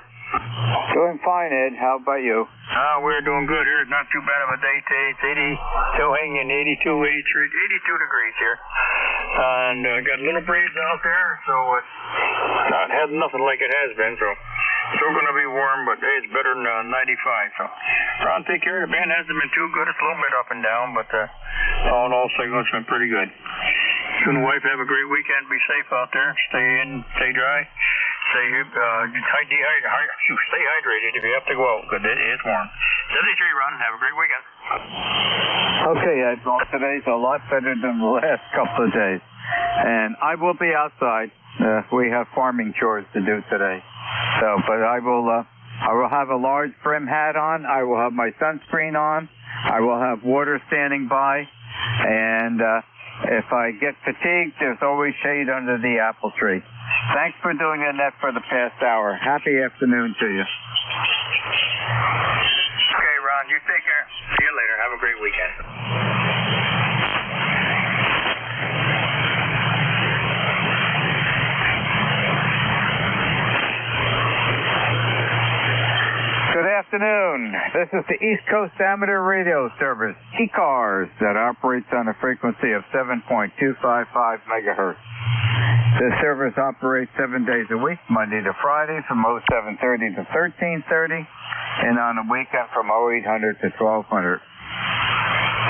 Doing fine, Ed. How about you? We're doing good here. It's not too bad of a day today. It's 80, still hanging 82, 82 degrees here. And got a little breeze out there, so it's not had nothing like it has been, so still going to be warm, but hey, it's better than 95. So, Ron, take care. The band hasn't been too good. It's a little bit up and down, but all in all, signal's been pretty good. You and the wife have a great weekend. Be safe out there. Stay in, stay dry. Stay hydrated if you have to go out, because it is warm. 73, Ron. Have a great weekend. Okay, Ed. Well, today's a lot better than the last couple of days. And I will be outside. We have farming chores to do today. So, but I will have a large brim hat on. I will have my sunscreen on. I will have water standing by. And if I get fatigued, there's always shade under the apple tree. Thanks for doing the net for the past hour. Happy afternoon to you. Okay, Ron, you take care. See you later. Have a great weekend. Good afternoon. This is the East Coast Amateur Radio Service, ECARS, that operates on a frequency of 7.255 megahertz. This service operates 7 days a week, Monday to Friday from 0730 to 1330, and on a weekend from 0800 to 1200.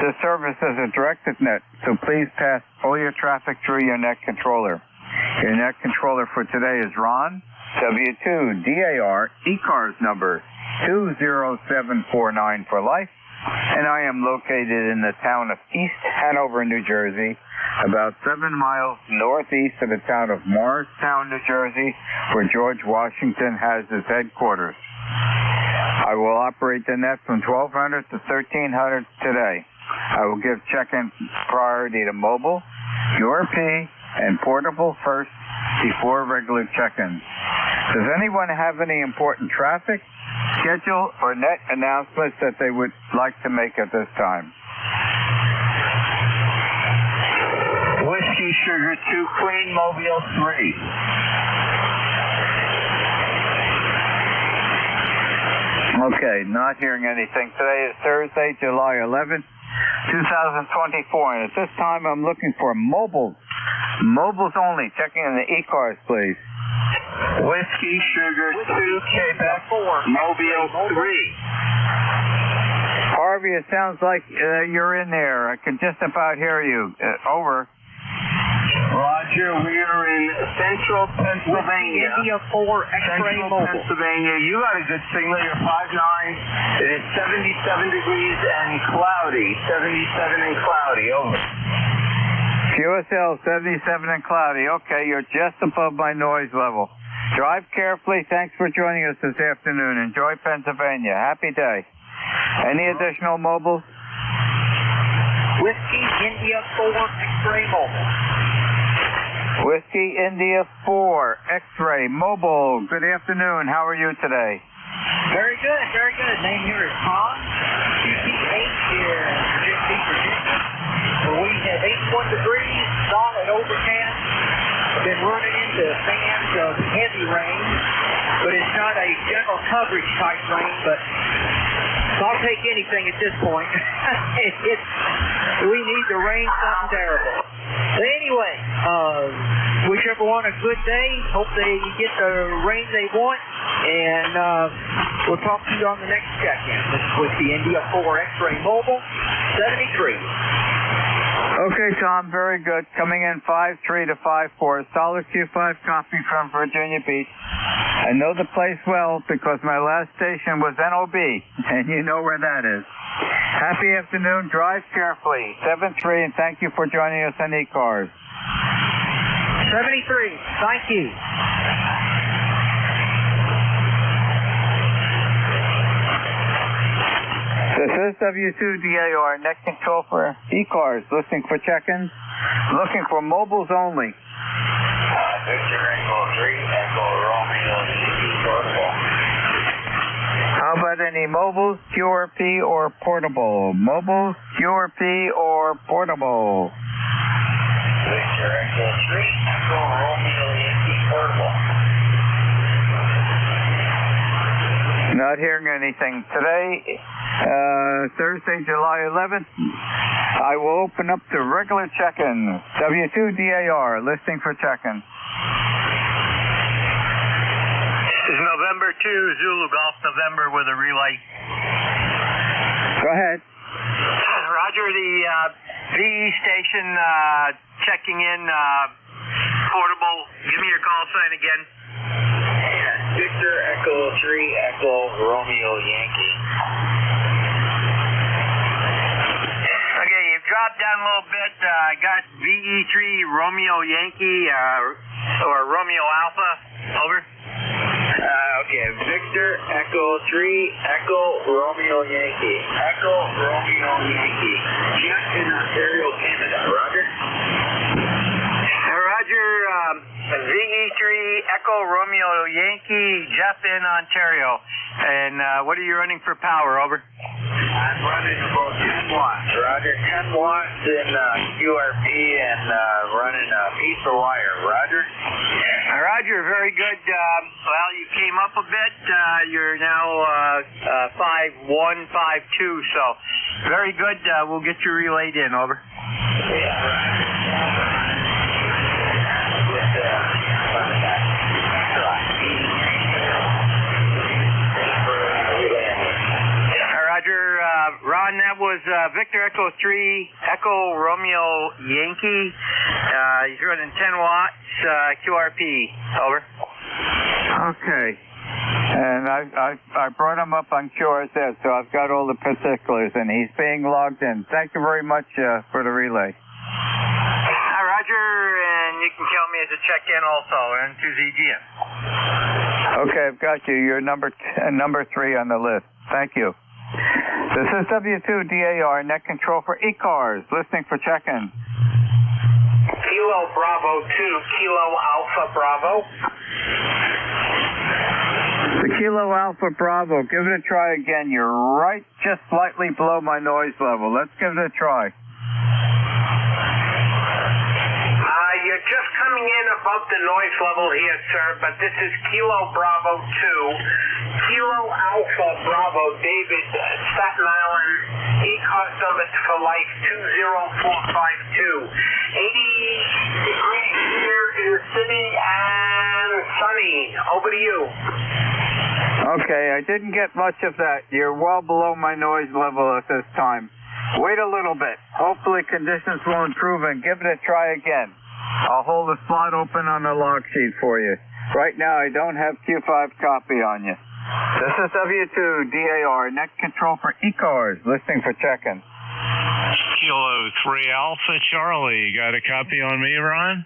This service is a directed net, so please pass all your traffic through your net controller. Your net controller for today is Ron, W2DAR, ECARS number 20749 for life, and I am located in the town of East Hanover, New Jersey, about 7 miles northeast of the town of Morristown, New Jersey, where George Washington has his headquarters. I will operate the net from 1200 to 1300 today. I will give check-in priority to mobile, URP, and portable first before regular check-ins. Does anyone have any important traffic, schedule, or net announcements that they would like to make at this time? Whiskey Sugar 2 Queen Mobile 3. Okay, not hearing anything. Today is Thursday, July 11th, 2024, and at this time I'm looking for mobiles. Mobiles only. Checking in the ECARS, please. Whiskey Sugar 2 Quebec 4 Mobile 3. Harvey, it sounds like you're in there. I can just about hear you. Over. Roger, we are in central Pennsylvania. India 4 X-ray Central mobile. Pennsylvania. You got a good signal. You're 5'9". It is 77 degrees and cloudy. 77 and cloudy. Over. QSL 77 and cloudy. Okay, you're just above my noise level. Drive carefully. Thanks for joining us this afternoon. Enjoy Pennsylvania. Happy day. Any additional mobiles? Whiskey India 4 X-ray mobile. Whiskey India 4 X-ray mobile. Good afternoon. How are you today? Very good, very good. Name here is Tom. QT8 here in Virginia, Virginia. Where we have 81 degrees, solid overcast. Been running into fans of heavy rain, but it's not a general coverage type rain, but I'll take anything at this point. We need to rain something terrible. But anyway, wish everyone a good day. Hope they get the rain they want, and we'll talk to you on the next check-in. This is with the India 4 X-ray Mobile 73. Okay, Tom, very good. Coming in 5-3 to 5-4. Solid Q5 copy from Virginia Beach. I know the place well because my last station was NOB, and you know where that is. Happy afternoon. Drive carefully. 7-3, and thank you for joining us on ECARS. 73. Thank you. This is W2DAR, net control for ECARS, listening for check-ins, looking for mobiles only. Victor Echo 3, Echo Romeo, How about any any mobile, QRP, or portable? Mobile, QRP, or portable? Victor Echo 3, Echo Romeo Yankee portable. Not hearing anything. Today, Thursday, July 11th, I will open up the regular check-in. W2DAR, listening for check-in. This is November 2, Zulu Golf November with a relay. Go ahead. Roger, the VE station checking in portable. Give me your call sign again. Victor Echo 3, Echo Romeo Yankee. Okay, you've dropped down a little bit. I got VE3 Romeo Yankee or Romeo Alpha. Over. Okay, Victor Echo 3, Echo Romeo Yankee. Echo Romeo Yankee. Jeff in Ontario, Canada. Roger. Roger, VE3 Echo Romeo Yankee, Jeff in Ontario. And what are you running for power? Over. I'm running about 10 watts. Roger, 10 watts in QRP and running a piece of wire. Roger. Roger, very good. Well, you came up a bit. You're now 5-1, 5-2, so very good. We'll get you relayed in. Over. Roger, Ron, that was Victor Echo 3, Echo Romeo Yankee. He's running 10 watts, QRP. Over. Okay. And I brought him up on QRZ, so I've got all the particulars, and he's being logged in. Thank you very much for the relay. Hi, Roger, and you can count me as a check-in also, N2ZGM. Okay, I've got you. You're number 3 on the list. Thank you. This is W2DAR, net control for ECARS, listening for check-in. Kilo Bravo 2, Kilo Alpha Bravo. The Kilo Alpha Bravo, give it a try again. You're right just slightly below my noise level. Let's give it a try. You're just coming in above the noise level here, sir, but this is Kilo Bravo 2, Kilo Alpha Bravo, David, Staten Island, ECARS service for life 20452. 80 degrees here in the city and sunny. Over to you. Okay, I didn't get much of that. You're well below my noise level at this time. Wait a little bit. Hopefully conditions will improve and give it a try again. I'll hold a slot open on the log sheet for you. Right now, I don't have Q5 copy on you. This is W2DAR, net control for ECARS, listening for check-in. Kilo 3 Alpha Charlie, got a copy on me, Ron?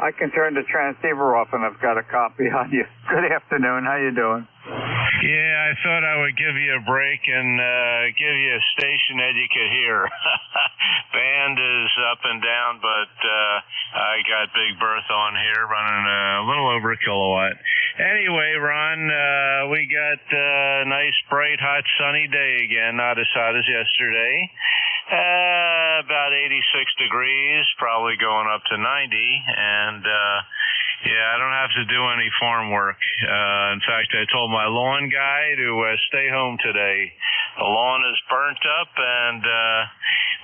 I can turn the transceiver off and I've got a copy on you. Good afternoon, how you doing? Yeah, I thought I would give you a break and give you a station that you could hear. Band is up and down, but I got Big Bertha on here running a little over a kilowatt. Anyway, Ron, we got a nice, bright, hot, sunny day again, not as hot as yesterday. About 86 degrees, probably going up to 90, and yeah, I don't have to do any farm work. In fact, I told my lawn guy to stay home today. The lawn is burnt up, and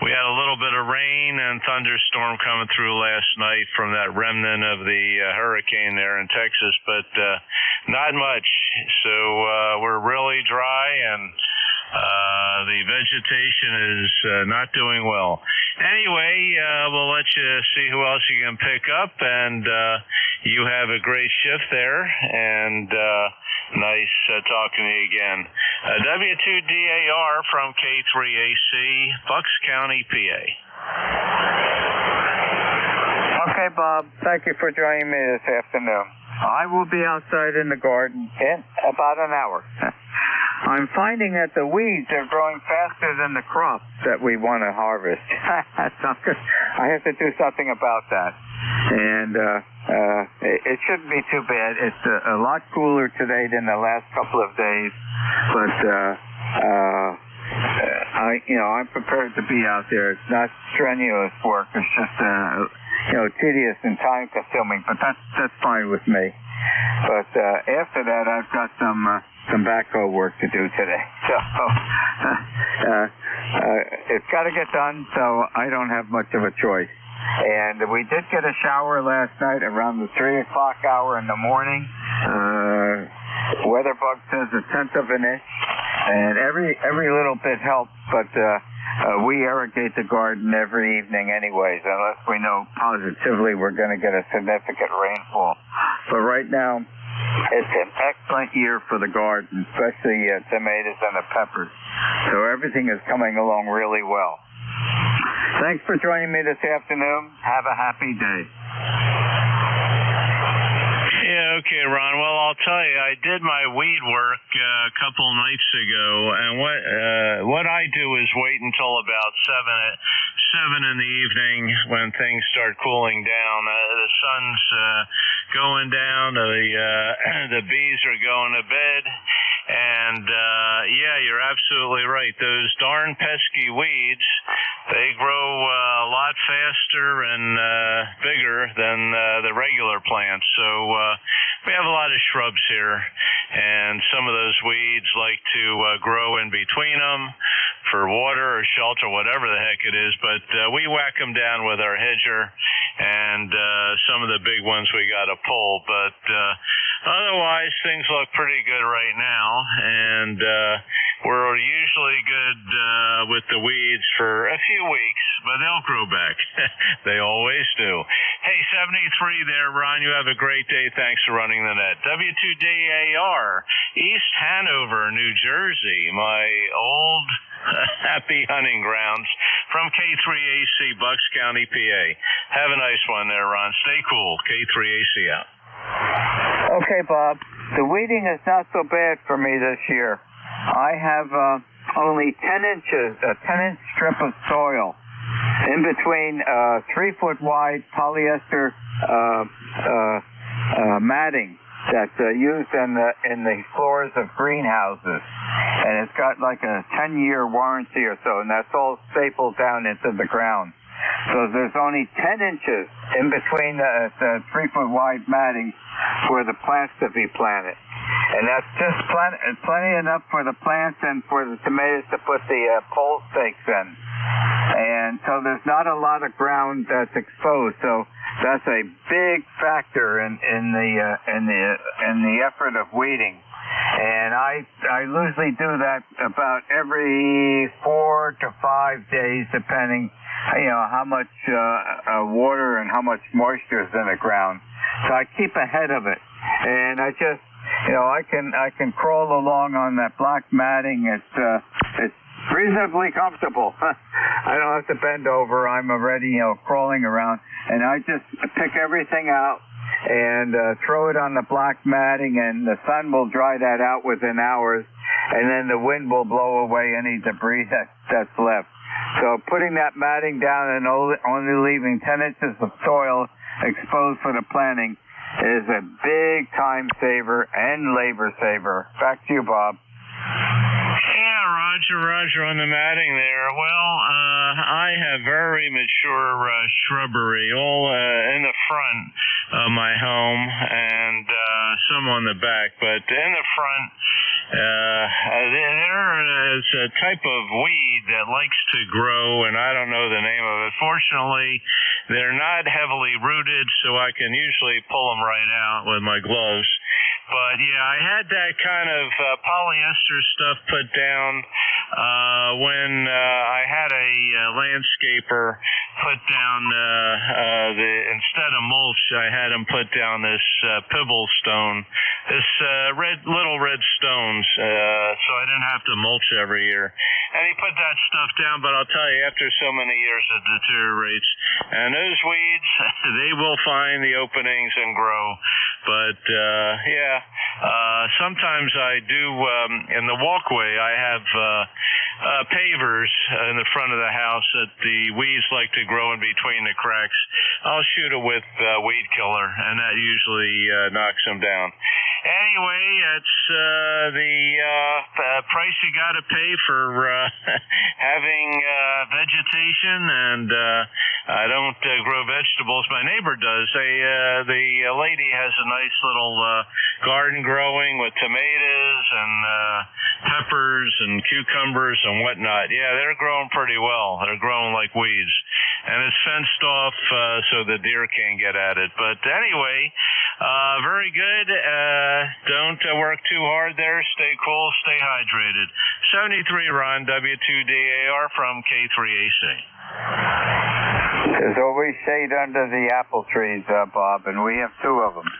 we had a little bit of rain and thunderstorm coming through last night from that remnant of the hurricane there in Texas, but not much. So we're really dry, and the vegetation is not doing well. Anyway, we'll let you see who else you can pick up, and you have a great shift there, and nice talking to you again. W2DAR from K3AC, Bucks County, PA. Okay, Bob, thank you for joining me this afternoon. I will be outside in the garden in about an hour. I'm finding that the weeds are growing faster than the crops that we want to harvest. That's not good. I have to do something about that. and it shouldn't be too bad. It's a lot cooler today than the last couple of days, but I'm prepared to be out there. It's not strenuous work. It's just tedious and time consuming, but that's fine with me. But after that, I've got some backhoe work to do today. So it's got to get done, so I don't have much of a choice. And we did get a shower last night around the 3 o'clock hour in the morning. Weather bug says 1/10 of an inch, and every little bit helps, but we irrigate the garden every evening anyways, unless we know positively we're going to get a significant rainfall. But right now, it's an excellent year for the garden, especially tomatoes and the peppers. So everything is coming along really well. Thanks for joining me this afternoon. Have a happy day. Yeah, okay, Ron. Well, I'll tell you, I did my weed work a couple nights ago, and what I do is wait until about seven in the evening when things start cooling down. The sun's going down, the bees are going to bed, and yeah, you're absolutely right. Those darn pesky weeds, they grow a lot faster and bigger than the regular plants. So we have a lot of shrubs here, and some of those weeds like to grow in between them for water or shelter, whatever the heck it is. But we whack them down with our hedger, and some of the big ones we got to pull. But otherwise, things look pretty good right now, and we're usually good with the weeds for a few weeks, but they'll grow back. They always do. Hey, 73 there, Ron. You have a great day. Thanks for running the net. W2DAR, East Hanover, New Jersey, my old happy hunting grounds from K3AC, Bucks County, PA. Have a nice one there, Ron. Stay cool. K3AC out. Okay, Bob. The weeding is not so bad for me this year. I have only 10 inches, a 10-inch strip of soil in between 3-foot wide polyester matting that's used in the floors of greenhouses, and it's got like a 10-year warranty or so, and that's all stapled down into the ground. So there's only 10 inches in between the 3-foot wide matting for the plants to be planted. And that's just plenty enough for the plants and for the tomatoes to put the pole stakes in. And so there's not a lot of ground that's exposed. So that's a big factor in the effort of weeding. And I usually do that about every 4 to 5 days, depending, how much water and how much moisture is in the ground. So I keep ahead of it, and I just, I can crawl along on that black matting. It's reasonably comfortable. I don't have to bend over. I'm already, crawling around, and I just pick everything out and throw it on the black matting, and the sun will dry that out within hours, and then the wind will blow away any debris that's left. So putting that matting down and only leaving 10 inches of soil exposed for the planting is a big time saver and labor saver. Back to you, Bob. Yeah, Roger on the matting there. Well, I have very mature shrubbery all in the front of my home and some on the back. But in the front, there is a type of weed that likes to grow, and I don't know the name of it. Fortunately, they're not heavily rooted, so I can usually pull them right out with my gloves. But yeah, I had that kind of polyester stuff put down when I had a landscaper put down instead of mulch, I had him put down this pebble stone, this little red stones, so I didn't have to mulch every year. And he put that stuff down, but I'll tell you, after so many years, it deteriorates. And those weeds, they will find the openings and grow. But sometimes I do in the walkway. I have pavers in the front of the house that the weeds like to grow in between the cracks, I'll shoot it with weed killer, and that usually knocks them down. Anyway, it's the price you got to pay for having vegetation, and I don't grow vegetables. My neighbor does. The lady has a nice little garden growing with tomatoes and peppers and cucumbers and whatnot. Yeah, they're growing pretty well. They're growing like weeds, and it's fenced off so the deer can't get at it. But anyway, very good. Don't work too hard there. Stay cool. Stay hydrated. 73 Ron, W2DAR from K3AC. There's always shade under the apple trees, Bob, and we have 2 of them,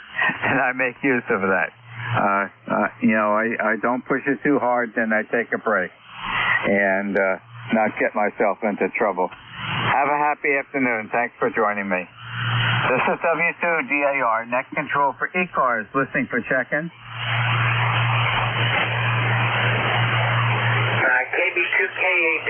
and I make use of that. I don't push it too hard, then I take a break and not get myself into trouble. Have a happy afternoon. Thanks for joining me. This is W2DAR, net control for ECARS, listening for check-in. KB2KAB.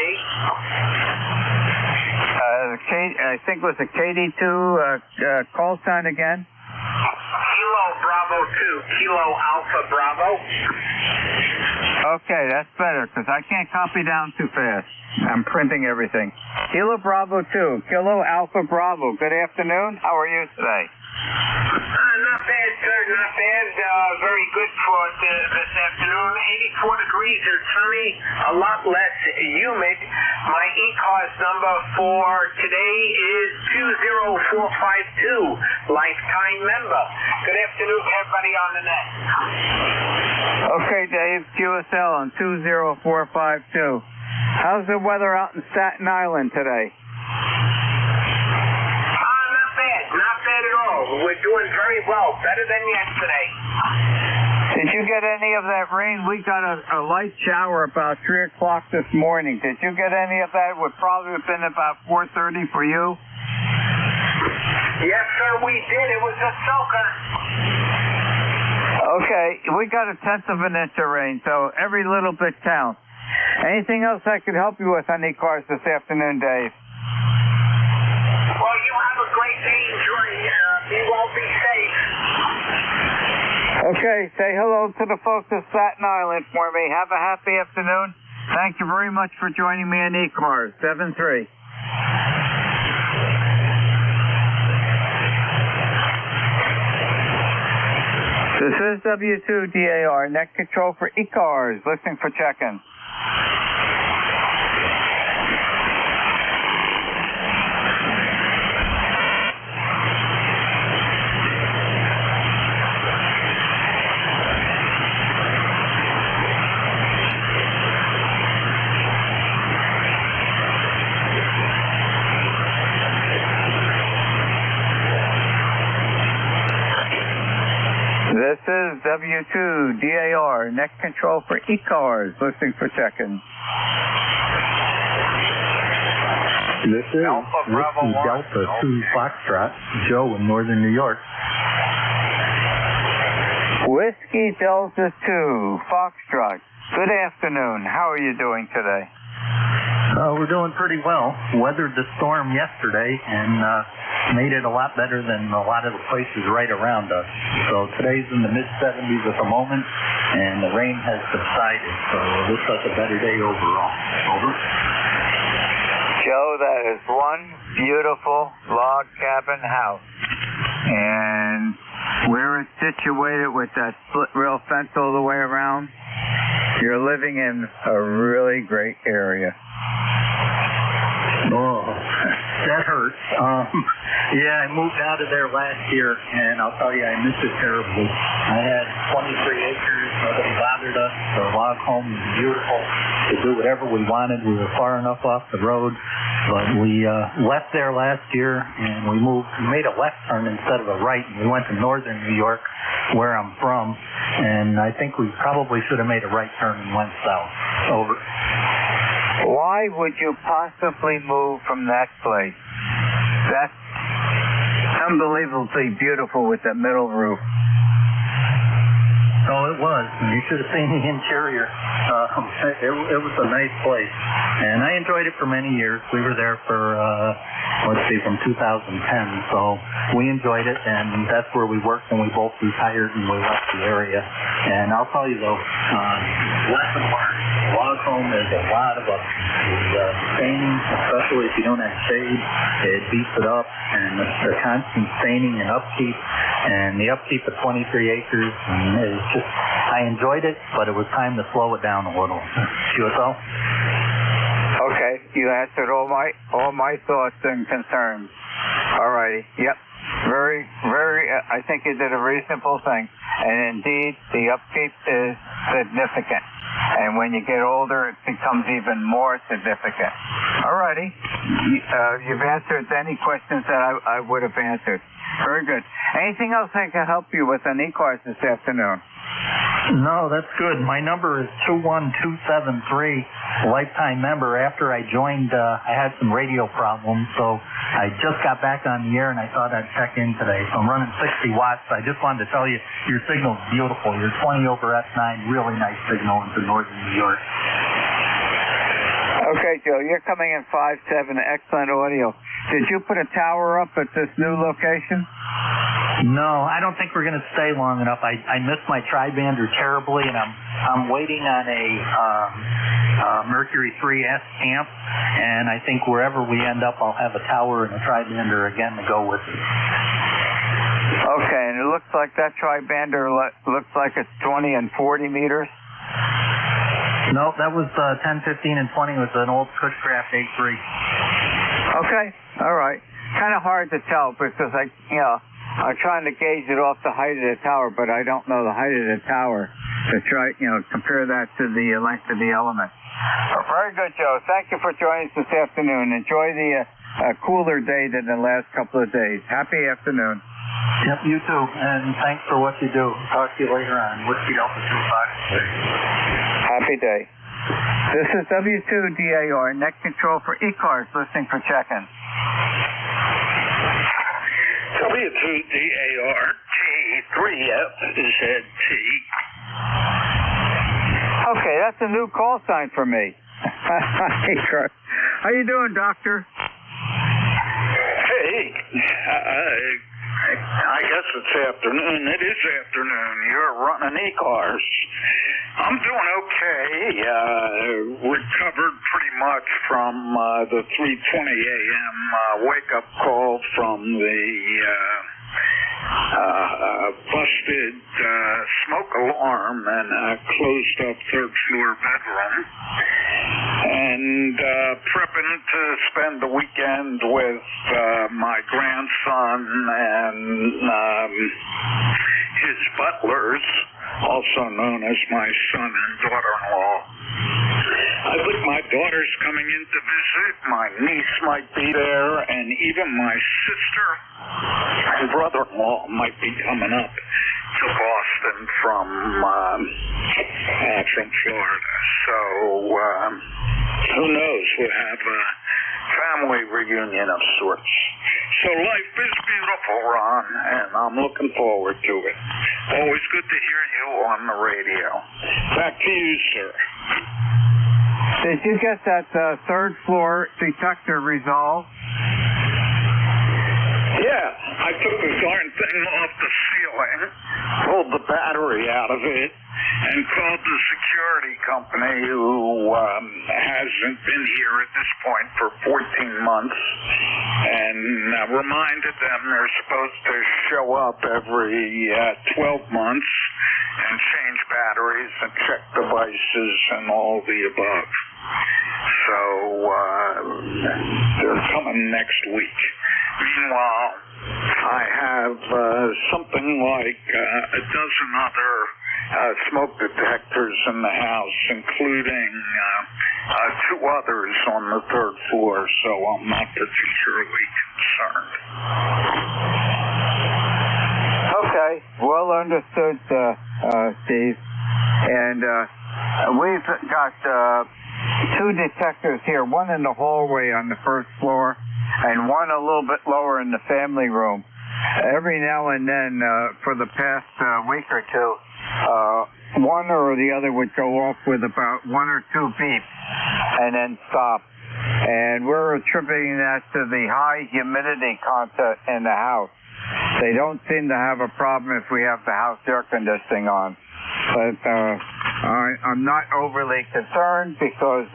I think it was a KD2 call sign again. Kilo Bravo 2, Kilo Alpha Bravo. Okay, that's better, because I can't copy down too fast. I'm printing everything. Kilo Bravo 2, Kilo Alpha Bravo. Good afternoon. How are you today? Not bad, sir. Not bad. Very good for this afternoon. 84 degrees and sunny. A lot less humid. My ECARS number for today is 20452. Lifetime member. Good afternoon to everybody on the net. Okay, Dave. QSL on 20452. How's the weather out in Staten Island today? Not bad at all. We're doing very well. Better than yesterday. Did you get any of that rain? We got a light shower about 3 o'clock this morning. Did you get any of that? It would probably have been about 4:30 for you. Yes, sir, we did. It was a soaker. Okay, we got 1/10 of an inch of rain, so every little bit counts. Anything else I could help you with on ECARS this afternoon, Dave? Well, you have a great day. Enjoy. Be well, be safe. Okay, say hello to the folks of Staten Island for me. Have a happy afternoon. Thank you very much for joining me on ECARS. 7-3. This is W2DAR, net control for ECARS. Listening for check-in. This is W2DAR, net control for ECARS, listening for check-in. This is Whiskey Delta 2 Foxtrot, Joe in northern New York. Whiskey Delta 2 Foxtrot, good afternoon. How are you doing today? We're doing pretty well. Weathered the storm yesterday and made it a lot better than a lot of the places right around us. So today's in the mid-70s at the moment, and the rain has subsided. So it looks like a better day overall. Over. Joe, that is one beautiful log cabin house. And where it's situated with that split rail fence all the way around, you're living in a really great area. Oh, that hurts. Yeah, I moved out of there last year, and I'll tell you, I miss it terribly. I had 23 acres. Nobody bothered us. The log home was beautiful. To do whatever we wanted. We were far enough off the road. But we left there last year, and we made a left turn instead of a right, and we went to northern New York, where I'm from, and I think we probably should have made a right turn and went south. Over. Why would you possibly move from that place? That's unbelievably beautiful with that metal roof. Oh, it was. You should have seen the interior. It was a nice place, and I enjoyed it for many years. We were there for, from 2010, so we enjoyed it, and that's where we worked, and we both retired, and we left the area. And I'll tell you, though, lesson learned. Log home is a lot of staining, especially if you don't have shade. It beats it up, and the constant staining and upkeep, and the upkeep of 23 acres, and it's just, I enjoyed it, but it was time to slow it down a little. QSL? Okay, you answered all my thoughts and concerns. All righty. Yep. Very, I think you did a reasonable thing. And indeed, the upkeep is significant. And when you get older, it becomes even more significant. All righty. You've answered any questions that I would have answered. Very good. Anything else I can help you with on ECARS this afternoon? No, that's good. My number is 21273, lifetime member. After I joined, I had some radio problems, so I just got back on the air, and I thought I'd check in today. So I'm running 60 watts. I just wanted to tell you, your signal's beautiful. Your 20 over S9, really nice signal into northern New York. Okay, Joe, you're coming in 5.7, excellent audio. Did you put a tower up at this new location? No, I don't think we're going to stay long enough. I missed my tri-bander terribly, and I'm waiting on a Mercury 3S amp, and I think wherever we end up, I'll have a tower and a tri-bander again to go with it. Okay, and it looks like that tri-bander looks like it's 20 and 40 meters? No, that was 10, 15, and 20 with an old Cushcraft A3. Okay, all right. Kind of hard to tell because I'm trying to gauge it off the height of the tower, but I don't know the height of the tower to try, compare that to the length of the element. Very good, Joe. Thank you for joining us this afternoon. Enjoy the cooler day than the last couple of days. Happy afternoon. Yep, you too. And thanks for what you do. Talk to you later on. Whiskey Delta 25. Happy day. This is W2DAR, net control for ECARS, listening for check-in. W2DAR, T3FZT. Okay, that's a new call sign for me. How you doing, Doctor? Hey, I guess it's afternoon. It is afternoon. You're running ECARS. I'm doing okay. Recovered pretty much from the 3:20 a.m. wake-up call from the busted smoke alarm in a closed-up third-floor bedroom. And prepping to spend the weekend with my grandson and his butlers, also known as my son and daughter-in-law. I think my daughter's coming in to visit. My niece might be there, and even my sister and brother-in-law might be coming up to Boston from Florida. So who knows? We'll have a family reunion of sorts. So life is beautiful, Ron, and I'm looking forward to it. Always good to hear you on the radio. Back to you, sir. Did you get that third floor detector resolved? Yeah, I took the darn thing off the ceiling, pulled the battery out of it, and called the security company who hasn't been here at this point for 14 months and reminded them they're supposed to show up every 12 months and change batteries and check devices and all the above. So they're coming next week. Meanwhile, I have something like a dozen other smoke detectors in the house, including two others on the third floor, so I'm not particularly concerned. Okay, well understood, Steve. And we've got two detectors here, one in the hallway on the first floor and one a little bit lower in the family room. Every now and then, for the past week or two, one or the other would go off with about 1 or 2 beeps and then stop. And we're attributing that to the high humidity content in the house. They don't seem to have a problem if we have the house air conditioning on. But I'm not overly concerned because,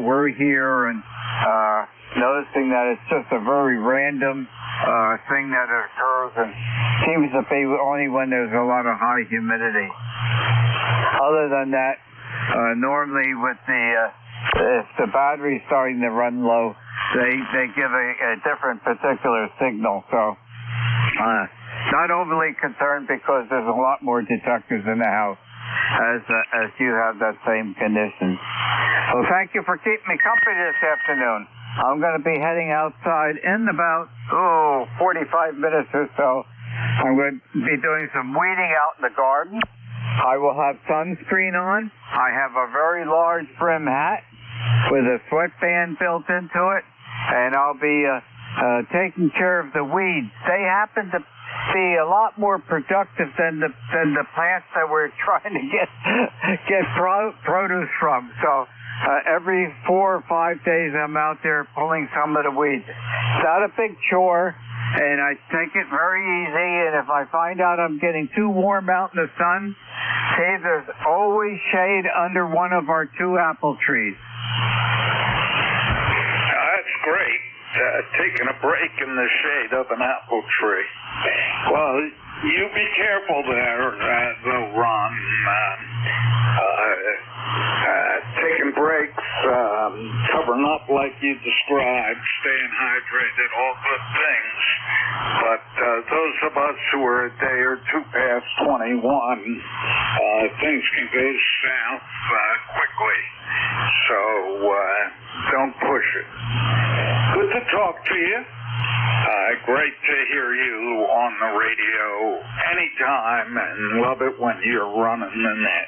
we're here and noticing that it's just a very random thing that occurs and seems to be only when there's a lot of high humidity. Other than that, normally with if the battery's starting to run low, they give a different particular signal. So not overly concerned because there's a lot more detectors in the house as you have that same condition. Well, thank you for keeping me company this afternoon. I'm going to be heading outside in about 45 minutes or so. I'm going to be doing some weeding out in the garden. I will have sunscreen on. I have a very large brim hat with a sweatband built into it, and I'll be taking care of the weeds. They happen to be a lot more productive than the plants that we're trying to get produce from. So every 4 or 5 days I'm out there pulling some of the weeds. It's not a big chore, and I take it very easy, and if I find out I'm getting too warm out in the sun, see, there's always shade under one of our 2 apple trees. That's great. Taking a break in the shade of an apple tree. Well, you be careful there, though, Ron. Taking breaks, covering up like you described, staying hydrated, all good things. But those of us who are a day or two past 21, things can go south quickly. So don't push it. Good to talk to you. Great to hear you on the radio anytime, and love it when you're running the net.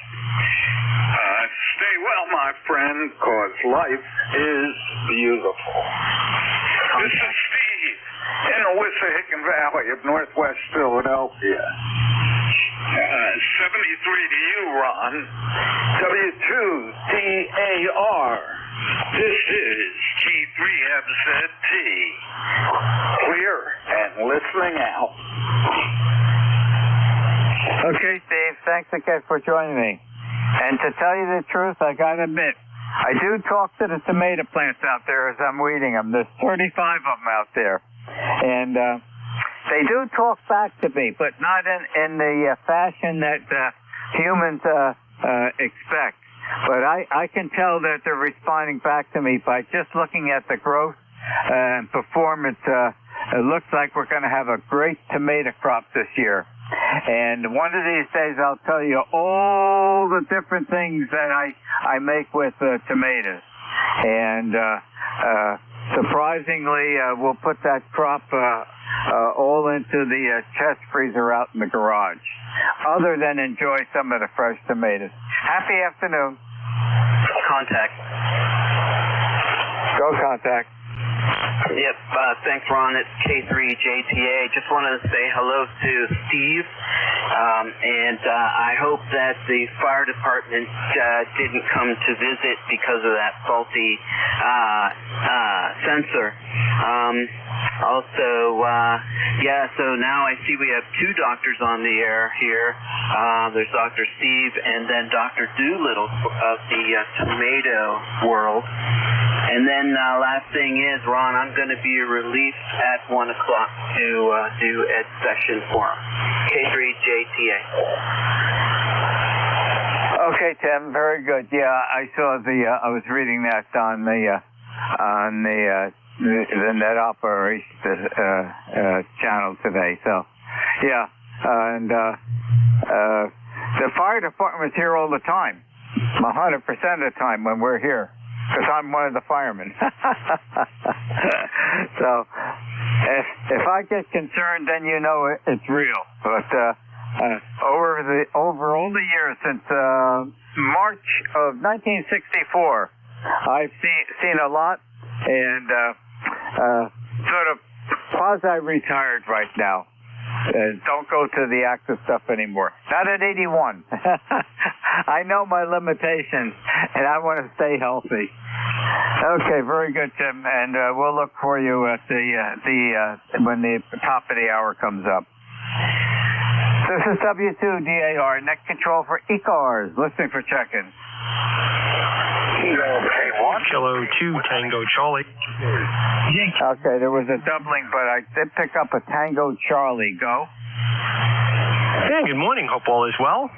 Stay well, my friend, because life is beautiful. This is Steve in the Wissahickon Valley of Northwest Philadelphia. 73 to you, Ron. W2DAR. This is K3MZT. Clear and listening out. Okay, Steve, thanks again for joining me. And to tell you the truth, I gotta admit, I do talk to the tomato plants out there as I'm weeding them. There's 35 of them out there. And they do talk back to me, but not in the fashion that humans expect. But I can tell that they're responding back to me by just looking at the growth and performance. It looks like we're going to have a great tomato crop this year. And one of these days I'll tell you all the different things that I make with tomatoes. And surprisingly, we'll put that crop all into the chest freezer out in the garage, other than enjoy some of the fresh tomatoes. Happy afternoon. Contact. Go Contact. Yep, thanks, Ron. It's K3JTA. Just wanted to say hello to Steve, and I hope that the fire department didn't come to visit because of that faulty sensor. So now I see we have 2 doctors on the air here. There's Dr. Steve and then Dr. Doolittle of the tomato world. And then last thing is, Ron, I'm going to be released at 1 o'clock to do Ed session for him. K3JTA. Okay, Tim, very good. Yeah, I saw I was reading that on the net operations channel today. So, yeah, and the fire department's here all the time, 100% of the time when we're here. Because I'm one of the firemen. So, if I get concerned, then you know it's real. But over all the years since March of 1964, I've seen a lot, and sort of quasi-retired right now. Don't go to the active stuff anymore. Not at 81. I know my limitations, and I want to stay healthy. Okay, very good, Tim, and we'll look for you at when the top of the hour comes up. This is W2DAR, net control for ECARS, listening for check-in. Kilo 2 Tango Charlie. Okay, there was a doubling, but I did pick up a Tango Charlie. Go. Hey, good morning. Hope all is well.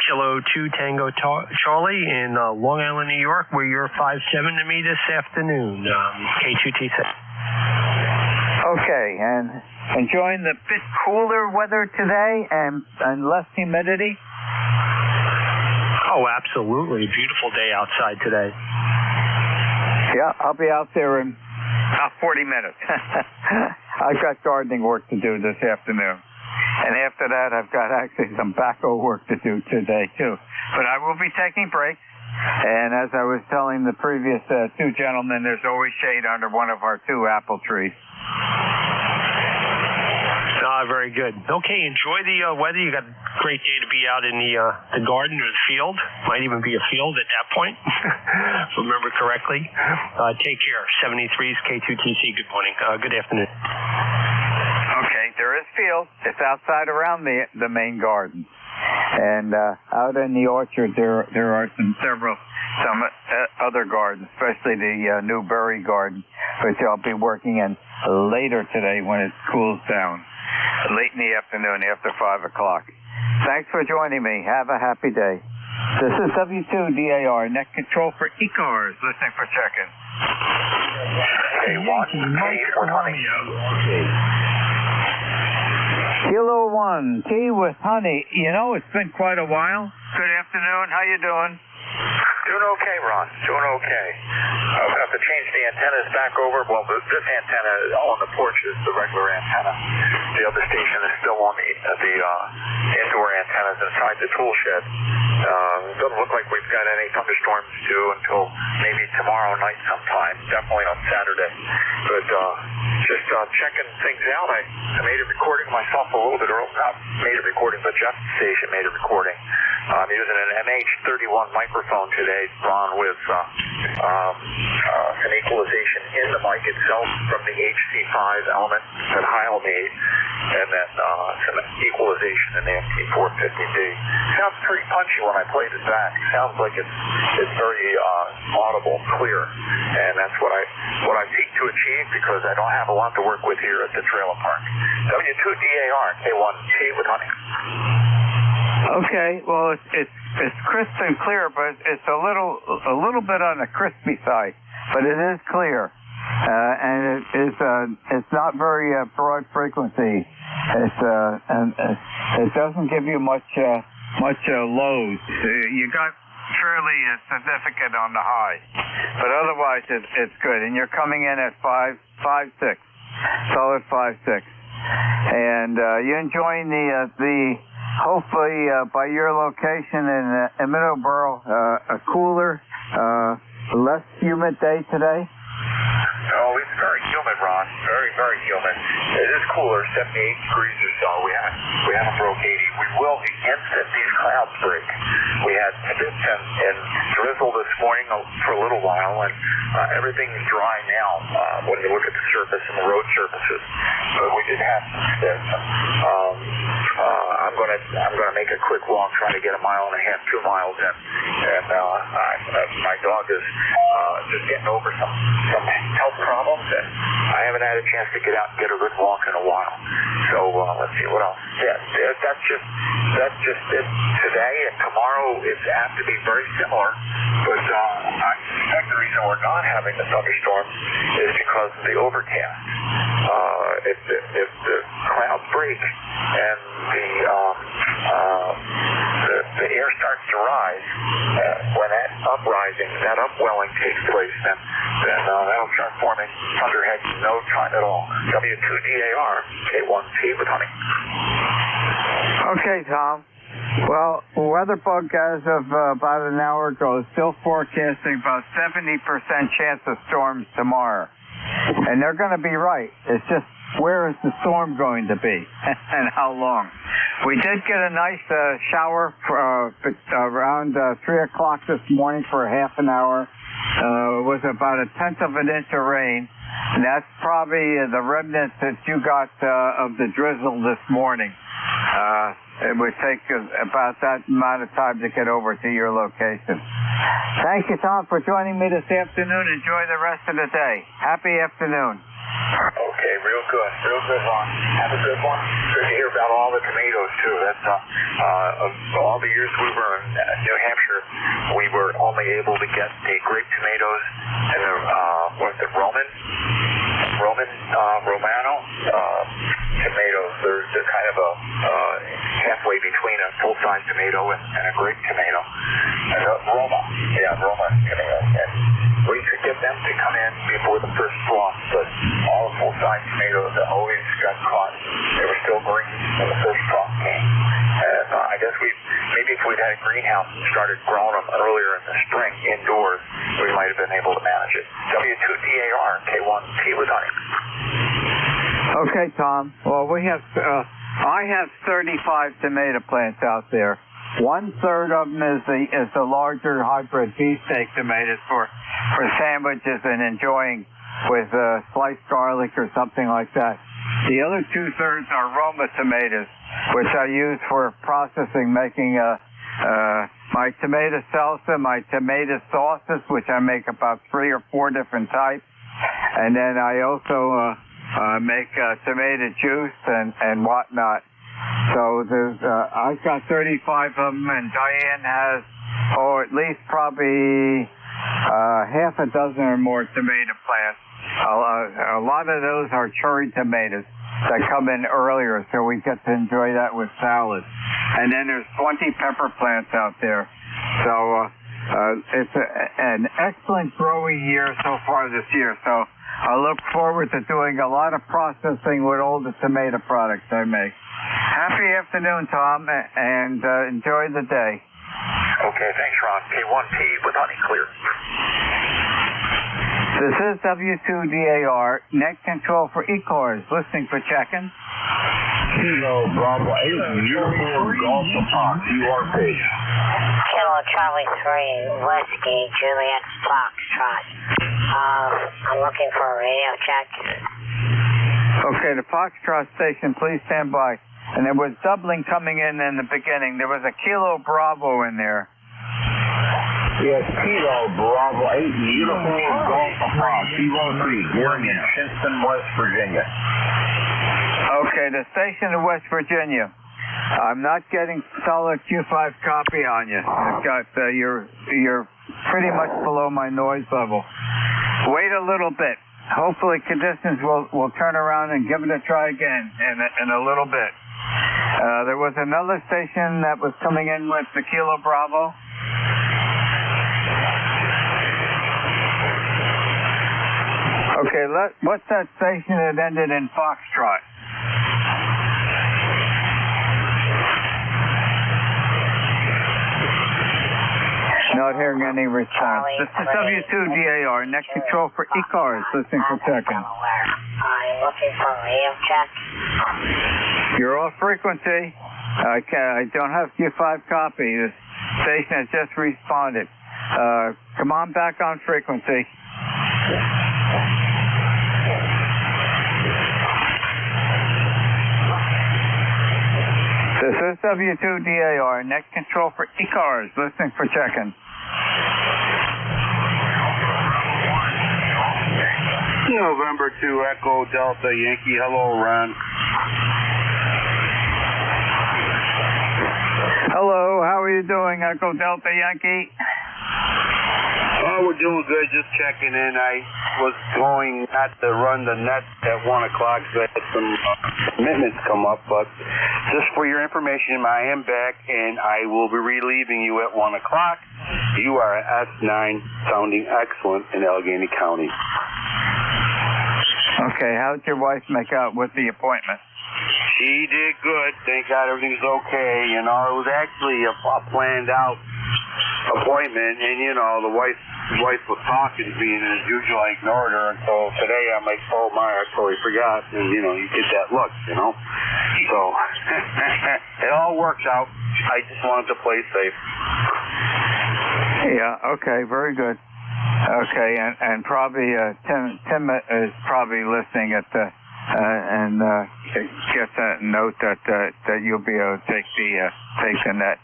Kilo 2 Tango Charlie in Long Island, New York, where you're 5-7 to me this afternoon. K2TC. Okay, and enjoying the bit cooler weather today and less humidity? Oh, absolutely. Beautiful day outside today. Yeah, I'll be out there in about 40 minutes. I've got gardening work to do this afternoon. And after that, I've got actually some backhoe work to do today, too. But I will be taking breaks. And as I was telling the previous two gentlemen, there's always shade under one of our 2 apple trees. Very good. Okay, enjoy the weather. You got a great day to be out in the garden or the field. Might even be a field at that point, if I remember correctly. Take care. 73's K2TC. Good morning. Good afternoon. Okay, there is field. It's outside around the main garden. And out in the orchard, there are some other gardens, especially the new berry garden, which I'll be working in later today when it cools down. Late in the afternoon, after 5 o'clock. Thanks for joining me. Have a happy day. This is W2DAR, net control for ECARS, listening for check-in. Kilo 1, T with honey. You know, it's been quite a while. Good afternoon. How you doing? Doing okay, Ron. Doing okay. I'm going to have to change the antennas back over. Well, this antenna on the porch is the regular antenna. The other station is still on the indoor antennas inside the tool shed. It doesn't look like we've got any thunderstorms due until maybe tomorrow night sometime, definitely on Saturday. But just checking things out. I made a recording myself a little bit earlier. Not made a recording, but Jeff's station made a recording. I'm using an MH31 microphone today, Ron, with an equalization in the mic itself from the HC5 element that Heil made, and then some equalization in the MT450D. Sounds pretty punchy when I played it back. Sounds like it's very audible, clear, and that's what I seek to achieve because I don't have a lot to work with here at the trailer park. W2DAR, K1T with honey. Okay, well, it's crisp and clear, but it's a little bit on the crispy side, but it is clear, and it's not very broad frequency. And it doesn't give you much lows. You got fairly significant on the high, but otherwise it's good. And you're coming in at 5.6, solid 5.6, and you're enjoying the hopefully by your location in Middleborough, a cooler, less humid day today? Oh, it's very humid, Ron. Very, very humid. It is cooler, 78 degrees or so. We haven't broke 80. We will the instant these clouds break. We had spits and drizzle this morning for a little while, and everything's dry now when you look at the surface and the road surfaces. But we did have some spits. I'm gonna make a quick walk, try to get 1.5 miles, 2 miles in, and my dog is just getting over some health problems, and I haven't had a chance to get out and get a good walk in a while. So let's see what else. Yeah, that's just it today, and tomorrow is apt to be very similar. But I suspect the reason we're not having the thunderstorms is because of the overcast. If the clouds break and the air starts to rise, when that upwelling takes place, then that'll start forming thunderheads in no time at all. W2DAR, K1T with honey. Okay, Tom. Well, weather bug as of about an hour ago is still forecasting about 70% chance of storms tomorrow. And they're going to be right. It's just where is the storm going to be and how long. We did get a nice shower around 3 o'clock this morning for half an hour. It was about 1/10 of an inch of rain, and that's probably the remnants that you got of the drizzle this morning. It would take about that amount of time to get over to your location. Thank you, Tom, for joining me this afternoon. Enjoy the rest of the day. Happy afternoon. Okay, real good, Ron. Have a good one. Good to hear about all the tomatoes, too. That's all the years we were in New Hampshire, we were only able to get the grape tomatoes and the, Romano tomatoes. They're kind of a halfway between a full-size tomato and a grape tomato. And Roma tomato. And we could get them to come in before the first frost, but all the full-size tomatoes that always got caught, they were still green when the first frost came. And I guess maybe if we'd had a greenhouse and started growing them earlier in the spring indoors, we might have been able to manage it. W2DAR, K1T with honey. Okay, Tom. Well, I have 35 tomato plants out there. 1/3 of them is the larger hybrid beefsteak tomatoes for sandwiches and enjoying with sliced garlic or something like that. The other 2/3 are Roma tomatoes, which I use for processing, making my tomato salsa, my tomato sauces, which I make about 3 or 4 different types, and then I also make tomato juice and whatnot. So I've got 35 of them, and Diane has at least probably half a dozen or more tomato plants. A lot of those are cherry tomatoes that come in earlier, so we get to enjoy that with salad. And then there's 20 pepper plants out there. So it's an excellent growing year so far this year. So I look forward to doing a lot of processing with all the tomato products I make. Happy afternoon, Tom, and enjoy the day. Okay, thanks, Ron. K1T with honey clear. This is W2DAR, net control for ECARS, listening for check-in. Kilo Bravo 8, Uniform Golf Pond, URP. Kilo Charlie 3, Whiskey, Juliet Foxtrot. I'm looking for a radio check. Okay, the Foxtrot station, please stand by. And there was doubling coming in the beginning. There was a Kilo Bravo in there. Yes, Kilo Bravo 8, Uniform Golf Pond, Kilo 3, Gary in Shinston, West Virginia. Okay, the station in West Virginia. I'm not getting solid Q5 copy on you. I've got you're pretty much below my noise level. Wait a little bit. Hopefully conditions will turn around and give it a try again in a little bit. There was another station that was coming in with the Kilo Bravo. Okay, what's that station that ended in Foxtrot? Not hearing any response. This is W2DAR, net control for ECARS, listening for check-in. I'm looking for a radio check. You're off frequency. I don't have Q5 copy. The station has just responded. Come on back on frequency. This is W2DAR, net control for ECARS, listening for check-in. November 2 Echo Delta Yankee. Hello, Ron. Hello, how are you doing, Echo Delta Yankee? Oh, we're doing good. Just checking in. I was going not to run the net at 1 o'clock, so I had some commitments come up. But just for your information, I am back, and I will be relieving you at 1 o'clock. You are at S9, sounding excellent in Allegheny County. Okay, how'd your wife make out with the appointment? She did good. Thank God everything's okay. You know, it was actually a planned out appointment, and, you know, the wife his wife was talking to me, and as usual, I ignored her until today. I'm like, oh my, I totally forgot. And, you get that look, So, it all works out. I just wanted to play safe. Yeah, okay, very good. Okay, and probably Tim is probably listening at the and get that note that you'll be able to take the net.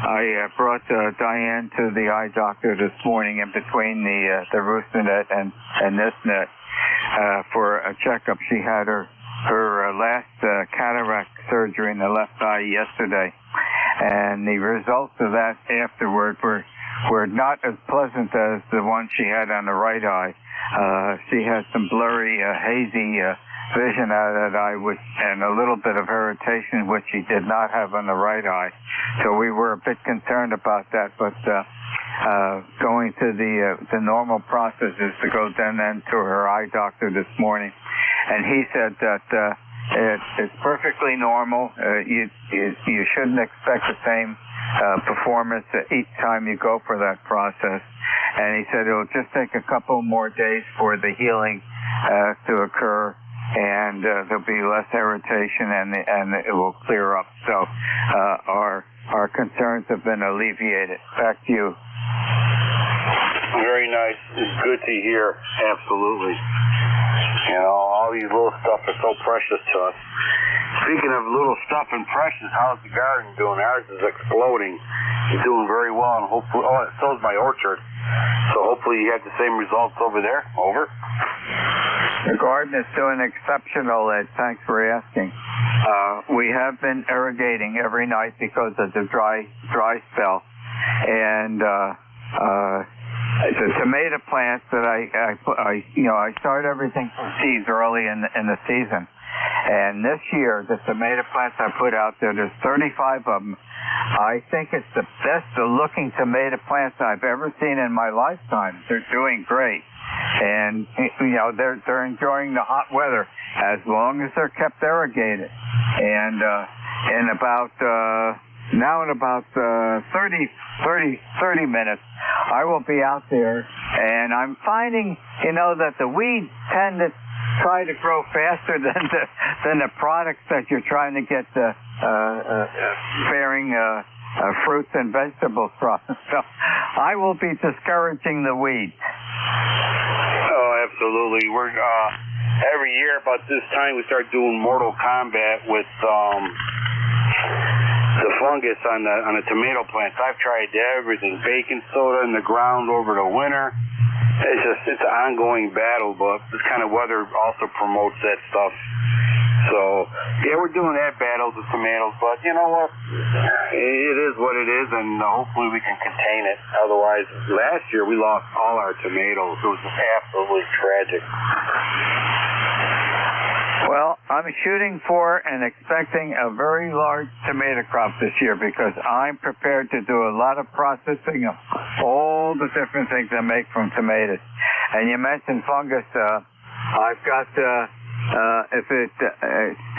I brought Diane to the eye doctor this morning in between the Rooster net and this net for a checkup. She had her last cataract surgery in the left eye yesterday, and the results of that afterward were not as pleasant as the one she had on the right eye. She had some blurry, hazy vision out of that eye, and a little bit of irritation, which she did not have on the right eye. So we were a bit concerned about that, but going to the normal process is to go then to her eye doctor this morning, and he said that it's perfectly normal. You shouldn't expect the same performance each time you go for that process. And he said it'll just take a couple more days for the healing to occur, and there'll be less irritation, and it will clear up. So our concerns have been alleviated. Back to you. Very nice. It's good to hear. Absolutely. All these little stuff is so precious to us. Speaking of little stuff and precious, how's the garden doing? Ours is exploding. It's doing very well, and hopefully, so is my orchard. So hopefully you have the same results over there. Over. The garden is doing exceptional, Ed. Thanks for asking. We have been irrigating every night because of the dry spell, and the tomato plants that I start everything from seeds early in the season. And this year, the tomato plants I put out there, there's 35 of them. I think it's the best looking tomato plants I've ever seen in my lifetime. They're doing great. And, they're enjoying the hot weather as long as they're kept irrigated. And in about 30 minutes, I will be out there, and I'm finding, that the weeds tend to try to grow faster than the products that you're trying to get bearing fruits and vegetables from. So I will be discouraging the weeds. Oh, absolutely. We're every year about this time we start doing Mortal Kombat with the fungus on the tomato plants. I've tried everything, baking soda in the ground over the winter. It's an ongoing battle, but this kind of weather also promotes that stuff. So, yeah, we're doing that battle with tomatoes, but you know what? It is what it is, and hopefully we can contain it. Otherwise, last year we lost all our tomatoes. It was just absolutely tragic. Well, I'm shooting for and expecting a very large tomato crop this year because I'm prepared to do a lot of processing of all the different things I make from tomatoes. And you mentioned fungus. I've got, if it's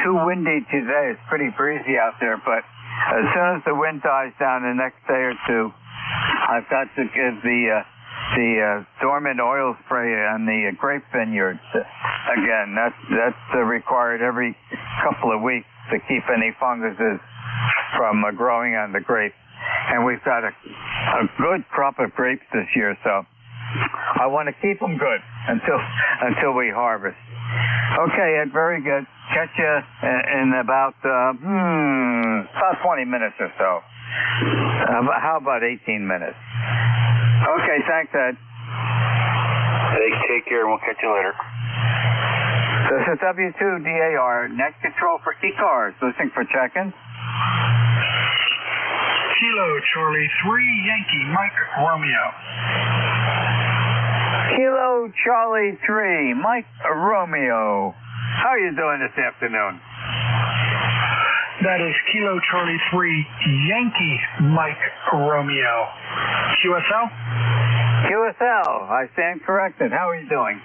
too windy today, it's pretty breezy out there, but as soon as the wind dies down the next day or two, I've got to give the dormant oil spray on the grape vineyards. Again, that's required every couple of weeks to keep any funguses from growing on the grape. And we've got a good crop of grapes this year, so I want to keep them good until we harvest. Okay, Ed, very good. Catch you in about 20 minutes or so. How about 18 minutes? Okay, thanks, Ed. Hey, take care, and we'll catch you later. This is W2DAR, net control for ECARS. Listening for check-ins. Kilo Charlie 3 Yankee Mike Romeo. Kilo Charlie 3 Mike Romeo. How are you doing this afternoon? That is Kilo Charlie 3 Yankee Mike Romeo. QSL? QSL. I stand corrected. How are you doing?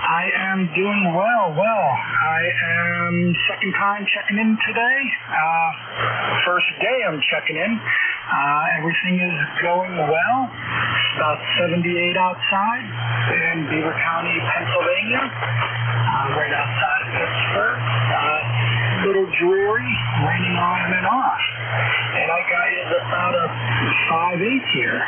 I am doing well. I am second time checking in today. First day I'm checking in. Everything is going well. about 78 outside in Beaver County, Pennsylvania, right outside of Pittsburgh. Little dreary, raining on and off. And I got it about a 5/8 here.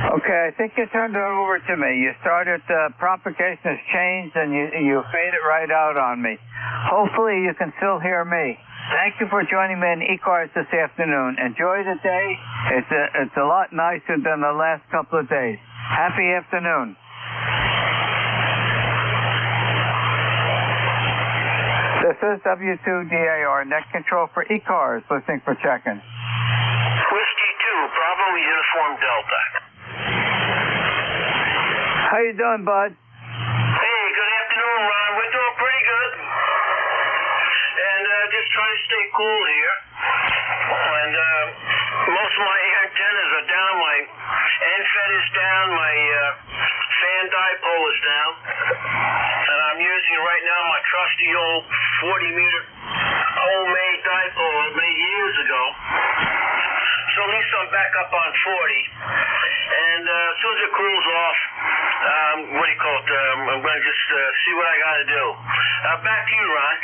Okay, I think you turned it over to me. You started, propagation has changed, and you faded right out on me. Hopefully you can still hear me. Thank you for joining me in ECARS this afternoon. Enjoy the day. It's a lot nicer than the last couple of days. Happy afternoon. This is W2DAR, net control for ECARS, listening for check-in. Whiskey 2, Bravo Uniform Delta. How you doing, bud? Hey, good afternoon, Ron. We're doing pretty good. And just trying to stay cool here. And most of my antennas are down. My NFET is down. My fan dipole is down. And I'm using right now my trusty old 40-meter homemade dipole I made years ago. So at least I'm back up on 40. And as soon as it cools off, what do you call it? I'm going to just see what I got to do. Back to you, Ron.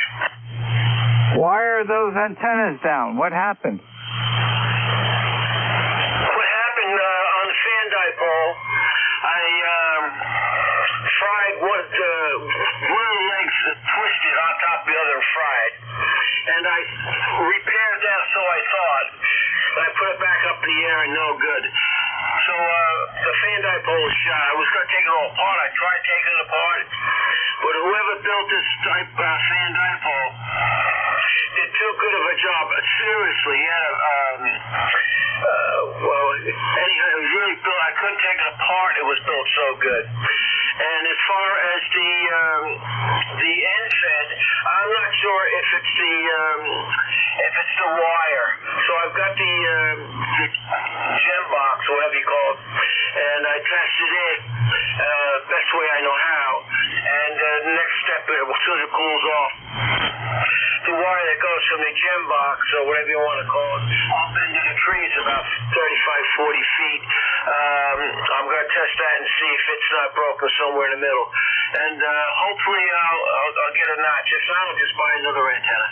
Why are those antennas down? What happened? What happened on the fan dipole, I fried one of the legs twisted on top of the other and fried. And I repaired that, so I thought. I put it back up in the air and no good. So the fan dipole was shot. I was going to take it all apart. I tried taking it apart. But whoever built this type fan dipole did too good of a job. Seriously, he had anyhow, it was really built. I couldn't take it apart. It was built so good. And as far as the NFET, I'm not sure if it's the wire. So I've got the gem box, or whatever you call it, and I tested it best way I know how. And the next step, as soon as it cools off, the wire that goes from the gem box, or whatever you want to call it, up into the trees about 35, 40 feet. I'm going to test that and see if it's not broken somewhere in the middle. And hopefully I'll get a notch. If not, I'll just buy another antenna.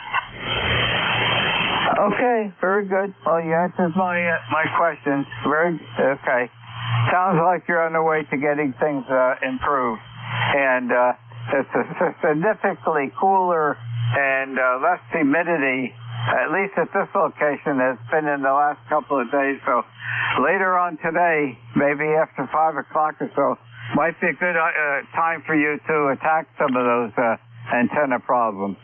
Okay, very good. Well, you answered my questions. Okay. Sounds like you're on the way to getting things improved. And it's significantly cooler and less humidity, at least at this location, has been in the last couple of days. So later on today, maybe after 5 o'clock or so, might be a good time for you to attack some of those antenna problems.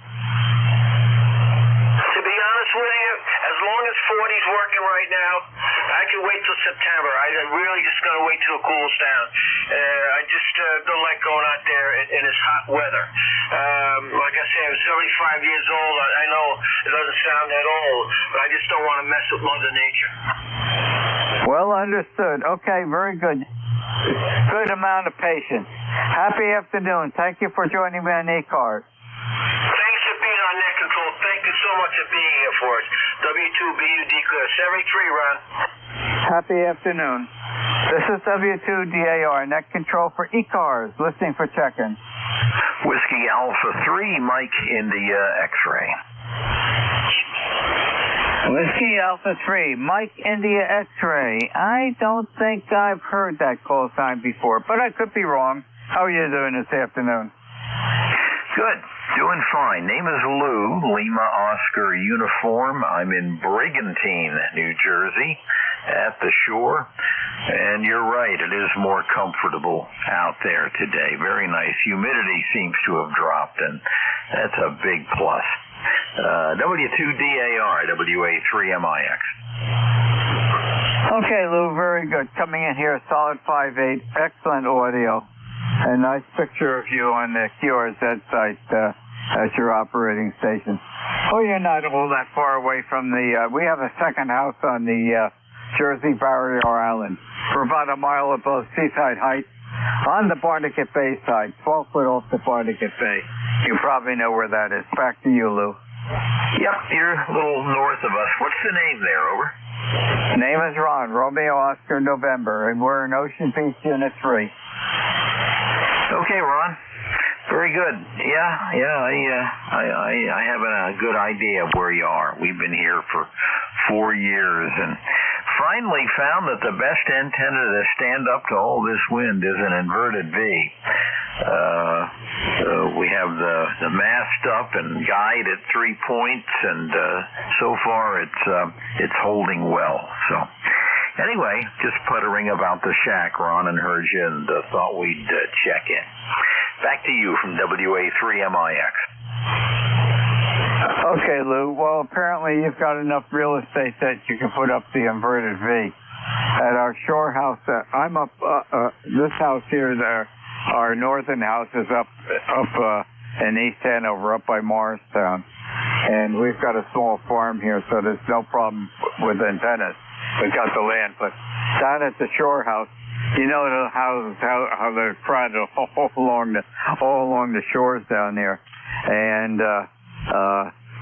To be honest with you, as long as 40's working right now, I can wait till September. I'm really just going to wait till it cools down. I just don't like going out there in this hot weather. Like I said, I'm 75 years old. I know it doesn't sound that old, but I just don't want to mess with Mother Nature. Well understood. Okay, very good. Good amount of patience. Happy afternoon. Thank you for joining me on ECARS. Thanks for being on Net Control. Thank you so much for being here for us. W2BUD clear. 73, Ron. Happy afternoon. This is W2DAR, net control for ECARS, listening for check-in. Whiskey Alpha 3, Mike India X-ray. Whiskey Alpha 3, Mike India X-ray. I don't think I've heard that call sign before, but I could be wrong. How are you doing this afternoon? Good. Doing fine. Name is Lou, Lima Oscar Uniform. I'm in Brigantine, New Jersey, at the shore. And you're right, it is more comfortable out there today. Very nice. Humidity seems to have dropped, and that's a big plus. W2DAR, WA3MIX. Okay, Lou, very good. Coming in here, solid 5.8, excellent audio. A nice picture of you on the QRZ site at your operating station. Oh, you're not all that far away from the, we have a second house on the Jersey Barrier Island. We're about a mile above Seaside Heights on the Barnegat Bay side, 12 foot off the Barnegat Bay. You probably know where that is. Back to you, Lou. Yep, you're a little north of us. What's the name there, over? Name is Ron, Romeo Oscar November, and we're in Ocean Beach Unit 3. Okay, Ron. Very good. I have a good idea of where you are. We've been here for 4 years and finally found that the best antenna to stand up to all this wind is an inverted V. We have the mast up and guide at 3 points, and so far it's holding well. So anyway, just puttering about the shack, Ron, and heard you and thought we'd check in. Back to you from WA3MIX. Okay, Lou. Well, apparently you've got enough real estate that you can put up the inverted V. At our shore house, I'm up, this house here, our northern house is up in East Hanover, up by Morristown. And we've got a small farm here, so there's no problem with antennas. We've got the land. But down at the shore house, you know the houses, how they're spread all along the shores down there. And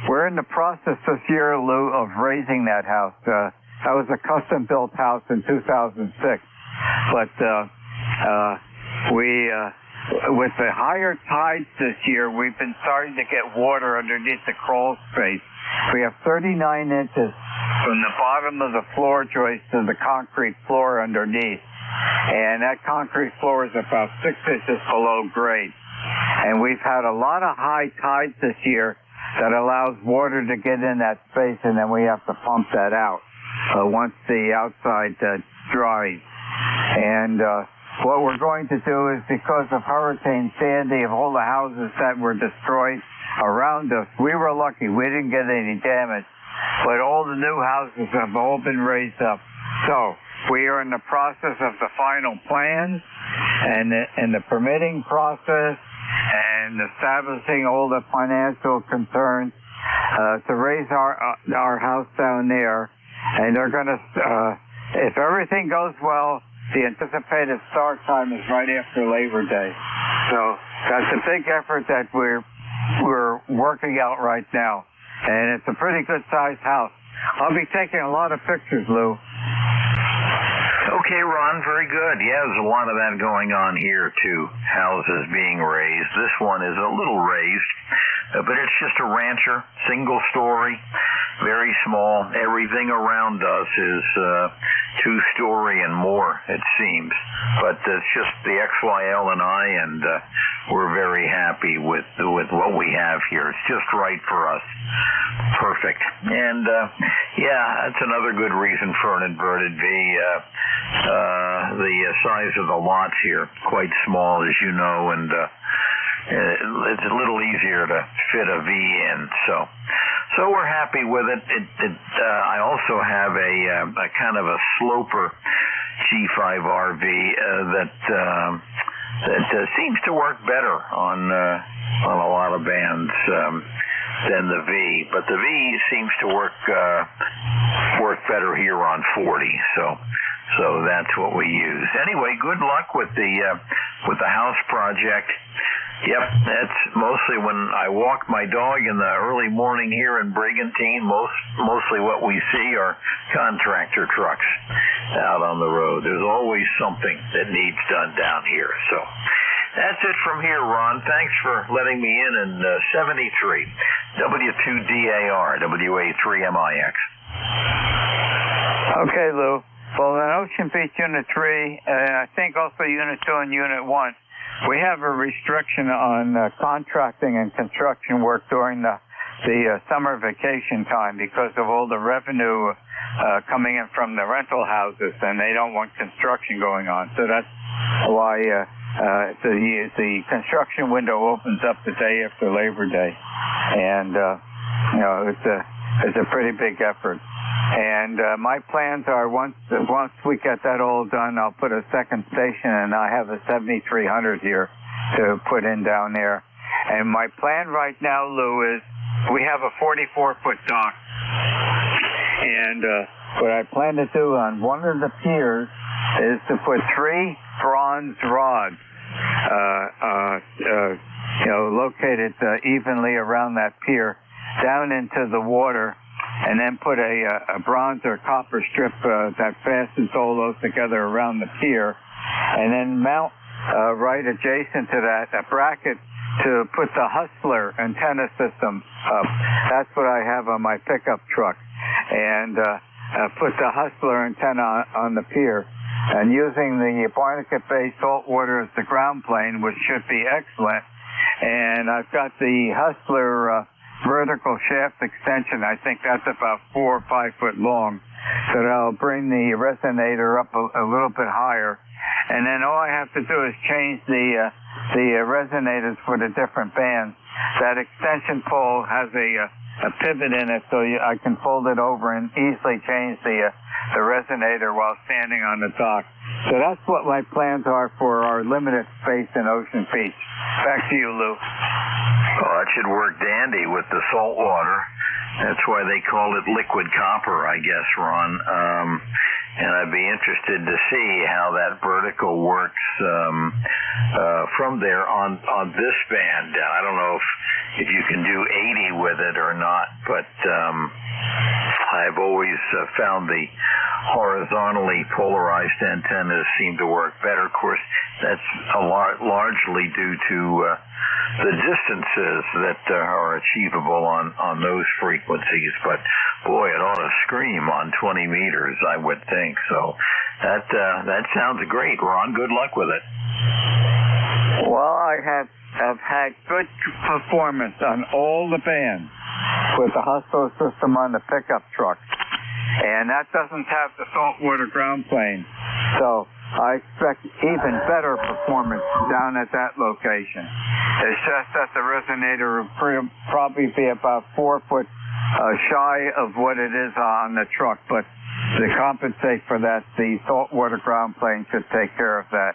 we're in the process this year, Lou, of raising that house. That was a custom-built house in 2006. But with the higher tides this year, we've been starting to get water underneath the crawl space. We have 39 inches from the bottom of the floor joist to the concrete floor underneath. And that concrete floor is about 6 inches below grade. And we've had a lot of high tides this year that allows water to get in that space, and then we have to pump that out once the outside dries. And what we're going to do is, because of Hurricane Sandy, of all the houses that were destroyed around us, we were lucky. We didn't get any damage. But all the new houses have all been raised up. So we are in the process of the final plans and the permitting process and establishing all the financial concerns to raise our house down there. And they're going to, if everything goes well, the anticipated start time is right after Labor Day. So that's a big effort that we're working out right now. And it's a pretty good-sized house. I'll be taking a lot of pictures, Lou. Okay, Ron, very good. Yeah, there's a lot of that going on here, too. Houses being raised. This one is a little raised, but it's just a rancher, single story, very small. Everything around us is 2-story and more, it seems. But it's just the XYL and I, and we're very happy with what we have here. It's just right for us. Perfect. And that's another good reason for an inverted V. The size of the lots here, quite small, as you know, and it's a little easier to fit a V in. So we're happy with it. I also have a kind of a sloper G5RV that seems to work better on a lot of bands than the V, but the V seems to work better here on 40. So that's what we use. Anyway, good luck with the house project. Yep, that's mostly when I walk my dog in the early morning here in Brigantine. Mostly what we see are contractor trucks out on the road. There's always something that needs done down here. So that's it from here, Ron. Thanks for letting me in 73 W2DAR WA3MIX. Okay, Lou. Well, in Ocean Beach Unit 3, and I think also Unit 2 and Unit 1, we have a restriction on contracting and construction work during the summer vacation time because of all the revenue coming in from the rental houses, and they don't want construction going on. So that's why the construction window opens up the day after Labor Day, and it's a pretty big effort. And my plans are once we get that all done, I'll put a second station, and I have a 7300 here to put in down there. And my plan right now, Lou, is we have a 44-foot dock. And what I plan to do on one of the piers is to put 3 bronze rods, located evenly around that pier. down into the water, and then put a bronze or copper strip that fastens all those together around the pier, and then mount right adjacent to that a bracket to put the Hustler antenna system up. That's what I have on my pickup truck, and put the Hustler antenna on the pier, and using the Barnegat Bay saltwater as the ground plane, which should be excellent. And I've got the Hustler vertical shaft extension. I think that's about 4 or 5 foot long, so that'll bring the resonator up a little bit higher. And then all I have to do is change the resonators for the different bands. That extension pole has a pivot in it, so I can fold it over and easily change the resonator while standing on the dock. So that's what my plans are for our limited space in Ocean Beach. Back to you, Lou. Well, that should work dandy with the salt water. That's why they call it liquid copper, I guess, Ron. And I'd be interested to see how that vertical works from there on this band. I don't know if you can do 80 with it or not, but I've always found the horizontally polarized antennas seem to work better. Of course, that's largely due to the distances that are achievable on those frequencies. But boy, it ought to scream on 20 meters, I would think. So that sounds great, Ron. Good luck with it. Well, I have had good performance on all the bands with the Hustler system on the pickup truck. And that doesn't have the saltwater ground plane. So I expect even better performance down at that location. It's just that the resonator will probably be about 4 foot shy of what it is on the truck, but to compensate for that, the saltwater ground plane should take care of that.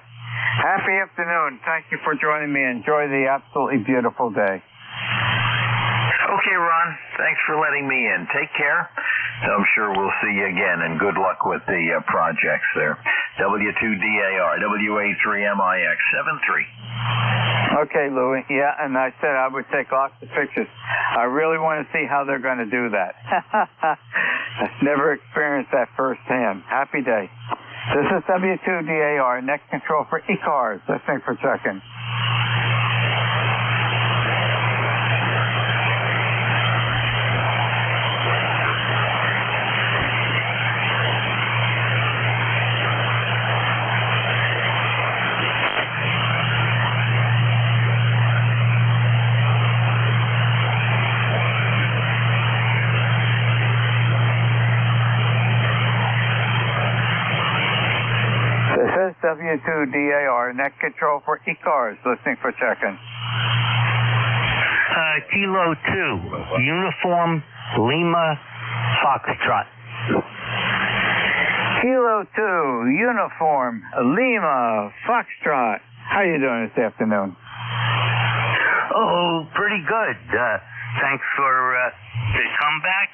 Happy afternoon. Thank you for joining me. Enjoy the absolutely beautiful day. Okay, Ron. Thanks for letting me in. Take care. I'm sure we'll see you again, and good luck with the projects there. W2DAR, WA3MIX 73. Okay, Louie. Yeah, and I said I would take lots of pictures. I really want to see how they're going to do that. I've never experienced that firsthand. Happy day. This is W2DAR, next control for ECARS. Listening for checking. W2DAR, net control for ECARS, listening for check-in. Kilo 2, Uniform Lima Foxtrot. Kilo 2, Uniform Lima Foxtrot. How you doing this afternoon? Oh, pretty good. Thanks for the comeback.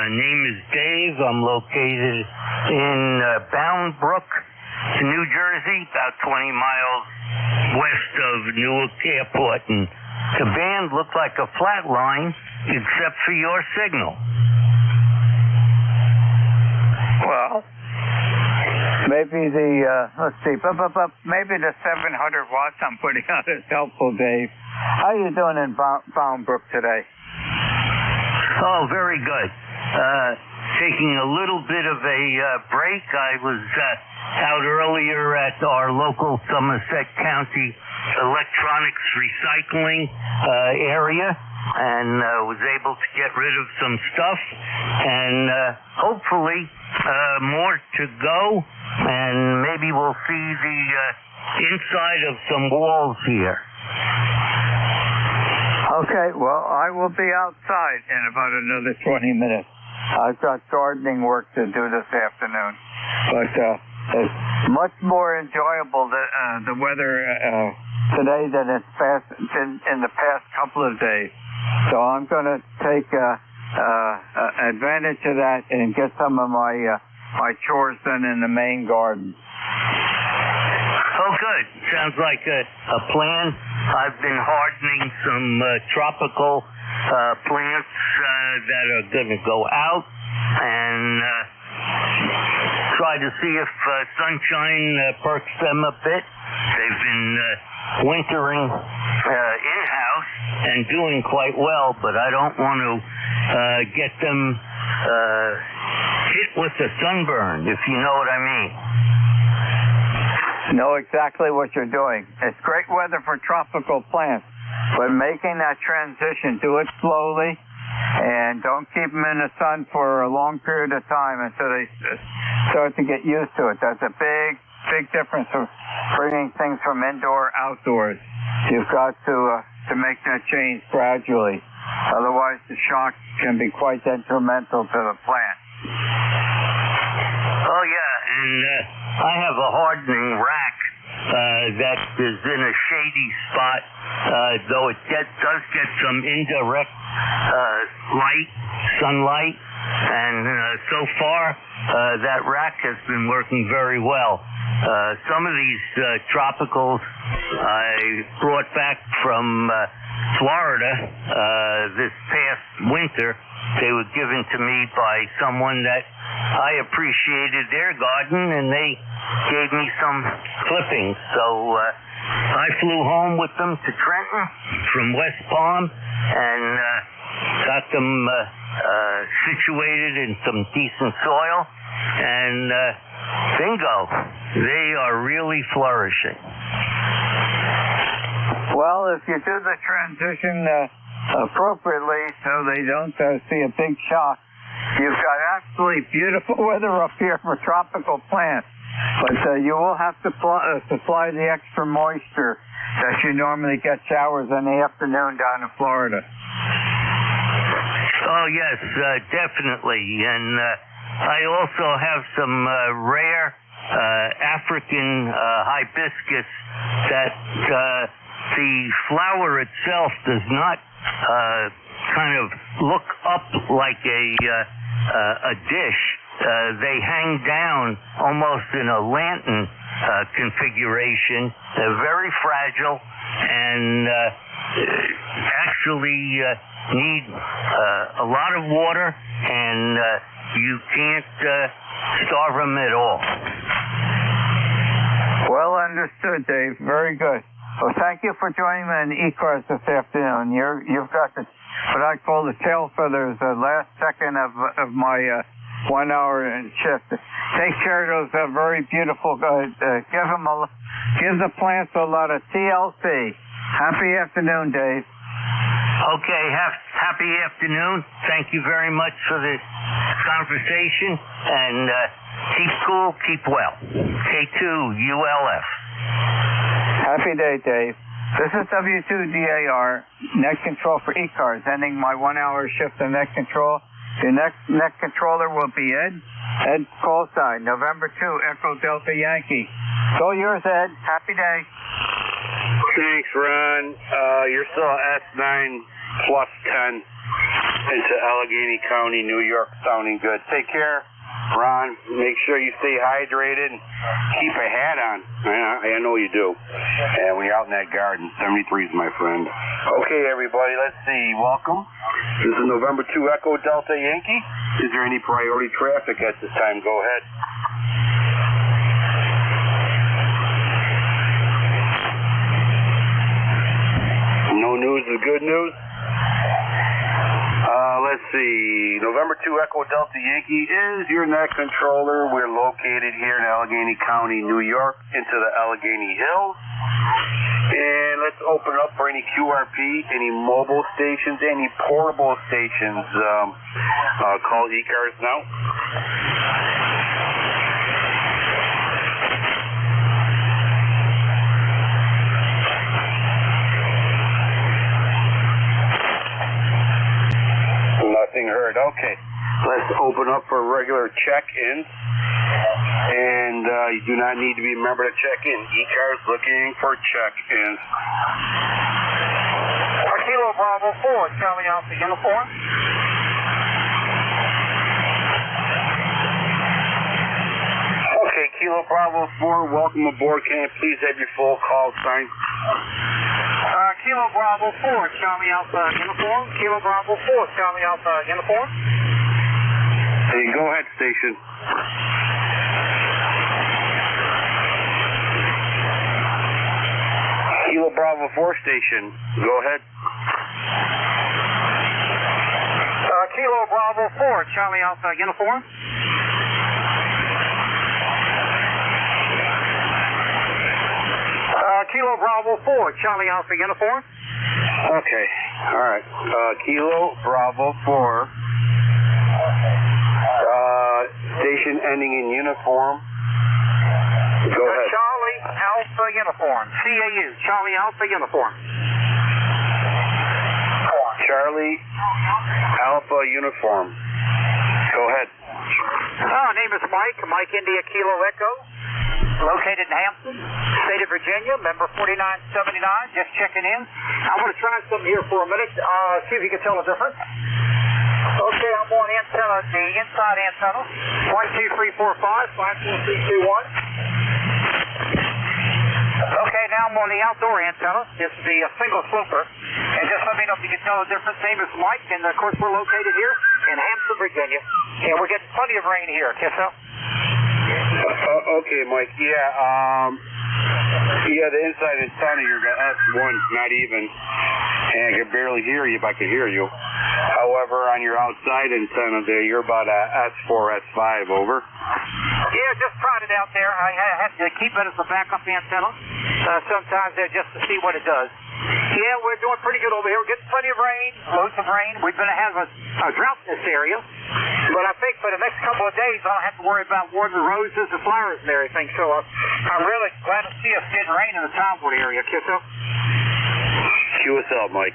Name is Dave. I'm located in Bound Brook, New Jersey, about 20 miles west of Newark Airport, and the band looked like a flat line except for your signal. Well, maybe let's see, maybe the 700 watts I'm putting on is helpful, Dave. How you doing in Bound Brook today? Oh, very good. Taking a little bit of a break. I was out earlier at our local Somerset County electronics recycling area, and was able to get rid of some stuff, and hopefully more to go, and maybe we'll see the inside of some walls here. Okay, well, I will be outside in about another 20 minutes. I've got gardening work to do this afternoon, but it's much more enjoyable the weather today than it's in the past couple of days. So I'm going to take advantage of that and get some of my chores done in the main garden. Oh, good. Sounds like a plan. I've been hardening some tropical plants that are going to go out and try to see if sunshine perks them a bit. They've been wintering in-house and doing quite well, but I don't want to get them hit with the sunburn, if you know what I mean. Know exactly what you're doing. It's great weather for tropical plants, but making that transition, do it slowly, and don't keep them in the sun for a long period of time until they start to get used to it. That's a big difference from bringing things from indoor outdoors. You've got to make that change gradually. Otherwise, the shock can be quite detrimental to the plant. Oh, yeah, and I have a hardening rack that is in a shady spot, though it does get some indirect sunlight, and so far that rack has been working very well. Some of these tropicals I brought back from Florida this past winter. They were given to me by someone that I appreciated their garden, and they gave me some clippings. So I flew home with them to Trenton from West Palm and got them situated in some decent soil, and bingo, they are really flourishing. Well, if you do the transition appropriately so they don't see a big shock, you've got absolutely beautiful weather up here for tropical plants, but you will have to supply the extra moisture that you normally get showers in the afternoon down in Florida. Oh, yes, definitely. And I also have some rare African hibiscus that the flower itself does not kind of look up like a dish. They hang down almost in a lantern configuration. They're very fragile and actually need a lot of water, and you can't starve them at all. Well understood, Dave. Very good. Well, thank you for joining me in ECARS this afternoon. You've got what I call the tail feathers, the last second of my 1 hour shift. Take care of those very beautiful. Give the plants a lot of TLC. Happy afternoon, Dave. Okay, happy afternoon. Thank you very much for the conversation, and keep cool, keep well. K2 ULF. Happy day, Dave. This is W2DAR, net control for ECARS, ending my 1 hour shift of net control. Your next net controller will be Ed. Ed call sign, November 2, Echo Delta Yankee. It's all yours, Ed. Happy day. Thanks, Ron. You're still S9 plus 10 into Allegheny County, New York. Sounding good. Take care, Ron. Make sure you stay hydrated and keep a hat on. I know you do. And when you're out in that garden, 73's my friend. Okay, everybody, let's see. Welcome. This is November 2 Echo Delta Yankee. Is there any priority traffic at this time? Go ahead. No news is good news. Let's see. November 2 Echo Delta Yankee is your net controller. We're located here in Allegheny County, New York, into the Allegheny Hills. And let's open up for any QRP, any mobile stations, any portable stations. Call ECARS now. Nothing heard. Okay. Let's open up for regular check-ins. And you do not need to be a member to check in. ECARS looking for check-ins. Kilo Bravo 4, Charlie Alpha Uniform. Okay, Kilo Bravo 4, welcome aboard. Can I please have your full call sign? Kilo Bravo 4, Charlie Alpha Uniform. Kilo Bravo 4, Charlie Alpha Uniform. Hey, go ahead, station. Kilo Bravo 4 station, go ahead. Kilo Bravo 4, Charlie Alpha Uniform. Kilo Bravo 4, Charlie Alpha Uniform. Okay, all right. Kilo Bravo 4. Station ending in uniform. Go ahead. Charlie Alpha Uniform. CAU, Charlie Alpha Uniform. Charlie Alpha Uniform. Go ahead. Name is Mike. Mike India Kilo Echo. Located in Hampton, state of Virginia, member 4979. Just checking in. I want to try something here for a minute. See if you can tell the difference. Okay, I'm on antenna, the inside antenna. 12345, 54321. Okay, now I'm on the outdoor antenna. It's the single slipper. And just let me know if you can tell the difference. Name is Mike, and of course we're located here in Hampton, Virginia. And we're getting plenty of rain here, Kisso. Okay, Mike. Yeah, the inside antenna, you're S1's not even. And I could barely hear you if I could hear you. However, on your outside antenna there, you're about a S4, S5, over. Yeah, just tried it out there. I have to keep it as a backup antenna sometimes there just to see what it does. Yeah, we're doing pretty good over here. We're getting plenty of rain, loads of rain. We're going to have a drought in this area. But I think for the next couple of days, I don't have to worry about watering the roses and flowers and everything. So I'm really glad to see us getting rain in the Townwood area, Kisso. Cue us out, Mike.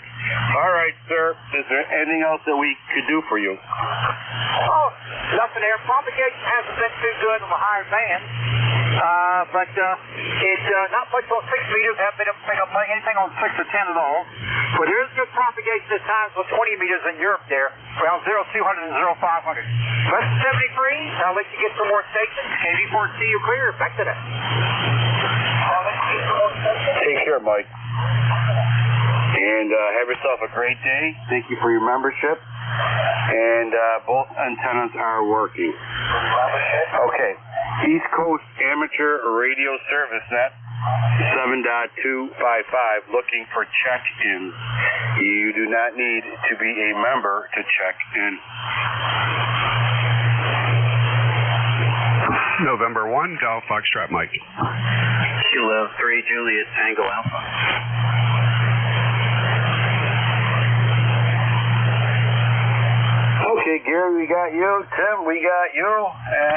All right, sir. Is there anything else that we could do for you? Oh, nothing there. Propagation hasn't been too good on the higher band. But it's not much on 6 meters. Haven't been able to pick up anything on 6 or 10 at all. But there is good propagation at times with 20 meters in Europe there, around 0200 and 0500. West 73, I'll let you get some more stations. KV4C, you clear. Back to that. Take care, Mike. And have yourself a great day. Thank you for your membership. And both antennas are working. Okay. East Coast Amateur Radio Service Net 7.255, looking for check-ins. You do not need to be a member to check in. November 1, Golf Foxtrot Mike. Kilo 3, Juliet Tango Alpha. Okay, Gary, we got you. Tim, we got you.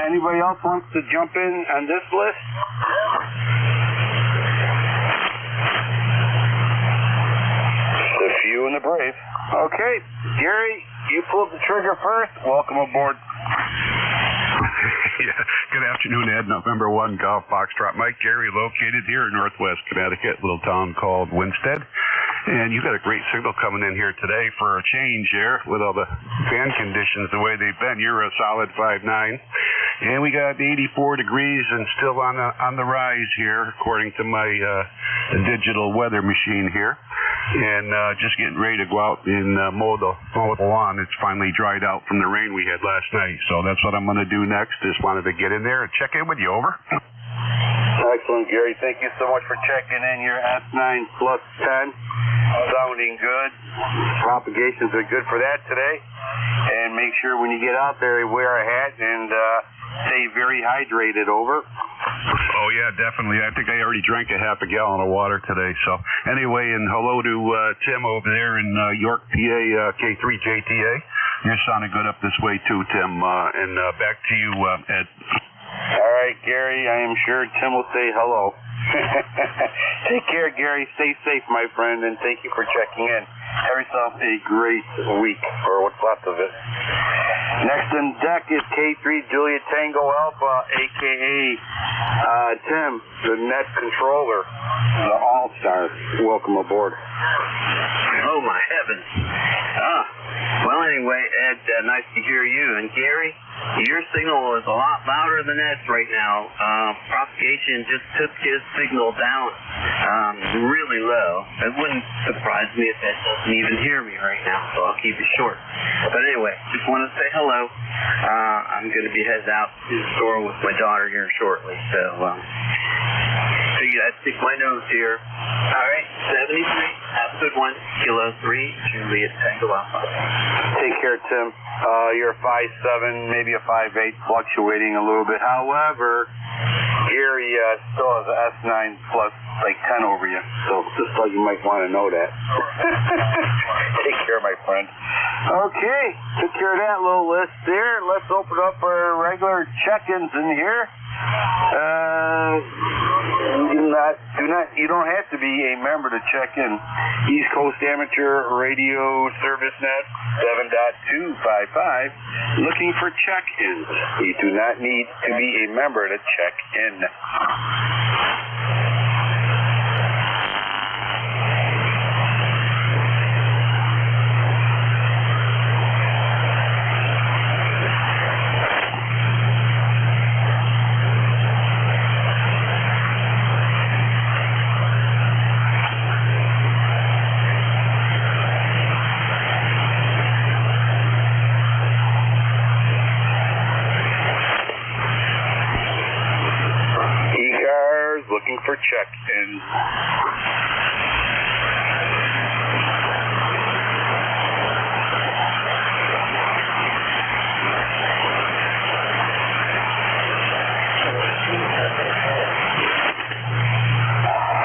Anybody else wants to jump in on this list? The few and the brave. Okay, Gary, you pulled the trigger first. Welcome aboard. Yeah. Good afternoon, Ed. November 1, Golf Foxtrot Mike. Gary, located here in Northwest Connecticut, little town called Winstead. And you got a great signal coming in here today for a change here with all the fan conditions the way they've been. You're a solid 5'9". And we got 84 degrees and still on the rise here, according to my digital weather machine here. And just getting ready to go out and mow the lawn. It's finally dried out from the rain we had last night. So that's what I'm going to do next. Just wanted to get in there and check in with you. Over. Excellent, Gary. Thank you so much for checking in. Your S9 plus 10. Sounding good. Propagations are good for that today. And make sure when you get out there, you wear a hat and stay very hydrated. Over. Oh, yeah, definitely. I think I already drank a half a gallon of water today. So anyway, and hello to Tim over there in York, PA, K3JTA. You're sounding good up this way too, Tim. And back to you, Ed. All right, Gary, I am sure Tim will say hello. Take care, Gary. Stay safe, my friend, and thank you for checking in. Have yourself a great week, or what's left of it. Next in deck is K3 Juliet Tango Alpha, a.k.a. Tim, the net controller, the all-star. Welcome aboard. Oh, my heavens. Well, anyway, Ed, nice to hear you. And Gary, your signal is a lot louder than Ed's right now. Propagation just took his signal down really low. It wouldn't surprise me if Ed doesn't even hear me right now, so I'll keep it short. But anyway, just want to say hello. I'm going to be headed out to the store with my daughter here shortly, so figured I'd stick my nose here. All right, 73. Have a good one. Kilo 3, Juliet Tango Alpha. Take care, Tim. You're 5'7", maybe a 5'8", fluctuating a little bit. However, Gary still has an S9 plus like 10 over you, so just thought you might want to know that. Take care, my friend. Okay, took care of that little list there. Let's open up our regular check-ins in here. You don't have to be a member to check in. East Coast Amateur Radio Service Net 7.255, looking for check-ins. You do not need to be a member to check in. ECARS looking for check-in.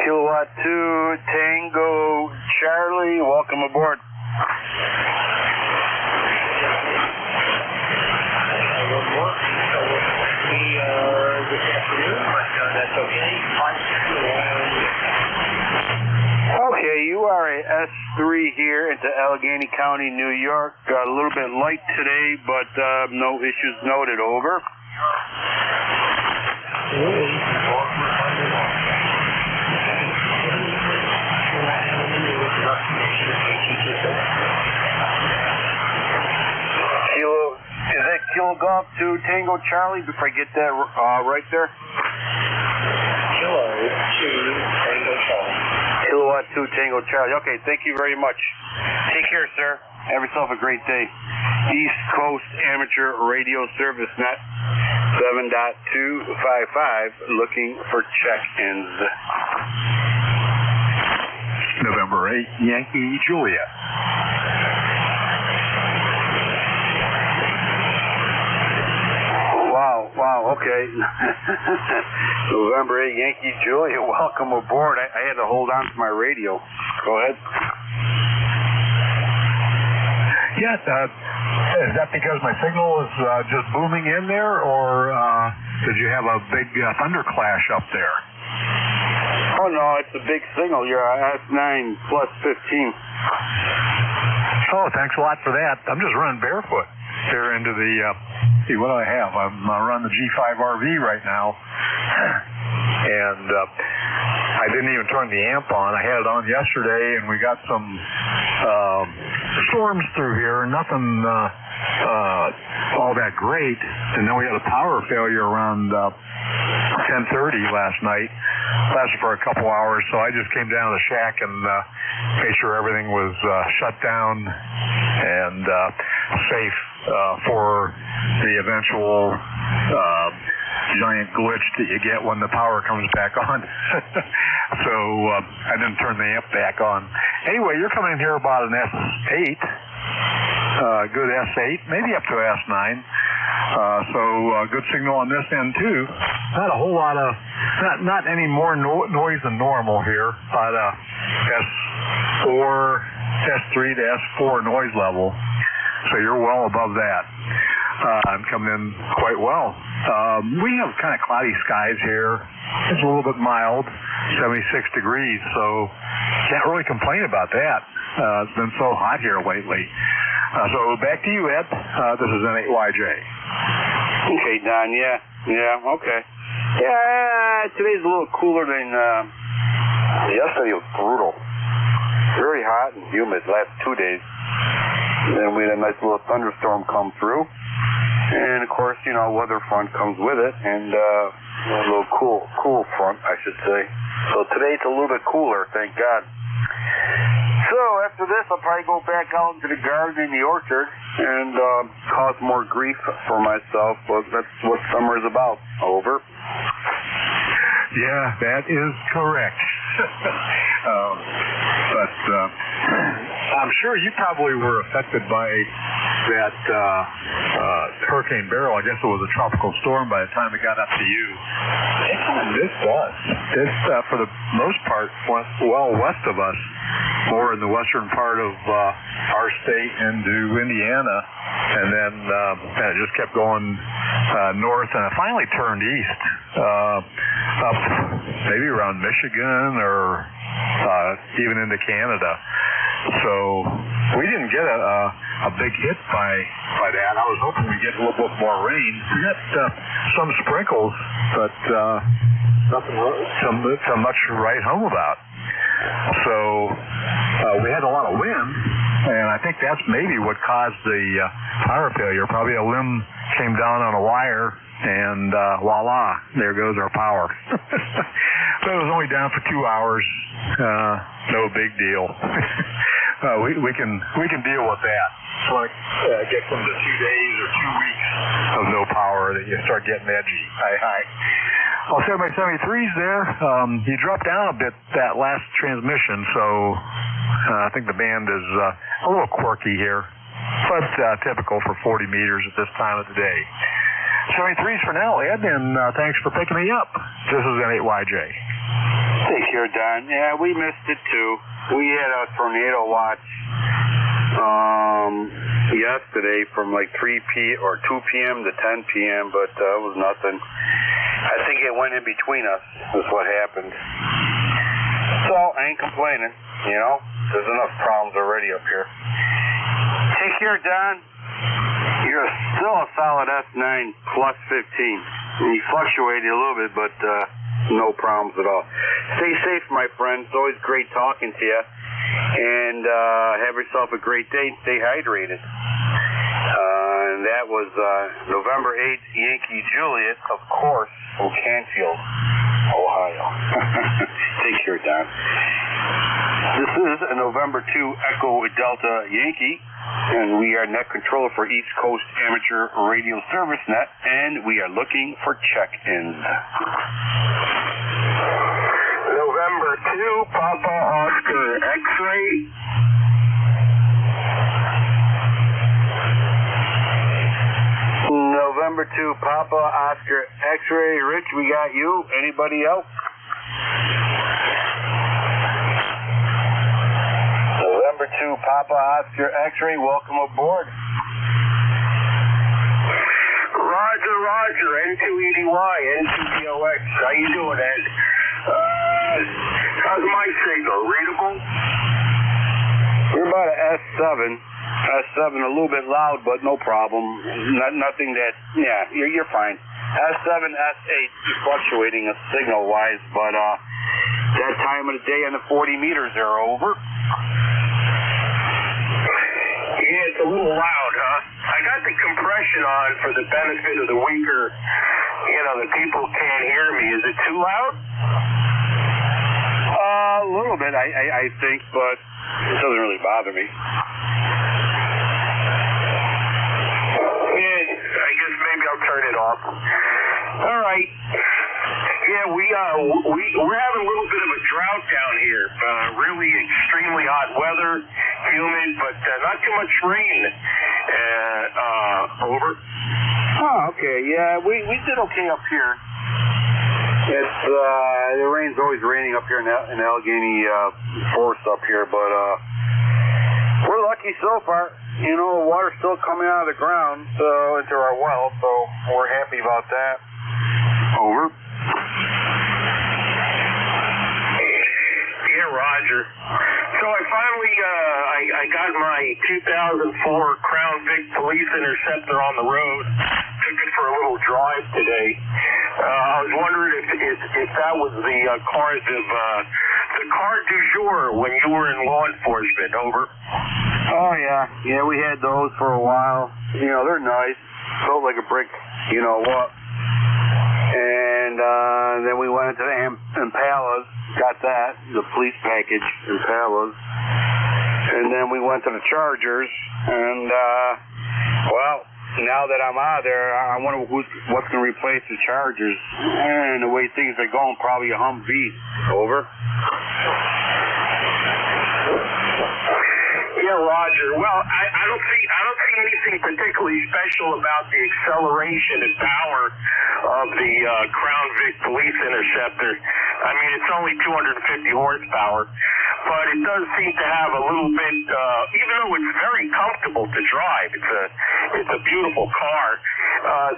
Kilowatt 2 Tango Charlie, welcome aboard. Okay, you are a S3 here into Allegheny County, New York. Got a little bit light today, but no issues noted. Over. Is that Kilo Golf to Tango Charlie? Before I get that right there. Kilo 2 Tango Charlie. Kilowatt 2 Tango Charlie. Okay, thank you very much. Take care, sir. Have yourself a great day. East Coast Amateur Radio Service Net 7.255, looking for check-ins. November 8, Yankee Julia. Wow, okay. November 8, Yankee Julia, welcome aboard. I had to hold on to my radio. Go ahead. Yeah, is that because my signal is just booming in there, or did you have a big thunderclash up there? Oh, no, it's a big signal. You're S9 plus 15. Oh, thanks a lot for that. I'm just running barefoot here into the, see, what do I have? I'm running the G5 RV right now, and I didn't even turn the amp on. I had it on yesterday, and we got some storms through here, nothing all that great, and then we had a power failure around 10:30 last night. Lasted for a couple hours, so I just came down to the shack and made sure everything was shut down and safe for the eventual giant glitch that you get when the power comes back on. So I didn't turn the amp back on. Anyway, you're coming in here about an S8, good S8, maybe up to S9. So good signal on this end too. Not a whole lot of, not any more noise than normal here. About S4, S3 to S4 noise level. So you're well above that. I'm coming in quite well. We have kind of cloudy skies here. It's a little bit mild, 76 degrees, so can't really complain about that. It's been so hot here lately. So back to you, Ed. This is N8YJ. Okay, Don. Yeah, okay. Yeah, today's a little cooler than yesterday. Was brutal. Very hot and humid last 2 days. Then we had a nice little thunderstorm come through. And, of course, weather front comes with it, and a little cool front, I should say. So today it's a little bit cooler, thank God. So after this, I'll probably go back out into the garden in the orchard and cause more grief for myself, but that's what summer is about. Over. Yeah, that is correct. But I'm sure you probably were affected by that Hurricane Beryl. I guess it was a tropical storm by the time it got up to you. It kind of missed us. It, for the most part, went well west of us, more in the western part of our state into Indiana, and then it just kept going north, and it finally turned east, up maybe around Michigan or even into Canada. So we didn't get a big hit by that. I was hoping we'd get a little bit more rain. We got some sprinkles, but nothing to much to write home about. So we had a lot of wind, and I think that's maybe what caused the power failure. Probably a limb came down on a wire, and voila, there goes our power. So it was only down for 2 hours. No big deal. We can deal with that. So it gets into 2 days or 2 weeks of no power that you start getting edgy. Hi. I'll say my 73's there. He dropped down a bit that last transmission, so I think the band is a little quirky here, but typical for 40 meters at this time of the day. 73's for now, Ed, and thanks for picking me up. This is N8YJ. Take care, Don. Yeah, we missed it too. We had a tornado watch yesterday from like 2 p.m. to 10 p.m., but it was nothing. I think it went in between us, is what happened. So, I ain't complaining, There's enough problems already up here. Take care, Don. You're still a solid S9 plus 15. You fluctuated a little bit, but no problems at all. Stay safe, my friend. It's always great talking to you. And have yourself a great day. Stay hydrated. And that was November 8th, Yankee Juliet, of course, from Canfield, Ohio. Take care, Don. This is a November 2 Echo Delta Yankee, and we are net controller for East Coast Amateur Radio Service Net, and we are looking for check-ins. November 2 Papa Oscar X-Ray. November 2 Papa Oscar X-Ray. Rich, we got you. Anybody else? November 2 Papa Oscar X-Ray. Welcome aboard. Roger, N2EDY, N2BOX. How you doing, Ed? How's my signal? Readable? We're about an S7. S7 a little bit loud, but no problem. Nothing that, you're fine. S7, S8 fluctuating signal-wise, but that time of the day on the 40 meters are over. Yeah, it's a little loud, huh? I got the compression on for the benefit of the weaker, the people can't hear me. Is it too loud? A little bit, I think, but it doesn't really bother me. I guess maybe I'll turn it off. All right. Yeah, we're having a little bit of a drought down here. Really extremely hot weather, humid, but not too much rain. Over. Oh, okay. Yeah, we did okay up here. It's the rain's always raining up here in Allegheny Forest up here, but we're lucky so far. Water's still coming out of the ground, into our well, so we're happy about that. Over. Yeah, Roger. So I finally, I got my 2004 Crown Vic Police Interceptor on the road. Took it for a little drive today. I was wondering if that was the cars of the car du jour when you were in law enforcement. Over. Oh, yeah, we had those for a while. You know, they're nice. Felt like a brick, you know what. And then we went into the Impalas, got that, the police package Impalas. And then we went to the Chargers, and, well, now that I'm out of there, I wonder what's going to replace the Chargers. And the way things are going, probably a Humvee. Over. Yeah, Roger. Well, I don't see anything particularly special about the acceleration and power of the Crown Vic Police Interceptor. I mean, it's only 250 horsepower, but it does seem to have a little bit, even though it's very comfortable to drive, it's a beautiful car.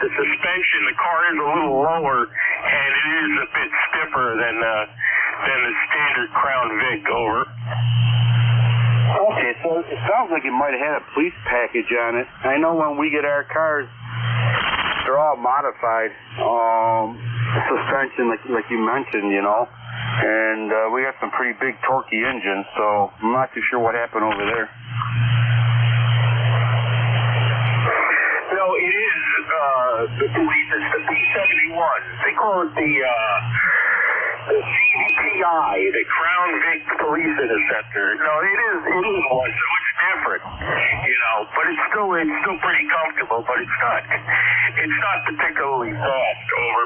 The suspension, the car is a little lower, and it is a bit stiffer than the standard Crown Vic. Over. Okay, so it sounds like it might have had a police package on it. I know when we get our cars, they're all modified. Suspension, like you mentioned, you know. And we got some pretty big torquey engines, so I'm not too sure what happened over there. No, it is the police. It's the B-71. They call it the CVPI, the Crown Vic Police Interceptor. No, it is one, so it's different, you know. But it's still pretty comfortable. But it's not particularly fast. Over.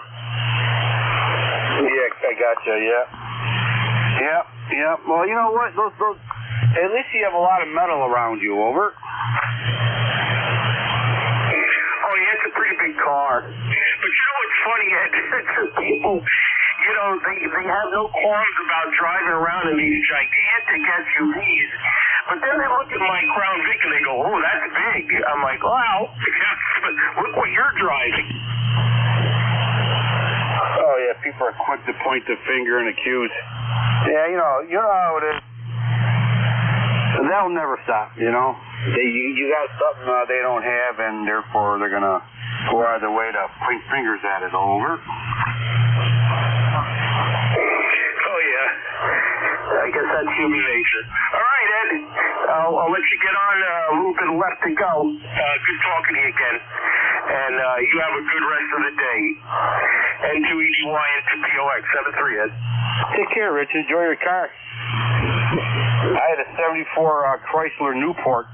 Yeah, I gotcha. Yeah. Well, you know what? Those. At least you have a lot of metal around you. Over. Oh, yeah, it's a pretty big car. But you know what's funny, Ed? People, you know, they have no qualms about driving around in these gigantic SUVs. But then they look at my Crown Vic and they go, oh, that's big. I'm like, wow, look what you're driving. Oh, yeah, people are quick to point the finger and accuse. Yeah, you know how it is. That'll never stop, you know. You got something they don't have, and therefore they're going to go out of their way to point fingers at it. Over. Oh, yeah. I guess that's human nature. All right, Ed. I'll let you get on. A little bit left to go. Good talking to you again. And you have a good rest of the day. N2EDY into POX 73, Ed. Take care, Rich. Enjoy your car. I had a 74 Chrysler Newport.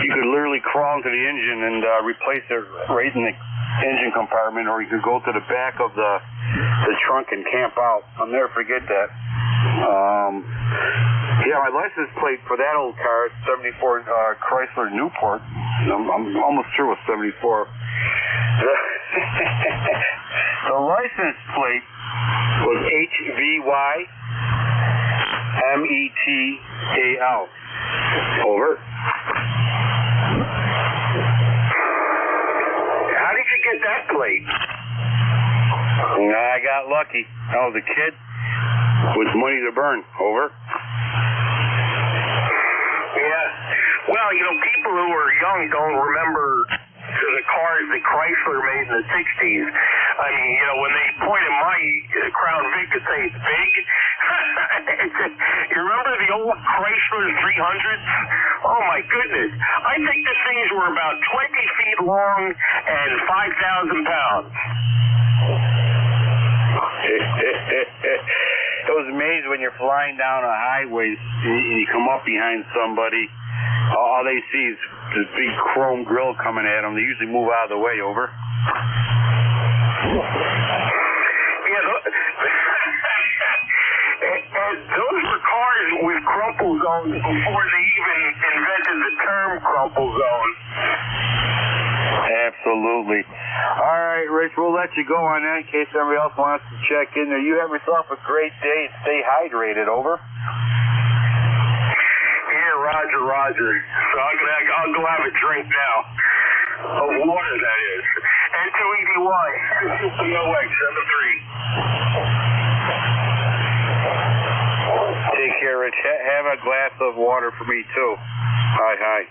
You could literally crawl into the engine and replace it right in the engine compartment, or you could go to the back of the trunk and camp out. I'll never forget that. Yeah, my license plate for that old car, 74 Chrysler Newport. I'm almost through with 74. The license plate was HVY METAL. Over. How did you get that plate? I got lucky. I was a kid with money to burn. Over. Yeah. Well, you know, people who are young don't remember the cars that Chrysler made in the 60s. I mean, you know, when they point at my Crown Vic and say it's big, you remember the old Chrysler 300s? Oh, my goodness. I think the things were about 20 feet long and 5,000 pounds. It was amazing when you're flying down a highway and you come up behind somebody. All they see is this big chrome grill coming at them. They usually move out of the way. Over. Yeah, those were cars with crumple zones before they even invented the term crumple zone. Absolutely. All right, Rich, we'll let you go on that in case somebody else wants to check in there. You have yourself a great day and stay hydrated. Over. Roger. So I'll go have a drink now. Of water, that is. N2EDY, POX 73. Take care, Rich. Have a glass of water for me, too. Hi.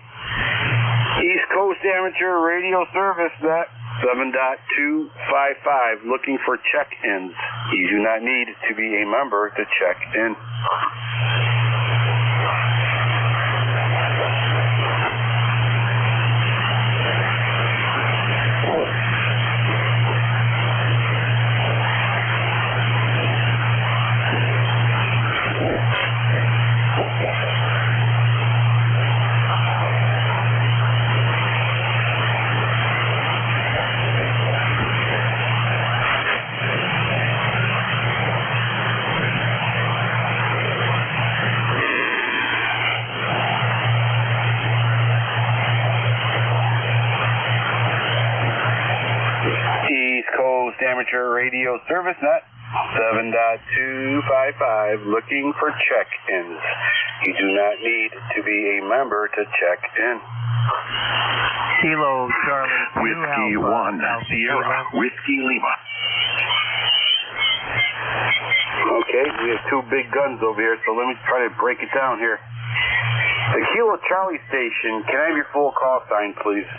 East Coast Amateur Radio Service, net 7.255, looking for check-ins. You do not need to be a member to check in. Amateur Radio Service Net 7.255, looking for check-ins. You do not need to be a member to check in. Kilo Charlie 2 Whiskey Alpha, 1 Sierra Whiskey Lima. Okay, we have two big guns over here, so let me try to break it down here. The Kilo Charlie station, can I have your full call sign, please?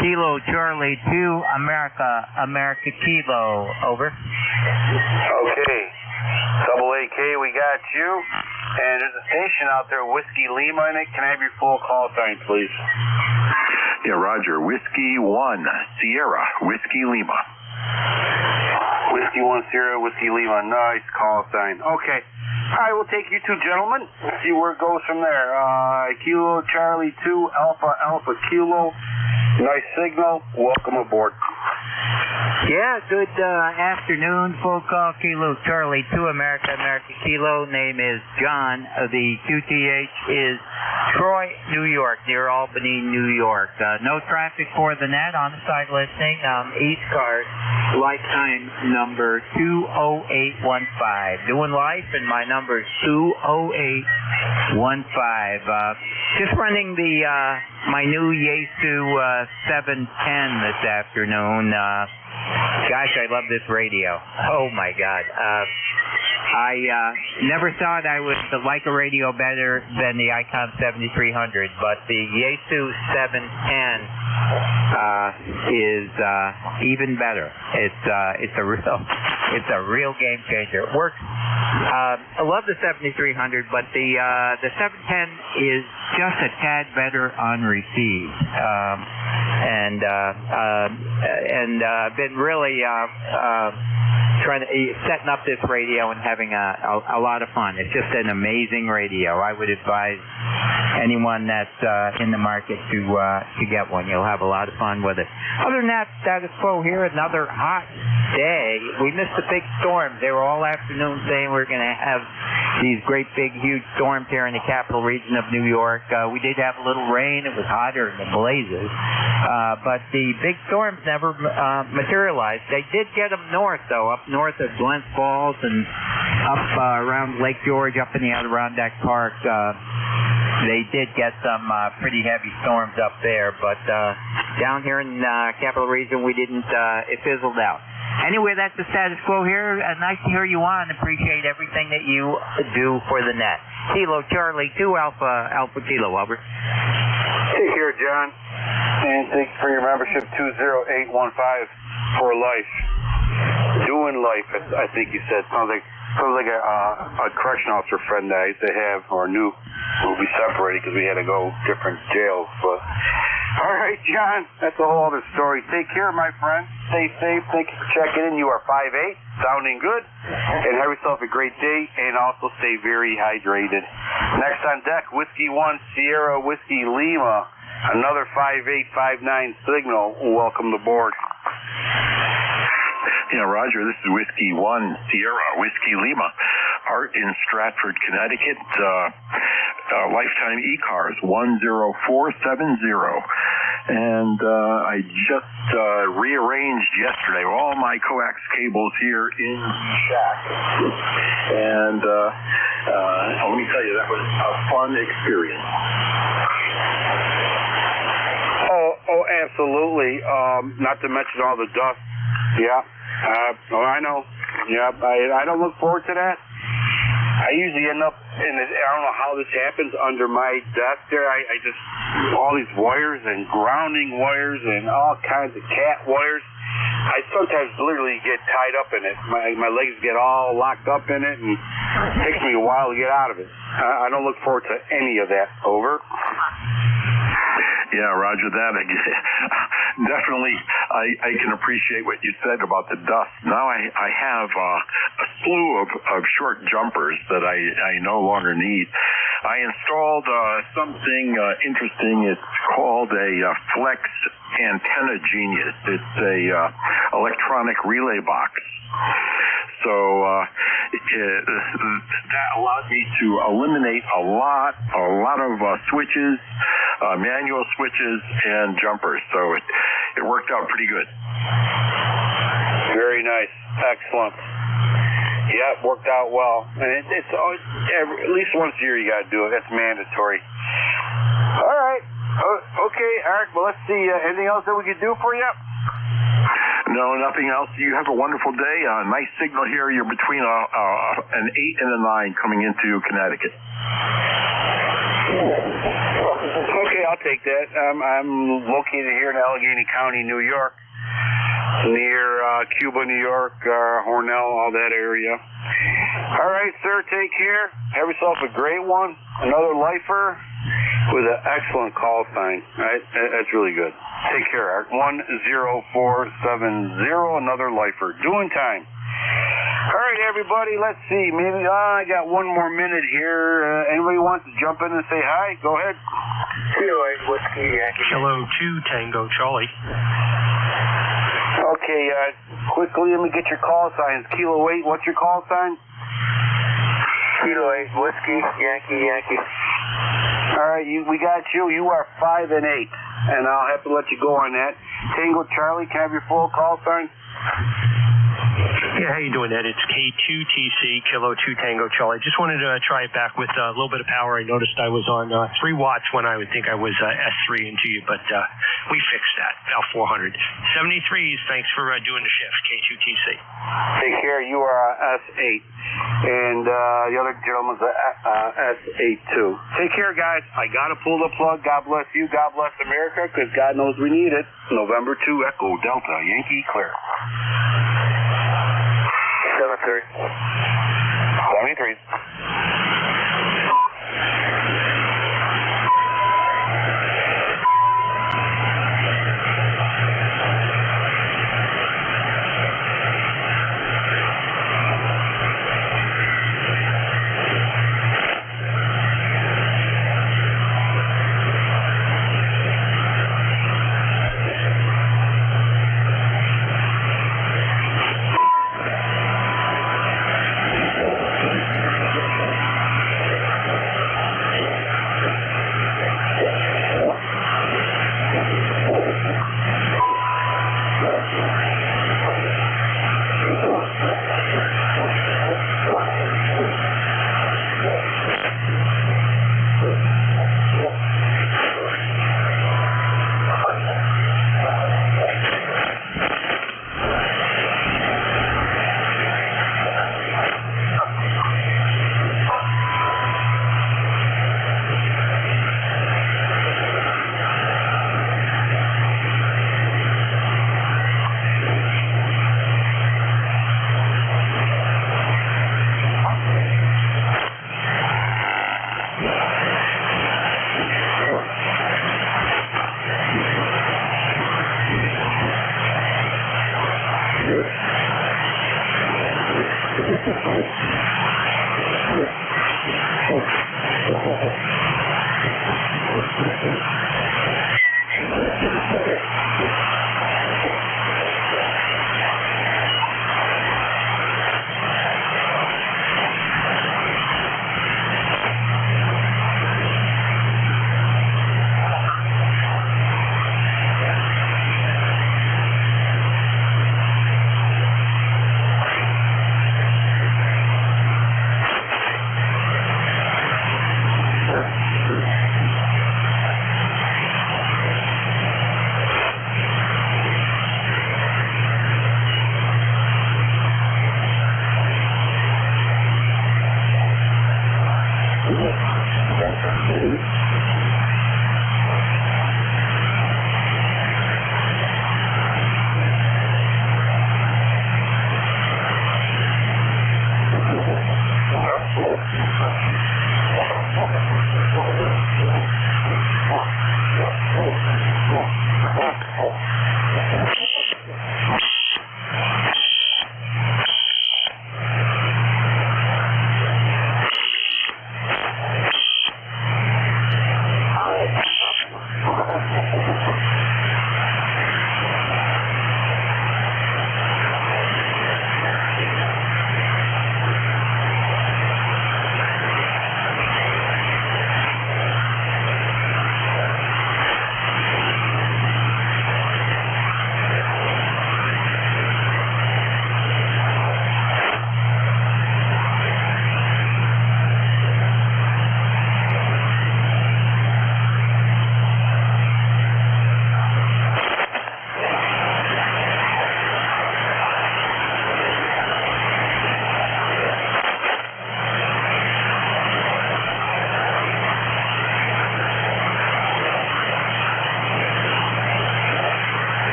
Kilo Charlie 2 America Kilo, over. Okay, Double AK, we got you. And there's a station out there, Whiskey Lima in it. Can I have your full call sign, please? Yeah, Roger. Whiskey 1 Sierra Whiskey Lima. Whiskey 1 Sierra Whiskey Lima. Nice call sign. Okay. All right, we'll take you two gentlemen. See where it goes from there. Kilo Charlie 2 Alpha Kilo. Nice signal. Welcome aboard. Yeah, good afternoon. Full call Kilo Charlie 2 America Kilo. Name is John. The QTH is Troy, New York, near Albany, New York. No traffic for the net on the side listing. ECARS, lifetime number 20815. Doing life, and my number is 20815. Just running the my new Yaesu 710 this afternoon. Gosh, I love this radio. Oh my God. I never thought I would like a radio better than the Icon 7300, but the Yaesu 710 is even better. It's a real game changer. It works. I love the 7300, but the 710 is just a tad better on receive. And I've been really setting up this radio and having a lot of fun. It's just an amazing radio. I would advise anyone that's in the market to get one. You'll have a lot of fun with it. Other than that, status quo here. Another hot day. We missed the big storms. They were all afternoon saying we're going to have these great big huge storms here in the capital region of New York. We did have a little rain. It was hotter than the blazes. But the big storms never materialized. They did get them north, though, up north of Glens Falls and up around Lake George, up in the Adirondack Park. They did get some pretty heavy storms up there, but down here in the capital region, we didn't. It fizzled out. Anyway, that's the status quo here. Nice to hear you on. Appreciate everything that you do for the net. Kilo Charlie 2 Alpha Kilo, over. Take care, John. And thanks for your membership, 20815 for life. Doing life, I think you said. Sounds like a correctional officer friend that I used to have, or knew, will be separated because we had to go different jails. But all right, John, that's a whole other story. Take care, my friend. Stay safe. Thank you for checking in. You are 5'8", sounding good, and have yourself a great day. And also stay very hydrated. Next on deck, Whiskey 1 Sierra Whiskey Lima. Another 5859 signal. Welcome aboard. Yeah, Roger, this is Whiskey 1 Sierra Whiskey Lima. Art in Stratford, Connecticut. Lifetime ECARS 10470. And I just rearranged yesterday all my coax cables here in the shack. And let me tell you, that was a fun experience. Oh, absolutely. Not to mention all the dust. Yeah. I know. Yeah, I don't look forward to that. I usually end up I don't know how this happens, under my desk there. I just, all these wires and grounding wires and all kinds of cat wires. I sometimes literally get tied up in it. My legs get all locked up in it, and it takes me a while to get out of it. I don't look forward to any of that. Over. Yeah, Roger that. Definitely, I can appreciate what you said about the dust. Now I have a slew of short jumpers that I no longer need. I installed something interesting. It's called a Flex Antenna Genius. It's a electronic relay box. So that allowed me to eliminate a lot of switches, manual switches, and jumpers. So it worked out pretty good. Very Very nice. Excellent. Yeah, it worked out well. And it's always, at least once a year you got to do it. That's mandatory. All right. Okay, Art. Well, let's see. Anything else that we could do for you? No, nothing else. You have a wonderful day. Nice signal here. You're between an 8 and a 9 coming into Connecticut. Okay, I'll take that. I'm located here in Allegheny County, New York, near Cuba, New York, Hornell, all that area. All right, sir, take care. Have yourself a great one. Another lifer with an excellent call sign. Right? That's really good. Take care, Art. 10470, another lifer. Doing time. All right, everybody, let's see. Maybe I got one more minute here. Anybody wants to jump in and say hi? Go ahead. Kilo 8 Whiskey Yankee. Kilo 2 Tango Charlie. Okay, quickly, let me get your call signs. Kilo 8, what's your call sign? Kilo 8 Whiskey Yankee. All right, we got you. You are 5 and 8, and I'll have to let you go on that. Tango Charlie, can I have your full call sign? Yeah, how you doing, Ed? It's K2TC, Kilo 2 Tango Charlie. Just wanted to try it back with a little bit of power. I noticed I was on 3 watts when I would think I was S3 into you, but we fixed that, about 400. 73s, thanks for doing the shift, K2TC. Take care. You are S8, and the other gentleman's S8 too. Take care, guys. I got to pull the plug. God bless you. God bless America, because God knows we need it. November 2 Echo Delta Yankee Clear. 73.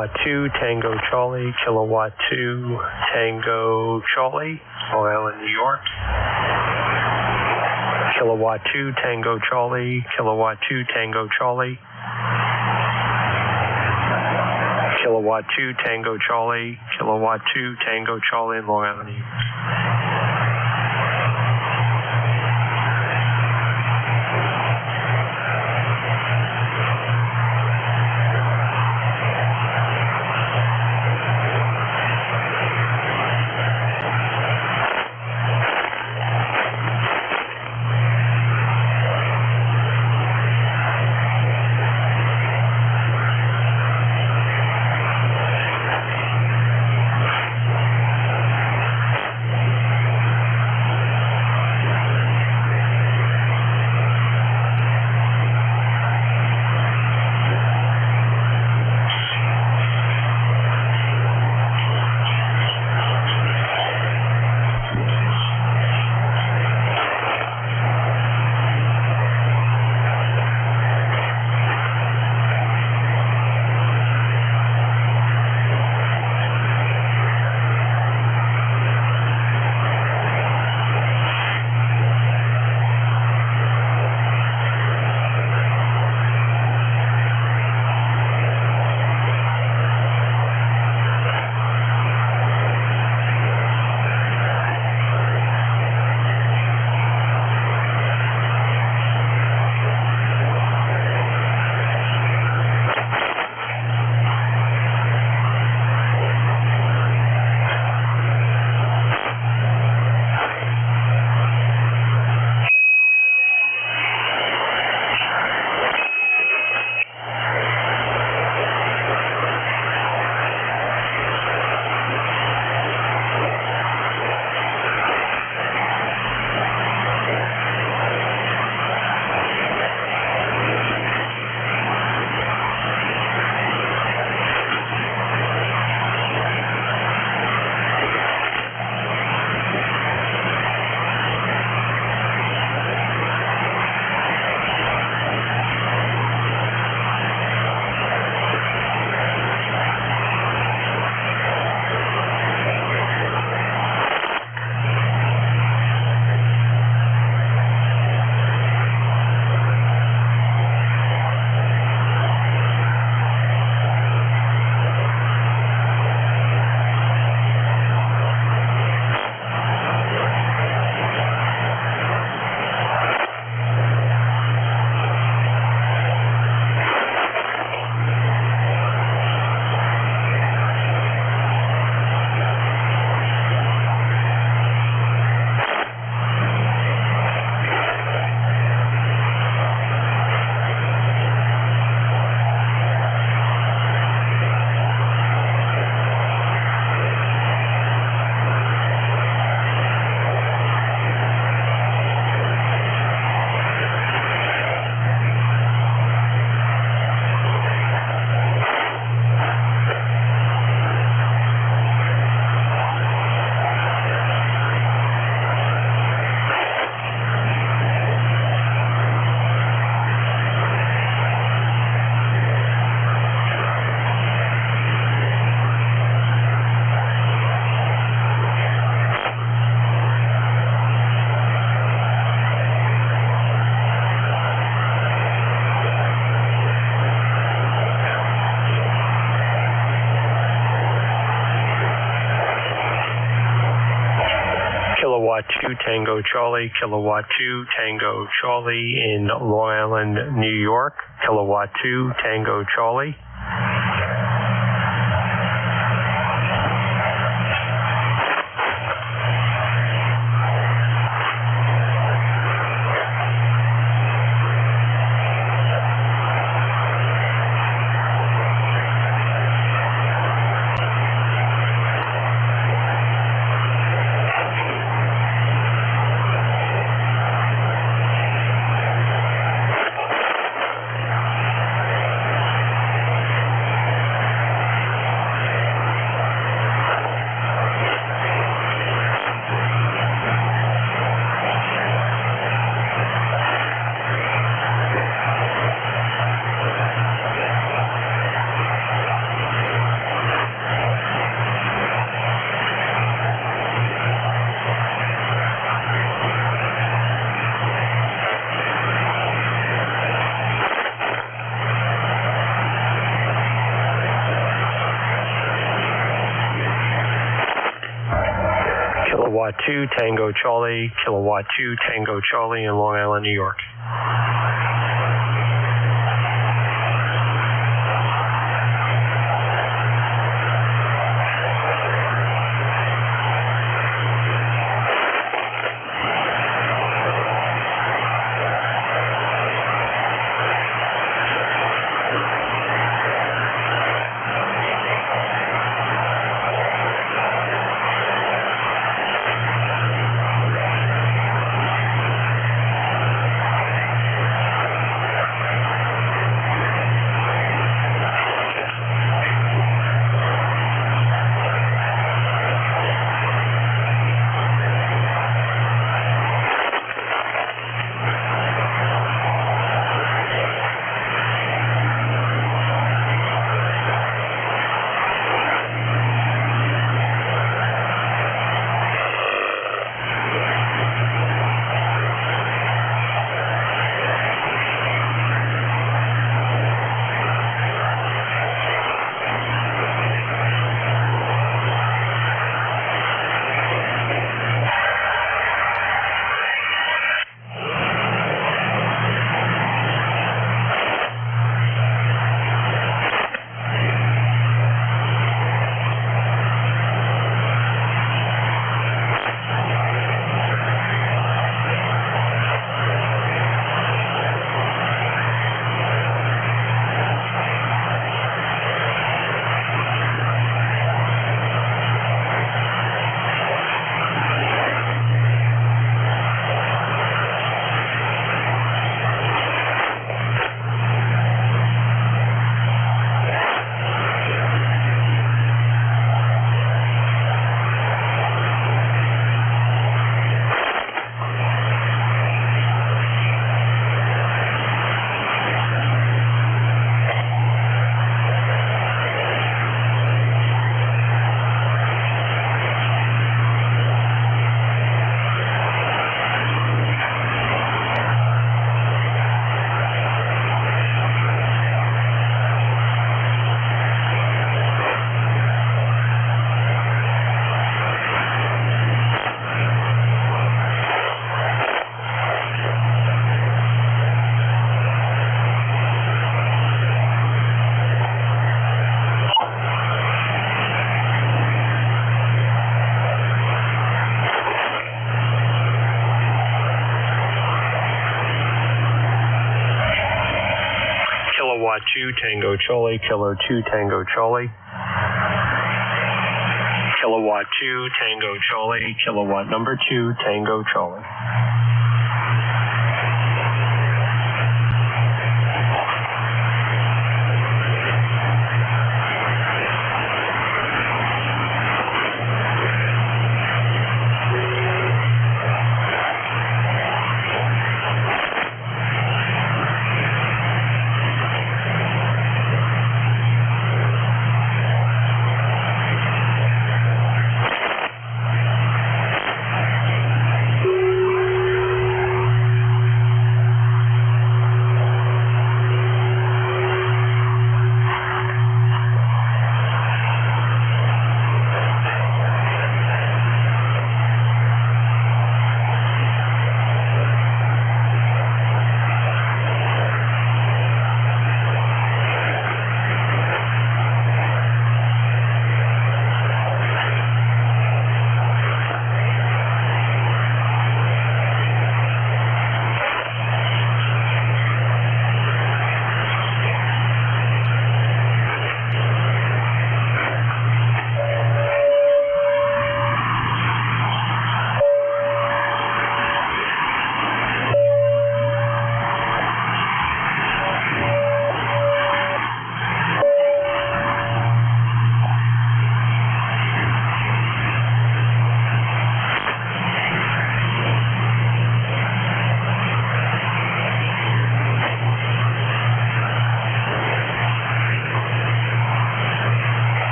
Kilowatt 2, Tango Charlie, Kilowatt 2, Tango Charlie, Long Island, New York. Kilowatt 2, Tango Charlie, Kilowatt 2, Tango Charlie. Kilowatt 2, Tango Charlie, Kilowatt 2, Tango Charlie, Long Island, New York. Kilowatt 2 Tango Charlie, Kilowatt 2 Tango Charlie in Long Island, New York. Kilowatt 2 Tango Charlie. Kilowatt 2 Tango Charlie, Kilowatt 2 Tango Charlie in Long Island, New York. Kilowatt 2 Tango Charlie, Kilo 2 Tango Charlie. Kilowatt 2 Tango Charlie, Kilowatt number 2 Tango Charlie.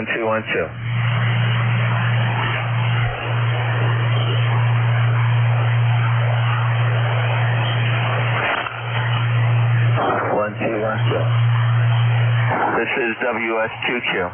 1212. This is WS2Q.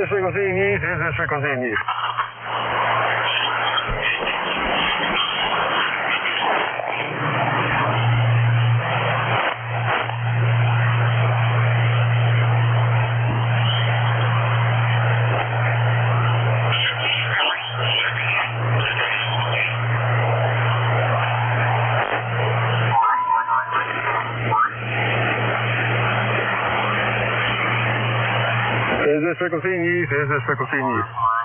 this frequency in use? Is this frequency in use? Is this frequency in use? Is this frequency in use?